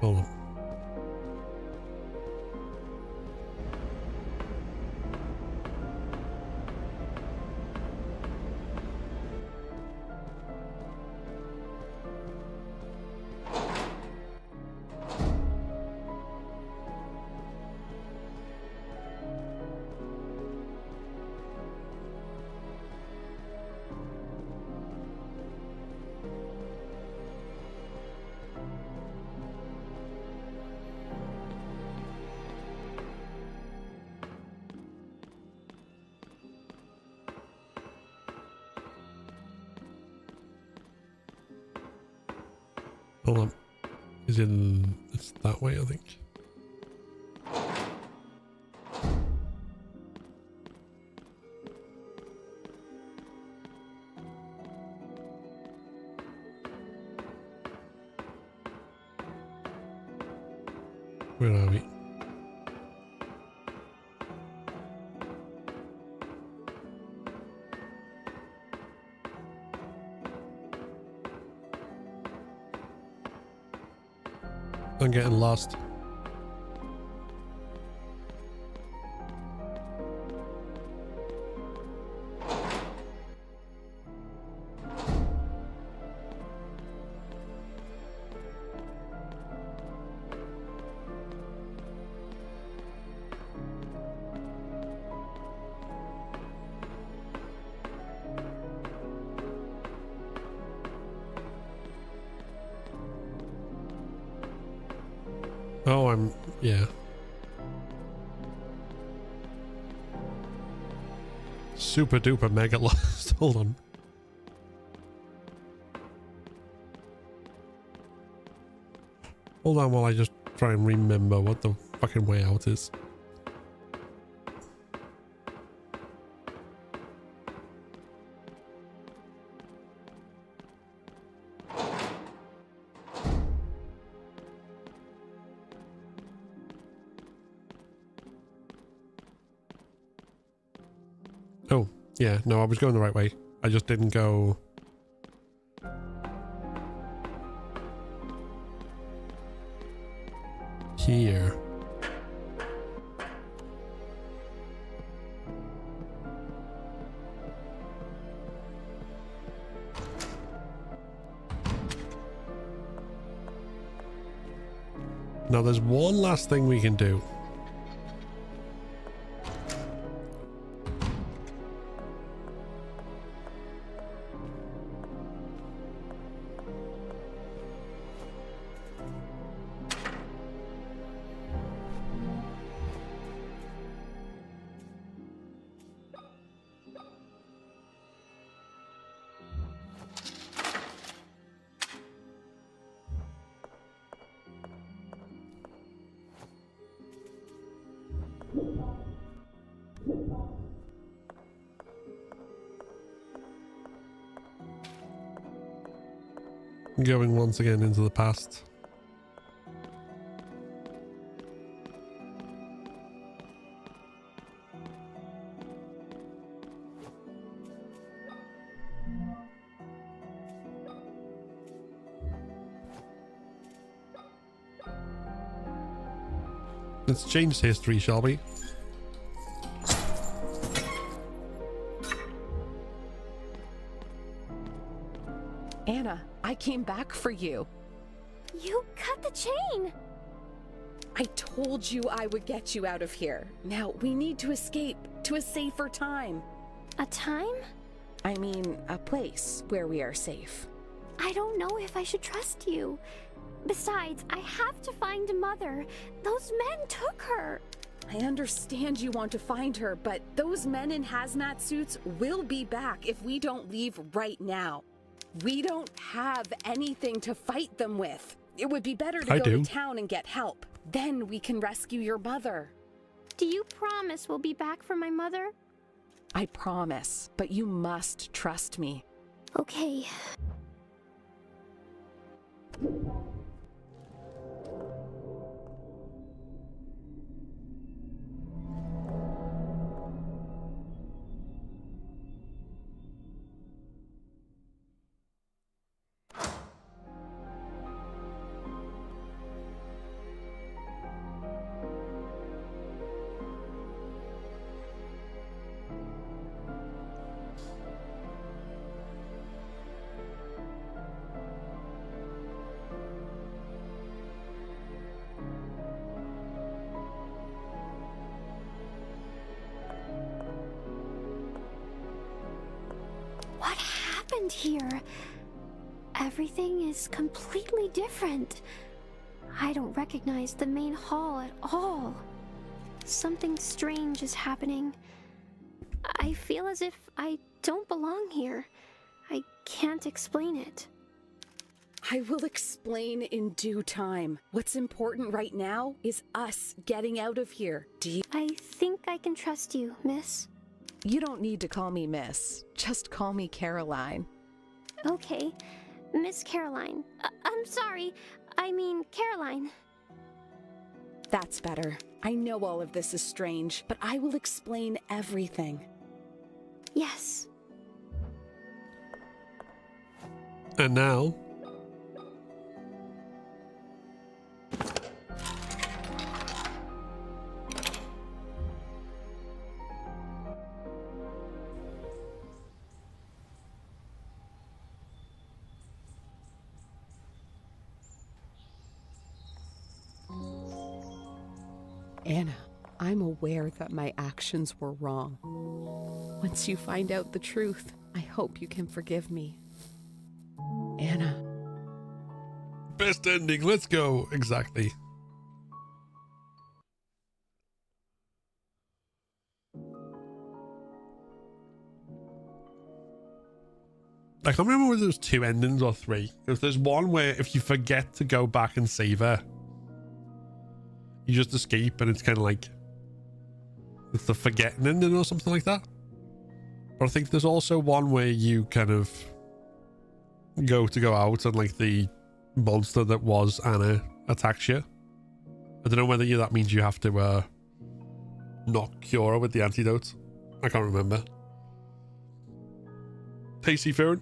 hold on. Hold on. Is it? It's that way, I think. Where are we? I'm getting lost. Oh, yeah. Super duper mega lost. Hold on. Hold on while I just try and remember what the fucking way out is. Oh, yeah, no, I was going the right way. I just didn't go... here. Now there's one last thing we can do. Going once again into the past. Let's change history, shall we? Anna, I came back for you. You cut the chain! I told you I would get you out of here. Now, we need to escape to a safer time. A time? I mean, a place where we are safe. I don't know if I should trust you. Besides, I have to find Mother. Those men took her. I understand you want to find her, but those men in hazmat suits will be back if we don't leave right now. We don't have anything to fight them with. It would be better to go to town and get help. Then we can rescue your mother. Do you promise we'll be back for my mother? I promise, but you must trust me. Okay. What happened here? Everything is completely different. I don't recognize the main hall at all. Something strange is happening. I feel as if I don't belong here. I can't explain it. I will explain in due time. What's important right now is us getting out of here. Do you? I think I can trust you, miss. You don't need to call me miss. Just call me Caroline. Okay, Miss Caroline. I'm sorry. I mean, Caroline. That's better. I know all of this is strange, but I will explain everything. Yes. And now... Anna, I'm aware that my actions were wrong. Once you find out the truth, I hope you can forgive me. Anna. Best ending, let's go. Exactly. I can't remember whether there's 2 endings or 3. If there's one where if you forget to go back and save her, you just escape, and it's kind of like it's the forgetting ending or something like that. But I think there's also one where you kind of go out and like the monster that was Anna attacks you. I don't know whether that means you have to not cure her with the antidote. I can't remember. Hey Seafarer,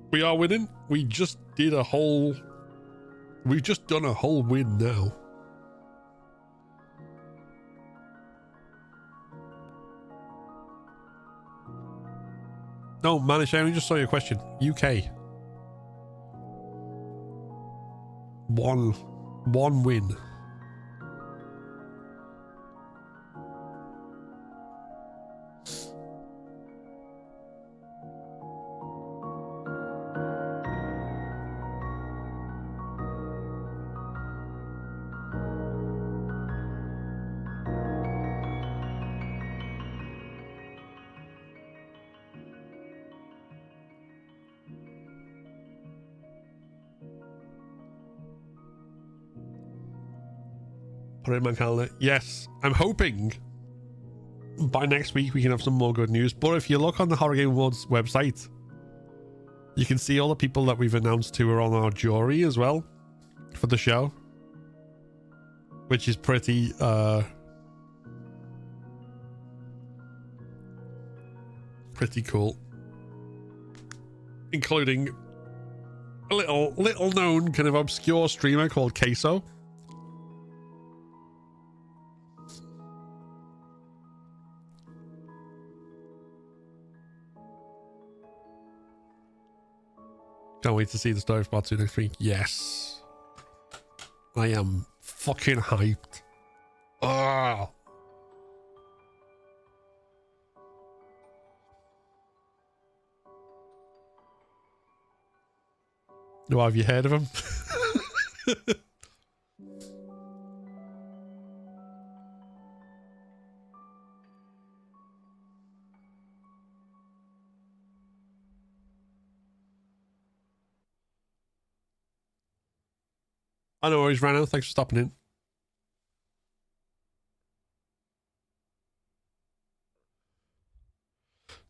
we are winning. We've just done a whole win now. No, Manish, I only just saw your question. UK. One win. Put it in my calendar. Yes, I'm hoping by next week we can have some more good news. But if you look on the Horror Game Awards website, you can see all the people that we've announced who are on our jury as well for the show, which is pretty cool, including a little known kind of obscure streamer called Queso. Can't wait to see the story of part 2 next week. Yes. I am fucking hyped. Ah. Well, have you heard of him? I know worries, Rano. Thanks for stopping in.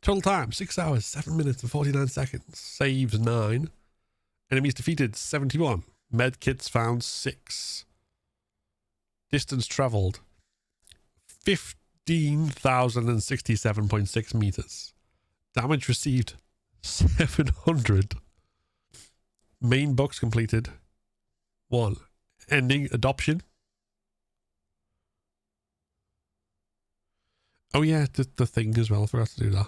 Total time 6 hours, 7 minutes and 49 seconds. Saves 9. Enemies defeated 71. Med kits found 6. Distance traveled 15,067.6 meters. Damage received 700. Main books completed 1. Ending adoption. Oh yeah, the thing as well. I forgot to do that.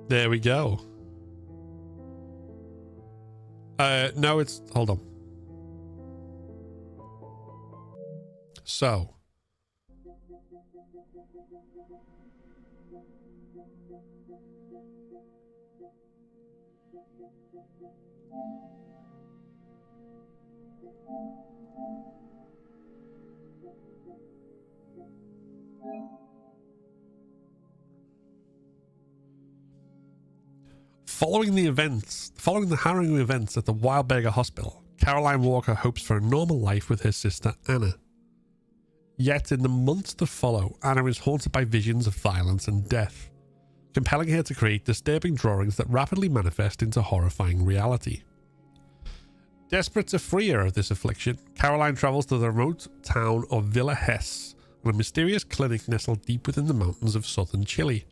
There we go. No, it's... Hold on. So. Following the harrowing events at the Wildberger Hospital, Caroline Walker hopes for a normal life with her sister Anna. Yet in the months that follow, Anna is haunted by visions of violence and death, compelling her to create disturbing drawings that rapidly manifest into horrifying reality. Desperate to free her of this affliction, Caroline travels to the remote town of Villa Hesse, a mysterious clinic nestled deep within the mountains of southern Chile.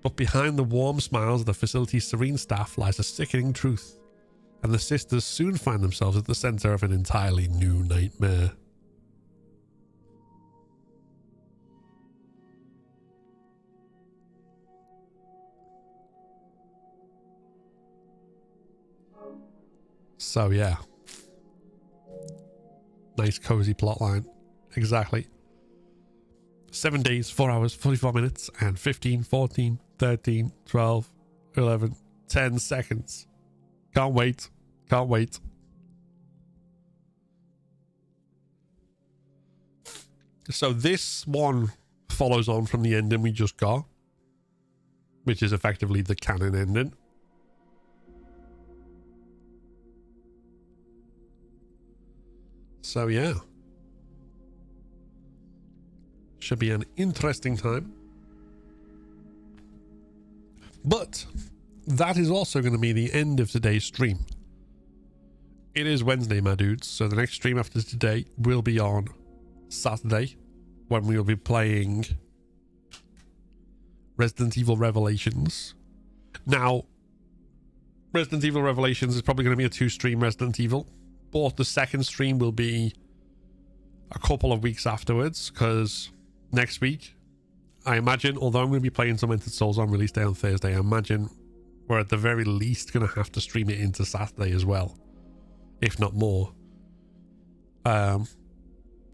But behind the warm smiles of the facility's serene staff lies a sickening truth, and the sisters soon find themselves at the center of an entirely new nightmare. So yeah. Nice cozy plotline. Exactly. 7 days, 4 hours, 44 minutes, and 15, 14, 13, 12, 11, 10 seconds. Can't wait. Can't wait. So this one follows on from the ending we just got, which is effectively the canon ending. So yeah. Should be an interesting time. But that is also going to be the end of today's stream. It is Wednesday, my dudes, so the next stream after today will be on Saturday, when we will be playing Resident Evil Revelations. Now, Resident Evil Revelations is probably going to be a 2-stream Resident Evil, but the second stream will be a couple of weeks afterwards, because next week, I imagine, although I'm going to be playing Tormented Souls on release day on Thursday, I imagine we're at the very least going to have to stream it into Saturday as well, if not more.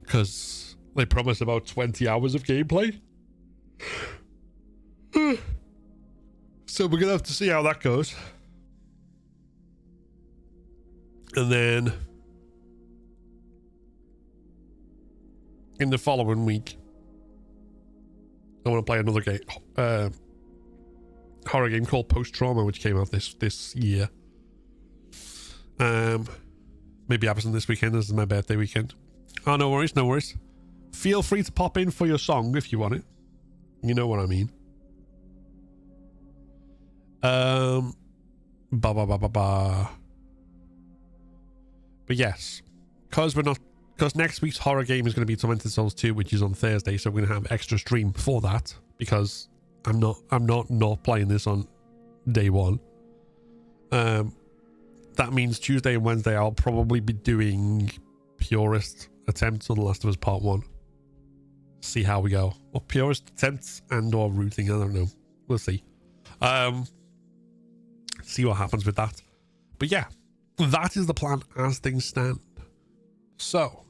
Because they promised about 20 hours of gameplay. So we're going to have to see how that goes. And then in the following week, I want to play another game. horror game called Post Trauma, which came out this year. Maybe happens this weekend. This is my birthday weekend. Oh, no worries, no worries. Feel free to pop in for your song if you want it. You know what I mean. But yes, because next week's horror game is going to be Tormented Souls 2, which is on Thursday, so we're going to have extra stream for that because I'm not playing this on day one. That means Tuesday and Wednesday I'll probably be doing purist attempts on The Last of Us Part 1. See how we go. Or purist attempts and or routing, I don't know. We'll see. See what happens with that. But yeah, that is the plan as things stand. So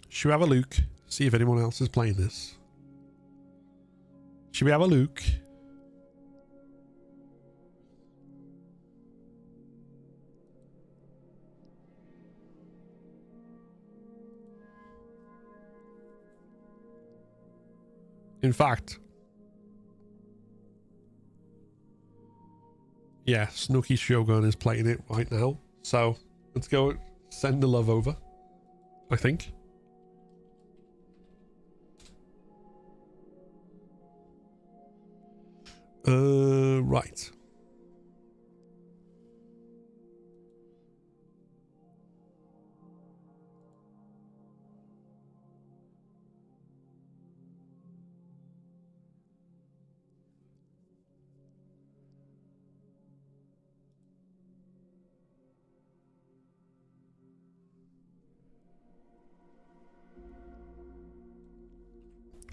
should we have a look? See if anyone else is playing this. Should we have a look? In fact, yeah, Snooky Shogun is playing it right now. So let's go send the love over, I think. Right.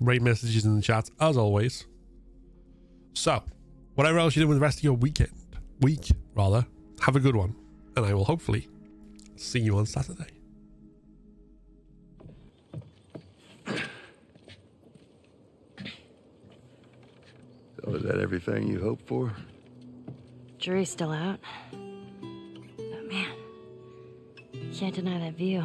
Great messages in the chat, as always. So, whatever else you do with the rest of your week, have a good one. And I will hopefully see you on Saturday. So is that everything you hoped for? Jury's still out. But man, can't deny that view.